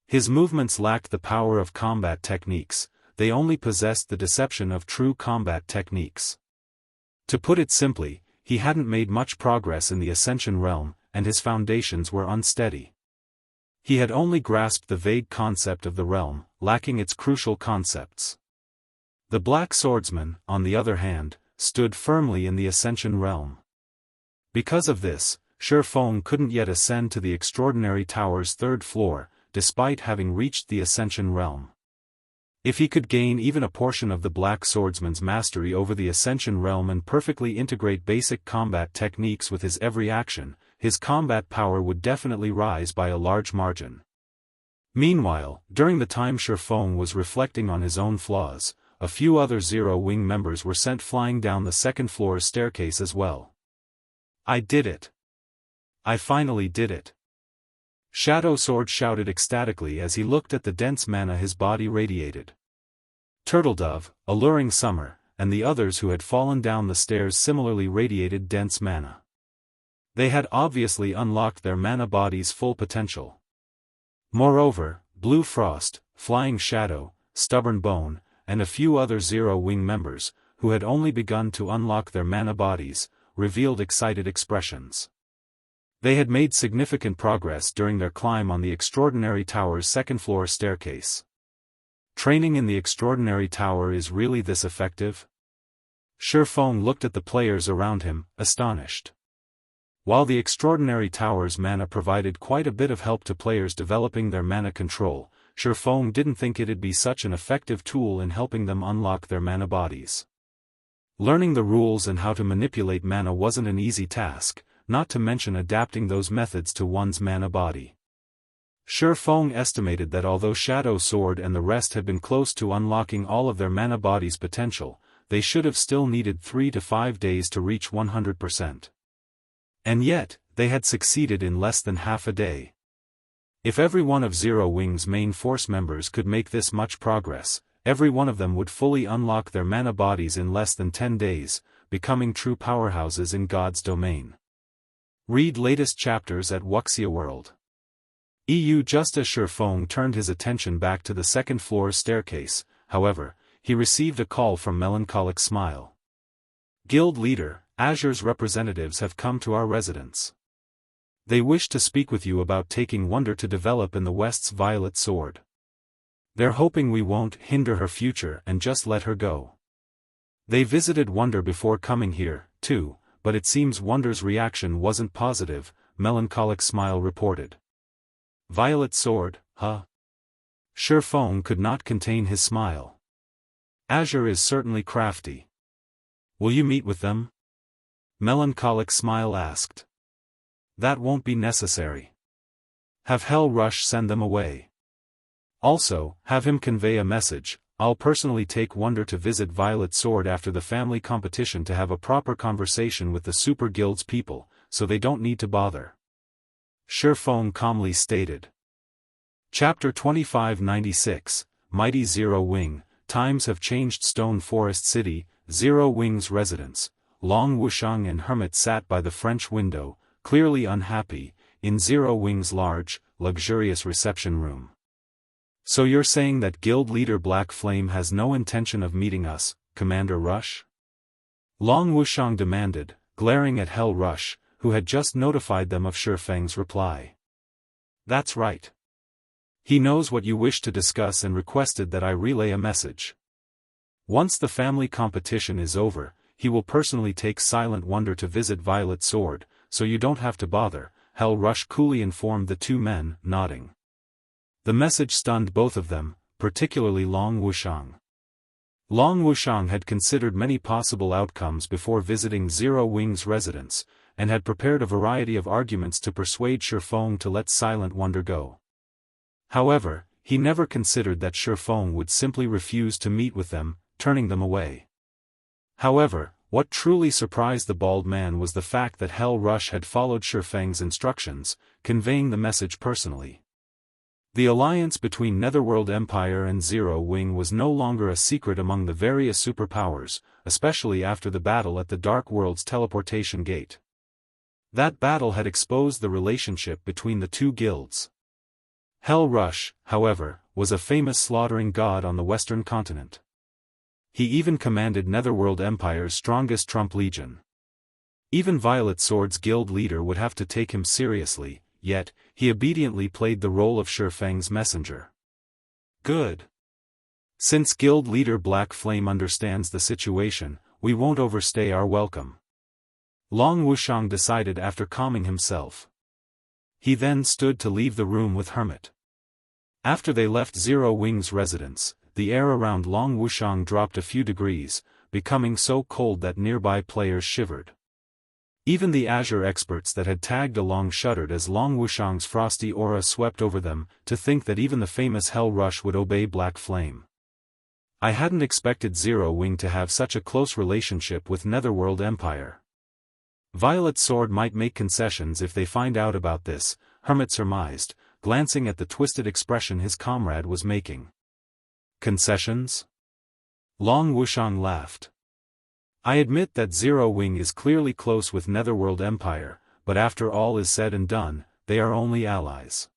His movements lacked the power of combat techniques, they only possessed the deception of true combat techniques. To put it simply, he hadn't made much progress in the ascension realm, and his foundations were unsteady. He had only grasped the vague concept of the realm, lacking its crucial concepts. The black swordsman, on the other hand, stood firmly in the ascension realm. Because of this, Feng couldn't yet ascend to the extraordinary tower's third floor, despite having reached the ascension realm. If he could gain even a portion of the black swordsman's mastery over the ascension realm and perfectly integrate basic combat techniques with his every action, his combat power would definitely rise by a large margin. Meanwhile, during the time Feng was reflecting on his own flaws, a few other Zero Wing members were sent flying down the second floor staircase as well. I did it! I finally did it! Shadow Sword shouted ecstatically as he looked at the dense mana his body radiated. Turtledove, Alluring Summer, and the others who had fallen down the stairs similarly radiated dense mana. They had obviously unlocked their mana body's full potential. Moreover, Blue Frost, Flying Shadow, Stubborn Bone, and a few other Zero Wing members, who had only begun to unlock their mana bodies, revealed excited expressions. They had made significant progress during their climb on the Extraordinary Tower's second-floor staircase. Training in the Extraordinary Tower is really this effective? Feng looked at the players around him, astonished. While the Extraordinary Tower's mana provided quite a bit of help to players developing their mana control, Feng didn't think it'd be such an effective tool in helping them unlock their mana bodies. Learning the rules and how to manipulate mana wasn't an easy task, not to mention adapting those methods to one's mana body. Feng estimated that although Shadow Sword and the rest had been close to unlocking all of their mana body's potential, they should have still needed 3 to 5 days to reach 100%. And yet, they had succeeded in less than half a day. If every one of Zero Wing's main force members could make this much progress, every one of them would fully unlock their mana bodies in less than 10 days, becoming true powerhouses in God's domain. Read latest chapters at Wuxia World. Just as Shifeng turned his attention back to the second floor's staircase, however, he received a call from Melancholic Smile. Guild leader, Azure's representatives have come to our residence. They wish to speak with you about taking Wonder to develop in the West's Violet Sword. They're hoping we won't hinder her future and just let her go. They visited Wonder before coming here, too, but it seems Wonder's reaction wasn't positive, Melancholic Smile reported. Violet Sword, huh? Shifeng could not contain his smile. Azure is certainly crafty. Will you meet with them? Melancholic Smile asked. That won't be necessary. Have Hell Rush send them away. Also, have him convey a message. I'll personally take Wonder to visit Violet Sword after the family competition to have a proper conversation with the Super Guild's people, so they don't need to bother. Shifeng calmly stated. Chapter 2596, Mighty Zero Wing. Times have changed. Stone Forest City, Zero Wing's residence. Long Wuxiang and Hermit sat by the French window, clearly unhappy, in Zero Wing's large, luxurious reception room. So you're saying that Guild leader Black Flame has no intention of meeting us, Commander Rush? Long Wuxiang demanded, glaring at Hell Rush, who had just notified them of Shifeng's reply. That's right. He knows what you wish to discuss and requested that I relay a message. Once the family competition is over, he will personally take Silent Wonder to visit Violet Sword, so you don't have to bother, Hell Rush coolly informed the two men, nodding. The message stunned both of them, particularly Long Wuxiang. Long Wuxiang had considered many possible outcomes before visiting Zero Wing's residence, and had prepared a variety of arguments to persuade Shifeng to let Silent Wonder go. However, he never considered that Shifeng would simply refuse to meet with them, turning them away. However, what truly surprised the bald man was the fact that Hell Rush had followed Shifeng's instructions, conveying the message personally. The alliance between Netherworld Empire and Zero Wing was no longer a secret among the various superpowers, especially after the battle at the Dark World's Teleportation Gate. That battle had exposed the relationship between the two guilds. Hell Rush, however, was a famous slaughtering god on the Western continent. He even commanded Netherworld Empire's strongest Trump Legion. Even Violet Sword's guild leader would have to take him seriously, yet, he obediently played the role of Shifeng's messenger. Good. Since guild leader Black Flame understands the situation, we won't overstay our welcome. Long Wuxiang decided after calming himself. He then stood to leave the room with Hermit. After they left Zero Wing's residence, the air around Long Wuxiang dropped a few degrees, becoming so cold that nearby players shivered. Even the Azure experts that had tagged along shuddered as Long Wuxiang's frosty aura swept over them, to think that even the famous Hell Rush would obey Black Flame. I hadn't expected Zero Wing to have such a close relationship with Netherworld Empire. Violet Sword might make concessions if they find out about this, Hermit surmised, glancing at the twisted expression his comrade was making. Concessions? Long Wuxiang laughed. I admit that Zero Wing is clearly close with Netherworld Empire, but after all is said and done, they are only allies.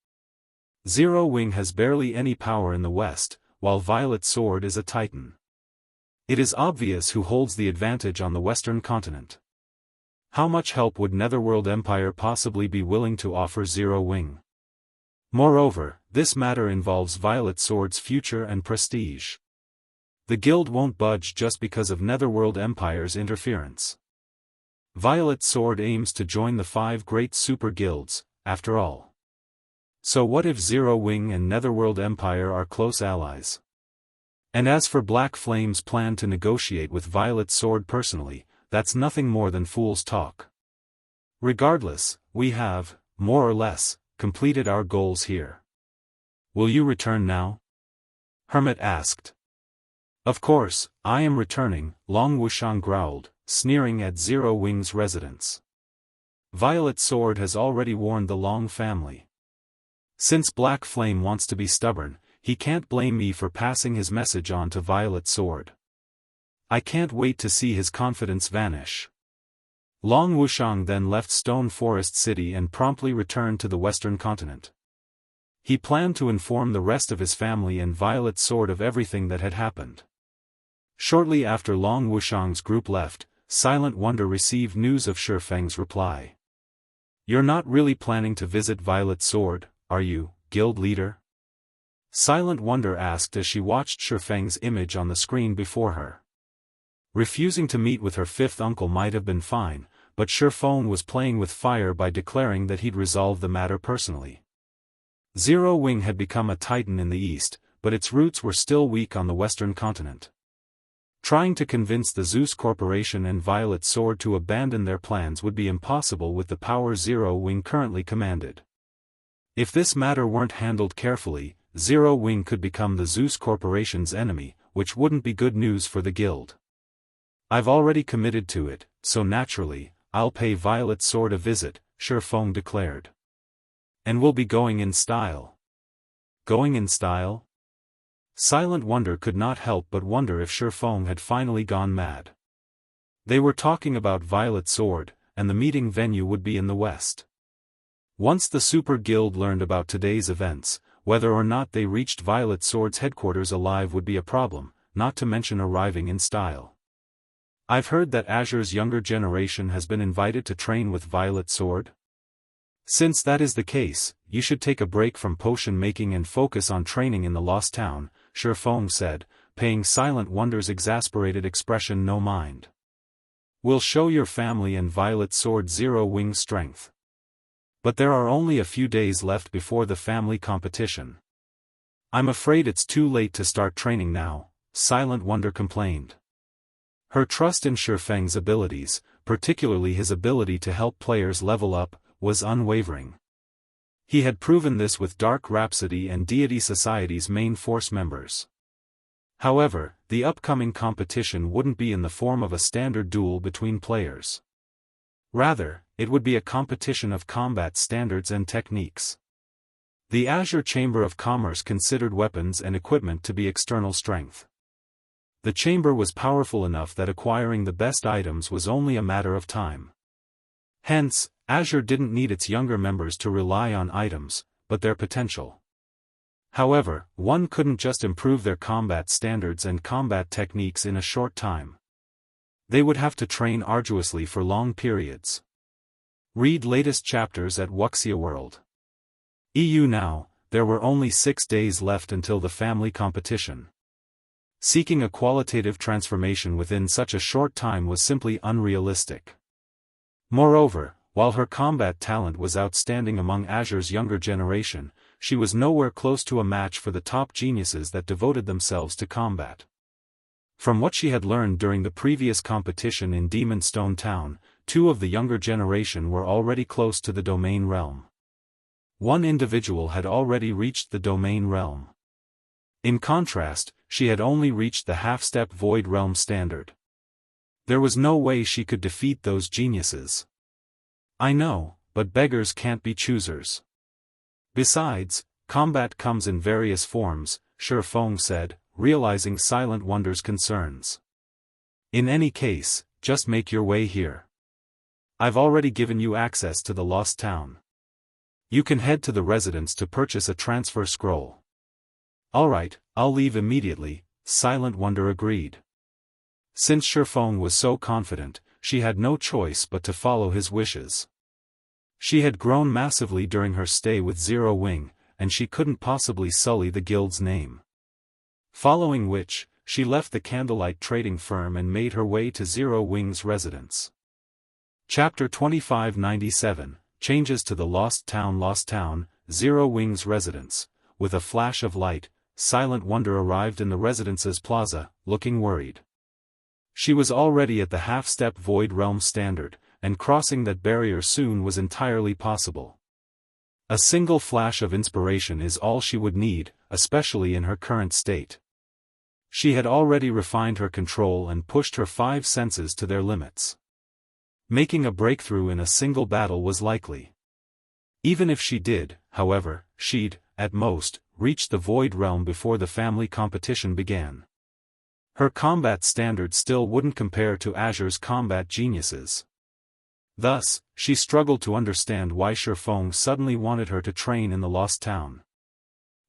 Zero Wing has barely any power in the West, while Violet Sword is a titan. It is obvious who holds the advantage on the Western continent. How much help would Netherworld Empire possibly be willing to offer Zero Wing? Moreover, this matter involves Violet Sword's future and prestige. The guild won't budge just because of Netherworld Empire's interference. Violet Sword aims to join the 5 great super guilds, after all. So what if Zero Wing and Netherworld Empire are close allies? And as for Black Flame's plan to negotiate with Violet Sword personally, that's nothing more than fool's talk. Regardless, we have, more or less, completed our goals here. Will you return now? Hermit asked. Of course, I am returning, Long Wuxiang growled, sneering at Zero Wing's residence. Violet Sword has already warned the Long family. Since Black Flame wants to be stubborn, he can't blame me for passing his message on to Violet Sword. I can't wait to see his confidence vanish. Long Wuxiang then left Stone Forest City and promptly returned to the Western continent. He planned to inform the rest of his family and Violet Sword of everything that had happened. Shortly after Long Wuxiang's group left, Silent Wonder received news of Shifeng's reply. "You're not really planning to visit Violet Sword, are you, guild leader?" Silent Wonder asked as she watched Shifeng's image on the screen before her. Refusing to meet with her fifth uncle might have been fine, but Shifeng was playing with fire by declaring that he'd resolve the matter personally. Zero Wing had become a titan in the east, but its roots were still weak on the western continent. Trying to convince the Zeus Corporation and Violet Sword to abandon their plans would be impossible with the power Zero Wing currently commanded. If this matter weren't handled carefully, Zero Wing could become the Zeus Corporation's enemy, which wouldn't be good news for the guild. "I've already committed to it, so naturally, I'll pay Violet Sword a visit," Shifeng declared. "And we'll be going in style." Going in style? Silent Wonder could not help but wonder if Shifeng had finally gone mad. They were talking about Violet Sword, and the meeting venue would be in the west. Once the Super Guild learned about today's events, whether or not they reached Violet Sword's headquarters alive would be a problem, not to mention arriving in style. "I've heard that Azure's younger generation has been invited to train with Violet Sword. Since that is the case, you should take a break from potion making and focus on training in the Lost Town," Shifeng said, paying Silent Wonder's exasperated expression no mind. "We'll show your family and Violet Sword Zero Wing strength. But there are only a few days left before the family competition. I'm afraid it's too late to start training now," Silent Wonder complained. Her trust in Shifeng's abilities, particularly his ability to help players level up, was unwavering. He had proven this with Dark Rhapsody and Deity Society's main force members. However, the upcoming competition wouldn't be in the form of a standard duel between players. Rather, it would be a competition of combat standards and techniques. The Azure Chamber of Commerce considered weapons and equipment to be external strength. The chamber was powerful enough that acquiring the best items was only a matter of time. Hence, Azure didn't need its younger members to rely on items, but their potential. However, one couldn't just improve their combat standards and combat techniques in a short time. They would have to train arduously for long periods. Read latest chapters at Wuxia World. EU now, there were only 6 days left until the family competition. Seeking a qualitative transformation within such a short time was simply unrealistic. Moreover, while her combat talent was outstanding among Azure's younger generation, she was nowhere close to a match for the top geniuses that devoted themselves to combat. From what she had learned during the previous competition in Demon Stone Town, 2 of the younger generation were already close to the domain realm. One individual had already reached the domain realm. In contrast, she had only reached the half-step Void Realm standard. There was no way she could defeat those geniuses. "I know, but beggars can't be choosers. Besides, combat comes in various forms," Shifeng said, realizing Silent Wonder's concerns. "In any case, just make your way here. I've already given you access to the Lost Town. You can head to the residence to purchase a transfer scroll." "Alright, I'll leave immediately," Silent Wonder agreed. Since Shifeng was so confident, she had no choice but to follow his wishes. She had grown massively during her stay with Zero Wing, and she couldn't possibly sully the guild's name. Following which, she left the Candlelight trading firm and made her way to Zero Wing's residence. Chapter 2597, Changes to the Lost Town, Zero Wing's residence. With a flash of light, Silent Wonder arrived in the residence's plaza, looking worried. She was already at the half-step Void Realm standard, and crossing that barrier soon was entirely possible. A single flash of inspiration is all she would need, especially in her current state. She had already refined her control and pushed her 5 senses to their limits. Making a breakthrough in a single battle was likely. Even if she did, however, she'd, at most, reach the Void Realm before the family competition began. Her combat standards still wouldn't compare to Azure's combat geniuses. Thus, she struggled to understand why Shifeng suddenly wanted her to train in the Lost Town.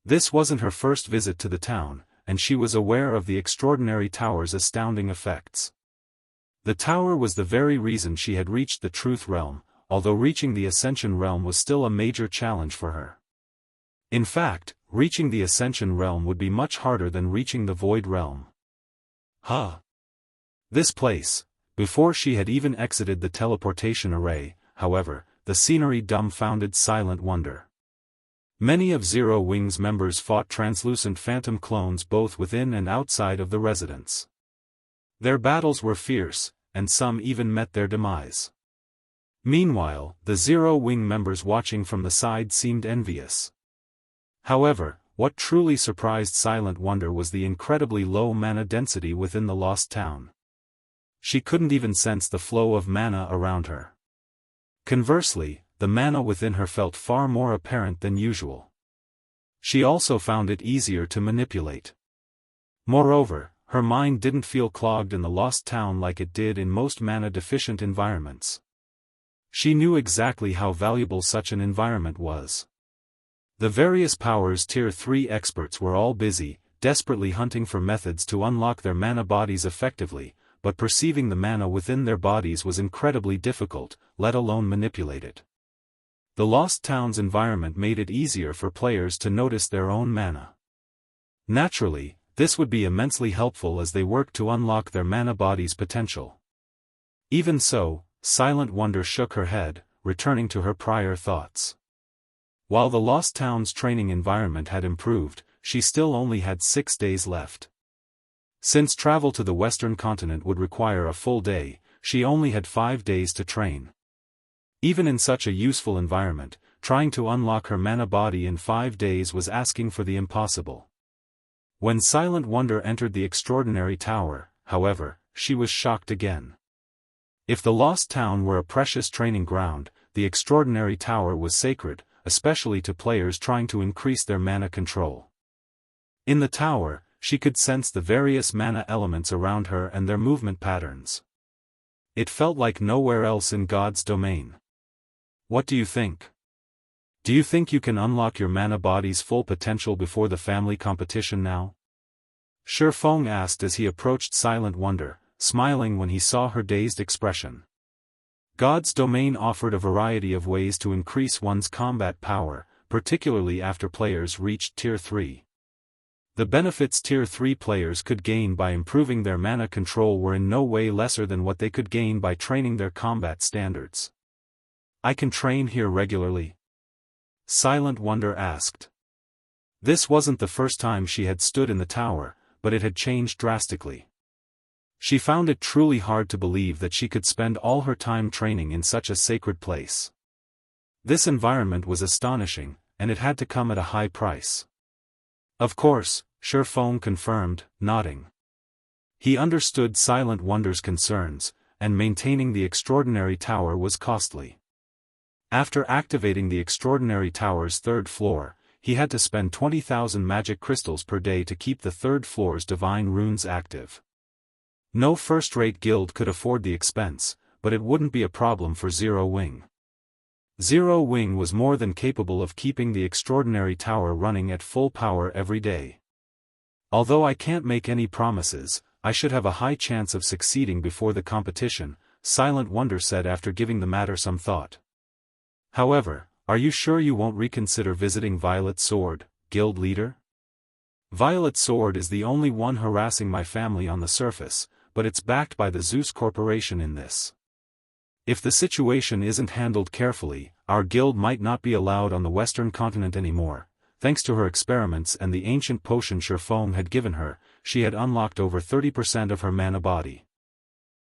This wasn't her first visit to the town, and she was aware of the Extraordinary Tower's astounding effects. The tower was the very reason she had reached the Truth Realm, although reaching the Ascension Realm was still a major challenge for her. In fact, reaching the Ascension Realm would be much harder than reaching the Void Realm. This place. Before she had even exited the teleportation array, however, the scenery dumbfounded silent wonder. Many of Zero Wing's members fought translucent phantom clones both within and outside of the residence. Their battles were fierce, and some even met their demise. Meanwhile, the Zero Wing members watching from the side seemed envious. However, what truly surprised Silent Wonder was the incredibly low mana density within the Lost Town. She couldn't even sense the flow of mana around her. Conversely, the mana within her felt far more apparent than usual. She also found it easier to manipulate. Moreover, her mind didn't feel clogged in the Lost Town like it did in most mana-deficient environments. She knew exactly how valuable such an environment was. The various powers Tier 3 experts were all busy, desperately hunting for methods to unlock their mana bodies effectively, but perceiving the mana within their bodies was incredibly difficult, let alone manipulate it. The Lost Town's environment made it easier for players to notice their own mana. Naturally, this would be immensely helpful as they worked to unlock their mana body's potential. Even so, Silent Wonder shook her head, returning to her prior thoughts. While the Lost Town's training environment had improved, she still only had 6 days left. Since travel to the Western continent would require a full day, she only had 5 days to train. Even in such a useful environment, trying to unlock her mana body in 5 days was asking for the impossible. When Silent Wonder entered the Extraordinary Tower, however, she was shocked again. If the Lost Town were a precious training ground, the Extraordinary Tower was sacred, especially to players trying to increase their mana control. In the tower, she could sense the various mana elements around her and their movement patterns. It felt like nowhere else in God's domain. What do you think? Do you think you can unlock your mana body's full potential before the family competition now? Shifeng asked as he approached Silent Wonder, smiling when he saw her dazed expression. God's domain offered a variety of ways to increase one's combat power, particularly after players reached Tier 3. The benefits Tier 3 players could gain by improving their mana control were in no way lesser than what they could gain by training their combat standards. I can train here regularly? Silent Wonder asked. This wasn't the first time she had stood in the tower, but it had changed drastically. She found it truly hard to believe that she could spend all her time training in such a sacred place. This environment was astonishing, and it had to come at a high price. Of course, Shifeng confirmed, nodding. He understood Silent Wonder's concerns, and maintaining the Extraordinary Tower was costly. After activating the Extraordinary Tower's 3rd floor, he had to spend 20,000 magic crystals per day to keep the 3rd floor's divine runes active. No first-rate guild could afford the expense, but it wouldn't be a problem for Zero Wing. Zero Wing was more than capable of keeping the Extraordinary Tower running at full power every day. Although I can't make any promises, I should have a high chance of succeeding before the competition, Silent Wonder said after giving the matter some thought. However, are you sure you won't reconsider visiting Violet Sword, guild leader? Violet Sword is the only one harassing my family on the surface, but it's backed by the Zeus Corporation in this. If the situation isn't handled carefully, our guild might not be allowed on the Western continent anymore. Thanks to her experiments and the ancient potion Shifeng had given her, she had unlocked over 30% of her mana body.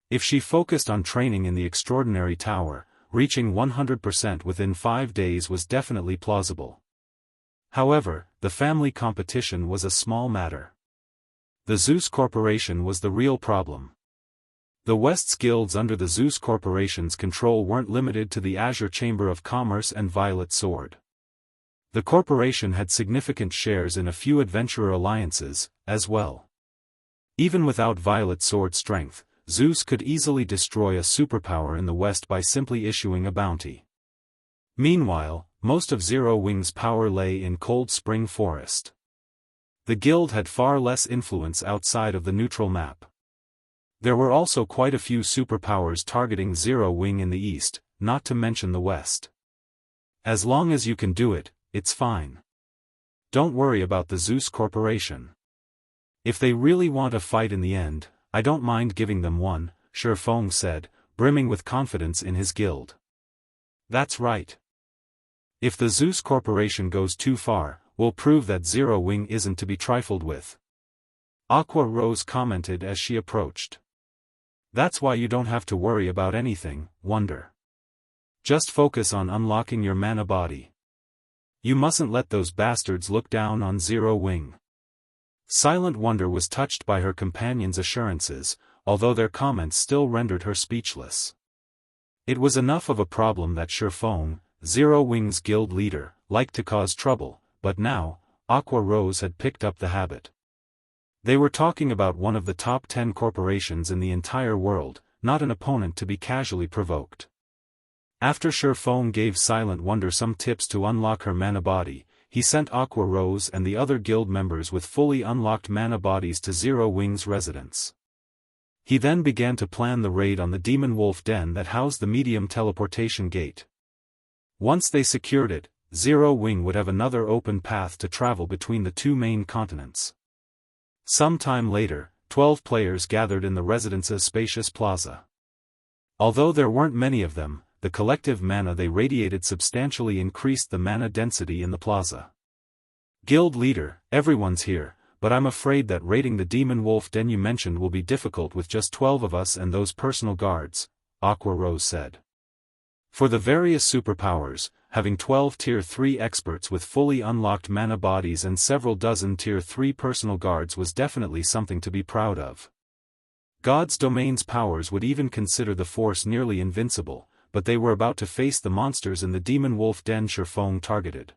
If she focused on training in the Extraordinary Tower, reaching 100% within 5 days was definitely plausible. However, the family competition was a small matter. The Zeus Corporation was the real problem. The West's guilds under the Zeus Corporation's control weren't limited to the Azure Chamber of Commerce and Violet Sword. The corporation had significant shares in a few adventurer alliances, as well. Even without Violet Sword strength, Zeus could easily destroy a superpower in the West by simply issuing a bounty. Meanwhile, most of Zero Wing's power lay in Cold Spring Forest. The guild had far less influence outside of the neutral map. There were also quite a few superpowers targeting Zero Wing in the east, not to mention the west. As long as you can do it, it's fine. Don't worry about the Zeus Corporation. If they really want a fight in the end, I don't mind giving them one, Shifeng said, brimming with confidence in his guild. That's right. If the Zeus Corporation goes too far, we'll prove that Zero Wing isn't to be trifled with. Aqua Rose commented as she approached. That's why you don't have to worry about anything, Wonder. Just focus on unlocking your mana body. You mustn't let those bastards look down on Zero Wing. Silent Wonder was touched by her companion's assurances, although their comments still rendered her speechless. It was enough of a problem that Shifeng, Zero Wing's guild leader, liked to cause trouble, but now, Aqua Rose had picked up the habit. They were talking about one of the top 10 corporations in the entire world, not an opponent to be casually provoked. After Shifeng gave Silent Wonder some tips to unlock her mana body, he sent Aqua Rose and the other guild members with fully unlocked mana bodies to Zero Wing's residence. He then began to plan the raid on the Demon Wolf Den that housed the medium teleportation gate. Once they secured it, Zero Wing would have another open path to travel between the two main continents. Some time later, 12 players gathered in the residence's spacious plaza. Although there weren't many of them, the collective mana they radiated substantially increased the mana density in the plaza. Guild leader, everyone's here, but I'm afraid that raiding the Demon Wolf Den you mentioned will be difficult with just 12 of us and those personal guards, Aqua Rose said. For the various superpowers, having 12 Tier 3 experts with fully unlocked mana bodies and several dozen Tier 3 personal guards was definitely something to be proud of. God's domain's powers would even consider the force nearly invincible, but they were about to face the monsters in the Demon Wolf Den Shifeng targeted.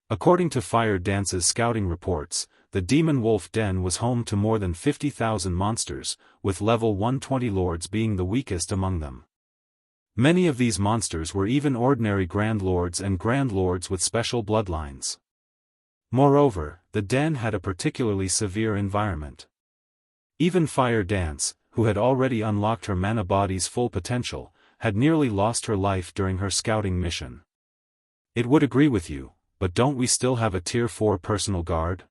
According to Fire Dance's scouting reports, the Demon Wolf Den was home to more than 50,000 monsters, with level 120 lords being the weakest among them. Many of these monsters were even ordinary Grand Lords and Grand Lords with special bloodlines. Moreover, the Den had a particularly severe environment. Even Fire Dance, who had already unlocked her mana body's full potential, had nearly lost her life during her scouting mission. It would agree with you, but don't we still have a Tier 4 personal guard?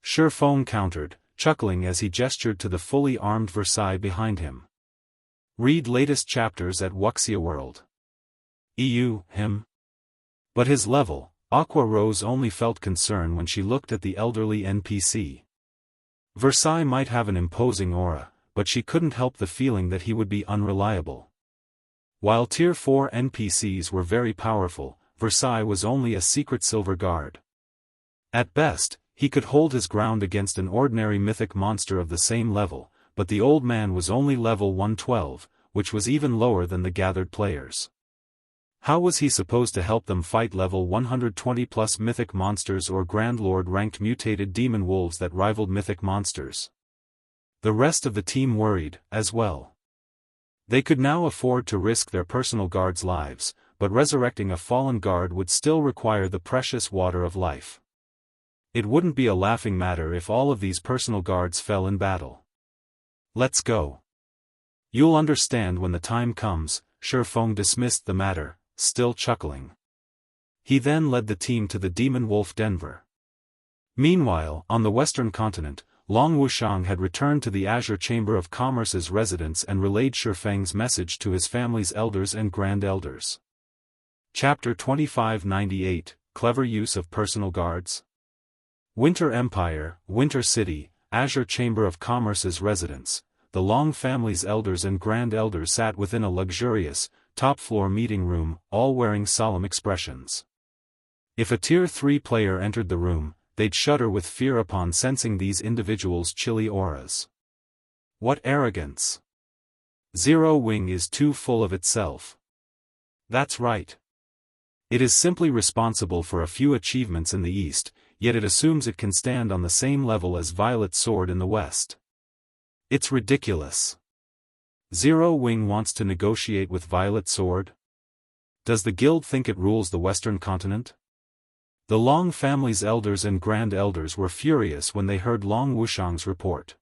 Shifeng countered, chuckling as he gestured to the fully armed Versailles behind him. Read latest chapters at Wuxia World. Him. But his level, Aqua Rose only felt concern when she looked at the elderly NPC. Versailles might have an imposing aura, but she couldn't help the feeling that he would be unreliable. While Tier 4 NPCs were very powerful, Versailles was only a secret silver guard. At best, he could hold his ground against an ordinary mythic monster of the same level, but the old man was only level 112, which was even lower than the gathered players. How was he supposed to help them fight level 120+ mythic monsters or Grand Lord-ranked mutated demon wolves that rivaled mythic monsters? The rest of the team worried, as well. They could now afford to risk their personal guards' lives, but resurrecting a fallen guard would still require the precious water of life. It wouldn't be a laughing matter if all of these personal guards fell in battle. Let's go. You'll understand when the time comes, Shifeng dismissed the matter, still chuckling. He then led the team to the Demon Wolf Denver. Meanwhile, on the western continent, Long Wuxiang had returned to the Azure Chamber of Commerce's residence and relayed Shifeng's message to his family's elders and grand elders. Chapter 2598, Clever Use of Personal Guards. Winter Empire, Winter City, Azure Chamber of Commerce's residence. The Long family's elders and grand elders sat within a luxurious, top-floor meeting room, all wearing solemn expressions. If a Tier 3 player entered the room, they'd shudder with fear upon sensing these individuals' chilly auras. What arrogance! Zero Wing is too full of itself. That's right. It is simply responsible for a few achievements in the East, yet it assumes it can stand on the same level as Violet Sword in the West. It's ridiculous. Zero Wing wants to negotiate with Violet Sword? Does the guild think it rules the Western continent? The Long family's elders and grand elders were furious when they heard Long Wuxiang's report.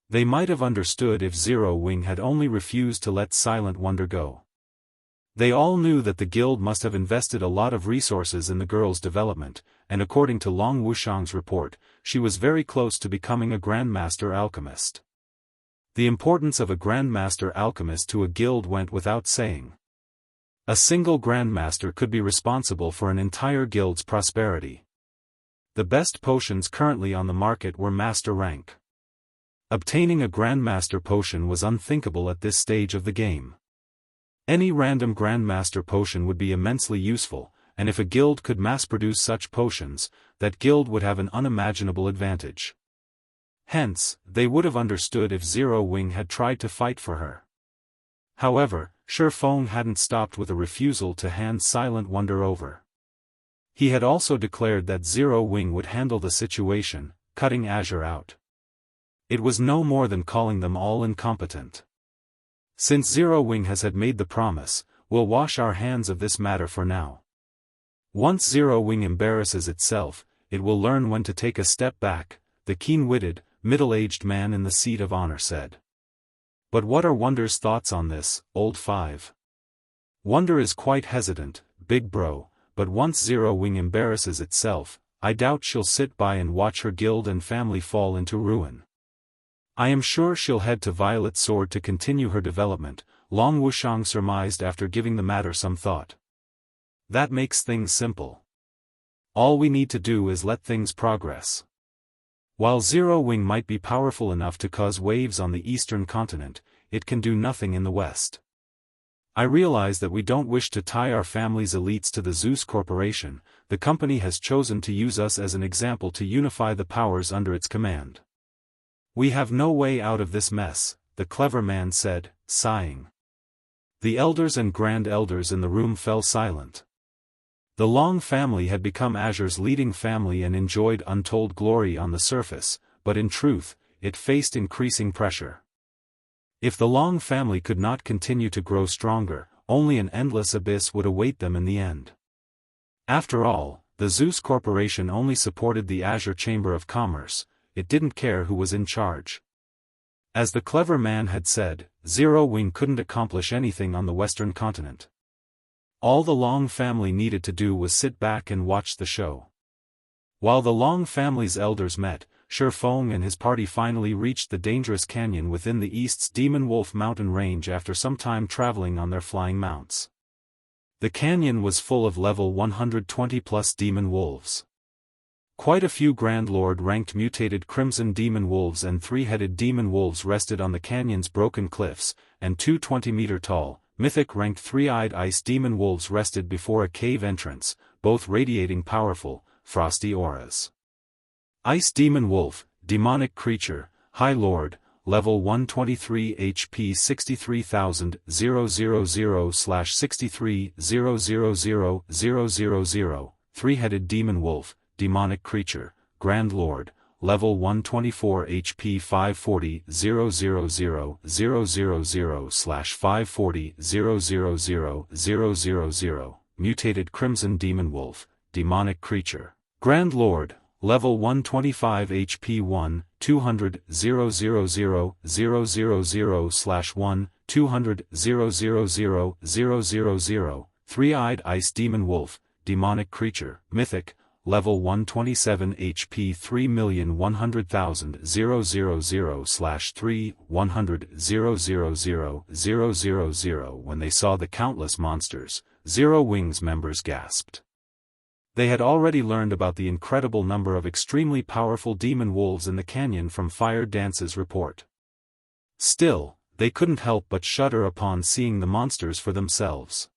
They might have understood if Zero Wing had only refused to let Silent Wonder go. They all knew that the guild must have invested a lot of resources in the girl's development, and according to Long Wuxiang's report, she was very close to becoming a Grandmaster alchemist. The importance of a Grandmaster alchemist to a guild went without saying. A single Grandmaster could be responsible for an entire guild's prosperity. The best potions currently on the market were master rank. Obtaining a Grandmaster potion was unthinkable at this stage of the game. Any random Grandmaster potion would be immensely useful, and if a guild could mass-produce such potions, that guild would have an unimaginable advantage. Hence, they would have understood if Zero Wing had tried to fight for her. However, Shifeng hadn't stopped with a refusal to hand Silent Wonder over. He had also declared that Zero Wing would handle the situation, cutting Azure out. It was no more than calling them all incompetent. Since Zero Wing has had made the promise, we'll wash our hands of this matter for now. Once Zero Wing embarrasses itself, it will learn when to take a step back, the keen-witted, middle-aged man in the seat of honor said. But what are Wonder's thoughts on this, old five? Wonder is quite hesitant, big bro, but once Zero Wing embarrasses itself, I doubt she'll sit by and watch her guild and family fall into ruin. I am sure she'll head to Violet Sword to continue her development, Long Wuxiang surmised after giving the matter some thought. That makes things simple. All we need to do is let things progress. While Zero Wing might be powerful enough to cause waves on the eastern continent, it can do nothing in the west. I realize that we don't wish to tie our family's elites to the Zeus Corporation. The company has chosen to use us as an example to unify the powers under its command. We have no way out of this mess, the clever man said, sighing. The elders and grand elders in the room fell silent. The Long family had become Azure's leading family and enjoyed untold glory on the surface, but in truth, it faced increasing pressure. If the Long family could not continue to grow stronger, only an endless abyss would await them in the end. After all, the Zeus Corporation only supported the Azure Chamber of Commerce. It didn't care who was in charge. As the clever man had said, Zero Wing couldn't accomplish anything on the western continent. All the Long family needed to do was sit back and watch the show. While the Long family's elders met, Shifeng and his party finally reached the dangerous canyon within the east's Demon Wolf mountain range after some time traveling on their flying mounts. The canyon was full of level 120+ demon wolves. Quite a few Grand Lord-ranked mutated Crimson Demon Wolves and three-headed Demon Wolves rested on the canyon's broken cliffs, and two 20-meter-tall, Mythic-ranked three-eyed Ice Demon Wolves rested before a cave entrance, both radiating powerful, frosty auras. Ice Demon Wolf, demonic creature, High Lord, level 123 HP 63000/63000000, three-headed Demon Wolf, demonic creature, Grand Lord, level 124 HP 540,000/540,000,000, mutated Crimson Demon Wolf, demonic creature, Grand Lord, level 125 HP 1-200,000,000/1-200,000,000, three-eyed Ice Demon Wolf, demonic creature, Mythic, level 127 HP 3,100,000/3,100,000,000. When they saw the countless monsters, Zero Wing's members gasped. They had already learned about the incredible number of extremely powerful demon wolves in the canyon from Fire Dance's report. Still, they couldn't help but shudder upon seeing the monsters for themselves.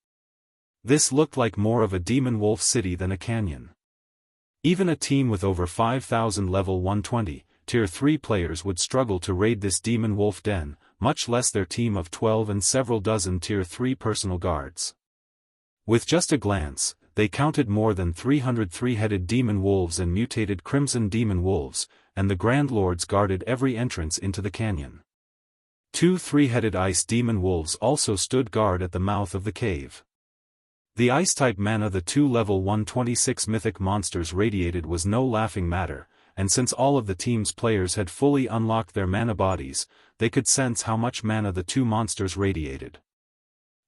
This looked like more of a demon wolf city than a canyon. Even a team with over 5,000 level 120, Tier 3 players would struggle to raid this demon wolf den, much less their team of 12 and several dozen Tier 3 personal guards. With just a glance, they counted more than 300 three-headed demon wolves and mutated crimson demon wolves, and the Grand Lords guarded every entrance into the canyon. 2 three-headed ice demon wolves also stood guard at the mouth of the cave. The ice-type mana the 2 level 126 mythic monsters radiated was no laughing matter, and since all of the team's players had fully unlocked their mana bodies, they could sense how much mana the 2 monsters radiated.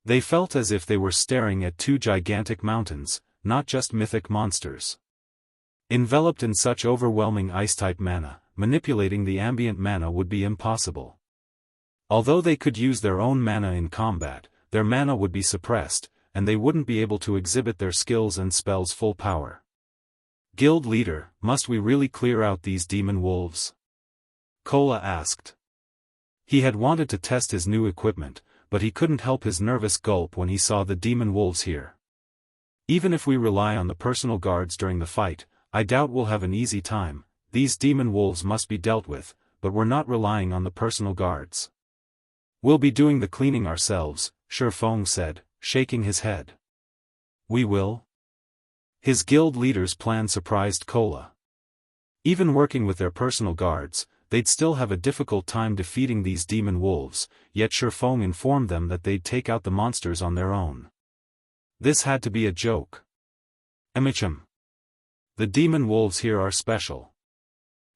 They felt as if they were staring at 2 gigantic mountains, not just mythic monsters. Enveloped in such overwhelming ice-type mana, manipulating the ambient mana would be impossible. Although they could use their own mana in combat, their mana would be suppressed, and they wouldn't be able to exhibit their skills and spells' full power. Guild leader, must we really clear out these demon wolves? Kola asked. He had wanted to test his new equipment, but he couldn't help his nervous gulp when he saw the demon wolves here. Even if we rely on the personal guards during the fight, I doubt we'll have an easy time. These demon wolves must be dealt with, but we're not relying on the personal guards. We'll be doing the cleaning ourselves, Shifeng said, shaking his head. We will? His guild leader's plan surprised Kola. Even working with their personal guards, they'd still have a difficult time defeating these demon wolves, yet Shifeng informed them that they'd take out the monsters on their own. This had to be a joke. Emichim. The demon wolves here are special.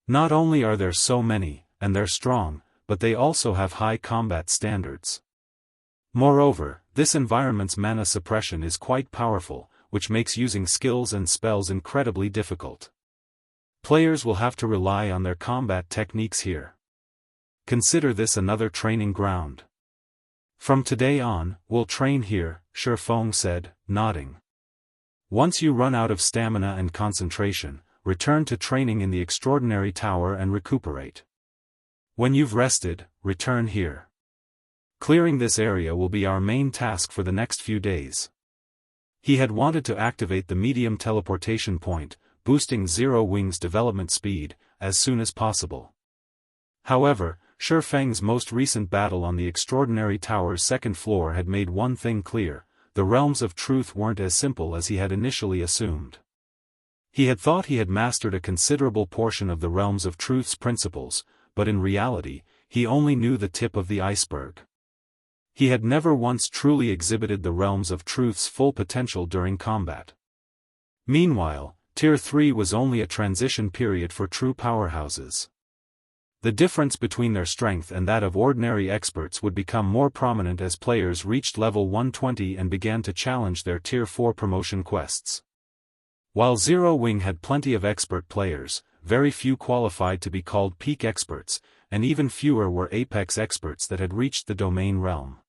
Not only are there so many, and they're strong, but they also have high combat standards. Moreover, this environment's mana suppression is quite powerful, which makes using skills and spells incredibly difficult. Players will have to rely on their combat techniques here. Consider this another training ground. From today on, we'll train here, Shifeng said, nodding. Once you run out of stamina and concentration, return to training in the Extraordinary Tower and recuperate. When you've rested, return here. Clearing this area will be our main task for the next few days. He had wanted to activate the medium teleportation point, boosting Zero Wing's development speed, as soon as possible. However, Shifeng's most recent battle on the Extraordinary Tower's second floor had made one thing clear: the realms of truth weren't as simple as he had initially assumed. He had thought he had mastered a considerable portion of the realms of truth's principles, but in reality, he only knew the tip of the iceberg. He had never once truly exhibited the realms of truth's full potential during combat. Meanwhile, Tier 3 was only a transition period for true powerhouses. The difference between their strength and that of ordinary experts would become more prominent as players reached level 120 and began to challenge their Tier 4 promotion quests. While Zero Wing had plenty of expert players, very few qualified to be called peak experts, and even fewer were apex experts that had reached the domain realm.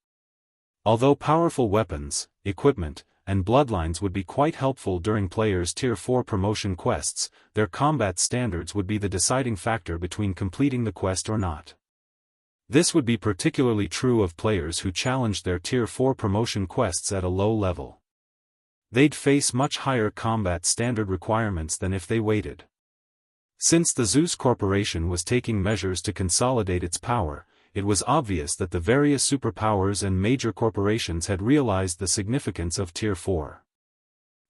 Although powerful weapons, equipment, and bloodlines would be quite helpful during players' Tier 4 promotion quests, their combat standards would be the deciding factor between completing the quest or not. This would be particularly true of players who challenged their Tier 4 promotion quests at a low level. They'd face much higher combat standard requirements than if they waited. Since the Zeus Corporation was taking measures to consolidate its power, it was obvious that the various superpowers and major corporations had realized the significance of Tier 4.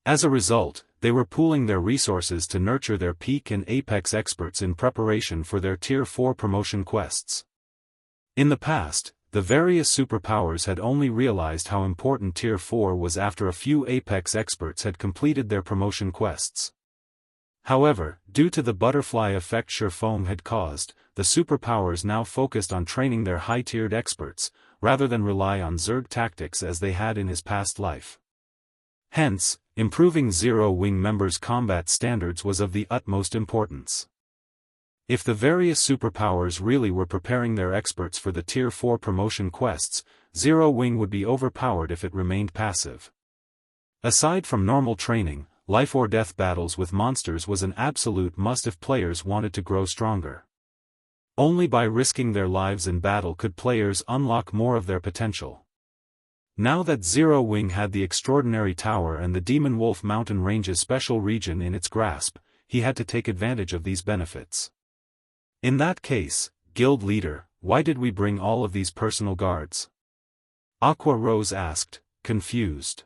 As a result, they were pooling their resources to nurture their peak and apex experts in preparation for their Tier 4 promotion quests. In the past, the various superpowers had only realized how important Tier 4 was after a few apex experts had completed their promotion quests. However, due to the butterfly effect Shifeng had caused, the superpowers now focused on training their high-tiered experts, rather than rely on Zerg tactics as they had in his past life. Hence, improving Zero Wing members' combat standards was of the utmost importance. If the various superpowers really were preparing their experts for the Tier 4 promotion quests, Zero Wing would be overpowered if it remained passive. Aside from normal training, life or death battles with monsters was an absolute must if players wanted to grow stronger. Only by risking their lives in battle could players unlock more of their potential. Now that Zero Wing had the Extraordinary Tower and the Demon Wolf Mountain Range's special region in its grasp, he had to take advantage of these benefits. In that case, guild leader, why did we bring all of these personal guards? Aqua Rose asked, confused.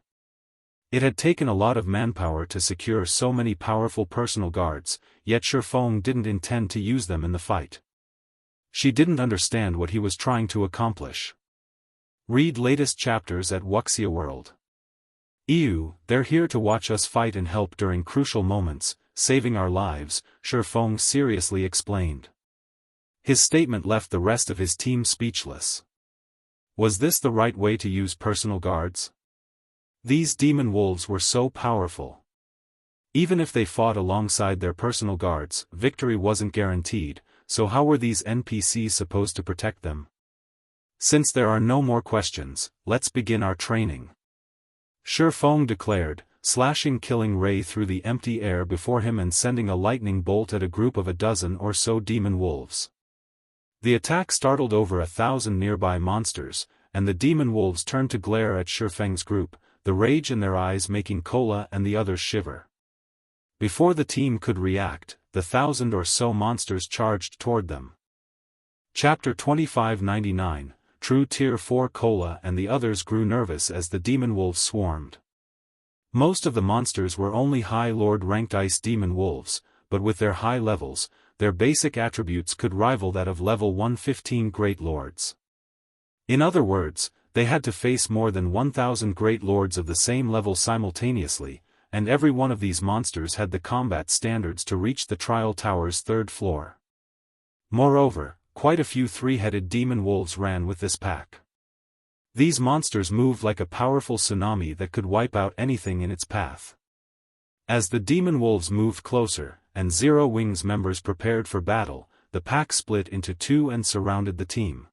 It had taken a lot of manpower to secure so many powerful personal guards, yet Shifeng didn't intend to use them in the fight. She didn't understand what he was trying to accomplish. Read latest chapters at Wuxia World. Ew, they're here to watch us fight and help during crucial moments, saving our lives, Shifeng seriously explained. His statement left the rest of his team speechless. Was this the right way to use personal guards? These demon wolves were so powerful. Even if they fought alongside their personal guards, victory wasn't guaranteed, so how were these NPCs supposed to protect them? Since there are no more questions, let's begin our training. Shifeng declared, slashing killing ray through the empty air before him and sending a lightning bolt at a group of a dozen or so demon wolves. The attack startled over 1,000 nearby monsters, and the demon wolves turned to glare at Shifeng's group, the rage in their eyes making Kola and the others shiver. Before the team could react, the 1,000 or so monsters charged toward them. Chapter 2599, True Tier 4. Kola and the others grew nervous as the demon wolves swarmed. Most of the monsters were only High Lord ranked ice demon wolves, but with their high levels, their basic attributes could rival that of level 115 Great Lords. In other words, they had to face more than 1,000 Great Lords of the same level simultaneously, and every one of these monsters had the combat standards to reach the Trial Tower's 3rd floor. Moreover, quite a few three-headed demon wolves ran with this pack. These monsters moved like a powerful tsunami that could wipe out anything in its path. As the demon wolves moved closer, and Zero Wings members prepared for battle, the pack split into two and surrounded the team.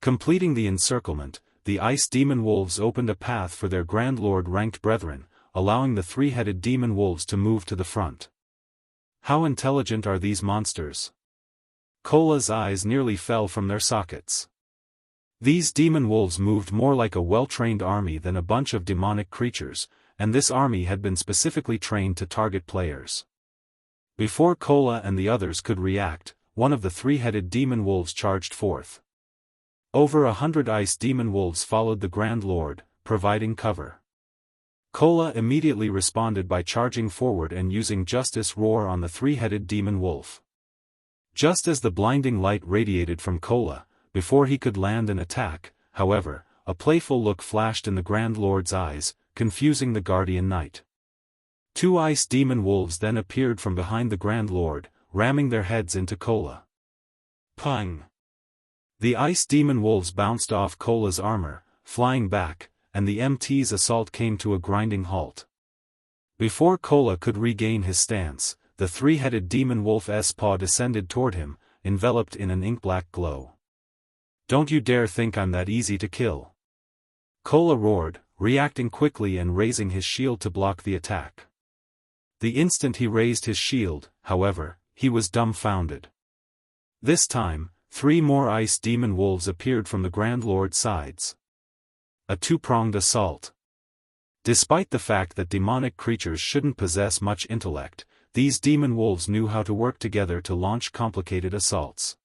Completing the encirclement, the ice demon wolves opened a path for their Grand Lord-ranked brethren, allowing the three-headed demon wolves to move to the front. How intelligent are these monsters? Kola's eyes nearly fell from their sockets. These demon wolves moved more like a well-trained army than a bunch of demonic creatures, and this army had been specifically trained to target players. Before Kola and the others could react, one of the three-headed demon wolves charged forth. Over 100 ice demon wolves followed the Grand Lord, providing cover. Kola immediately responded by charging forward and using Justice Roar on the three-headed demon wolf. Just as the blinding light radiated from Kola, before he could land an attack, however, a playful look flashed in the Grand Lord's eyes, confusing the Guardian Knight. Two ice demon wolves then appeared from behind the Grand Lord, ramming their heads into Kola. Pung! The ice demon wolves bounced off Kola's armor, flying back, and the MT's assault came to a grinding halt. Before Kola could regain his stance, the three-headed demon wolf's paw descended toward him, enveloped in an ink-black glow. Don't you dare think I'm that easy to kill! Kola roared, reacting quickly and raising his shield to block the attack. The instant he raised his shield, however, he was dumbfounded. This time, 3 more ice demon wolves appeared from the Grand Lord's sides. A two-pronged assault. Despite the fact that demonic creatures shouldn't possess much intellect, these demon wolves knew how to work together to launch complicated assaults.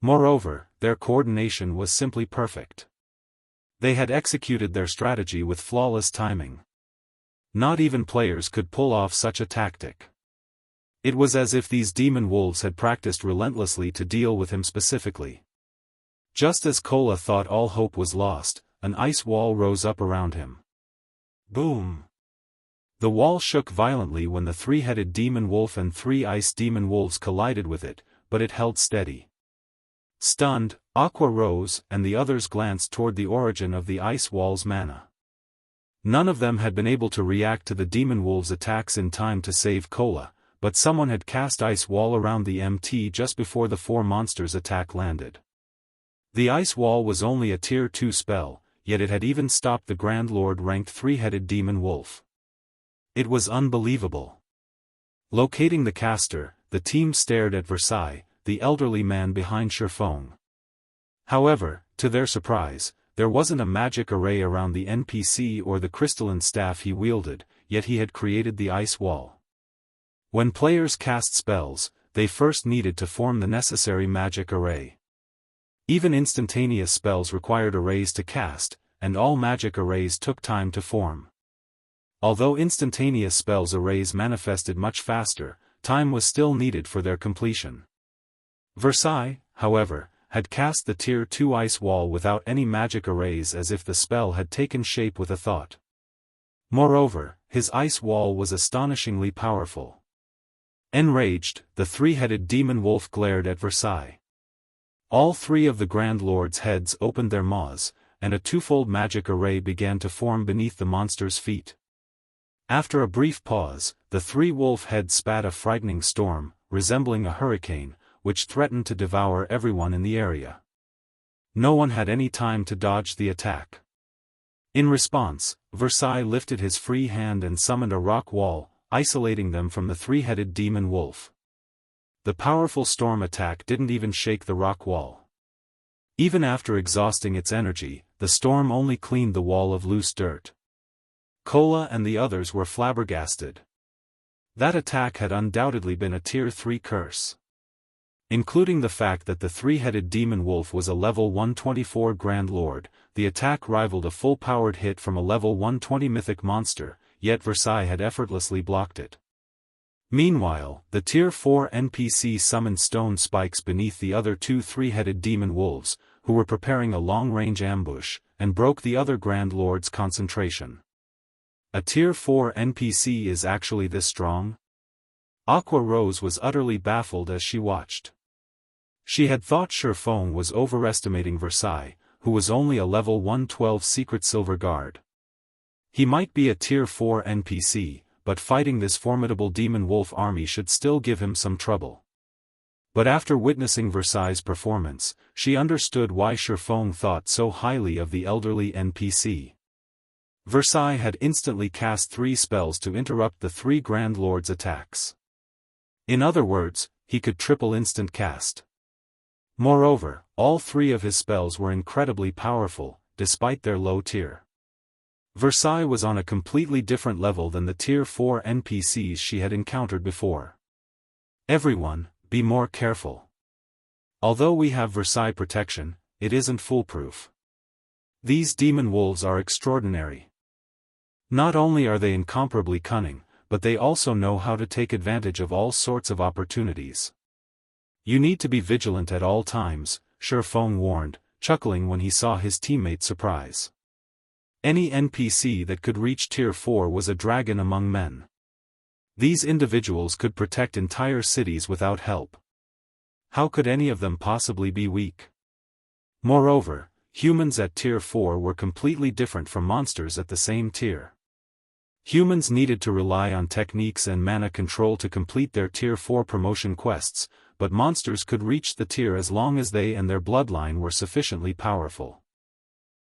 Moreover, their coordination was simply perfect. They had executed their strategy with flawless timing. Not even players could pull off such a tactic. It was as if these demon wolves had practiced relentlessly to deal with him specifically. Just as Kola thought all hope was lost, an ice wall rose up around him. Boom! The wall shook violently when the three-headed demon wolf and 3 ice demon wolves collided with it, but it held steady. Stunned, Aqua Rose and the others glanced toward the origin of the ice wall's mana. None of them had been able to react to the demon wolves' attacks in time to save Kola, but someone had cast ice wall around the MT just before the 4 monsters' attack landed. The ice wall was only a tier 2 spell, yet it had even stopped the Grand Lord-ranked 3-headed demon wolf. It was unbelievable. Locating the caster, the team stared at Versailles, the elderly man behind Shifeng. However, to their surprise, there wasn't a magic array around the NPC or the crystalline staff he wielded, yet he had created the ice wall. When players cast spells, they first needed to form the necessary magic array. Even instantaneous spells required arrays to cast, and all magic arrays took time to form. Although instantaneous spells arrays manifested much faster, time was still needed for their completion. Versailles, however, had cast the Tier 2 ice wall without any magic arrays, as if the spell had taken shape with a thought. Moreover, his ice wall was astonishingly powerful. Enraged, the three-headed demon wolf glared at Versailles. All three of the Grand Lord's heads opened their maws, and a twofold magic array began to form beneath the monster's feet. After a brief pause, the three wolf heads spat a frightening storm, resembling a hurricane, which threatened to devour everyone in the area. No one had any time to dodge the attack. In response, Versailles lifted his free hand and summoned a rock wall, isolating them from the three-headed demon wolf. The powerful storm attack didn't even shake the rock wall. Even after exhausting its energy, the storm only cleaned the wall of loose dirt. Kola and the others were flabbergasted. That attack had undoubtedly been a Tier 3 curse. Including the fact that the three-headed demon wolf was a level 124 Grand Lord, the attack rivaled a full-powered hit from a level 120 Mythic monster, yet Versailles had effortlessly blocked it. Meanwhile, the Tier 4 NPC summoned stone spikes beneath the other two three-headed demon wolves, who were preparing a long-range ambush, and broke the other Grand Lord's concentration. A Tier 4 NPC is actually this strong? Aqua Rose was utterly baffled as she watched. She had thought Sherfong was overestimating Versailles, who was only a level 112 secret silver guard. He might be a Tier 4 NPC, but fighting this formidable demon wolf army should still give him some trouble. But after witnessing Versailles' performance, she understood why Sherfong thought so highly of the elderly NPC. Versailles had instantly cast 3 spells to interrupt the 3 Grand Lords' attacks. In other words, he could triple instant cast. Moreover, all 3 of his spells were incredibly powerful, despite their low tier. Versailles was on a completely different level than the Tier 4 NPCs she had encountered before. Everyone, be more careful. Although we have Versailles protection, it isn't foolproof. These demon wolves are extraordinary. Not only are they incomparably cunning, but they also know how to take advantage of all sorts of opportunities. You need to be vigilant at all times, Sherfong warned, chuckling when he saw his teammate's surprise. Any NPC that could reach Tier 4 was a dragon among men. These individuals could protect entire cities without help. How could any of them possibly be weak? Moreover, humans at Tier 4 were completely different from monsters at the same tier. Humans needed to rely on techniques and mana control to complete their Tier 4 promotion quests, but monsters could reach the tier as long as they and their bloodline were sufficiently powerful.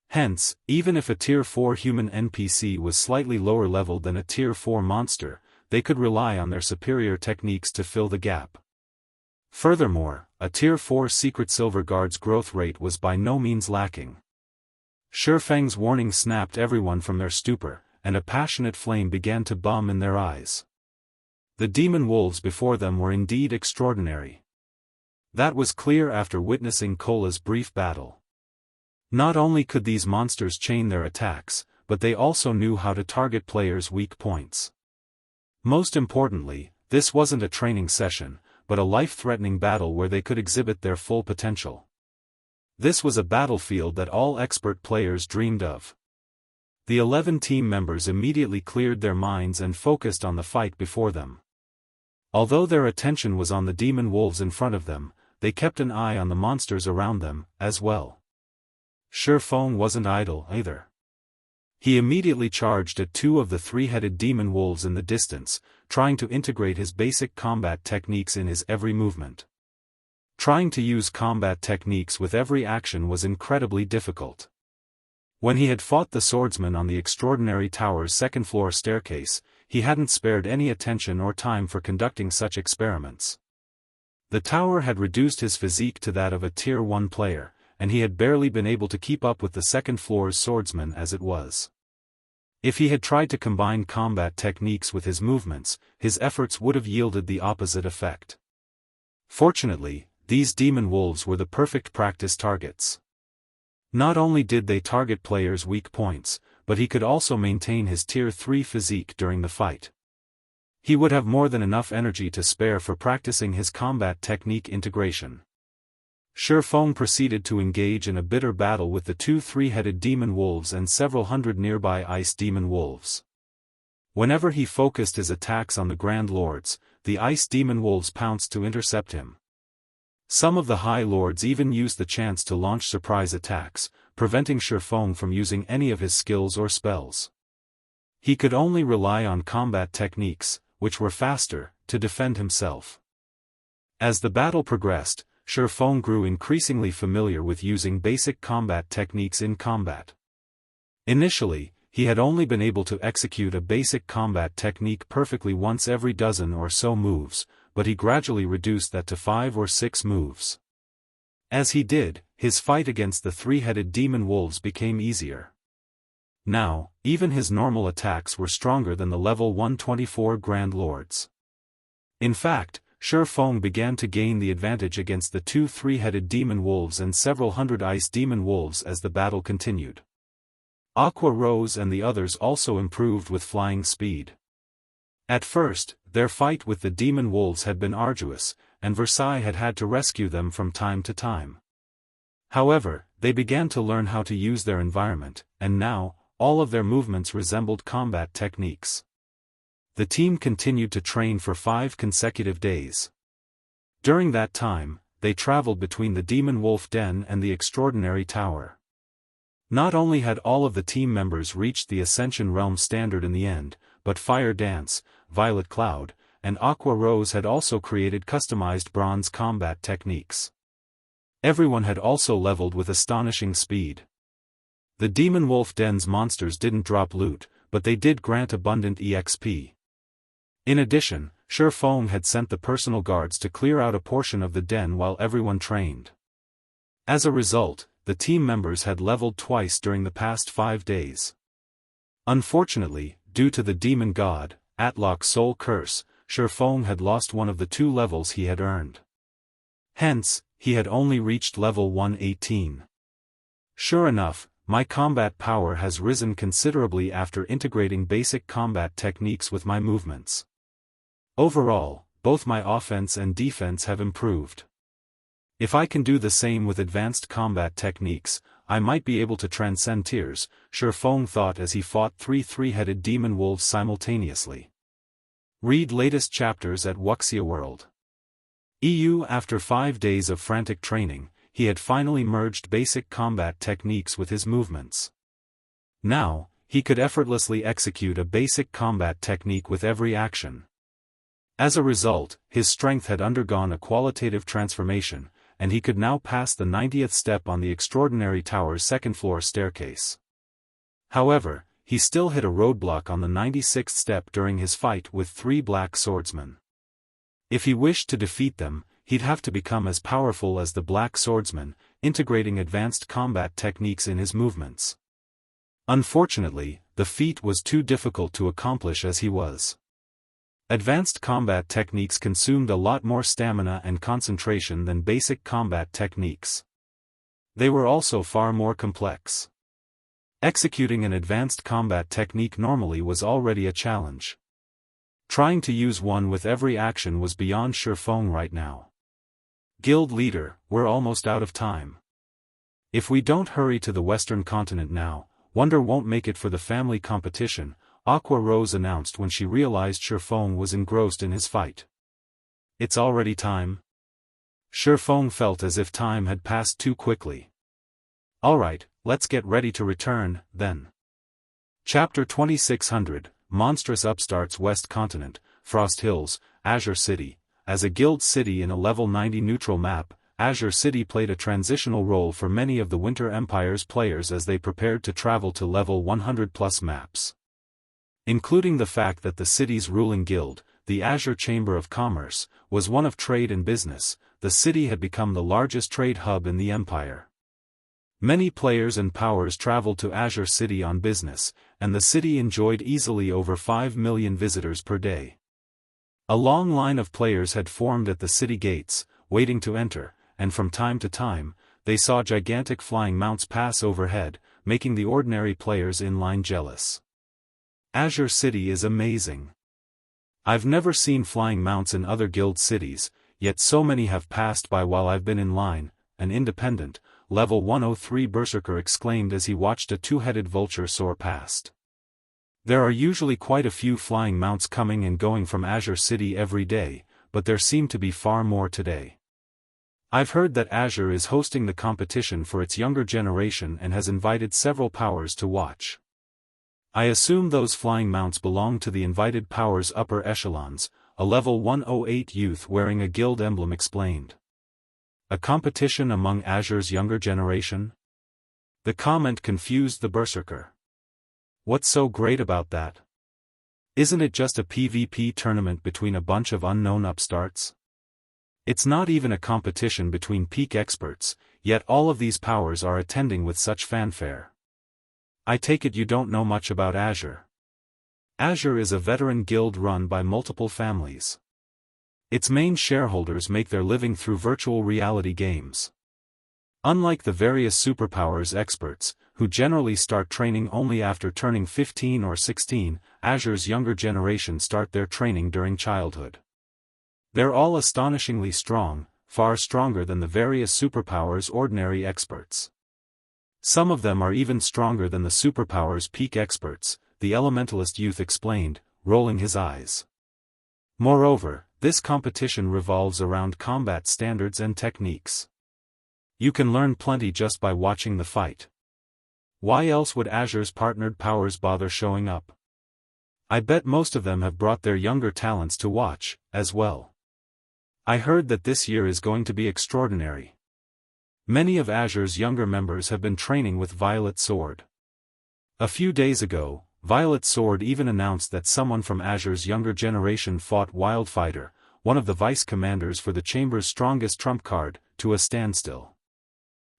Hence, even if a Tier 4 human NPC was slightly lower level than a Tier 4 monster, they could rely on their superior techniques to fill the gap. Furthermore, a Tier 4 secret silver guard's growth rate was by no means lacking. Sherfeng's warning snapped everyone from their stupor, and a passionate flame began to bum in their eyes. The demon wolves before them were indeed extraordinary. That was clear after witnessing Kola's brief battle. Not only could these monsters chain their attacks, but they also knew how to target players' weak points. Most importantly, this wasn't a training session, but a life-threatening battle where they could exhibit their full potential. This was a battlefield that all expert players dreamed of. The 11 team members immediately cleared their minds and focused on the fight before them. Although their attention was on the demon wolves in front of them, they kept an eye on the monsters around them, as well. Sherfong wasn't idle either. He immediately charged at 2 of the 3-headed demon wolves in the distance, trying to integrate his basic combat techniques in his every movement. Trying to use combat techniques with every action was incredibly difficult. When he had fought the swordsman on the extraordinary tower's second-floor staircase, he hadn't spared any attention or time for conducting such experiments. The tower had reduced his physique to that of a Tier 1 player, and he had barely been able to keep up with the second floor's swordsman as it was. If he had tried to combine combat techniques with his movements, his efforts would have yielded the opposite effect. Fortunately, these demon wolves were the perfect practice targets. Not only did they target players' weak points, but he could also maintain his Tier 3 physique during the fight. He would have more than enough energy to spare for practicing his combat technique integration. Shifeng proceeded to engage in a bitter battle with the two three-headed demon wolves and several hundred nearby ice demon wolves. Whenever he focused his attacks on the Grand Lords, the ice demon wolves pounced to intercept him. Some of the High Lords even used the chance to launch surprise attacks, preventing Shifeng from using any of his skills or spells. He could only rely on combat techniques, which were faster, to defend himself. As the battle progressed, Shifeng grew increasingly familiar with using basic combat techniques in combat. Initially, he had only been able to execute a basic combat technique perfectly once every dozen or so moves, but he gradually reduced that to 5 or 6 moves. As he did, his fight against the three-headed demon wolves became easier. Now, even his normal attacks were stronger than the level 124 Grand Lords. In fact, Shifeng began to gain the advantage against the two three-headed demon wolves and several hundred ice demon wolves as the battle continued. Aqua Rose and the others also improved with flying speed. At first, their fight with the demon wolves had been arduous, and Versailles had had to rescue them from time to time. However, they began to learn how to use their environment, and now, all of their movements resembled combat techniques. The team continued to train for 5 consecutive days. During that time, they traveled between the Demon Wolf Den and the Extraordinary Tower. Not only had all of the team members reached the Ascension Realm standard in the end, but Fire Dance, Violet Cloud, and Aqua Rose had also created customized bronze combat techniques. Everyone had also leveled with astonishing speed. The Demon Wolf Den's monsters didn't drop loot, but they did grant abundant EXP. In addition, Shifeng had sent the personal guards to clear out a portion of the den while everyone trained. As a result, the team members had leveled twice during the past 5 days. Unfortunately, due to the demon god, Atlok's soul curse, Shifeng had lost one of the 2 levels he had earned. Hence, he had only reached level 118. Sure enough, my combat power has risen considerably after integrating basic combat techniques with my movements. Overall, both my offense and defense have improved. If I can do the same with advanced combat techniques, I might be able to transcend tiers, Shifeng thought as he fought 3 three-headed demon wolves simultaneously. Read latest chapters at Wuxia World. After 5 days of frantic training, he had finally merged basic combat techniques with his movements. Now, he could effortlessly execute a basic combat technique with every action. As a result, his strength had undergone a qualitative transformation, and he could now pass the 90th step on the Extraordinary Tower's second-floor staircase. However, he still hit a roadblock on the 96th step during his fight with 3 black swordsmen. If he wished to defeat them, he'd have to become as powerful as the black swordsman, integrating advanced combat techniques in his movements. Unfortunately, the feat was too difficult to accomplish as he was. Advanced combat techniques consumed a lot more stamina and concentration than basic combat techniques. They were also far more complex. Executing an advanced combat technique normally was already a challenge. Trying to use one with every action was beyond Shifeng right now. Guild leader, we're almost out of time. If we don't hurry to the Western continent now, Wonder won't make it for the family competition, Aqua Rose announced when she realized Shifeng was engrossed in his fight. It's already time? Shifeng felt as if time had passed too quickly. Alright, let's get ready to return, then. Chapter 2600, Monstrous Upstarts West Continent, Frost Hills, Azure City. As a guild city in a level 90 neutral map, Azure City played a transitional role for many of the Winter Empire's players as they prepared to travel to level 100+ maps. Including the fact that the city's ruling guild, the Azure Chamber of Commerce, was one of trade and business, the city had become the largest trade hub in the Empire. Many players and powers traveled to Azure City on business, and the city enjoyed easily over 5 million visitors per day. A long line of players had formed at the city gates, waiting to enter, and from time to time, they saw gigantic flying mounts pass overhead, making the ordinary players in line jealous. Azure City is amazing. I've never seen flying mounts in other guild cities, yet so many have passed by while I've been in line, an independent, level 103 berserker exclaimed as he watched a two-headed vulture soar past. There are usually quite a few flying mounts coming and going from Azure City every day, but there seem to be far more today. I've heard that Azure is hosting the competition for its younger generation and has invited several powers to watch. I assume those flying mounts belong to the invited powers' upper echelons, a level 108 youth wearing a guild emblem explained. A competition among Azure's younger generation? The comment confused the berserker. What's so great about that? Isn't it just a PvP tournament between a bunch of unknown upstarts? It's not even a competition between peak experts, yet all of these powers are attending with such fanfare. I take it you don't know much about Azure. Azure is a veteran guild run by multiple families. Its main shareholders make their living through virtual reality games. Unlike the various superpowers experts, who generally start training only after turning 15 or 16, Azure's younger generation start their training during childhood. They're all astonishingly strong, far stronger than the various superpowers' ordinary experts. Some of them are even stronger than the superpowers' peak experts, the elementalist youth explained, rolling his eyes. Moreover, this competition revolves around combat standards and techniques. You can learn plenty just by watching the fight. Why else would Azure's partnered powers bother showing up? I bet most of them have brought their younger talents to watch, as well. I heard that this year is going to be extraordinary. Many of Azure's younger members have been training with Violet Sword. A few days ago, Violet Sword even announced that someone from Azure's younger generation fought Wildfighter, one of the vice commanders for the Chamber's strongest trump card, to a standstill.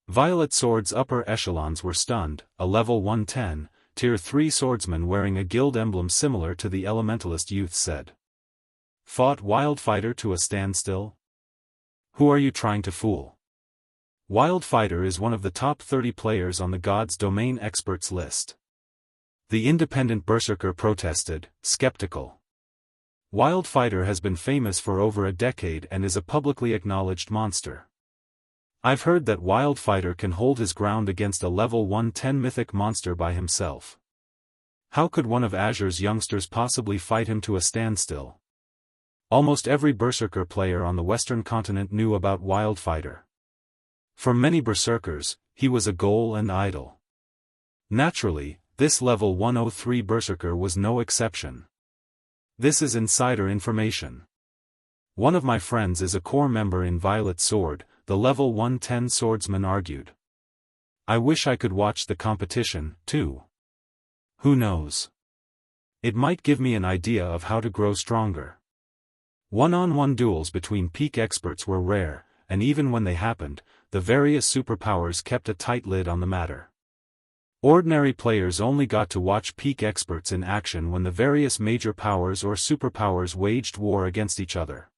Violet Sword's upper echelons were stunned, a level 110, tier 3 swordsman wearing a guild emblem similar to the elementalist youth said. Fought Wildfighter to a standstill? Who are you trying to fool? Wildfighter is one of the top 30 players on the God's Domain experts list. The independent berserker protested, skeptical. Wildfighter has been famous for over a decade and is a publicly acknowledged monster. I've heard that Wildfighter can hold his ground against a level 110 mythic monster by himself. How could one of Azure's youngsters possibly fight him to a standstill? Almost every berserker player on the western continent knew about Wildfighter. For many berserkers, he was a goal and idol. Naturally, this level 103 berserker was no exception. This is insider information. One of my friends is a core member in Violet Sword, the level 110 swordsman argued. I wish I could watch the competition, too. Who knows? It might give me an idea of how to grow stronger. One-on-one duels between peak experts were rare, and even when they happened, the various superpowers kept a tight lid on the matter. Ordinary players only got to watch peak experts in action when the various major powers or superpowers waged war against each other.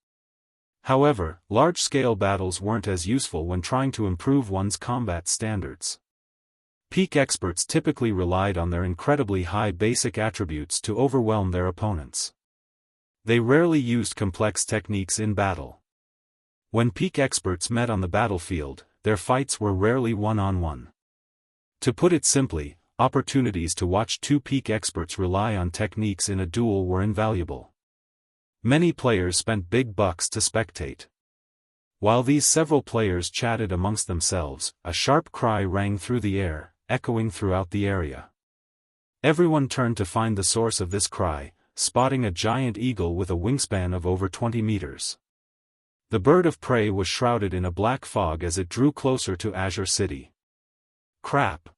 However, large-scale battles weren't as useful when trying to improve one's combat standards. Peak experts typically relied on their incredibly high basic attributes to overwhelm their opponents. They rarely used complex techniques in battle. When peak experts met on the battlefield, their fights were rarely one-on-one. To put it simply, opportunities to watch two peak experts rely on techniques in a duel were invaluable. Many players spent big bucks to spectate. While these several players chatted amongst themselves, a sharp cry rang through the air, echoing throughout the area. Everyone turned to find the source of this cry, spotting a giant eagle with a wingspan of over 20 meters. The bird of prey was shrouded in a black fog as it drew closer to Azure City. Crap!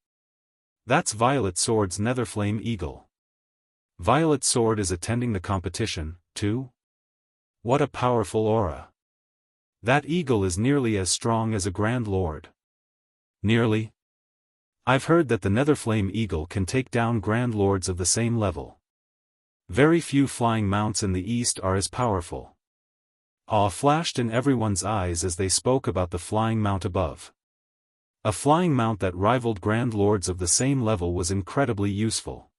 That's Violet Sword's Netherflame Eagle. Violet Sword is attending the competition, too? What a powerful aura. That eagle is nearly as strong as a Grand Lord. Nearly? I've heard that the Netherflame Eagle can take down Grand Lords of the same level. Very few flying mounts in the East are as powerful. Awe flashed in everyone's eyes as they spoke about the flying mount above. A flying mount that rivaled Grand Lords of the same level was incredibly useful.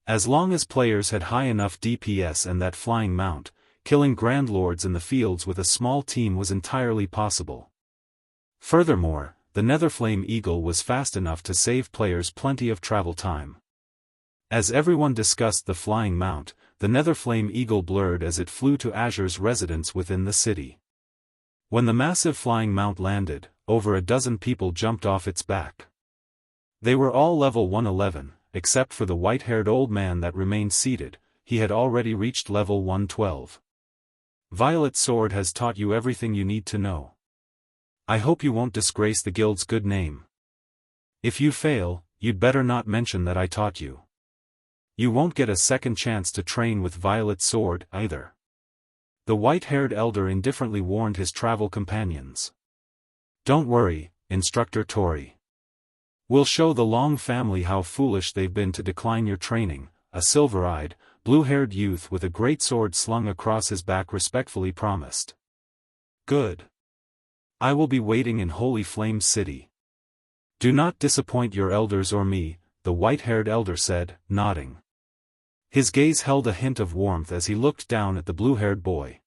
As long as players had high enough DPS and that flying mount, killing Grand Lords in the fields with a small team was entirely possible. Furthermore, the Netherflame Eagle was fast enough to save players plenty of travel time. As everyone discussed the flying mount, the Netherflame Eagle blurred as it flew to Azure's residence within the city. When the massive flying mount landed, over a dozen people jumped off its back. They were all level 111, except for the white-haired old man that remained seated. He had already reached level 112. Violet Sword has taught you everything you need to know. I hope you won't disgrace the guild's good name. If you fail, you'd better not mention that I taught you. You won't get a second chance to train with Violet Sword, either. The white-haired elder indifferently warned his travel companions. Don't worry, Instructor Tori. We'll show the Long family how foolish they've been to decline your training, a silver-eyed, blue-haired youth with a great sword slung across his back respectfully promised. Good. I will be waiting in Holy Flame City. Do not disappoint your elders or me, the white-haired elder said, nodding. His gaze held a hint of warmth as he looked down at the blue-haired boy.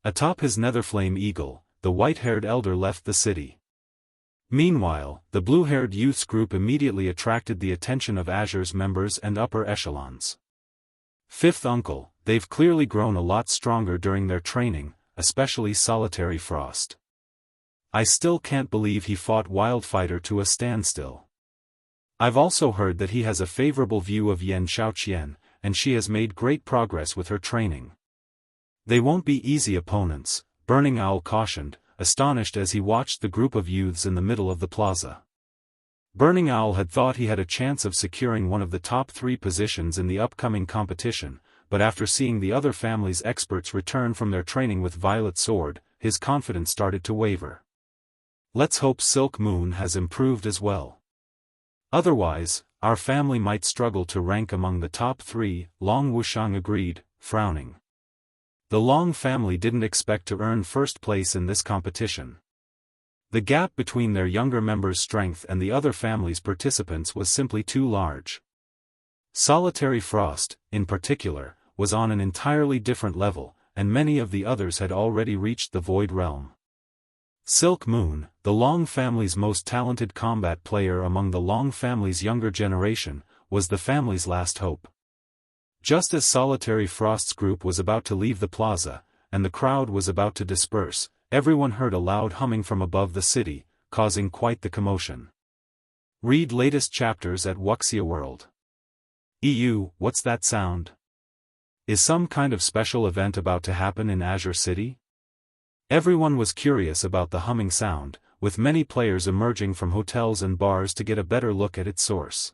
Atop his Netherflame Eagle, the white-haired elder left the city. Meanwhile, the blue-haired youth's group immediately attracted the attention of Azure's members and upper echelons. Fifth uncle, they've clearly grown a lot stronger during their training, especially Solitary Frost. I still can't believe he fought Wildfighter to a standstill. I've also heard that he has a favorable view of Yan Xiaoqian, and she has made great progress with her training. They won't be easy opponents, Burning Owl cautioned, astonished as he watched the group of youths in the middle of the plaza. Burning Owl had thought he had a chance of securing one of the top 3 positions in the upcoming competition, but after seeing the other family's experts return from their training with Violet Sword, his confidence started to waver. Let's hope Silk Moon has improved as well. Otherwise, our family might struggle to rank among the top 3, Long Wuxiang agreed, frowning. The Long family didn't expect to earn first place in this competition. The gap between their younger members' strength and the other family's participants was simply too large. Solitary Frost, in particular, was on an entirely different level, and many of the others had already reached the Void Realm. Silk Moon, the Long family's most talented combat player among the Long family's younger generation, was the family's last hope. Just as Solitary Frost's group was about to leave the plaza, and the crowd was about to disperse, everyone heard a loud humming from above the city, causing quite the commotion. Read latest chapters at Wuxia World. What's that sound? Is some kind of special event about to happen in Azure City? Everyone was curious about the humming sound, with many players emerging from hotels and bars to get a better look at its source.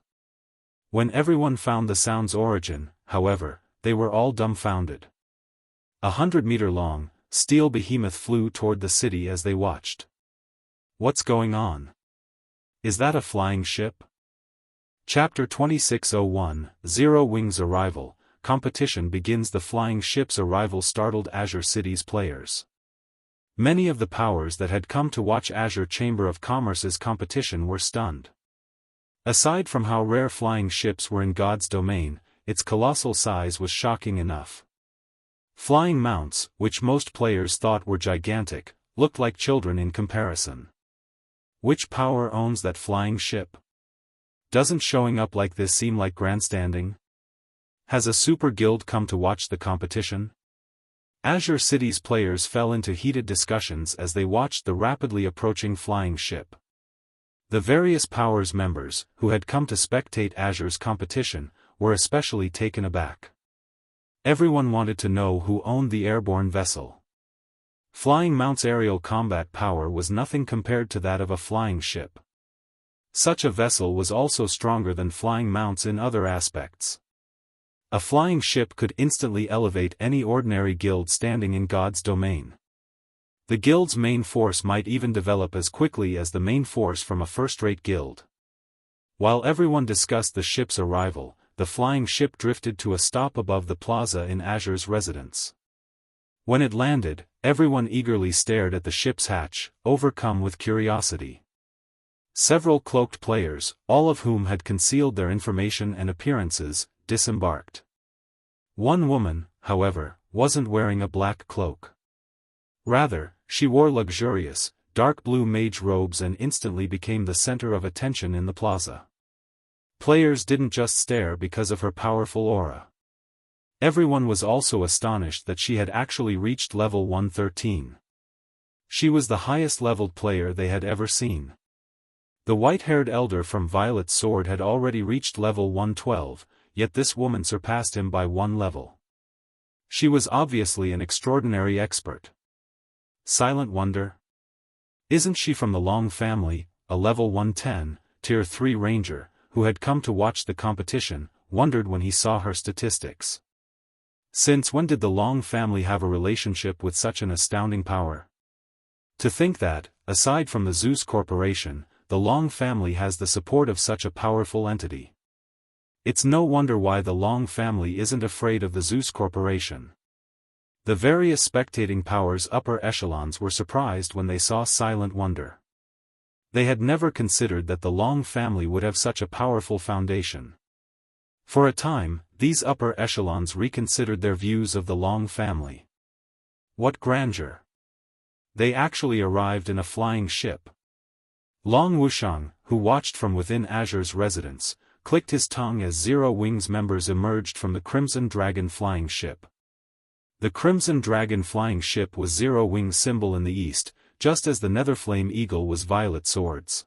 When everyone found the sound's origin, however, they were all dumbfounded. 100-meter-long, steel behemoth flew toward the city as they watched. What's going on? Is that a flying ship? Chapter 2601, Zero Wings Arrival, Competition begins. The flying ship's arrival startled Azure City's players. Many of the powers that had come to watch Azure Chamber of Commerce's competition were stunned. Aside from how rare flying ships were in God's domain, its colossal size was shocking enough. Flying mounts, which most players thought were gigantic, looked like children in comparison. Which power owns that flying ship? Doesn't showing up like this seem like grandstanding? Has a super guild come to watch the competition? Azure City's players fell into heated discussions as they watched the rapidly approaching flying ship. The various powers members, who had come to spectate Azure's competition, were especially taken aback. Everyone wanted to know who owned the airborne vessel. Flying Mount's aerial combat power was nothing compared to that of a flying ship. Such a vessel was also stronger than Flying Mounts in other aspects. A flying ship could instantly elevate any ordinary guild standing in God's domain. The guild's main force might even develop as quickly as the main force from a first-rate guild. While everyone discussed the ship's arrival, the flying ship drifted to a stop above the plaza in Azure's residence. When it landed, everyone eagerly stared at the ship's hatch, overcome with curiosity. Several cloaked players, all of whom had concealed their information and appearances, disembarked. One woman, however, wasn't wearing a black cloak. Rather, she wore luxurious, dark blue mage robes and instantly became the center of attention in the plaza. Players didn't just stare because of her powerful aura. Everyone was also astonished that she had actually reached level 113. She was the highest-leveled player they had ever seen. The white-haired elder from Violet's Sword had already reached level 112, yet this woman surpassed him by one level. She was obviously an extraordinary expert. Silent Wonder? Isn't she from the Long family, a level 110, tier 3 ranger, who had come to watch the competition, wondered when he saw her statistics. Since when did the Long family have a relationship with such an astounding power? To think that, aside from the Zeus Corporation, the Long family has the support of such a powerful entity. It's no wonder why the Long family isn't afraid of the Zeus Corporation. The various spectating powers' upper echelons were surprised when they saw Silent Wonder. They had never considered that the Long family would have such a powerful foundation. For a time, these upper echelons reconsidered their views of the Long family. What grandeur! They actually arrived in a flying ship. Long Wuxiang, who watched from within Azure's residence, clicked his tongue as Zero Wings members emerged from the Crimson Dragon flying ship. The Crimson Dragon flying ship was Zero Wings' symbol in the east, just as the Netherflame Eagle was Violet Sword's.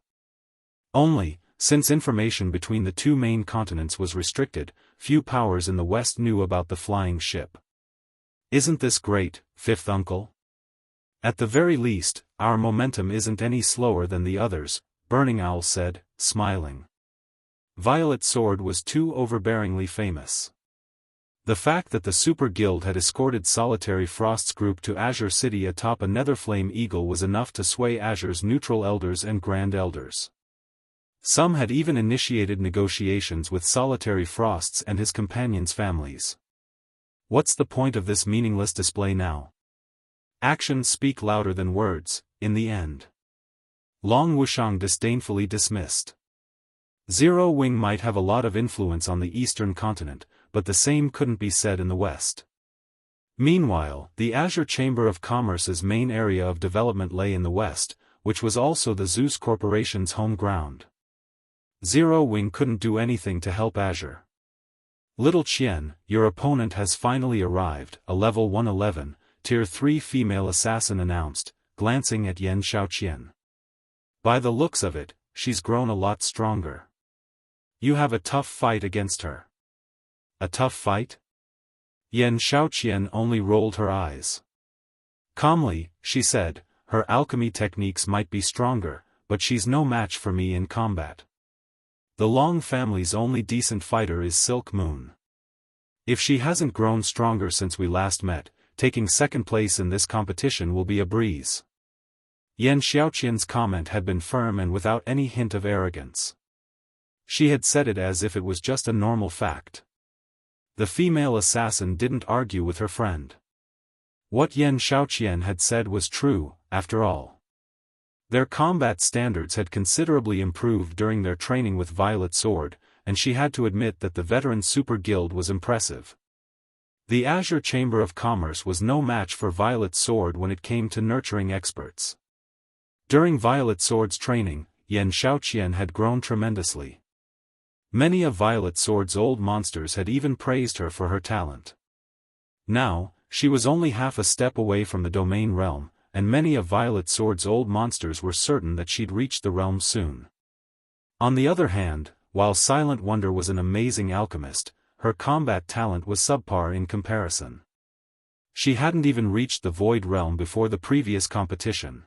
Only, since information between the two main continents was restricted, few powers in the west knew about the flying ship. Isn't this great, fifth uncle? At the very least, our momentum isn't any slower than the others, Burning Owl said, smiling. Violet Sword was too overbearingly famous. The fact that the Super Guild had escorted Solitary Frost's group to Azure City atop a Netherflame Eagle was enough to sway Azure's neutral elders and Grand Elders. Some had even initiated negotiations with Solitary Frost's and his companions' families. What's the point of this meaningless display now? Actions speak louder than words, in the end. Long Wuxiang disdainfully dismissed. Zero Wing might have a lot of influence on the eastern continent, but the same couldn't be said in the west. Meanwhile, the Azure Chamber of Commerce's main area of development lay in the west, which was also the Zeus Corporation's home ground. Zero Wing couldn't do anything to help Azure. Little Qian, your opponent has finally arrived, a level 111, tier 3 female assassin announced, glancing at Yan Xiaoqian. By the looks of it, she's grown a lot stronger. You have a tough fight against her. A tough fight? Yan Xiaoqian only rolled her eyes. Calmly, she said, her alchemy techniques might be stronger, but she's no match for me in combat. The Long family's only decent fighter is Silk Moon. If she hasn't grown stronger since we last met, taking second place in this competition will be a breeze. Yan Xiaoqian's comment had been firm and without any hint of arrogance. She had said it as if it was just a normal fact. The female assassin didn't argue with her friend. What Yan Xiaoqian had said was true, after all. Their combat standards had considerably improved during their training with Violet Sword, and she had to admit that the veteran Super Guild was impressive. The Azure Chamber of Commerce was no match for Violet Sword when it came to nurturing experts. During Violet Sword's training, Yan Xiaoqian had grown tremendously. Many of Violet Sword's old monsters had even praised her for her talent. Now, she was only half a step away from the domain realm, and many of Violet Sword's old monsters were certain that she'd reach the realm soon. On the other hand, while Silent Wonder was an amazing alchemist, her combat talent was subpar in comparison. She hadn't even reached the Void Realm before the previous competition.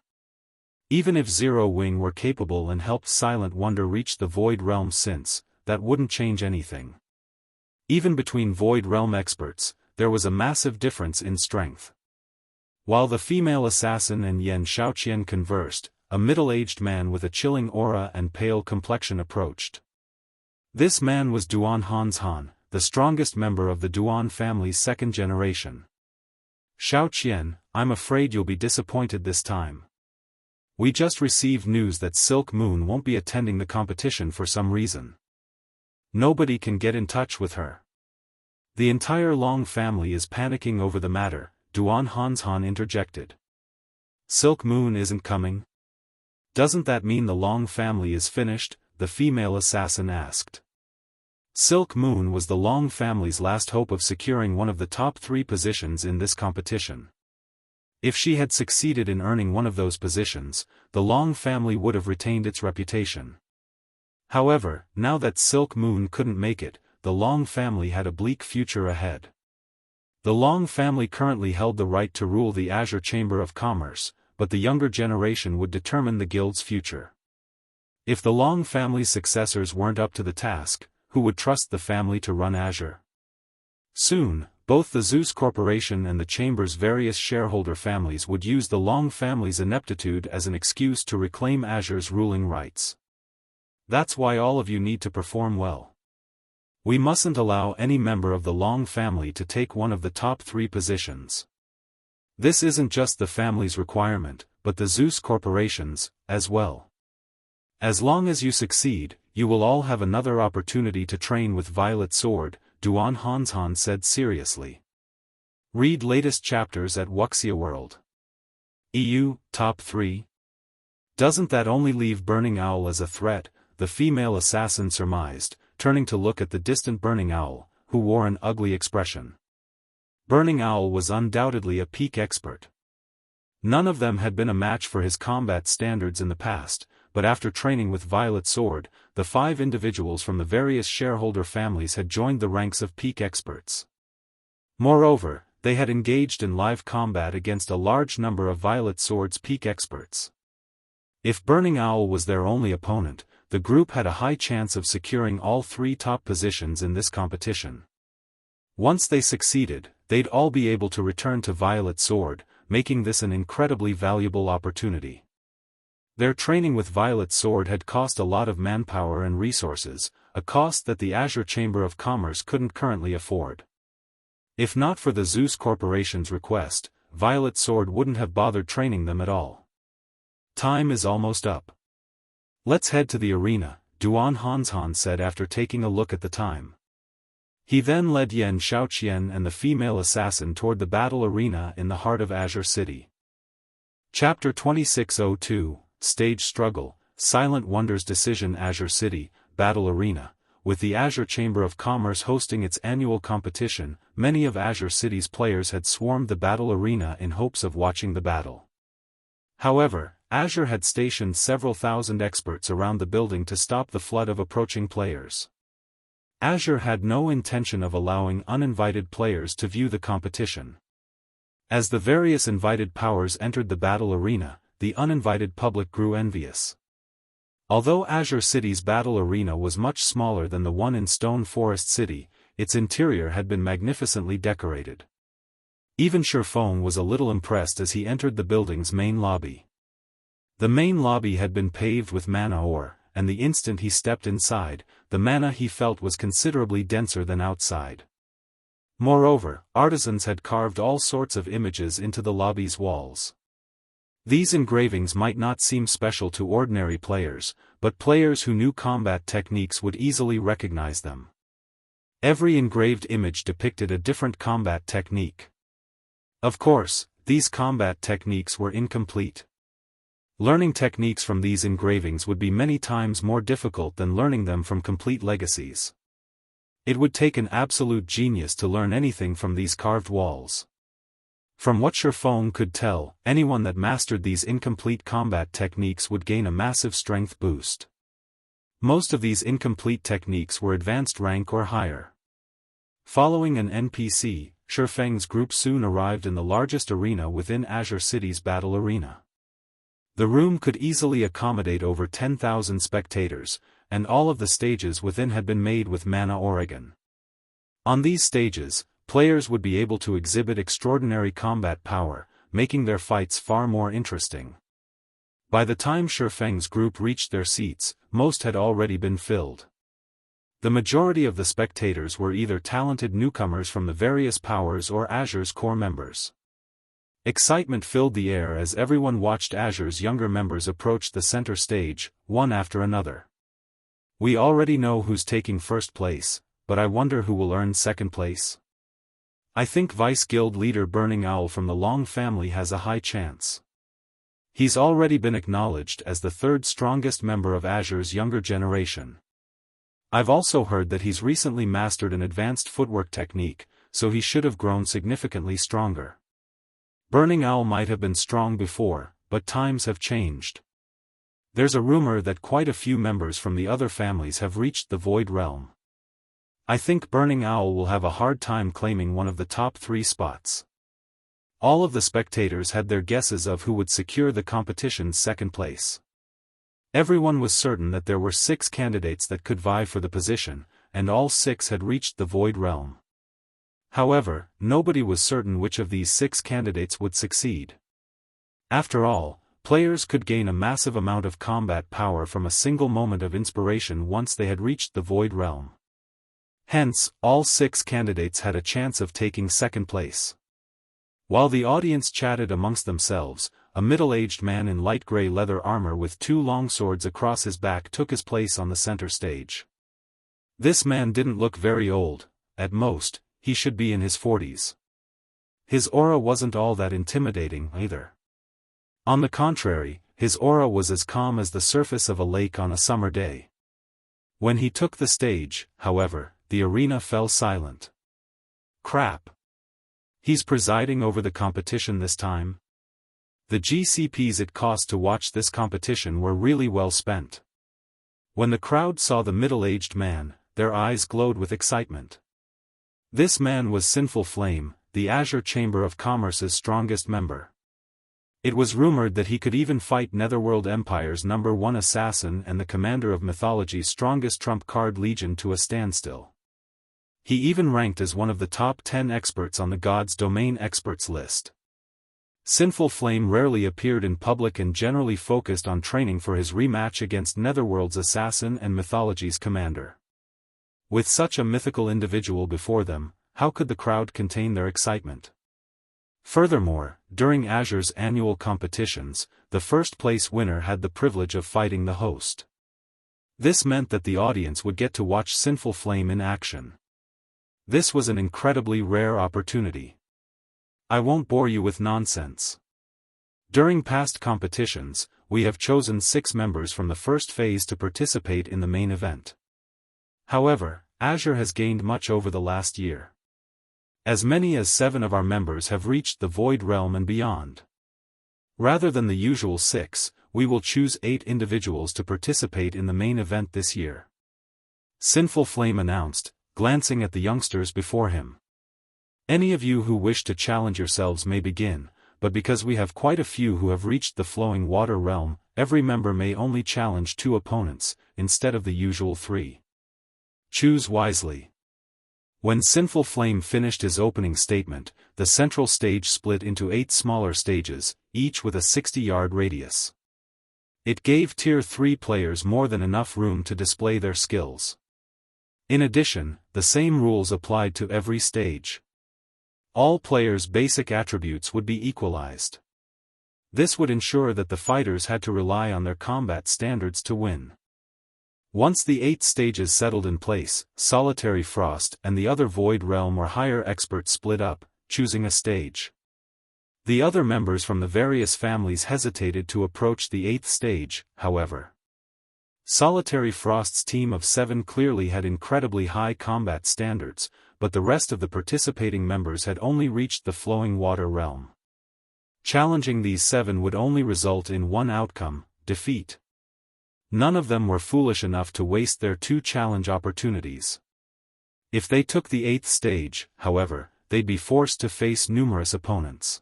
Even if Zero Wing were capable and helped Silent Wonder reach the Void Realm since, that wouldn't change anything. Even between Void Realm experts, there was a massive difference in strength. While the female assassin and Yan Xiaoqian conversed, a middle-aged man with a chilling aura and pale complexion approached. This man was Duan Han, the strongest member of the Duan family's second generation. Xiao Qian, I'm afraid you'll be disappointed this time. We just received news that Silk Moon won't be attending the competition for some reason. Nobody can get in touch with her. The entire Long family is panicking over the matter, Duan Han interjected. Silk Moon isn't coming? Doesn't that mean the Long family is finished? The female assassin asked. Silk Moon was the Long family's last hope of securing one of the top 3 positions in this competition. If she had succeeded in earning one of those positions, the Long family would have retained its reputation. However, now that Silk Moon couldn't make it, the Long family had a bleak future ahead. The Long family currently held the right to rule the Azure Chamber of Commerce, but the younger generation would determine the guild's future. If the Long family's successors weren't up to the task, who would trust the family to run Azure? Soon, both the Zeus Corporation and the Chamber's various shareholder families would use the Long family's ineptitude as an excuse to reclaim Azure's ruling rights. That's why all of you need to perform well. We mustn't allow any member of the Long family to take one of the top 3 positions. This isn't just the family's requirement, but the Zeus Corporation's, as well. As long as you succeed, you will all have another opportunity to train with Violet Sword, Duan Han said seriously. Read latest chapters at Wuxia World. EU, top 3? Doesn't that only leave Burning Owl as a threat? The female assassin surmised, turning to look at the distant Burning Owl, who wore an ugly expression. Burning Owl was undoubtedly a peak expert. None of them had been a match for his combat standards in the past, but after training with Violet Sword, the 5 individuals from the various shareholder families had joined the ranks of peak experts. Moreover, they had engaged in live combat against a large number of Violet Sword's peak experts. If Burning Owl was their only opponent, the group had a high chance of securing all 3 top positions in this competition. Once they succeeded, they'd all be able to return to Violet Sword, making this an incredibly valuable opportunity. Their training with Violet Sword had cost a lot of manpower and resources, a cost that the Azure Chamber of Commerce couldn't currently afford. If not for the Zeus Corporation's request, Violet Sword wouldn't have bothered training them at all. Time is almost up. Let's head to the arena, Duan Han said after taking a look at the time. He then led Yen Xiaoqian and the female assassin toward the battle arena in the heart of Azure City. Chapter 2602, Stage Struggle, Silent Wonders Decision. Azure City, Battle Arena. With the Azure Chamber of Commerce hosting its annual competition, many of Azure City's players had swarmed the battle arena in hopes of watching the battle. However, Azure had stationed several thousand experts around the building to stop the flood of approaching players. Azure had no intention of allowing uninvited players to view the competition. As the various invited powers entered the battle arena, the uninvited public grew envious. Although Azure City's battle arena was much smaller than the one in Stone Forest City, its interior had been magnificently decorated. Even Shifeng was a little impressed as he entered the building's main lobby. The main lobby had been paved with mana ore, and the instant he stepped inside, the mana he felt was considerably denser than outside. Moreover, artisans had carved all sorts of images into the lobby's walls. These engravings might not seem special to ordinary players, but players who knew combat techniques would easily recognize them. Every engraved image depicted a different combat technique. Of course, these combat techniques were incomplete. Learning techniques from these engravings would be many times more difficult than learning them from complete legacies. It would take an absolute genius to learn anything from these carved walls. From what Shifeng could tell, anyone that mastered these incomplete combat techniques would gain a massive strength boost. Most of these incomplete techniques were advanced rank or higher. Following an NPC, Shifeng's group soon arrived in the largest arena within Azure City's battle arena. The room could easily accommodate over 10,000 spectators, and all of the stages within had been made with mana Oregon. On these stages, players would be able to exhibit extraordinary combat power, making their fights far more interesting. By the time Shifeng's group reached their seats, most had already been filled. The majority of the spectators were either talented newcomers from the various powers or Azure's core members. Excitement filled the air as everyone watched Azure's younger members approach the center stage, one after another. We already know who's taking first place, but I wonder who will earn second place. I think Vice Guild leader Burning Owl from the Long family has a high chance. He's already been acknowledged as the third strongest member of Azure's younger generation. I've also heard that he's recently mastered an advanced footwork technique, so he should have grown significantly stronger. Burning Owl might have been strong before, but times have changed. There's a rumor that quite a few members from the other families have reached the Void Realm. I think Burning Owl will have a hard time claiming one of the top 3 spots. All of the spectators had their guesses of who would secure the competition's second place. Everyone was certain that there were 6 candidates that could vie for the position, and all 6 had reached the Void Realm. However, nobody was certain which of these 6 candidates would succeed. After all, players could gain a massive amount of combat power from a single moment of inspiration once they had reached the Void Realm. Hence, all 6 candidates had a chance of taking second place. While the audience chatted amongst themselves, a middle-aged man in light gray leather armor with 2 long swords across his back took his place on the center stage. This man didn't look very old, at most, he should be in his 40s. His aura wasn't all that intimidating either. On the contrary, his aura was as calm as the surface of a lake on a summer day. When he took the stage, however, the arena fell silent. Crap. He's presiding over the competition this time? The GCPs it cost to watch this competition were really well spent. When the crowd saw the middle-aged man, their eyes glowed with excitement. This man was Sinful Flame, the Azure Chamber of Commerce's strongest member. It was rumored that he could even fight Netherworld Empire's #1 assassin and the commander of Mythology's strongest trump card legion to a standstill. He even ranked as one of the top 10 experts on the God's Domain experts list. Sinful Flame rarely appeared in public and generally focused on training for his rematch against Netherworld's assassin and Mythology's commander. With such a mythical individual before them, how could the crowd contain their excitement? Furthermore, during Azure's annual competitions, the first-place winner had the privilege of fighting the host. This meant that the audience would get to watch Sinful Flame in action. This was an incredibly rare opportunity. I won't bore you with nonsense. During past competitions, we have chosen 6 members from the first phase to participate in the main event. However, Azure has gained much over the last year. As many as 7 of our members have reached the Void Realm and beyond. Rather than the usual 6, we will choose 8 individuals to participate in the main event this year. Sinful Flame announced, glancing at the youngsters before him. Any of you who wish to challenge yourselves may begin, but because we have quite a few who have reached the Flowing Water Realm, every member may only challenge 2 opponents, instead of the usual 3. Choose wisely. When Sinful Flame finished his opening statement, the central stage split into 8 smaller stages, each with a 60-yard radius. It gave Tier 3 players more than enough room to display their skills. In addition, the same rules applied to every stage. All players' basic attributes would be equalized. This would ensure that the fighters had to rely on their combat standards to win. Once the 8 stages settled in place, Solitary Frost and the other Void Realm or higher experts split up, choosing a stage. The other members from the various families hesitated to approach the 8th stage, however. Solitary Frost's team of 7 clearly had incredibly high combat standards, but the rest of the participating members had only reached the Flowing Water Realm. Challenging these 7 would only result in one outcome: defeat. None of them were foolish enough to waste their 2 challenge opportunities. If they took the 8th stage, however, they'd be forced to face numerous opponents.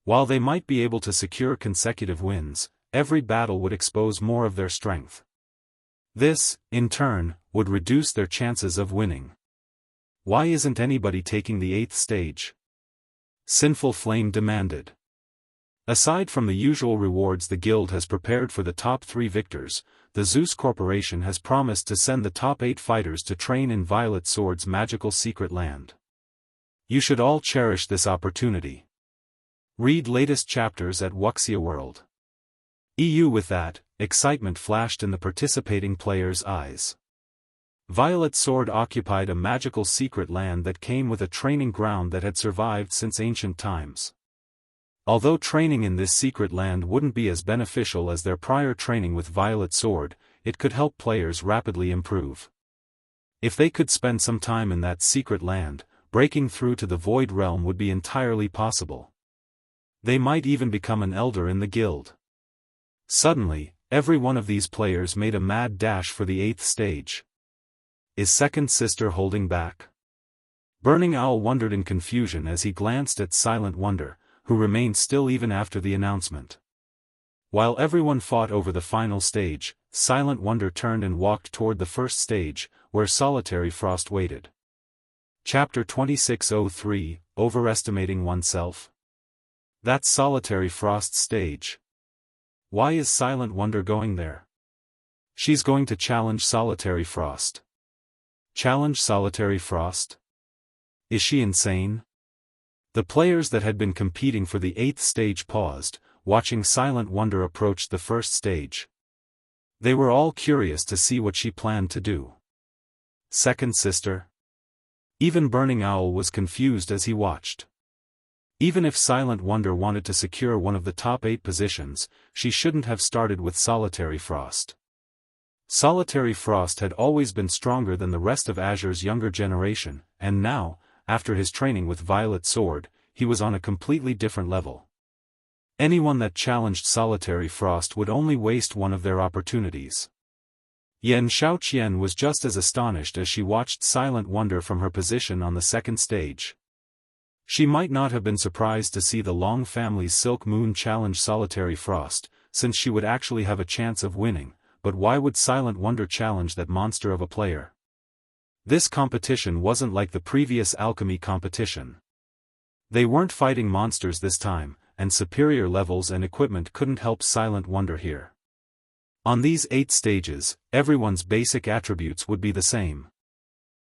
While they might be able to secure consecutive wins, every battle would expose more of their strength. This, in turn, would reduce their chances of winning. Why isn't anybody taking the 8th stage? Sinful Flame demanded. Aside from the usual rewards the guild has prepared for the top 3 victors, the Zeus Corporation has promised to send the top 8 fighters to train in Violet Sword's magical secret land. You should all cherish this opportunity. Read latest chapters at Wuxia World. EU. With that, excitement flashed in the participating players' eyes. Violet Sword occupied a magical secret land that came with a training ground that had survived since ancient times. Although training in this secret land wouldn't be as beneficial as their prior training with Violet Sword, it could help players rapidly improve. If they could spend some time in that secret land, breaking through to the Void Realm would be entirely possible. They might even become an elder in the guild. Suddenly, every one of these players made a mad dash for the 8th stage. Is Second Sister holding back? Burning Owl wondered in confusion as he glanced at Silent Wonder, who remained still even after the announcement. While everyone fought over the final stage, Silent Wonder turned and walked toward the first stage, where Solitary Frost waited. Chapter 2603, Overestimating Oneself. That's Solitary Frost's stage. Why is Silent Wonder going there? She's going to challenge Solitary Frost. Challenge Solitary Frost? Is she insane? The players that had been competing for the 8th stage paused, watching Silent Wonder approach the first stage. They were all curious to see what she planned to do. Second Sister? Even Burning Owl was confused as he watched. Even if Silent Wonder wanted to secure one of the top 8 positions, she shouldn't have started with Solitary Frost. Solitary Frost had always been stronger than the rest of Azure's younger generation, and now, after his training with Violet Sword, he was on a completely different level. Anyone that challenged Solitary Frost would only waste one of their opportunities. Xianxia was just as astonished as she watched Silent Wonder from her position on the second stage. She might not have been surprised to see the Long family's Silk Moon challenge Solitary Frost, since she would actually have a chance of winning, but why would Silent Wonder challenge that monster of a player? This competition wasn't like the previous alchemy competition. They weren't fighting monsters this time, and superior levels and equipment couldn't help Silent Wonder here. On these 8 stages, everyone's basic attributes would be the same.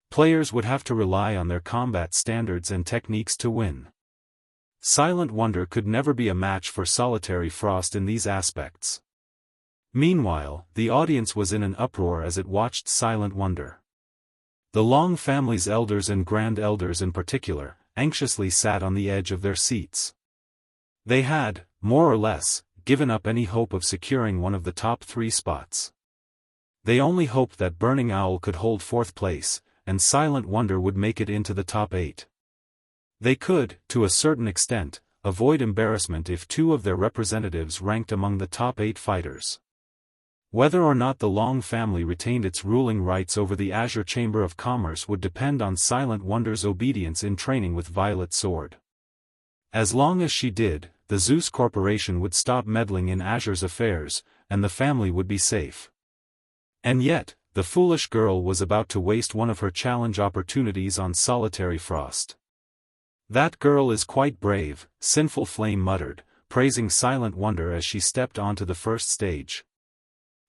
Players would have to rely on their combat standards and techniques to win. Silent Wonder could never be a match for Solitary Frost in these aspects. Meanwhile, the audience was in an uproar as it watched Silent Wonder. The Long family's elders and grand elders in particular, anxiously sat on the edge of their seats. They had, more or less, given up any hope of securing one of the top 3 spots. They only hoped that Burning Owl could hold 4th place, and Silent Wonder would make it into the top 8. They could, to a certain extent, avoid embarrassment if 2 of their representatives ranked among the top 8 fighters. Whether or not the Long family retained its ruling rights over the Azure Chamber of Commerce would depend on Silent Wonder's obedience in training with Violet Sword. As long as she did, the Zeus Corporation would stop meddling in Azure's affairs, and the family would be safe. And yet, the foolish girl was about to waste one of her challenge opportunities on Solitary Frost. That girl is quite brave, Sinful Flame muttered, praising Silent Wonder as she stepped onto the first stage.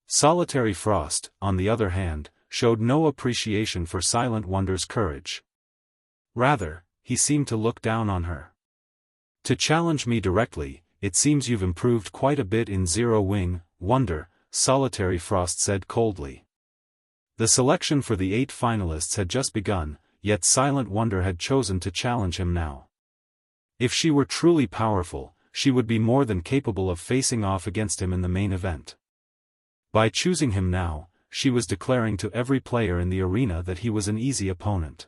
Solitary Frost, on the other hand, showed no appreciation for Silent Wonder's courage. Rather, he seemed to look down on her. To challenge me directly, it seems you've improved quite a bit in Zero Wing, Wonder, Solitary Frost said coldly. The selection for the 8 finalists had just begun, yet Silent Wonder had chosen to challenge him now. If she were truly powerful, she would be more than capable of facing off against him in the main event. By choosing him now, she was declaring to every player in the arena that he was an easy opponent.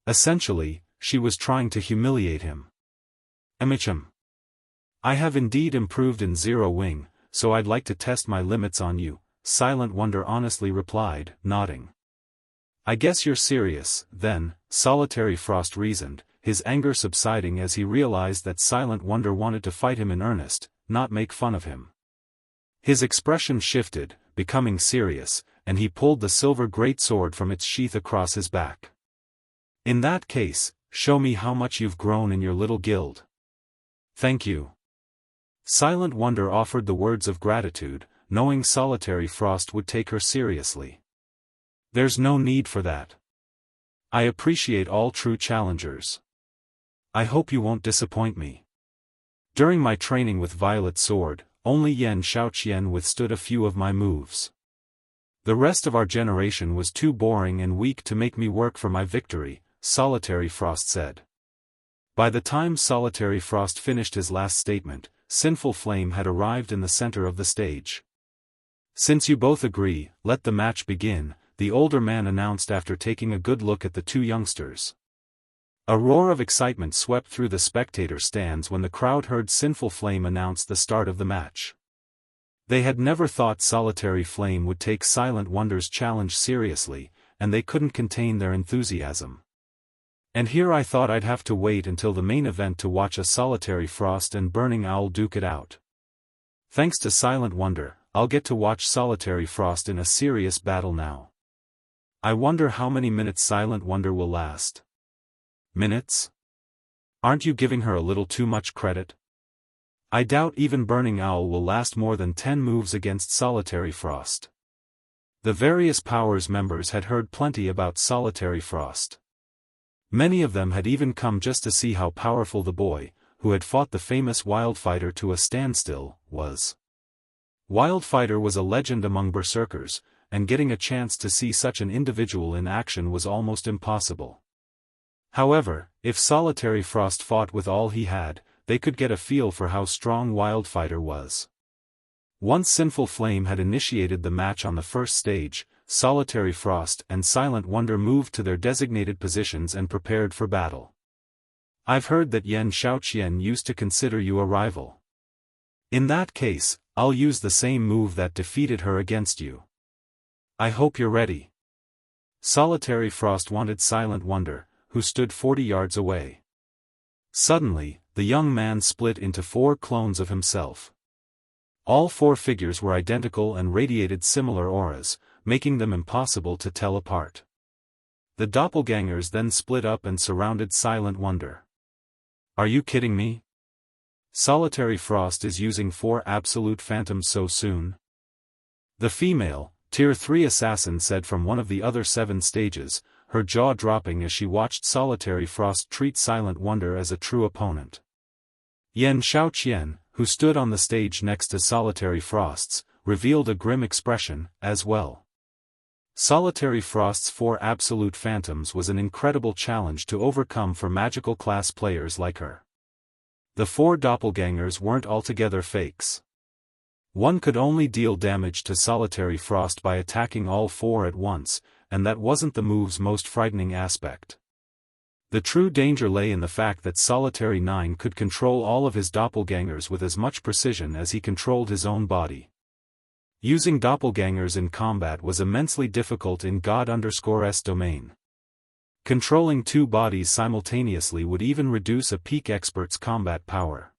Essentially, she was trying to humiliate him. I have indeed improved in Zero Wing, so I'd like to test my limits on you, Silent Wonder honestly replied, nodding. I guess you're serious, then, Solitary Frost reasoned, his anger subsiding as he realized that Silent Wonder wanted to fight him in earnest, not make fun of him. His expression shifted, becoming serious, and he pulled the silver greatsword from its sheath across his back. In that case, show me how much you've grown in your little guild. Thank you. Silent Wonder offered the words of gratitude, knowing Solitary Frost would take her seriously. There's no need for that. I appreciate all true challengers. I hope you won't disappoint me. During my training with Violet Sword, only Xianxia withstood a few of my moves. The rest of our generation was too boring and weak to make me work for my victory, Solitary Frost said. By the time Solitary Frost finished his last statement, Sinful Flame had arrived in the center of the stage. Since you both agree, let the match begin, the older man announced after taking a good look at the two youngsters. A roar of excitement swept through the spectator stands when the crowd heard Sinful Flame announce the start of the match. They had never thought Solitary Flame would take Silent Wonder's challenge seriously, and they couldn't contain their enthusiasm. And here I thought I'd have to wait until the main event to watch a Solitary Frost and Burning Owl duke it out. Thanks to Silent Wonder, I'll get to watch Solitary Frost in a serious battle now. I wonder how many minutes Silent Wonder will last. Minutes? Aren't you giving her a little too much credit? I doubt even Burning Owl will last more than 10 moves against Solitary Frost. The various Powers members had heard plenty about Solitary Frost. Many of them had even come just to see how powerful the boy, who had fought the famous Wildfighter to a standstill, was. Wildfighter was a legend among berserkers, and getting a chance to see such an individual in action was almost impossible. However, if Solitary Frost fought with all he had, they could get a feel for how strong Wildfighter was. Once Sinful Flame had initiated the match on the first stage, Solitary Frost and Silent Wonder moved to their designated positions and prepared for battle. I've heard that Xianxia used to consider you a rival. In that case, I'll use the same move that defeated her against you. I hope you're ready. Solitary Frost wanted Silent Wonder, who stood 40 yards away. Suddenly, the young man split into 4 clones of himself. All 4 figures were identical and radiated similar auras, making them impossible to tell apart. The doppelgangers then split up and surrounded Silent Wonder. Are you kidding me? Solitary Frost is using 4 absolute phantoms so soon? The female, Tier 3 assassin said from one of the other 7 stages, her jaw dropping as she watched Solitary Frost treat Silent Wonder as a true opponent. Xianxia, who stood on the stage next to Solitary Frost's, revealed a grim expression, as well. Solitary Frost's 4 absolute phantoms was an incredible challenge to overcome for magical class players like her. The 4 doppelgangers weren't altogether fakes. One could only deal damage to Solitary Frost by attacking all 4 at once, and that wasn't the move's most frightening aspect. The true danger lay in the fact that Solitary 9 could control all of his doppelgangers with as much precision as he controlled his own body. Using doppelgangers in combat was immensely difficult in God_S domain. Controlling 2 bodies simultaneously would even reduce a peak expert's combat power.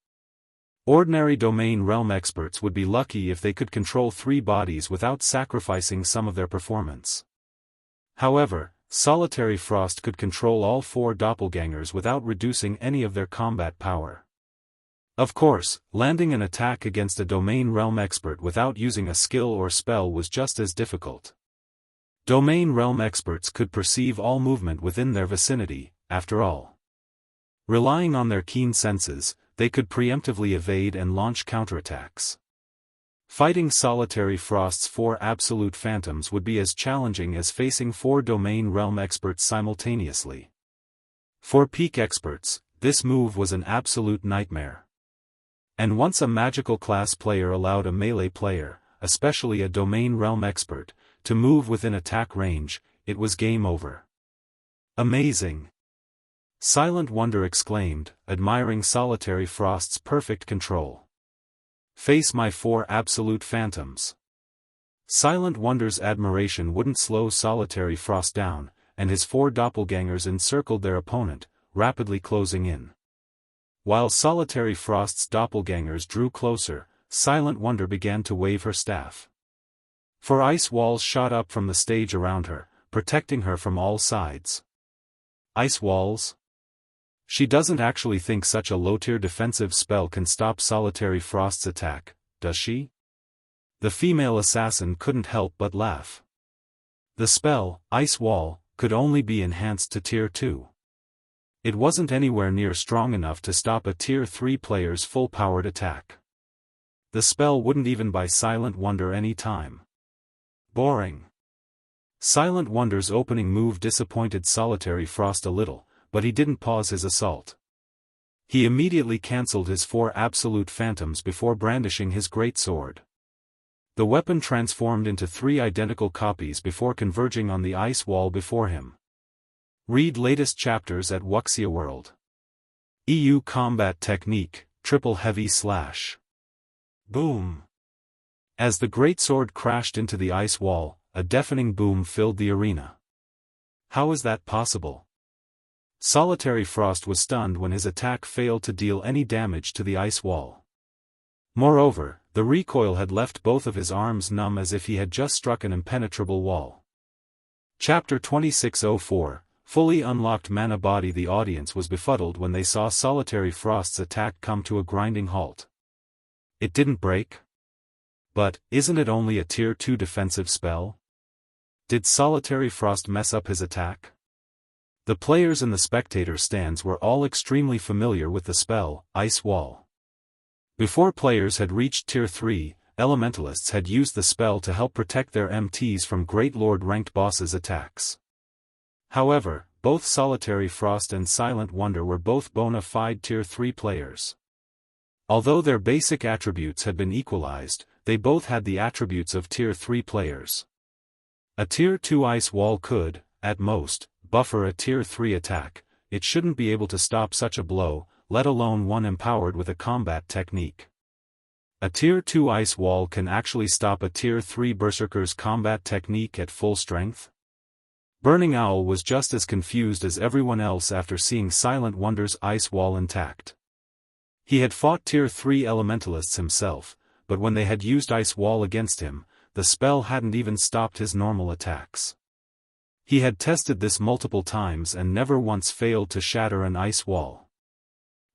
Ordinary domain realm experts would be lucky if they could control 3 bodies without sacrificing some of their performance. However, Solitary Frost could control all 4 doppelgangers without reducing any of their combat power. Of course, landing an attack against a domain realm expert without using a skill or spell was just as difficult. Domain realm experts could perceive all movement within their vicinity, after all. Relying on their keen senses, they could preemptively evade and launch counterattacks. Fighting Solitary Frost's 4 absolute phantoms would be as challenging as facing 4 domain realm experts simultaneously. For peak experts, this move was an absolute nightmare. And once a magical class player allowed a melee player, especially a domain realm expert, to move within attack range, it was game over. Amazing! Silent Wonder exclaimed, admiring Solitary Frost's perfect control. Face my 4 absolute phantoms. Silent Wonder's admiration wouldn't slow Solitary Frost down, and his 4 doppelgangers encircled their opponent, rapidly closing in. While Solitary Frost's doppelgangers drew closer, Silent Wonder began to wave her staff. 4 ice walls shot up from the stage around her, protecting her from all sides. Ice walls? She doesn't actually think such a low-tier defensive spell can stop Solitary Frost's attack, does she? The female assassin couldn't help but laugh. The spell, Ice Wall, could only be enhanced to Tier 2. It wasn't anywhere near strong enough to stop a Tier 3 player's full-powered attack. The spell wouldn't even buy Silent Wonder any time. Boring. Silent Wonder's opening move disappointed Solitary Frost a little, but he didn't pause his assault. He immediately cancelled his 4 absolute phantoms before brandishing his greatsword. The weapon transformed into 3 identical copies before converging on the ice wall before him. Read latest chapters at Wuxia World. EU Combat Technique, Triple Heavy Slash. Boom. As the greatsword crashed into the ice wall, a deafening boom filled the arena. How is that possible? Solitary Frost was stunned when his attack failed to deal any damage to the ice wall. Moreover, the recoil had left both of his arms numb as if he had just struck an impenetrable wall. Chapter 2604, Fully Unlocked Mana Body. The audience was befuddled when they saw Solitary Frost's attack come to a grinding halt. It didn't break? But, isn't it only a Tier 2 defensive spell? Did Solitary Frost mess up his attack? The players in the spectator stands were all extremely familiar with the spell, Ice Wall. Before players had reached Tier 3, elementalists had used the spell to help protect their MTs from Great Lord-ranked bosses' attacks. However, both Solitary Frost and Silent Wonder were both bona fide Tier 3 players. Although their basic attributes had been equalized, they both had the attributes of Tier 3 players. A Tier 2 Ice Wall could, at most, buffer a Tier 3 attack. It shouldn't be able to stop such a blow, let alone one empowered with a combat technique. A Tier 2 Ice Wall can actually stop a Tier 3 Berserker's combat technique at full strength? Burning Owl was just as confused as everyone else after seeing Silent Wonder's Ice Wall intact. He had fought Tier 3 elementalists himself, but when they had used Ice Wall against him, the spell hadn't even stopped his normal attacks. He had tested this multiple times and never once failed to shatter an ice wall.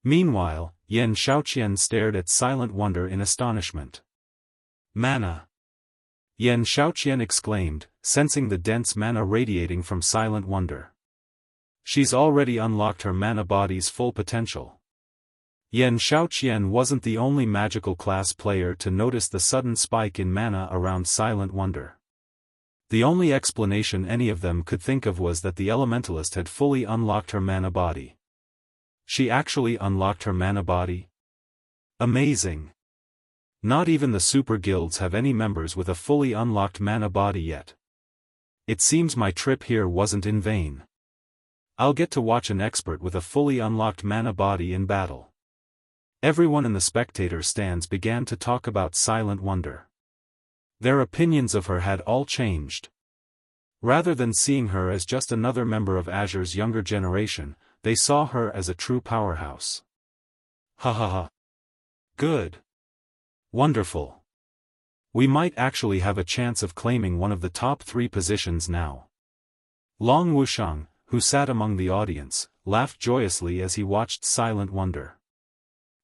Meanwhile, Xianxia stared at Silent Wonder in astonishment. Mana! Xianxia exclaimed, sensing the dense mana radiating from Silent Wonder. She's already unlocked her mana body's full potential. Xianxia wasn't the only magical class player to notice the sudden spike in mana around Silent Wonder. The only explanation any of them could think of was that the elementalist had fully unlocked her mana body. She actually unlocked her mana body? Amazing! Not even the super guilds have any members with a fully unlocked mana body yet. It seems my trip here wasn't in vain. I'll get to watch an expert with a fully unlocked mana body in battle. Everyone in the spectator stands began to talk about Silent Wonder. Their opinions of her had all changed. Rather than seeing her as just another member of Azure's younger generation, they saw her as a true powerhouse. Ha ha ha. Good. Wonderful. We might actually have a chance of claiming one of the top 3 positions now. Long Wuxiang, who sat among the audience, laughed joyously as he watched Silent Wonder.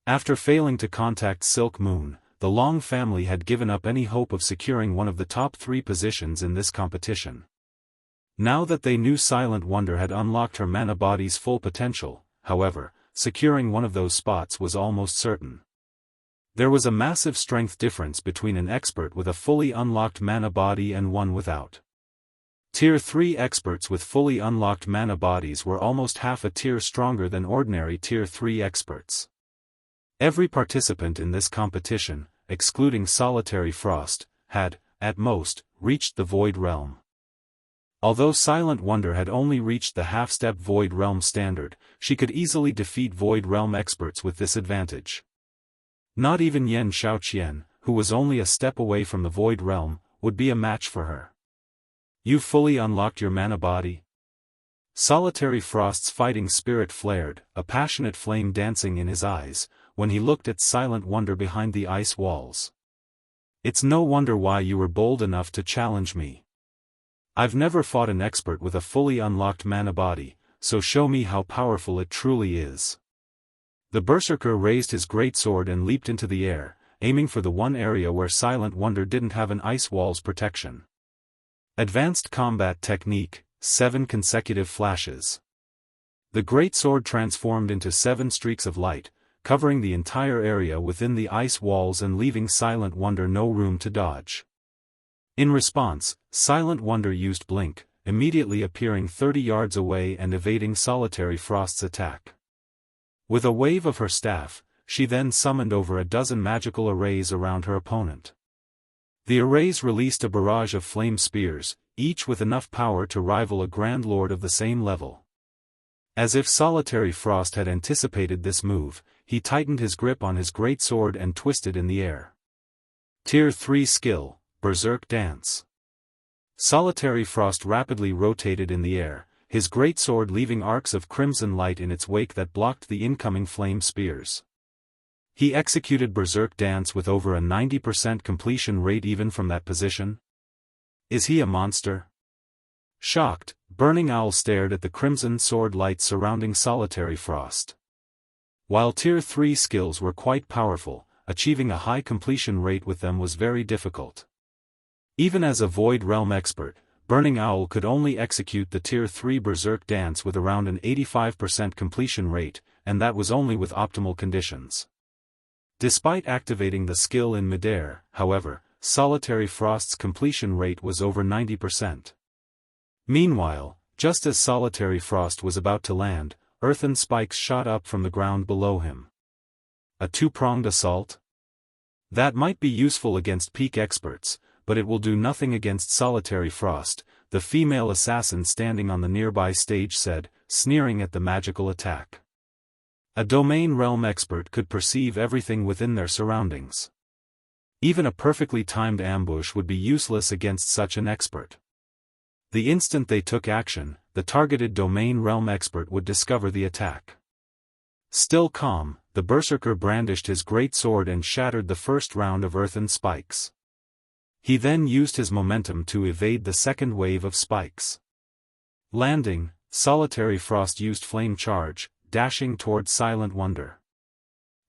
After failing to contact Silk Moon, the Long family had given up any hope of securing one of the top 3 positions in this competition. Now that they knew Silent Wonder had unlocked her mana body's full potential, however, securing one of those spots was almost certain. There was a massive strength difference between an expert with a fully unlocked mana body and one without. Tier 3 experts with fully unlocked mana bodies were almost half a tier stronger than ordinary Tier 3 experts. Every participant in this competition, excluding Solitary Frost, had, at most, reached the Void Realm. Although Silent Wonder had only reached the half-step Void Realm standard, she could easily defeat Void Realm experts with this advantage. Not even Xianxia, who was only a step away from the Void Realm, would be a match for her. You fully unlocked your mana body? Solitary Frost's fighting spirit flared, a passionate flame dancing in his eyes, when he looked at Silent Wonder behind the ice walls. It's no wonder why you were bold enough to challenge me. I've never fought an expert with a fully unlocked mana body, so show me how powerful it truly is. The Berserker raised his greatsword and leaped into the air, aiming for the one area where Silent Wonder didn't have an ice wall's protection. Advanced Combat Technique, 7 consecutive flashes. The greatsword transformed into 7 streaks of light, covering the entire area within the ice walls and leaving Silent Wonder no room to dodge. In response, Silent Wonder used Blink, immediately appearing 30 yards away and evading Solitary Frost's attack. With a wave of her staff, she then summoned over a dozen magical arrays around her opponent. The arrays released a barrage of flame spears, each with enough power to rival a Grand Lord of the same level. As if Solitary Frost had anticipated this move, he tightened his grip on his greatsword and twisted in the air. Tier 3 Skill, Berserk Dance. Solitary Frost rapidly rotated in the air, his greatsword leaving arcs of crimson light in its wake that blocked the incoming flame spears. He executed Berserk Dance with over a 90% completion rate even from that position. Is he a monster? Shocked, Burning Owl stared at the crimson sword light surrounding Solitary Frost. While Tier 3 skills were quite powerful, achieving a high completion rate with them was very difficult. Even as a Void Realm expert, Burning Owl could only execute the Tier 3 Berserk Dance with around an 85% completion rate, and that was only with optimal conditions. Despite activating the skill in midair, however, Solitary Frost's completion rate was over 90%. Meanwhile, just as Solitary Frost was about to land, earthen spikes shot up from the ground below him. A two-pronged assault? That might be useful against peak experts, but it will do nothing against Solitary Frost, the female assassin standing on the nearby stage said, sneering at the magical attack. A domain realm expert could perceive everything within their surroundings. Even a perfectly timed ambush would be useless against such an expert. The instant they took action, the targeted domain realm expert would discover the attack. Still calm, the berserker brandished his great sword and shattered the first round of earthen spikes. He then used his momentum to evade the second wave of spikes. Landing, Solitary Frost used Flame Charge, dashing towards Silent Wonder.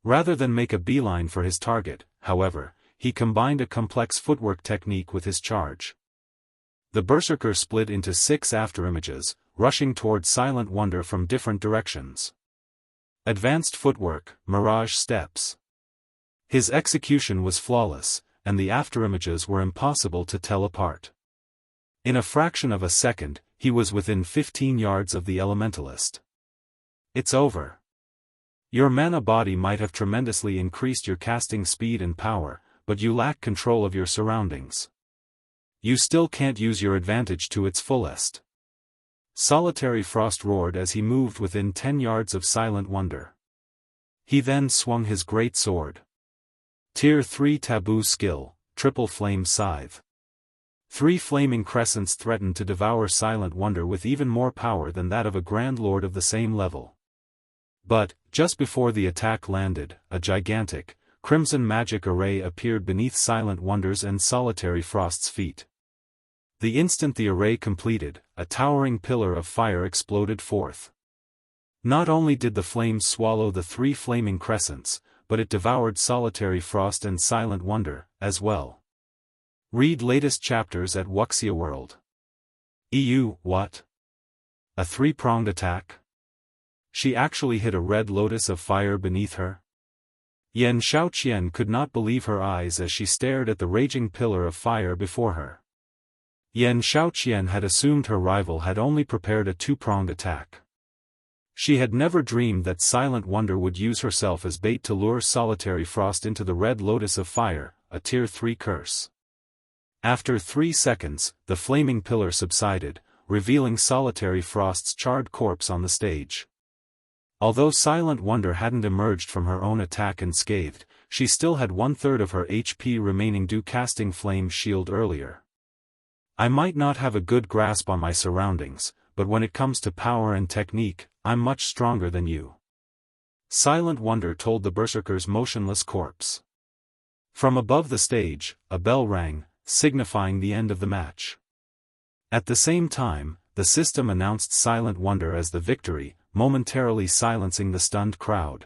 Rather than make a beeline for his target, however, he combined a complex footwork technique with his charge. The berserker split into 6 afterimages, rushing towards Silent Wonder from different directions. Advanced footwork, Mirage Steps. His execution was flawless, and the afterimages were impossible to tell apart. In a fraction of a second, he was within 15 yards of the elementalist. It's over. Your mana body might have tremendously increased your casting speed and power, but you lack control of your surroundings. You still can't use your advantage to its fullest. Solitary Frost roared as he moved within 10 yards of Silent Wonder. He then swung his great sword. Tier 3 Taboo Skill, Triple Flame Scythe. 3 flaming crescents threatened to devour Silent Wonder with even more power than that of a Grand Lord of the same level. But, just before the attack landed, a gigantic, crimson magic array appeared beneath Silent Wonder's and Solitary Frost's feet. The instant the array completed, a towering pillar of fire exploded forth. Not only did the flames swallow the 3 flaming crescents, but it devoured Solitary Frost and Silent Wonder, as well. Read latest chapters at Wuxia World. What? A 3-pronged attack? She actually hit a red lotus of fire beneath her? Xianxia could not believe her eyes as she stared at the raging pillar of fire before her. Xianxia had assumed her rival had only prepared a 2-pronged attack. She had never dreamed that Silent Wonder would use herself as bait to lure Solitary Frost into the red lotus of fire, a Tier 3 curse. After 3 seconds, the flaming pillar subsided, revealing Solitary Frost's charred corpse on the stage. Although Silent Wonder hadn't emerged from her own attack unscathed, she still had 1/3 of her HP remaining due casting Flame Shield earlier. I might not have a good grasp on my surroundings, but when it comes to power and technique, I'm much stronger than you. Silent Wonder told the berserker's motionless corpse. From above the stage, a bell rang, signifying the end of the match. At the same time, the system announced Silent Wonder as the victory, momentarily silencing the stunned crowd.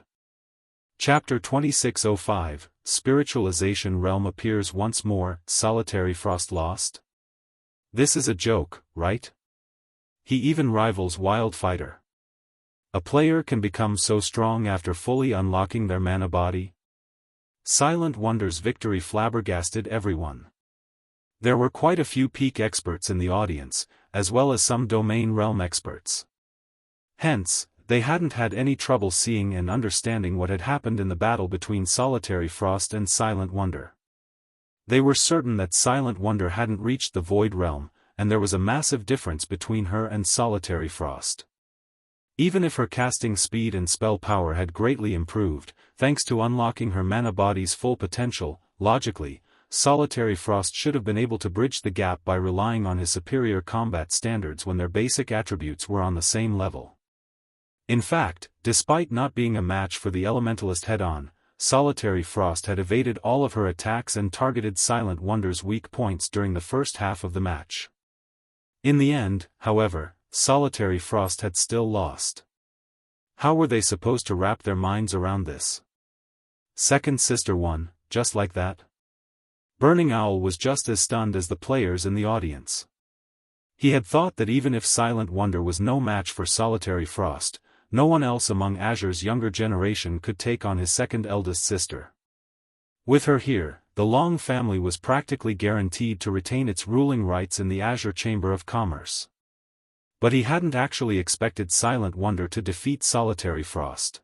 Chapter 2605, Spiritualization realm appears once more, Solitary Frost lost? This is a joke, right? He even rivals Wildfighter. A player can become so strong after fully unlocking their mana body? Silent Wonder's victory flabbergasted everyone. There were quite a few peak experts in the audience, as well as some domain realm experts. Hence, they hadn't had any trouble seeing and understanding what had happened in the battle between Solitary Frost and Silent Wonder. They were certain that Silent Wonder hadn't reached the Void Realm, and there was a massive difference between her and Solitary Frost. Even if her casting speed and spell power had greatly improved, thanks to unlocking her mana body's full potential, logically, Solitary Frost should have been able to bridge the gap by relying on his superior combat standards when their basic attributes were on the same level. In fact, despite not being a match for the Elementalist head-on, Solitary Frost had evaded all of her attacks and targeted Silent Wonder's weak points during the first half of the match. In the end, however, Solitary Frost had still lost. How were they supposed to wrap their minds around this? Second Sister won, just like that? Burning Owl was just as stunned as the players in the audience. He had thought that even if Silent Wonder was no match for Solitary Frost, no one else among Azure's younger generation could take on his second eldest sister. With her here, the Long family was practically guaranteed to retain its ruling rights in the Azure Chamber of Commerce. But he hadn't actually expected Silent Wonder to defeat Solitary Frost.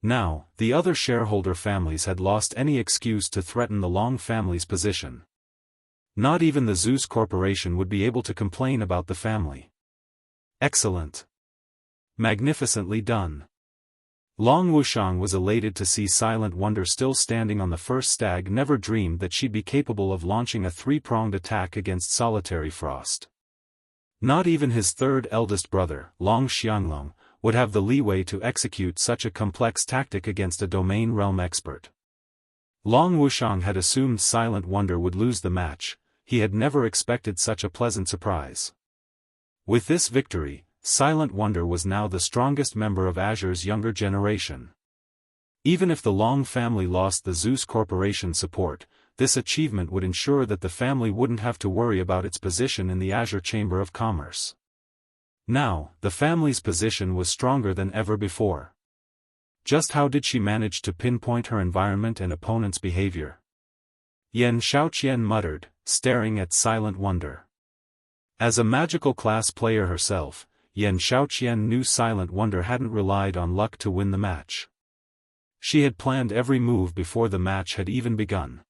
Now, the other shareholder families had lost any excuse to threaten the Long family's position. Not even the Zeus Corporation would be able to complain about the family. Excellent. Magnificently done. Long Wuxiang was elated to see Silent Wonder still standing on the first stag. Never dreamed that she'd be capable of launching a three-pronged attack against Solitary Frost. Not even his third eldest brother, Long Xianglong, would have the leeway to execute such a complex tactic against a domain realm expert. Long Wuxiang had assumed Silent Wonder would lose the match. He had never expected such a pleasant surprise. With this victory, Silent Wonder was now the strongest member of Azure's younger generation. Even if the Long family lost the Zeus Corporation support, this achievement would ensure that the family wouldn't have to worry about its position in the Azure Chamber of Commerce. Now, the family's position was stronger than ever before. Just how did she manage to pinpoint her environment and opponent's behavior? Xianxia muttered, staring at Silent Wonder. As a magical class player herself, Xianxia knew Silent Wonder hadn't relied on luck to win the match. She had planned every move before the match had even begun.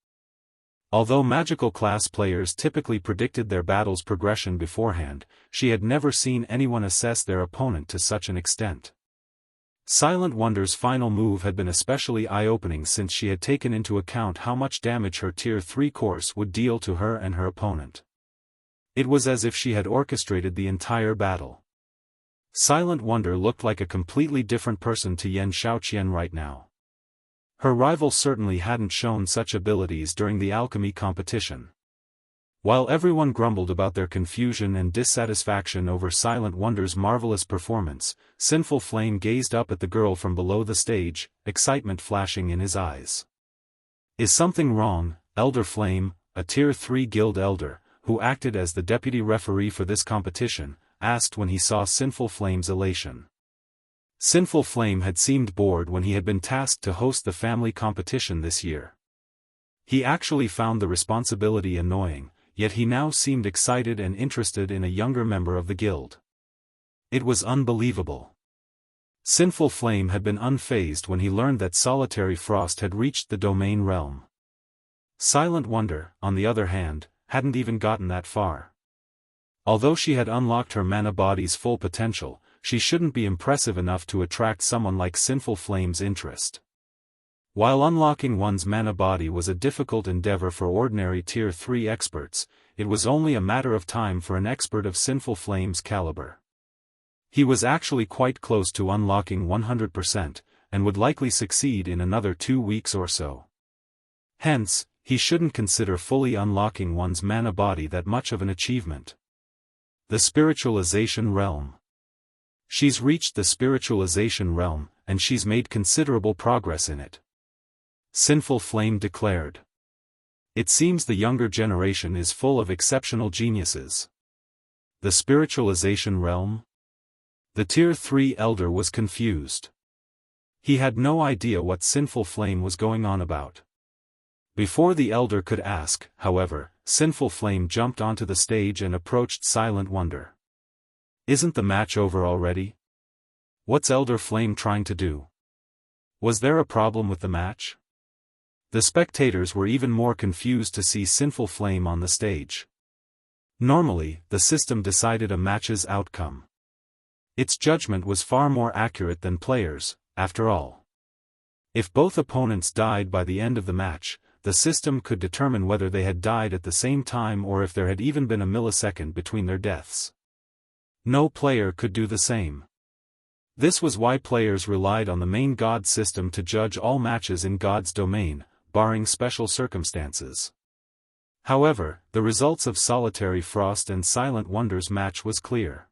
Although magical class players typically predicted their battle's progression beforehand, she had never seen anyone assess their opponent to such an extent. Silent Wonder's final move had been especially eye-opening since she had taken into account how much damage her Tier 3 course would deal to her and her opponent. It was as if she had orchestrated the entire battle. Silent Wonder looked like a completely different person to Xianxia right now. Her rival certainly hadn't shown such abilities during the alchemy competition. While everyone grumbled about their confusion and dissatisfaction over Silent Wonder's marvelous performance, Sinful Flame gazed up at the girl from below the stage, excitement flashing in his eyes. "Is something wrong, Elder Flame?" a Tier 3 guild elder, who acted as the deputy referee for this competition, asked when he saw Sinful Flame's elation. Sinful Flame had seemed bored when he had been tasked to host the family competition this year. He actually found the responsibility annoying, yet he now seemed excited and interested in a younger member of the guild. It was unbelievable. Sinful Flame had been unfazed when he learned that Solitary Frost had reached the domain realm. Silent Wonder, on the other hand, hadn't even gotten that far. Although she had unlocked her mana body's full potential, she shouldn't be impressive enough to attract someone like Sinful Flame's interest. While unlocking one's mana body was a difficult endeavor for ordinary Tier 3 experts, it was only a matter of time for an expert of Sinful Flame's caliber. He was actually quite close to unlocking 100%, and would likely succeed in another 2 weeks or so. Hence, he shouldn't consider fully unlocking one's mana body that much of an achievement. The Spiritualization Realm. She's reached the Spiritualization Realm, and she's made considerable progress in it. Sinful Flame declared. It seems the younger generation is full of exceptional geniuses. The spiritualization realm? The Tier 3 elder was confused. He had no idea what Sinful Flame was going on about. Before the elder could ask, however, Sinful Flame jumped onto the stage and approached Silent Wonder. Isn't the match over already? What's Elder Flame trying to do? Was there a problem with the match? The spectators were even more confused to see Sinful Flame on the stage. Normally, the system decided a match's outcome. Its judgment was far more accurate than players', after all. If both opponents died by the end of the match, the system could determine whether they had died at the same time or if there had even been a millisecond between their deaths. No player could do the same. This was why players relied on the main God system to judge all matches in God's domain, barring special circumstances. However, the results of Solitary Frost and Silent Wonder's match was clear.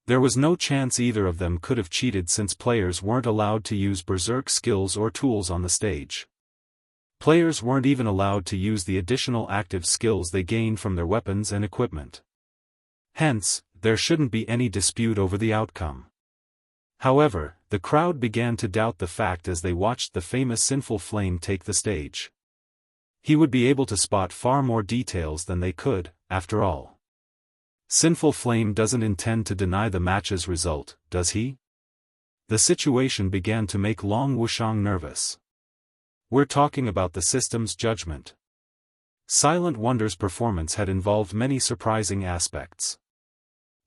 There was no chance either of them could have cheated since players weren't allowed to use berserk skills or tools on the stage. Players weren't even allowed to use the additional active skills they gained from their weapons and equipment. Hence, there shouldn't be any dispute over the outcome. However, the crowd began to doubt the fact as they watched the famous Sinful Flame take the stage. He would be able to spot far more details than they could, after all. Sinful Flame doesn't intend to deny the match's result, does he? The situation began to make Long Wuxiang nervous. We're talking about the system's judgment. Silent Wonder's performance had involved many surprising aspects.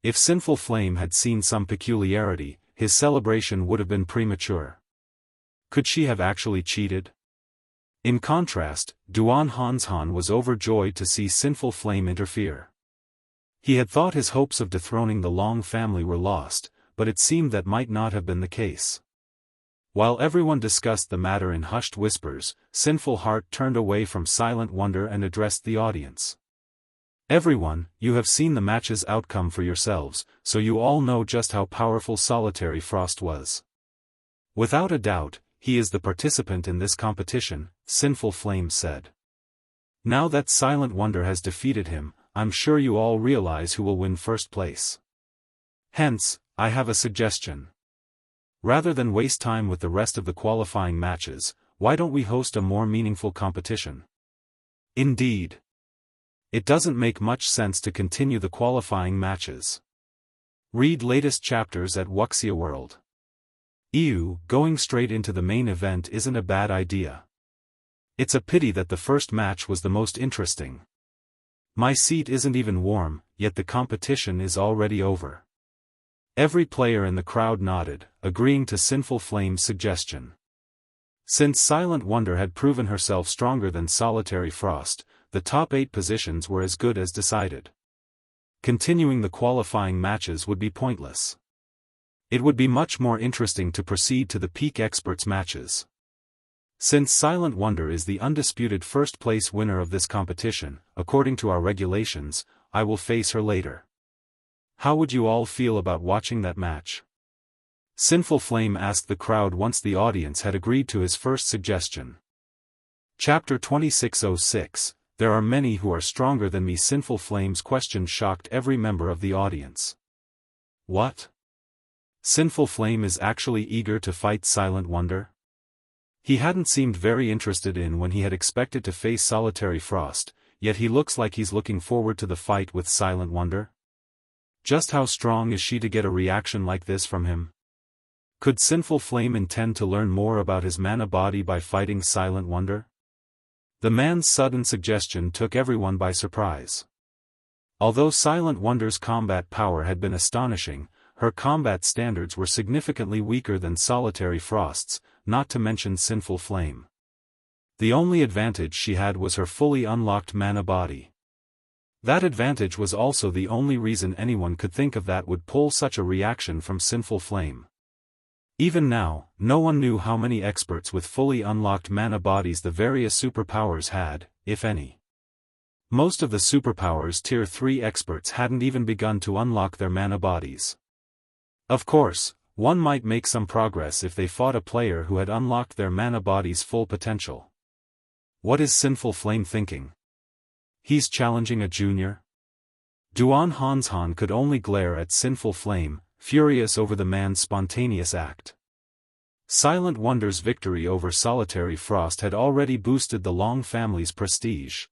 If Sinful Flame had seen some peculiarity, his celebration would have been premature. Could she have actually cheated? In contrast, Duan Hanshan was overjoyed to see Sinful Flame interfere. He had thought his hopes of dethroning the Long family were lost, but it seemed that might not have been the case. While everyone discussed the matter in hushed whispers, Sinful Heart turned away from Silent Wonder and addressed the audience. Everyone, you have seen the match's outcome for yourselves, so you all know just how powerful Solitary Frost was. Without a doubt, he is the participant in this competition, Sinful Flame said. Now that Silent Wonder has defeated him, I'm sure you all realize who will win first place. Hence, I have a suggestion. Rather than waste time with the rest of the qualifying matches, why don't we host a more meaningful competition? Indeed. It doesn't make much sense to continue the qualifying matches. Read latest chapters at Wuxia World. Going straight into the main event isn't a bad idea. It's a pity that the first match was the most interesting. My seat isn't even warm, yet the competition is already over. Every player in the crowd nodded, agreeing to Sinful Flame's suggestion. Since Silent Wonder had proven herself stronger than Solitary Frost, the top 8 positions were as good as decided. Continuing the qualifying matches would be pointless. It would be much more interesting to proceed to the Peak Experts matches. Since Silent Wonder is the undisputed first-place winner of this competition, according to our regulations, I will face her later. How would you all feel about watching that match? Sinful Flame asked the crowd once the audience had agreed to his first suggestion. Chapter 2606, There are many who are stronger than me. Sinful Flame's question shocked every member of the audience. What? Sinful Flame is actually eager to fight Silent Wonder? He hadn't seemed very interested in when he had expected to face Solitary Frost, yet he looks like he's looking forward to the fight with Silent Wonder. Just how strong is she to get a reaction like this from him? Could Sinful Flame intend to learn more about his mana body by fighting Silent Wonder? The man's sudden suggestion took everyone by surprise. Although Silent Wonder's combat power had been astonishing, her combat standards were significantly weaker than Solitary Frost's, not to mention Sinful Flame. The only advantage she had was her fully unlocked mana body. That advantage was also the only reason anyone could think of that would pull such a reaction from Sinful Flame. Even now, no one knew how many experts with fully unlocked mana bodies the various superpowers had, if any. Most of the superpowers Tier 3 experts hadn't even begun to unlock their mana bodies. Of course, One might make some progress if they fought a player who had unlocked their mana body's full potential. What is Sinful Flame thinking? He's challenging a junior? Duan Hanshan could only glare at Sinful Flame, furious over the man's spontaneous act. Silent Wonder's victory over Solitary Frost had already boosted the Long family's prestige.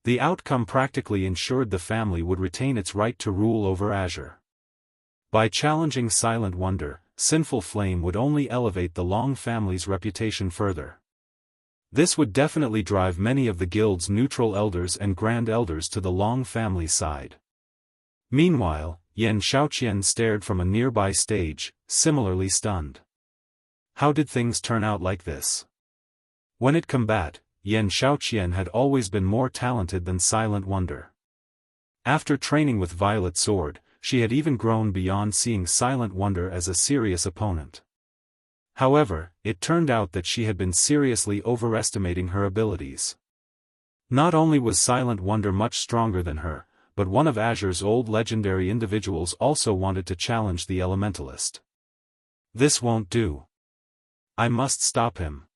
The outcome practically ensured the family would retain its right to rule over Azure. By challenging Silent Wonder, Sinful Flame would only elevate the Long family's reputation further. This would definitely drive many of the guild's neutral elders and grand elders to the Long family's side. Meanwhile, Xianxia stared from a nearby stage, similarly stunned. How did things turn out like this? When it combat, Xianxia had always been more talented than Silent Wonder. After training with Violet Sword, she had even grown beyond seeing Silent Wonder as a serious opponent. However, it turned out that she had been seriously overestimating her abilities. Not only was Silent Wonder much stronger than her, but one of Azure's old legendary individuals also wanted to challenge the Elementalist. This won't do. I must stop him.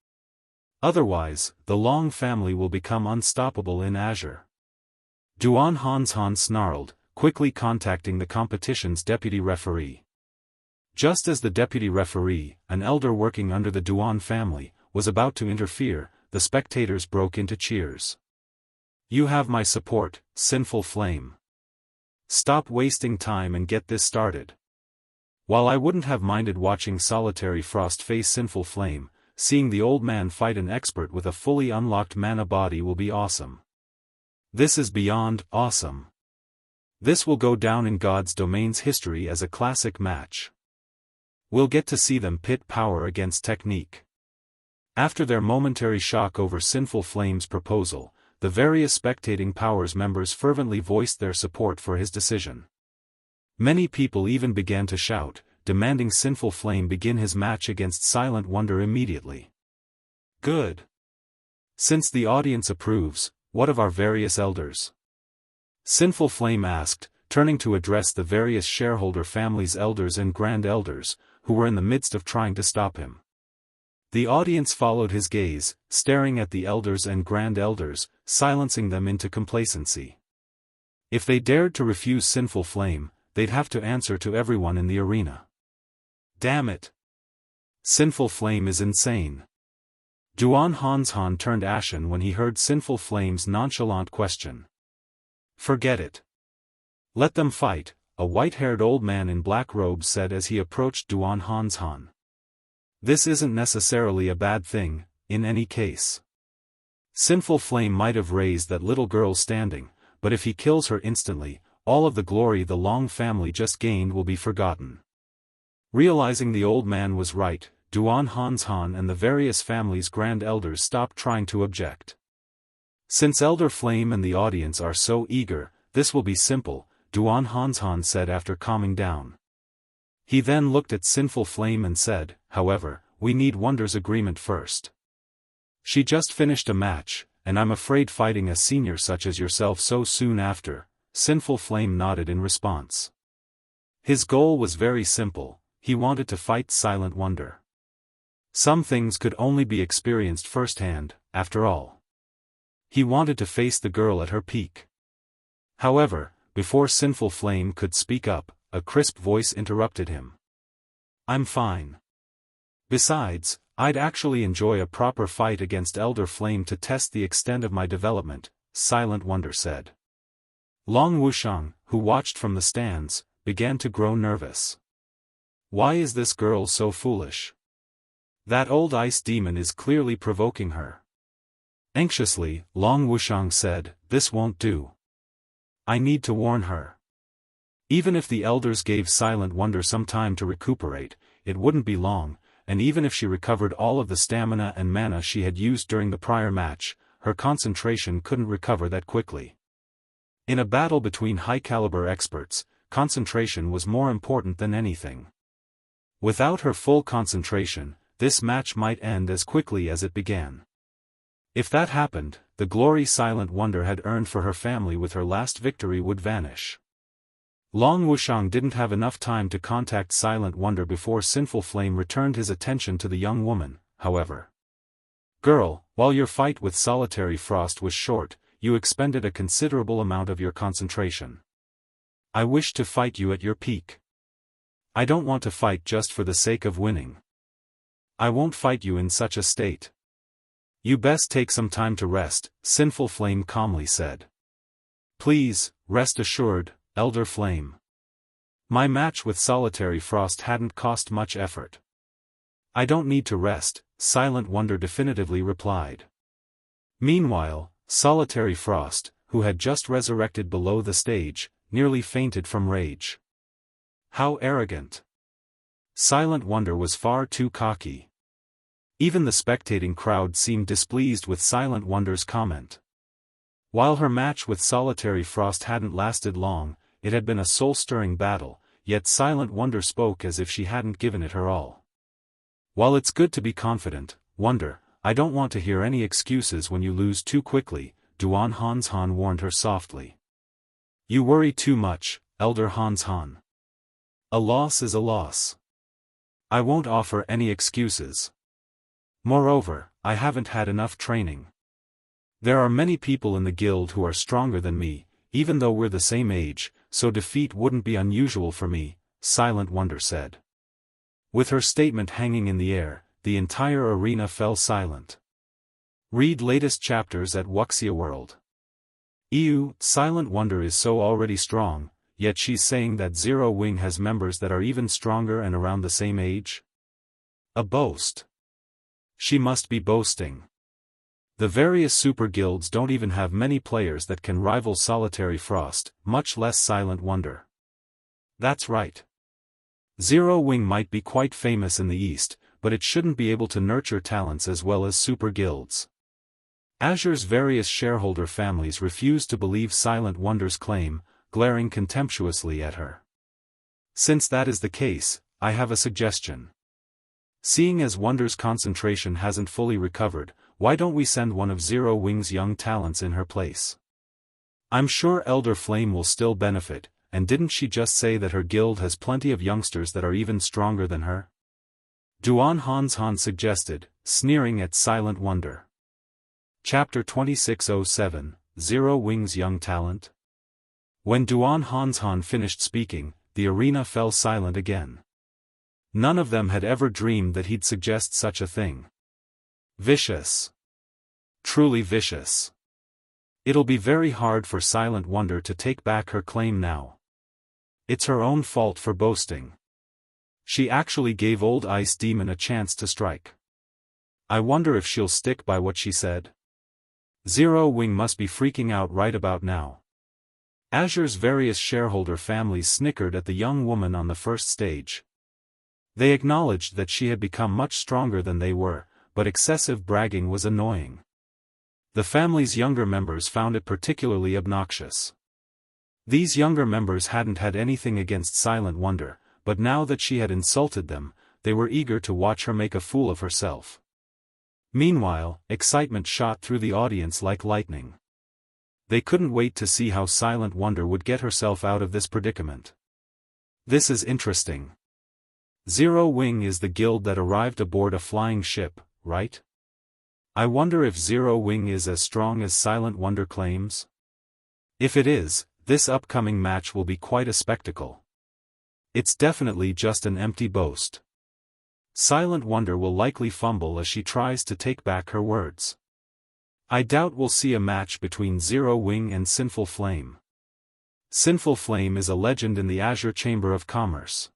Otherwise, the Long family will become unstoppable in Azure. Duan Hanshan snarled, quickly contacting the competition's deputy referee. Just as the deputy referee, an elder working under the Duan family, was about to interfere, the spectators broke into cheers. You have my support, Sinful Flame. Stop wasting time and get this started. While I wouldn't have minded watching Solitary Frost face Sinful Flame, seeing the old man fight an expert with a fully unlocked mana body will be awesome. This is beyond awesome. This will go down in God's Domain's history as a classic match. We'll get to see them pit power against technique. After their momentary shock over Sinful Flame's proposal, the various spectating powers members fervently voiced their support for his decision. Many people even began to shout, demanding Sinful Flame begin his match against Silent Wonder immediately. Good. Since the audience approves, what of our various elders? Sinful Flame asked, turning to address the various shareholder families' elders and grand elders, who were in the midst of trying to stop him. The audience followed his gaze, staring at the elders and grand elders, silencing them into complacency. If they dared to refuse Sinful Flame, they'd have to answer to everyone in the arena. Damn it! Sinful Flame is insane. Duan Hanshan turned ashen when he heard Sinful Flame's nonchalant question. Forget it. Let them fight, a white-haired old man in black robes said as he approached Duan Hanshan. This isn't necessarily a bad thing, in any case. Sinful Flame might have raised that little girl standing, but if he kills her instantly, all of the glory the Long family just gained will be forgotten. Realizing the old man was right, Duan Hanshan and the various families' grand elders stopped trying to object. Since Elder Flame and the audience are so eager, this will be simple, Duan Hanshan said after calming down. He then looked at Sinful Flame and said, however, we need Wonder's agreement first. She just finished a match, and I'm afraid fighting a senior such as yourself so soon after. Sinful Flame nodded in response. His goal was very simple, he wanted to fight Silent Wonder. Some things could only be experienced firsthand, after all. He wanted to face the girl at her peak. However, before Sinful Flame could speak up, a crisp voice interrupted him. I'm fine. Besides, I'd actually enjoy a proper fight against Elder Flame to test the extent of my development, Silent Wonder said. Long Wuxiang, who watched from the stands, began to grow nervous. Why is this girl so foolish? That old ice demon is clearly provoking her. Anxiously, Long Wuxiang said, this won't do. I need to warn her. Even if the elders gave Silent Wonder some time to recuperate, it wouldn't be long, and even if she recovered all of the stamina and mana she had used during the prior match, her concentration couldn't recover that quickly. In a battle between high-caliber experts, concentration was more important than anything. Without her full concentration, this match might end as quickly as it began. If that happened, the glory Silent Wonder had earned for her family with her last victory would vanish. Long Wuxiang didn't have enough time to contact Silent Wonder before Sinful Flame returned his attention to the young woman, however. Girl, while your fight with Solitary Frost was short, you expended a considerable amount of your concentration. I wish to fight you at your peak. I don't want to fight just for the sake of winning. I won't fight you in such a state. You best take some time to rest, Sinful Flame calmly said. Please, rest assured, Elder Flame. My match with Solitary Frost hadn't cost much effort. I don't need to rest, Silent Wonder definitively replied. Meanwhile, Solitary Frost, who had just resurrected below the stage, nearly fainted from rage. How arrogant. Silent Wonder was far too cocky. Even the spectating crowd seemed displeased with Silent Wonder's comment. While her match with Solitary Frost hadn't lasted long, it had been a soul-stirring battle, yet Silent Wonder spoke as if she hadn't given it her all. While it's good to be confident, Wonder, I don't want to hear any excuses when you lose too quickly, Duan Hanshan warned her softly. You worry too much, Elder Hanshan. A loss is a loss. I won't offer any excuses. Moreover, I haven't had enough training. There are many people in the guild who are stronger than me, even though we're the same age, so defeat wouldn't be unusual for me, Silent Wonder said. With her statement hanging in the air, the entire arena fell silent. Read latest chapters at Wuxia World. Ew, Silent Wonder is so already strong, yet she's saying that Zero Wing has members that are even stronger and around the same age? A boast. She must be boasting. The various super guilds don't even have many players that can rival Solitary Frost, much less Silent Wonder. That's right. Zero Wing might be quite famous in the East, but it shouldn't be able to nurture talents as well as super guilds. Azure's various shareholder families refused to believe Silent Wonder's claim, glaring contemptuously at her. Since that is the case, I have a suggestion. Seeing as Wonder's concentration hasn't fully recovered, why don't we send one of Zero Wing's young talents in her place? I'm sure Elder Flame will still benefit, and didn't she just say that her guild has plenty of youngsters that are even stronger than her? Duan Hanshan suggested, sneering at Silent Wonder. Chapter 2607, Zero Wing's Young Talent. When Duan Hanshan finished speaking, the arena fell silent again. None of them had ever dreamed that he'd suggest such a thing. Vicious. Truly vicious. It'll be very hard for Silent Wonder to take back her claim now. It's her own fault for boasting. She actually gave old Ice Demon a chance to strike. I wonder if she'll stick by what she said. Zero Wing must be freaking out right about now. Azure's various shareholder families snickered at the young woman on the first stage. They acknowledged that she had become much stronger than they were, but excessive bragging was annoying. The family's younger members found it particularly obnoxious. These younger members hadn't had anything against Silent Wonder, but now that she had insulted them, they were eager to watch her make a fool of herself. Meanwhile, excitement shot through the audience like lightning. They couldn't wait to see how Silent Wonder would get herself out of this predicament. This is interesting. Zero Wing is the guild that arrived aboard a flying ship, right? I wonder if Zero Wing is as strong as Silent Wonder claims? If it is, this upcoming match will be quite a spectacle. It's definitely just an empty boast. Silent Wonder will likely fumble as she tries to take back her words. I doubt we'll see a match between Zero Wing and Sinful Flame. Sinful Flame is a legend in the Azure Chamber of Commerce.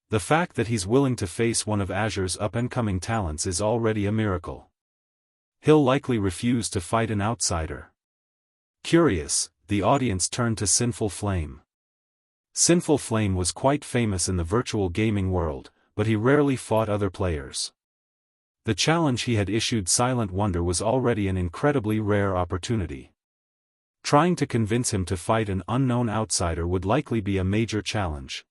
The fact that he's willing to face one of Azure's up-and-coming talents is already a miracle. He'll likely refuse to fight an outsider. Curious, the audience turned to Sinful Flame. Sinful Flame was quite famous in the virtual gaming world, but he rarely fought other players. The challenge he had issued Silent Wonder was already an incredibly rare opportunity. Trying to convince him to fight an unknown outsider would likely be a major challenge.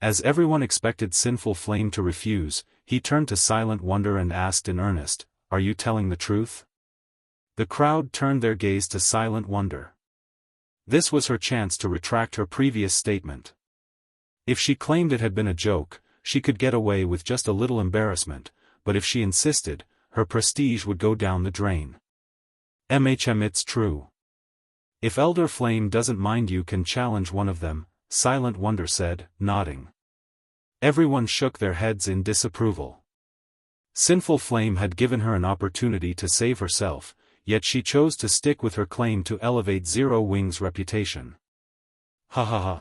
As everyone expected Sinful Flame to refuse, he turned to Silent Wonder and asked in earnest, "Are you telling the truth?" The crowd turned their gaze to Silent Wonder. This was her chance to retract her previous statement. If she claimed it had been a joke, she could get away with just a little embarrassment, but if she insisted, her prestige would go down the drain. It's true. If Elder Flame doesn't mind, you can challenge one of them, Silent Wonder said, nodding. Everyone shook their heads in disapproval. Sinful Flame had given her an opportunity to save herself, yet she chose to stick with her claim to elevate Zero Wing's reputation. Ha ha ha.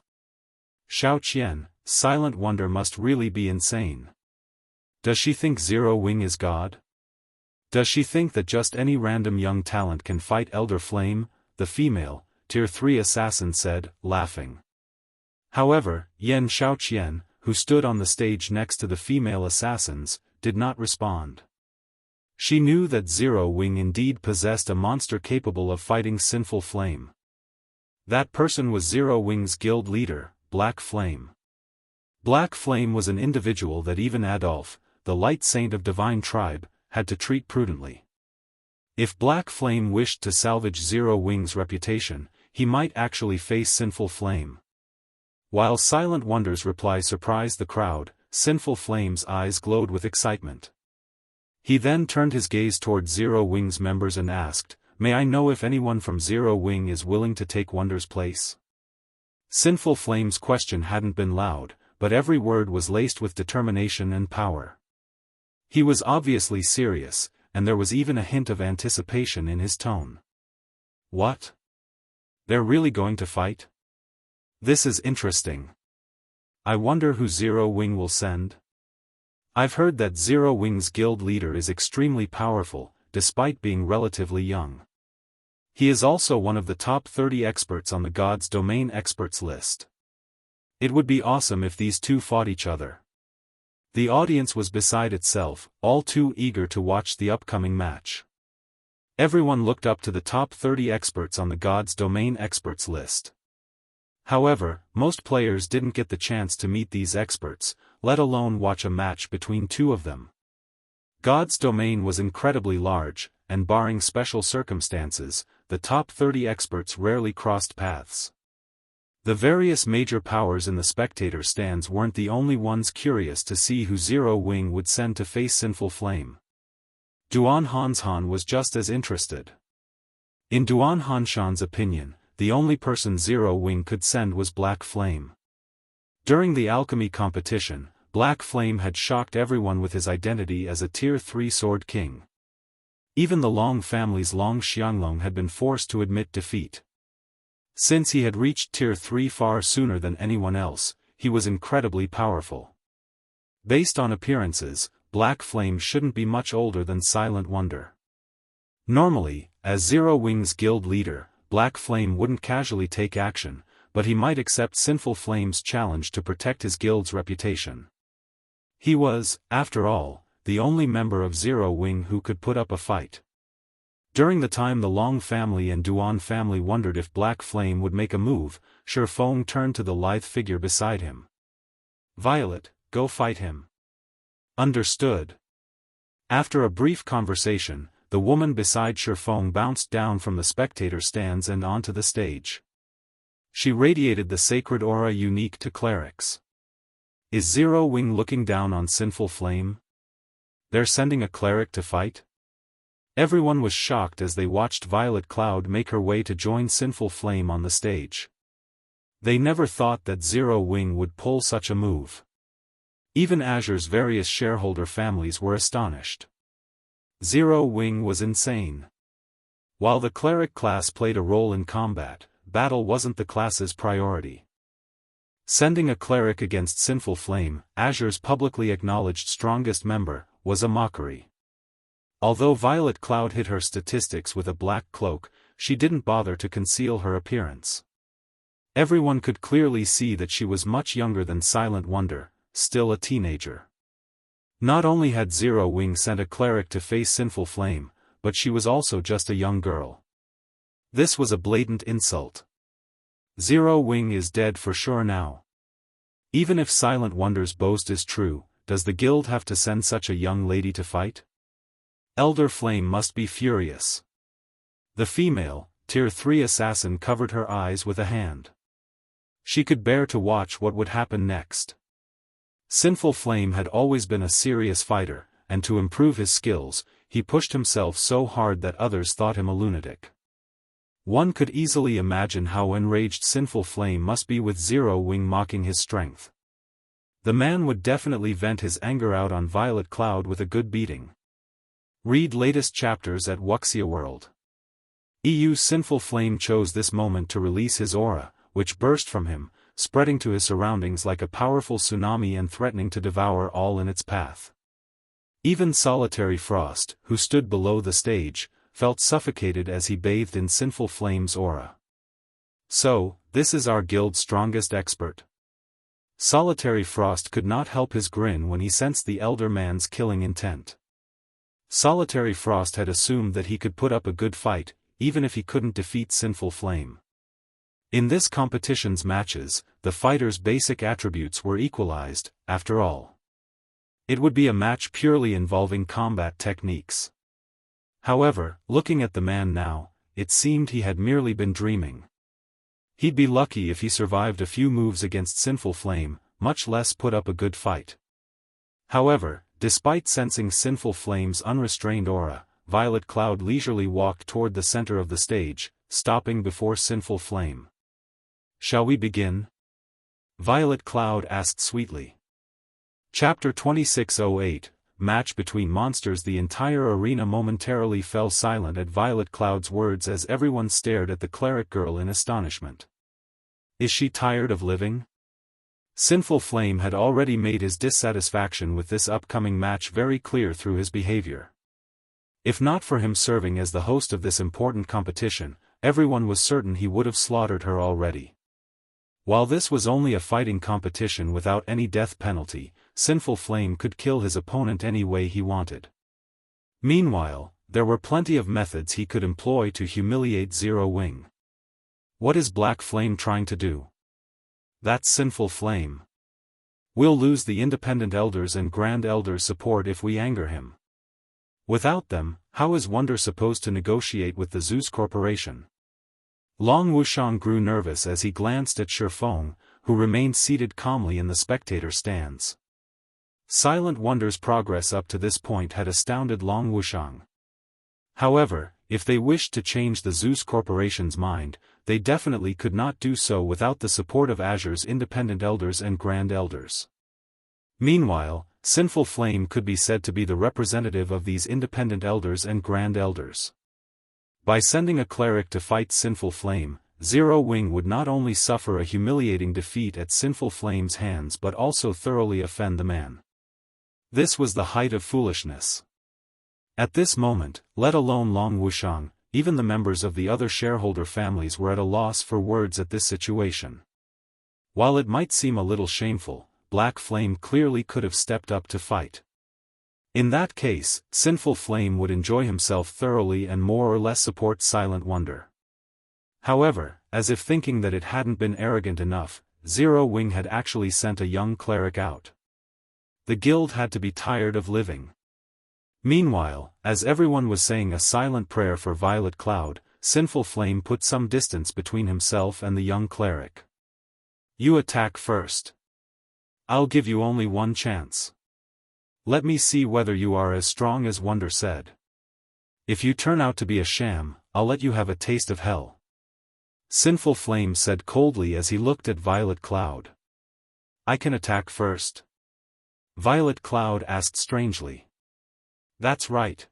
Xiaoqian, Silent Wonder must really be insane. Does she think Zero Wing is God? Does she think that just any random young talent can fight Elder Flame, the female, Tier 3 assassin said, laughing. However, Yan Xiaoqian, who stood on the stage next to the female assassins, did not respond. She knew that Zero Wing indeed possessed a monster capable of fighting Sinful Flame. That person was Zero Wing's guild leader, Black Flame. Black Flame was an individual that even Adolf, the light saint of Divine Tribe, had to treat prudently. If Black Flame wished to salvage Zero Wing's reputation, he might actually face Sinful Flame. While Silent Wonder's reply surprised the crowd, Sinful Flame's eyes glowed with excitement. He then turned his gaze toward Zero Wing's members and asked, "May I know if anyone from Zero Wing is willing to take Wonder's place?" Sinful Flame's question hadn't been loud, but every word was laced with determination and power. He was obviously serious, and there was even a hint of anticipation in his tone. What? They're really going to fight? This is interesting. I wonder who Zero Wing will send? I've heard that Zero Wing's guild leader is extremely powerful, despite being relatively young. He is also one of the top 30 experts on the God's Domain experts list. It would be awesome if these two fought each other. The audience was beside itself, all too eager to watch the upcoming match. Everyone looked up to the top 30 experts on the God's Domain experts list. However, most players didn't get the chance to meet these experts, let alone watch a match between two of them. God's Domain was incredibly large, and barring special circumstances, the top 30 experts rarely crossed paths. The various major powers in the spectator stands weren't the only ones curious to see who Zero Wing would send to face Sinful Flame. Duan Hanshan was just as interested. In Duan Hanshan's opinion, the only person Zero Wing could send was Black Flame. During the alchemy competition, Black Flame had shocked everyone with his identity as a Tier 3 Sword King. Even the Long family's Long Xianglong had been forced to admit defeat. Since he had reached Tier 3 far sooner than anyone else, he was incredibly powerful. Based on appearances, Black Flame shouldn't be much older than Silent Wonder. Normally, as Zero Wing's guild leader, Black Flame wouldn't casually take action, but he might accept Sinful Flame's challenge to protect his guild's reputation. He was, after all, the only member of Zero Wing who could put up a fight. During the time the Long family and Duan family wondered if Black Flame would make a move, Shifeng turned to the lithe figure beside him. "Violet, go fight him." "Understood." After a brief conversation, the woman beside Shifeng bounced down from the spectator stands and onto the stage. She radiated the sacred aura unique to clerics. Is Zero Wing looking down on Sinful Flame? They're sending a cleric to fight? Everyone was shocked as they watched Violet Cloud make her way to join Sinful Flame on the stage. They never thought that Zero Wing would pull such a move. Even Azure's various shareholder families were astonished. Zero Wing was insane. While the cleric class played a role in combat, battle wasn't the class's priority. Sending a cleric against Sinful Flame, Azure's publicly acknowledged strongest member, was a mockery. Although Violet Cloud hid her statistics with a black cloak, she didn't bother to conceal her appearance. Everyone could clearly see that she was much younger than Silent Wonder, still a teenager. Not only had Zero Wing sent a cleric to face Sinful Flame, but she was also just a young girl. This was a blatant insult. Zero Wing is dead for sure now. Even if Silent Wonder's boast is true, does the guild have to send such a young lady to fight? Elder Flame must be furious. The female, Tier 3 assassin covered her eyes with a hand. She could bear to watch what would happen next. Sinful Flame had always been a serious fighter, and to improve his skills, he pushed himself so hard that others thought him a lunatic. One could easily imagine how enraged Sinful Flame must be with Zero Wing mocking his strength. The man would definitely vent his anger out on Violet Cloud with a good beating. Read latest chapters at Wuxia World. Sinful Flame chose this moment to release his aura, which burst from him, spreading to his surroundings like a powerful tsunami and threatening to devour all in its path. Even Solitary Frost, who stood below the stage, felt suffocated as he bathed in Sinful Flame's aura. So, this is our guild's strongest expert. Solitary Frost could not help his grin when he sensed the elder man's killing intent. Solitary Frost had assumed that he could put up a good fight, even if he couldn't defeat Sinful Flame. In this competition's matches, the fighter's basic attributes were equalized, after all. It would be a match purely involving combat techniques. However, looking at the man now, it seemed he had merely been dreaming. He'd be lucky if he survived a few moves against Sinful Flame, much less put up a good fight. However, despite sensing Sinful Flame's unrestrained aura, Violet Cloud leisurely walked toward the center of the stage, stopping before Sinful Flame. "Shall we begin?" Violet Cloud asked sweetly. Chapter 2608, Match between Monsters. The entire arena momentarily fell silent at Violet Cloud's words as everyone stared at the cleric girl in astonishment. Is she tired of living? Sinful Flame had already made his dissatisfaction with this upcoming match very clear through his behavior. If not for him serving as the host of this important competition, everyone was certain he would have slaughtered her already. While this was only a fighting competition without any death penalty, Sinful Flame could kill his opponent any way he wanted. Meanwhile, there were plenty of methods he could employ to humiliate Zero Wing. What is Black Flame trying to do? That's Sinful Flame. We'll lose the independent elders and grand elders' support if we anger him. Without them, how is Wonder supposed to negotiate with the Zeus Corporation? Long Wuxiang grew nervous as he glanced at Shifeng, who remained seated calmly in the spectator stands. Silent Wonder's progress up to this point had astounded Long Wuxiang. However, if they wished to change the Zeus Corporation's mind, they definitely could not do so without the support of Azure's independent elders and grand elders. Meanwhile, Sinful Flame could be said to be the representative of these independent elders and grand elders. By sending a cleric to fight Sinful Flame, Zero Wing would not only suffer a humiliating defeat at Sinful Flame's hands but also thoroughly offend the man. This was the height of foolishness. At this moment, let alone Long Wuxiang, even the members of the other shareholder families were at a loss for words at this situation. While it might seem a little shameful, Black Flame clearly could have stepped up to fight. In that case, Sinful Flame would enjoy himself thoroughly and more or less support Silent Wonder. However, as if thinking that it hadn't been arrogant enough, Zero Wing had actually sent a young cleric out. The guild had to be tired of living. Meanwhile, as everyone was saying a silent prayer for Violet Cloud, Sinful Flame put some distance between himself and the young cleric. "You attack first. I'll give you only one chance. Let me see whether you are as strong as Wonder said. If you turn out to be a sham, I'll let you have a taste of hell." Sinful Flame said coldly as he looked at Violet Cloud. "I can attack first?" Violet Cloud asked strangely. "That's right.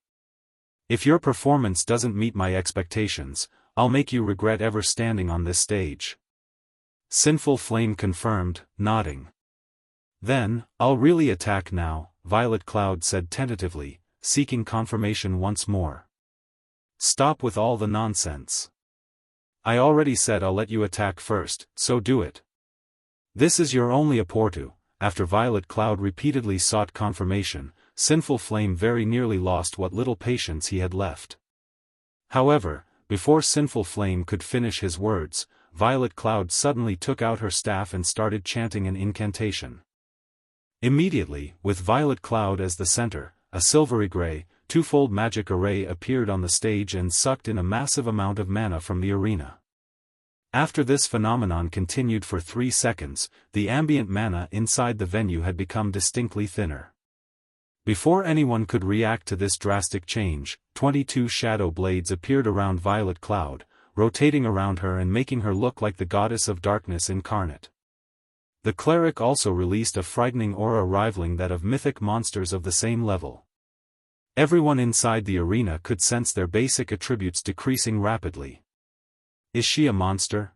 If your performance doesn't meet my expectations, I'll make you regret ever standing on this stage." Sinful Flame confirmed, nodding. "Then, I'll really attack now," Violet Cloud said tentatively, seeking confirmation once more. "Stop with all the nonsense. I already said I'll let you attack first, so do it. This is your only opportunity." After Violet Cloud repeatedly sought confirmation, Sinful Flame very nearly lost what little patience he had left. However, before Sinful Flame could finish his words, Violet Cloud suddenly took out her staff and started chanting an incantation. Immediately, with Violet Cloud as the center, a silvery gray, twofold magic array appeared on the stage and sucked in a massive amount of mana from the arena. After this phenomenon continued for 3 seconds, the ambient mana inside the venue had become distinctly thinner. Before anyone could react to this drastic change, 22 shadow blades appeared around Violet Cloud, rotating around her and making her look like the goddess of darkness incarnate. The cleric also released a frightening aura rivaling that of mythic monsters of the same level. Everyone inside the arena could sense their basic attributes decreasing rapidly. Is she a monster?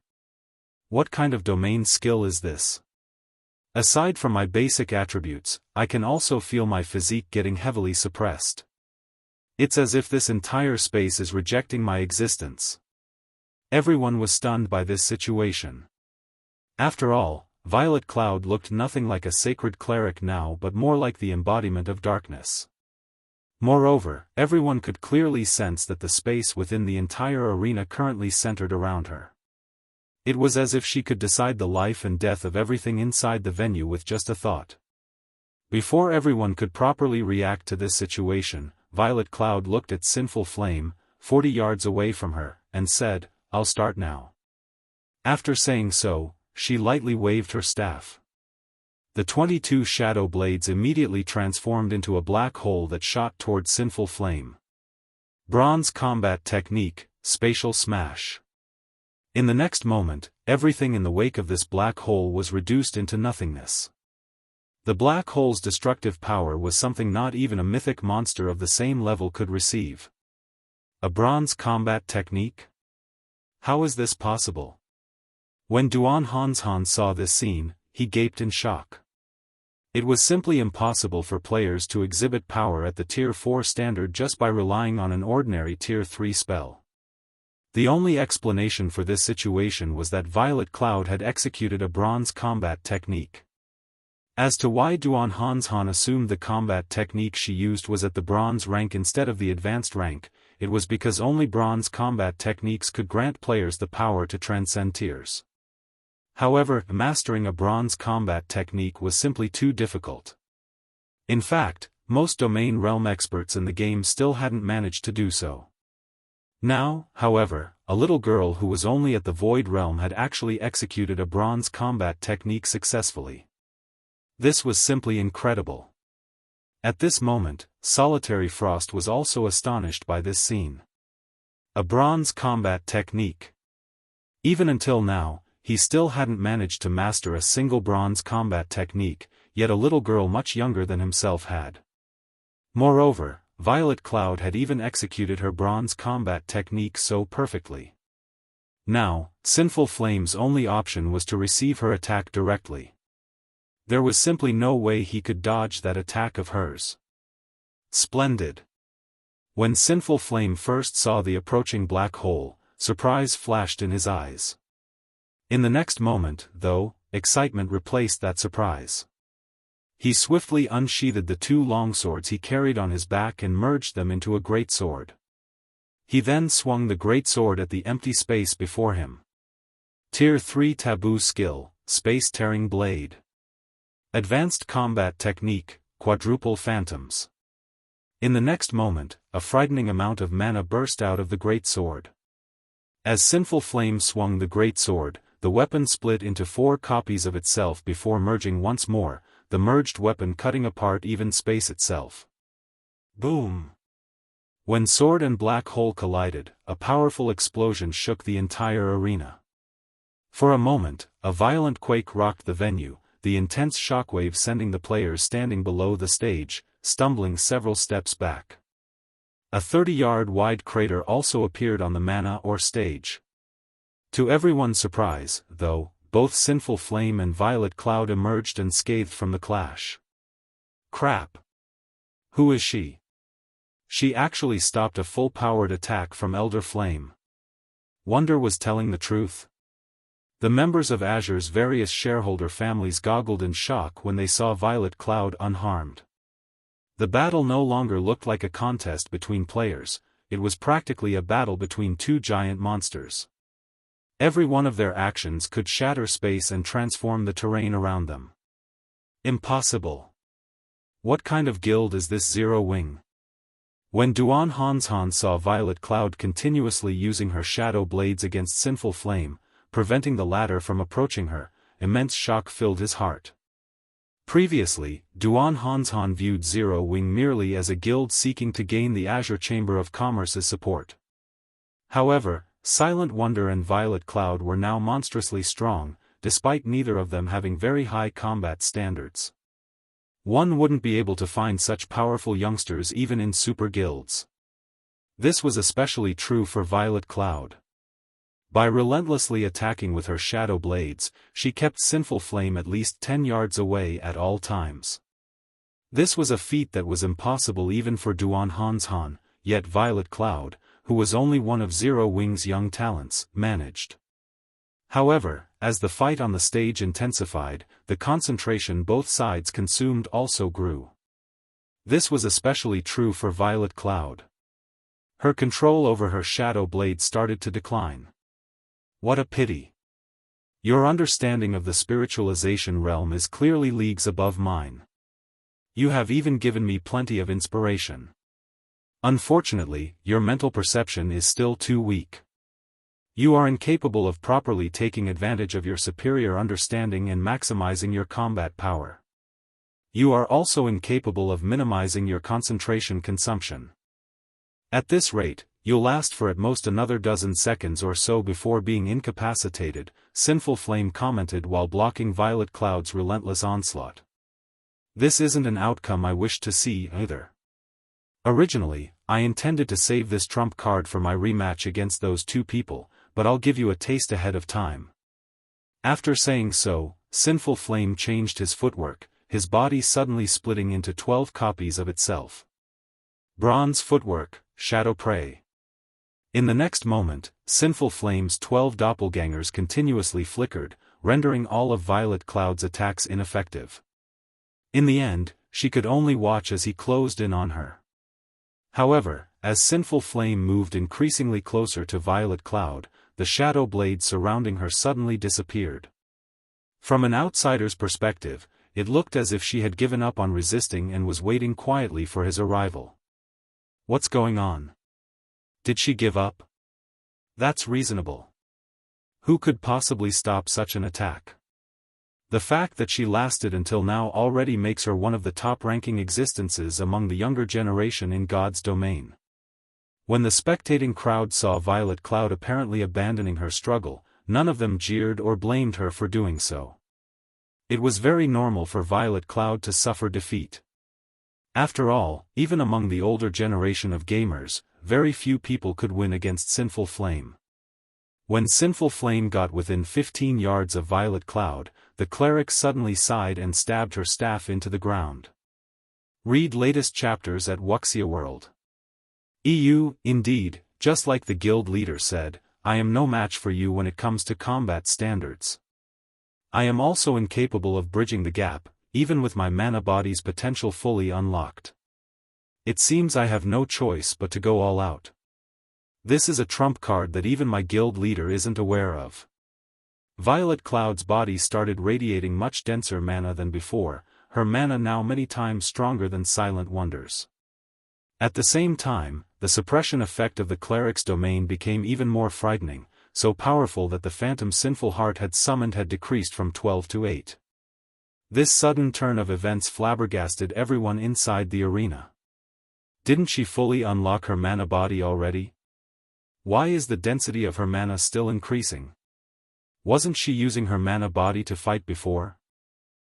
What kind of domain skill is this? Aside from my basic attributes, I can also feel my physique getting heavily suppressed. It's as if this entire space is rejecting my existence. Everyone was stunned by this situation. After all, Violet Cloud looked nothing like a sacred cleric now but more like the embodiment of darkness. Moreover, everyone could clearly sense that the space within the entire arena currently centered around her. It was as if she could decide the life and death of everything inside the venue with just a thought. Before everyone could properly react to this situation, Violet Cloud looked at Sinful Flame, 40 yards away from her, and said, "I'll start now." After saying so, she lightly waved her staff. The 22 shadow blades immediately transformed into a black hole that shot toward Sinful Flame. Bronze Combat Technique, Spatial Smash. In the next moment, everything in the wake of this black hole was reduced into nothingness. The black hole's destructive power was something not even a mythic monster of the same level could receive. A bronze combat technique? How is this possible? When Duan Hanshan saw this scene, he gaped in shock. It was simply impossible for players to exhibit power at the Tier 4 standard just by relying on an ordinary Tier 3 spell. The only explanation for this situation was that Violet Cloud had executed a bronze combat technique. As to why Duan Hanshan assumed the combat technique she used was at the bronze rank instead of the advanced rank, it was because only bronze combat techniques could grant players the power to transcend tiers. However, mastering a bronze combat technique was simply too difficult. In fact, most domain realm experts in the game still hadn't managed to do so. Now, however, a little girl who was only at the Void Realm had actually executed a bronze combat technique successfully. This was simply incredible. At this moment, Solitary Frost was also astonished by this scene. A bronze combat technique. Even until now, he still hadn't managed to master a single bronze combat technique, yet a little girl much younger than himself had. Moreover, Violet Cloud had even executed her bronze combat technique so perfectly. Now, Sinful Flame's only option was to receive her attack directly. There was simply no way he could dodge that attack of hers. Splendid. When Sinful Flame first saw the approaching black hole, surprise flashed in his eyes. In the next moment, though, excitement replaced that surprise. He swiftly unsheathed the 2 longswords he carried on his back and merged them into a great sword. He then swung the great sword at the empty space before him. Tier 3 Taboo Skill, Space-Tearing Blade. Advanced Combat Technique, Quadruple Phantoms. In the next moment, a frightening amount of mana burst out of the great sword. As Sinful Flame swung the great sword, the weapon split into 4 copies of itself before merging once more, the merged weapon cutting apart even space itself. Boom! When sword and black hole collided, a powerful explosion shook the entire arena. For a moment, a violent quake rocked the venue, the intense shockwave sending the players standing below the stage, stumbling several steps back. A 30-yard wide crater also appeared on the mana or stage. To everyone's surprise, though, both Sinful Flame and Violet Cloud emerged unscathed from the clash. Crap! Who is she? She actually stopped a full-powered attack from Elder Flame. Wonder was telling the truth. The members of Azure's various shareholder families goggled in shock when they saw Violet Cloud unharmed. The battle no longer looked like a contest between players, it was practically a battle between 2 giant monsters. Every one of their actions could shatter space and transform the terrain around them. Impossible. What kind of guild is this Zero Wing? When Duan Hanshan saw Violet Cloud continuously using her shadow blades against Sinful Flame, preventing the latter from approaching her, immense shock filled his heart. Previously, Duan Hanshan viewed Zero Wing merely as a guild seeking to gain the Azure Chamber of Commerce's support. However, Silent Wonder and Violet Cloud were now monstrously strong, despite neither of them having very high combat standards. One wouldn't be able to find such powerful youngsters even in super guilds. This was especially true for Violet Cloud. By relentlessly attacking with her shadow blades, she kept Sinful Flame at least 10 yards away at all times. This was a feat that was impossible even for Duan Hanshan, yet Violet Cloud, who was only one of Zero Wing's young talents, managed. However, as the fight on the stage intensified, the concentration both sides consumed also grew. This was especially true for Violet Cloud. Her control over her shadow blade started to decline. What a pity. Your understanding of the spiritualization realm is clearly leagues above mine. You have even given me plenty of inspiration. Unfortunately, your mental perception is still too weak. You are incapable of properly taking advantage of your superior understanding and maximizing your combat power. You are also incapable of minimizing your concentration consumption. At this rate, you'll last for at most another dozen seconds or so before being incapacitated, Sinful Flame commented while blocking Violet Cloud's relentless onslaught. This isn't an outcome I wished to see either. Originally, I intended to save this trump card for my rematch against those two people, but I'll give you a taste ahead of time. After saying so, Sinful Flame changed his footwork, his body suddenly splitting into 12 copies of itself. Bronze footwork, shadow prey. In the next moment, Sinful Flame's 12 doppelgangers continuously flickered, rendering all of Violet Cloud's attacks ineffective. In the end, she could only watch as he closed in on her. However, as Sinful Flame moved increasingly closer to Violet Cloud, the shadow blade surrounding her suddenly disappeared. From an outsider's perspective, it looked as if she had given up on resisting and was waiting quietly for his arrival. What's going on? Did she give up? That's reasonable. Who could possibly stop such an attack? The fact that she lasted until now already makes her one of the top-ranking existences among the younger generation in God's domain. When the spectating crowd saw Violet Cloud apparently abandoning her struggle, none of them jeered or blamed her for doing so. It was very normal for Violet Cloud to suffer defeat. After all, even among the older generation of gamers, very few people could win against Sinful Flame. When Sinful Flame got within 15 yards of Violet Cloud, the cleric suddenly sighed and stabbed her staff into the ground. Read latest chapters at Wuxia World. Indeed, just like the guild leader said, I am no match for you when it comes to combat standards. I am also incapable of bridging the gap, even with my mana body's potential fully unlocked. It seems I have no choice but to go all out. This is a trump card that even my guild leader isn't aware of. Violet Cloud's body started radiating much denser mana than before, her mana now many times stronger than Silent Wonder's. At the same time, the suppression effect of the cleric's domain became even more frightening, so powerful that the phantom Sinful Heart had summoned had decreased from 12 to 8. This sudden turn of events flabbergasted everyone inside the arena. Didn't she fully unlock her mana body already? Why is the density of her mana still increasing? Wasn't she using her mana body to fight before?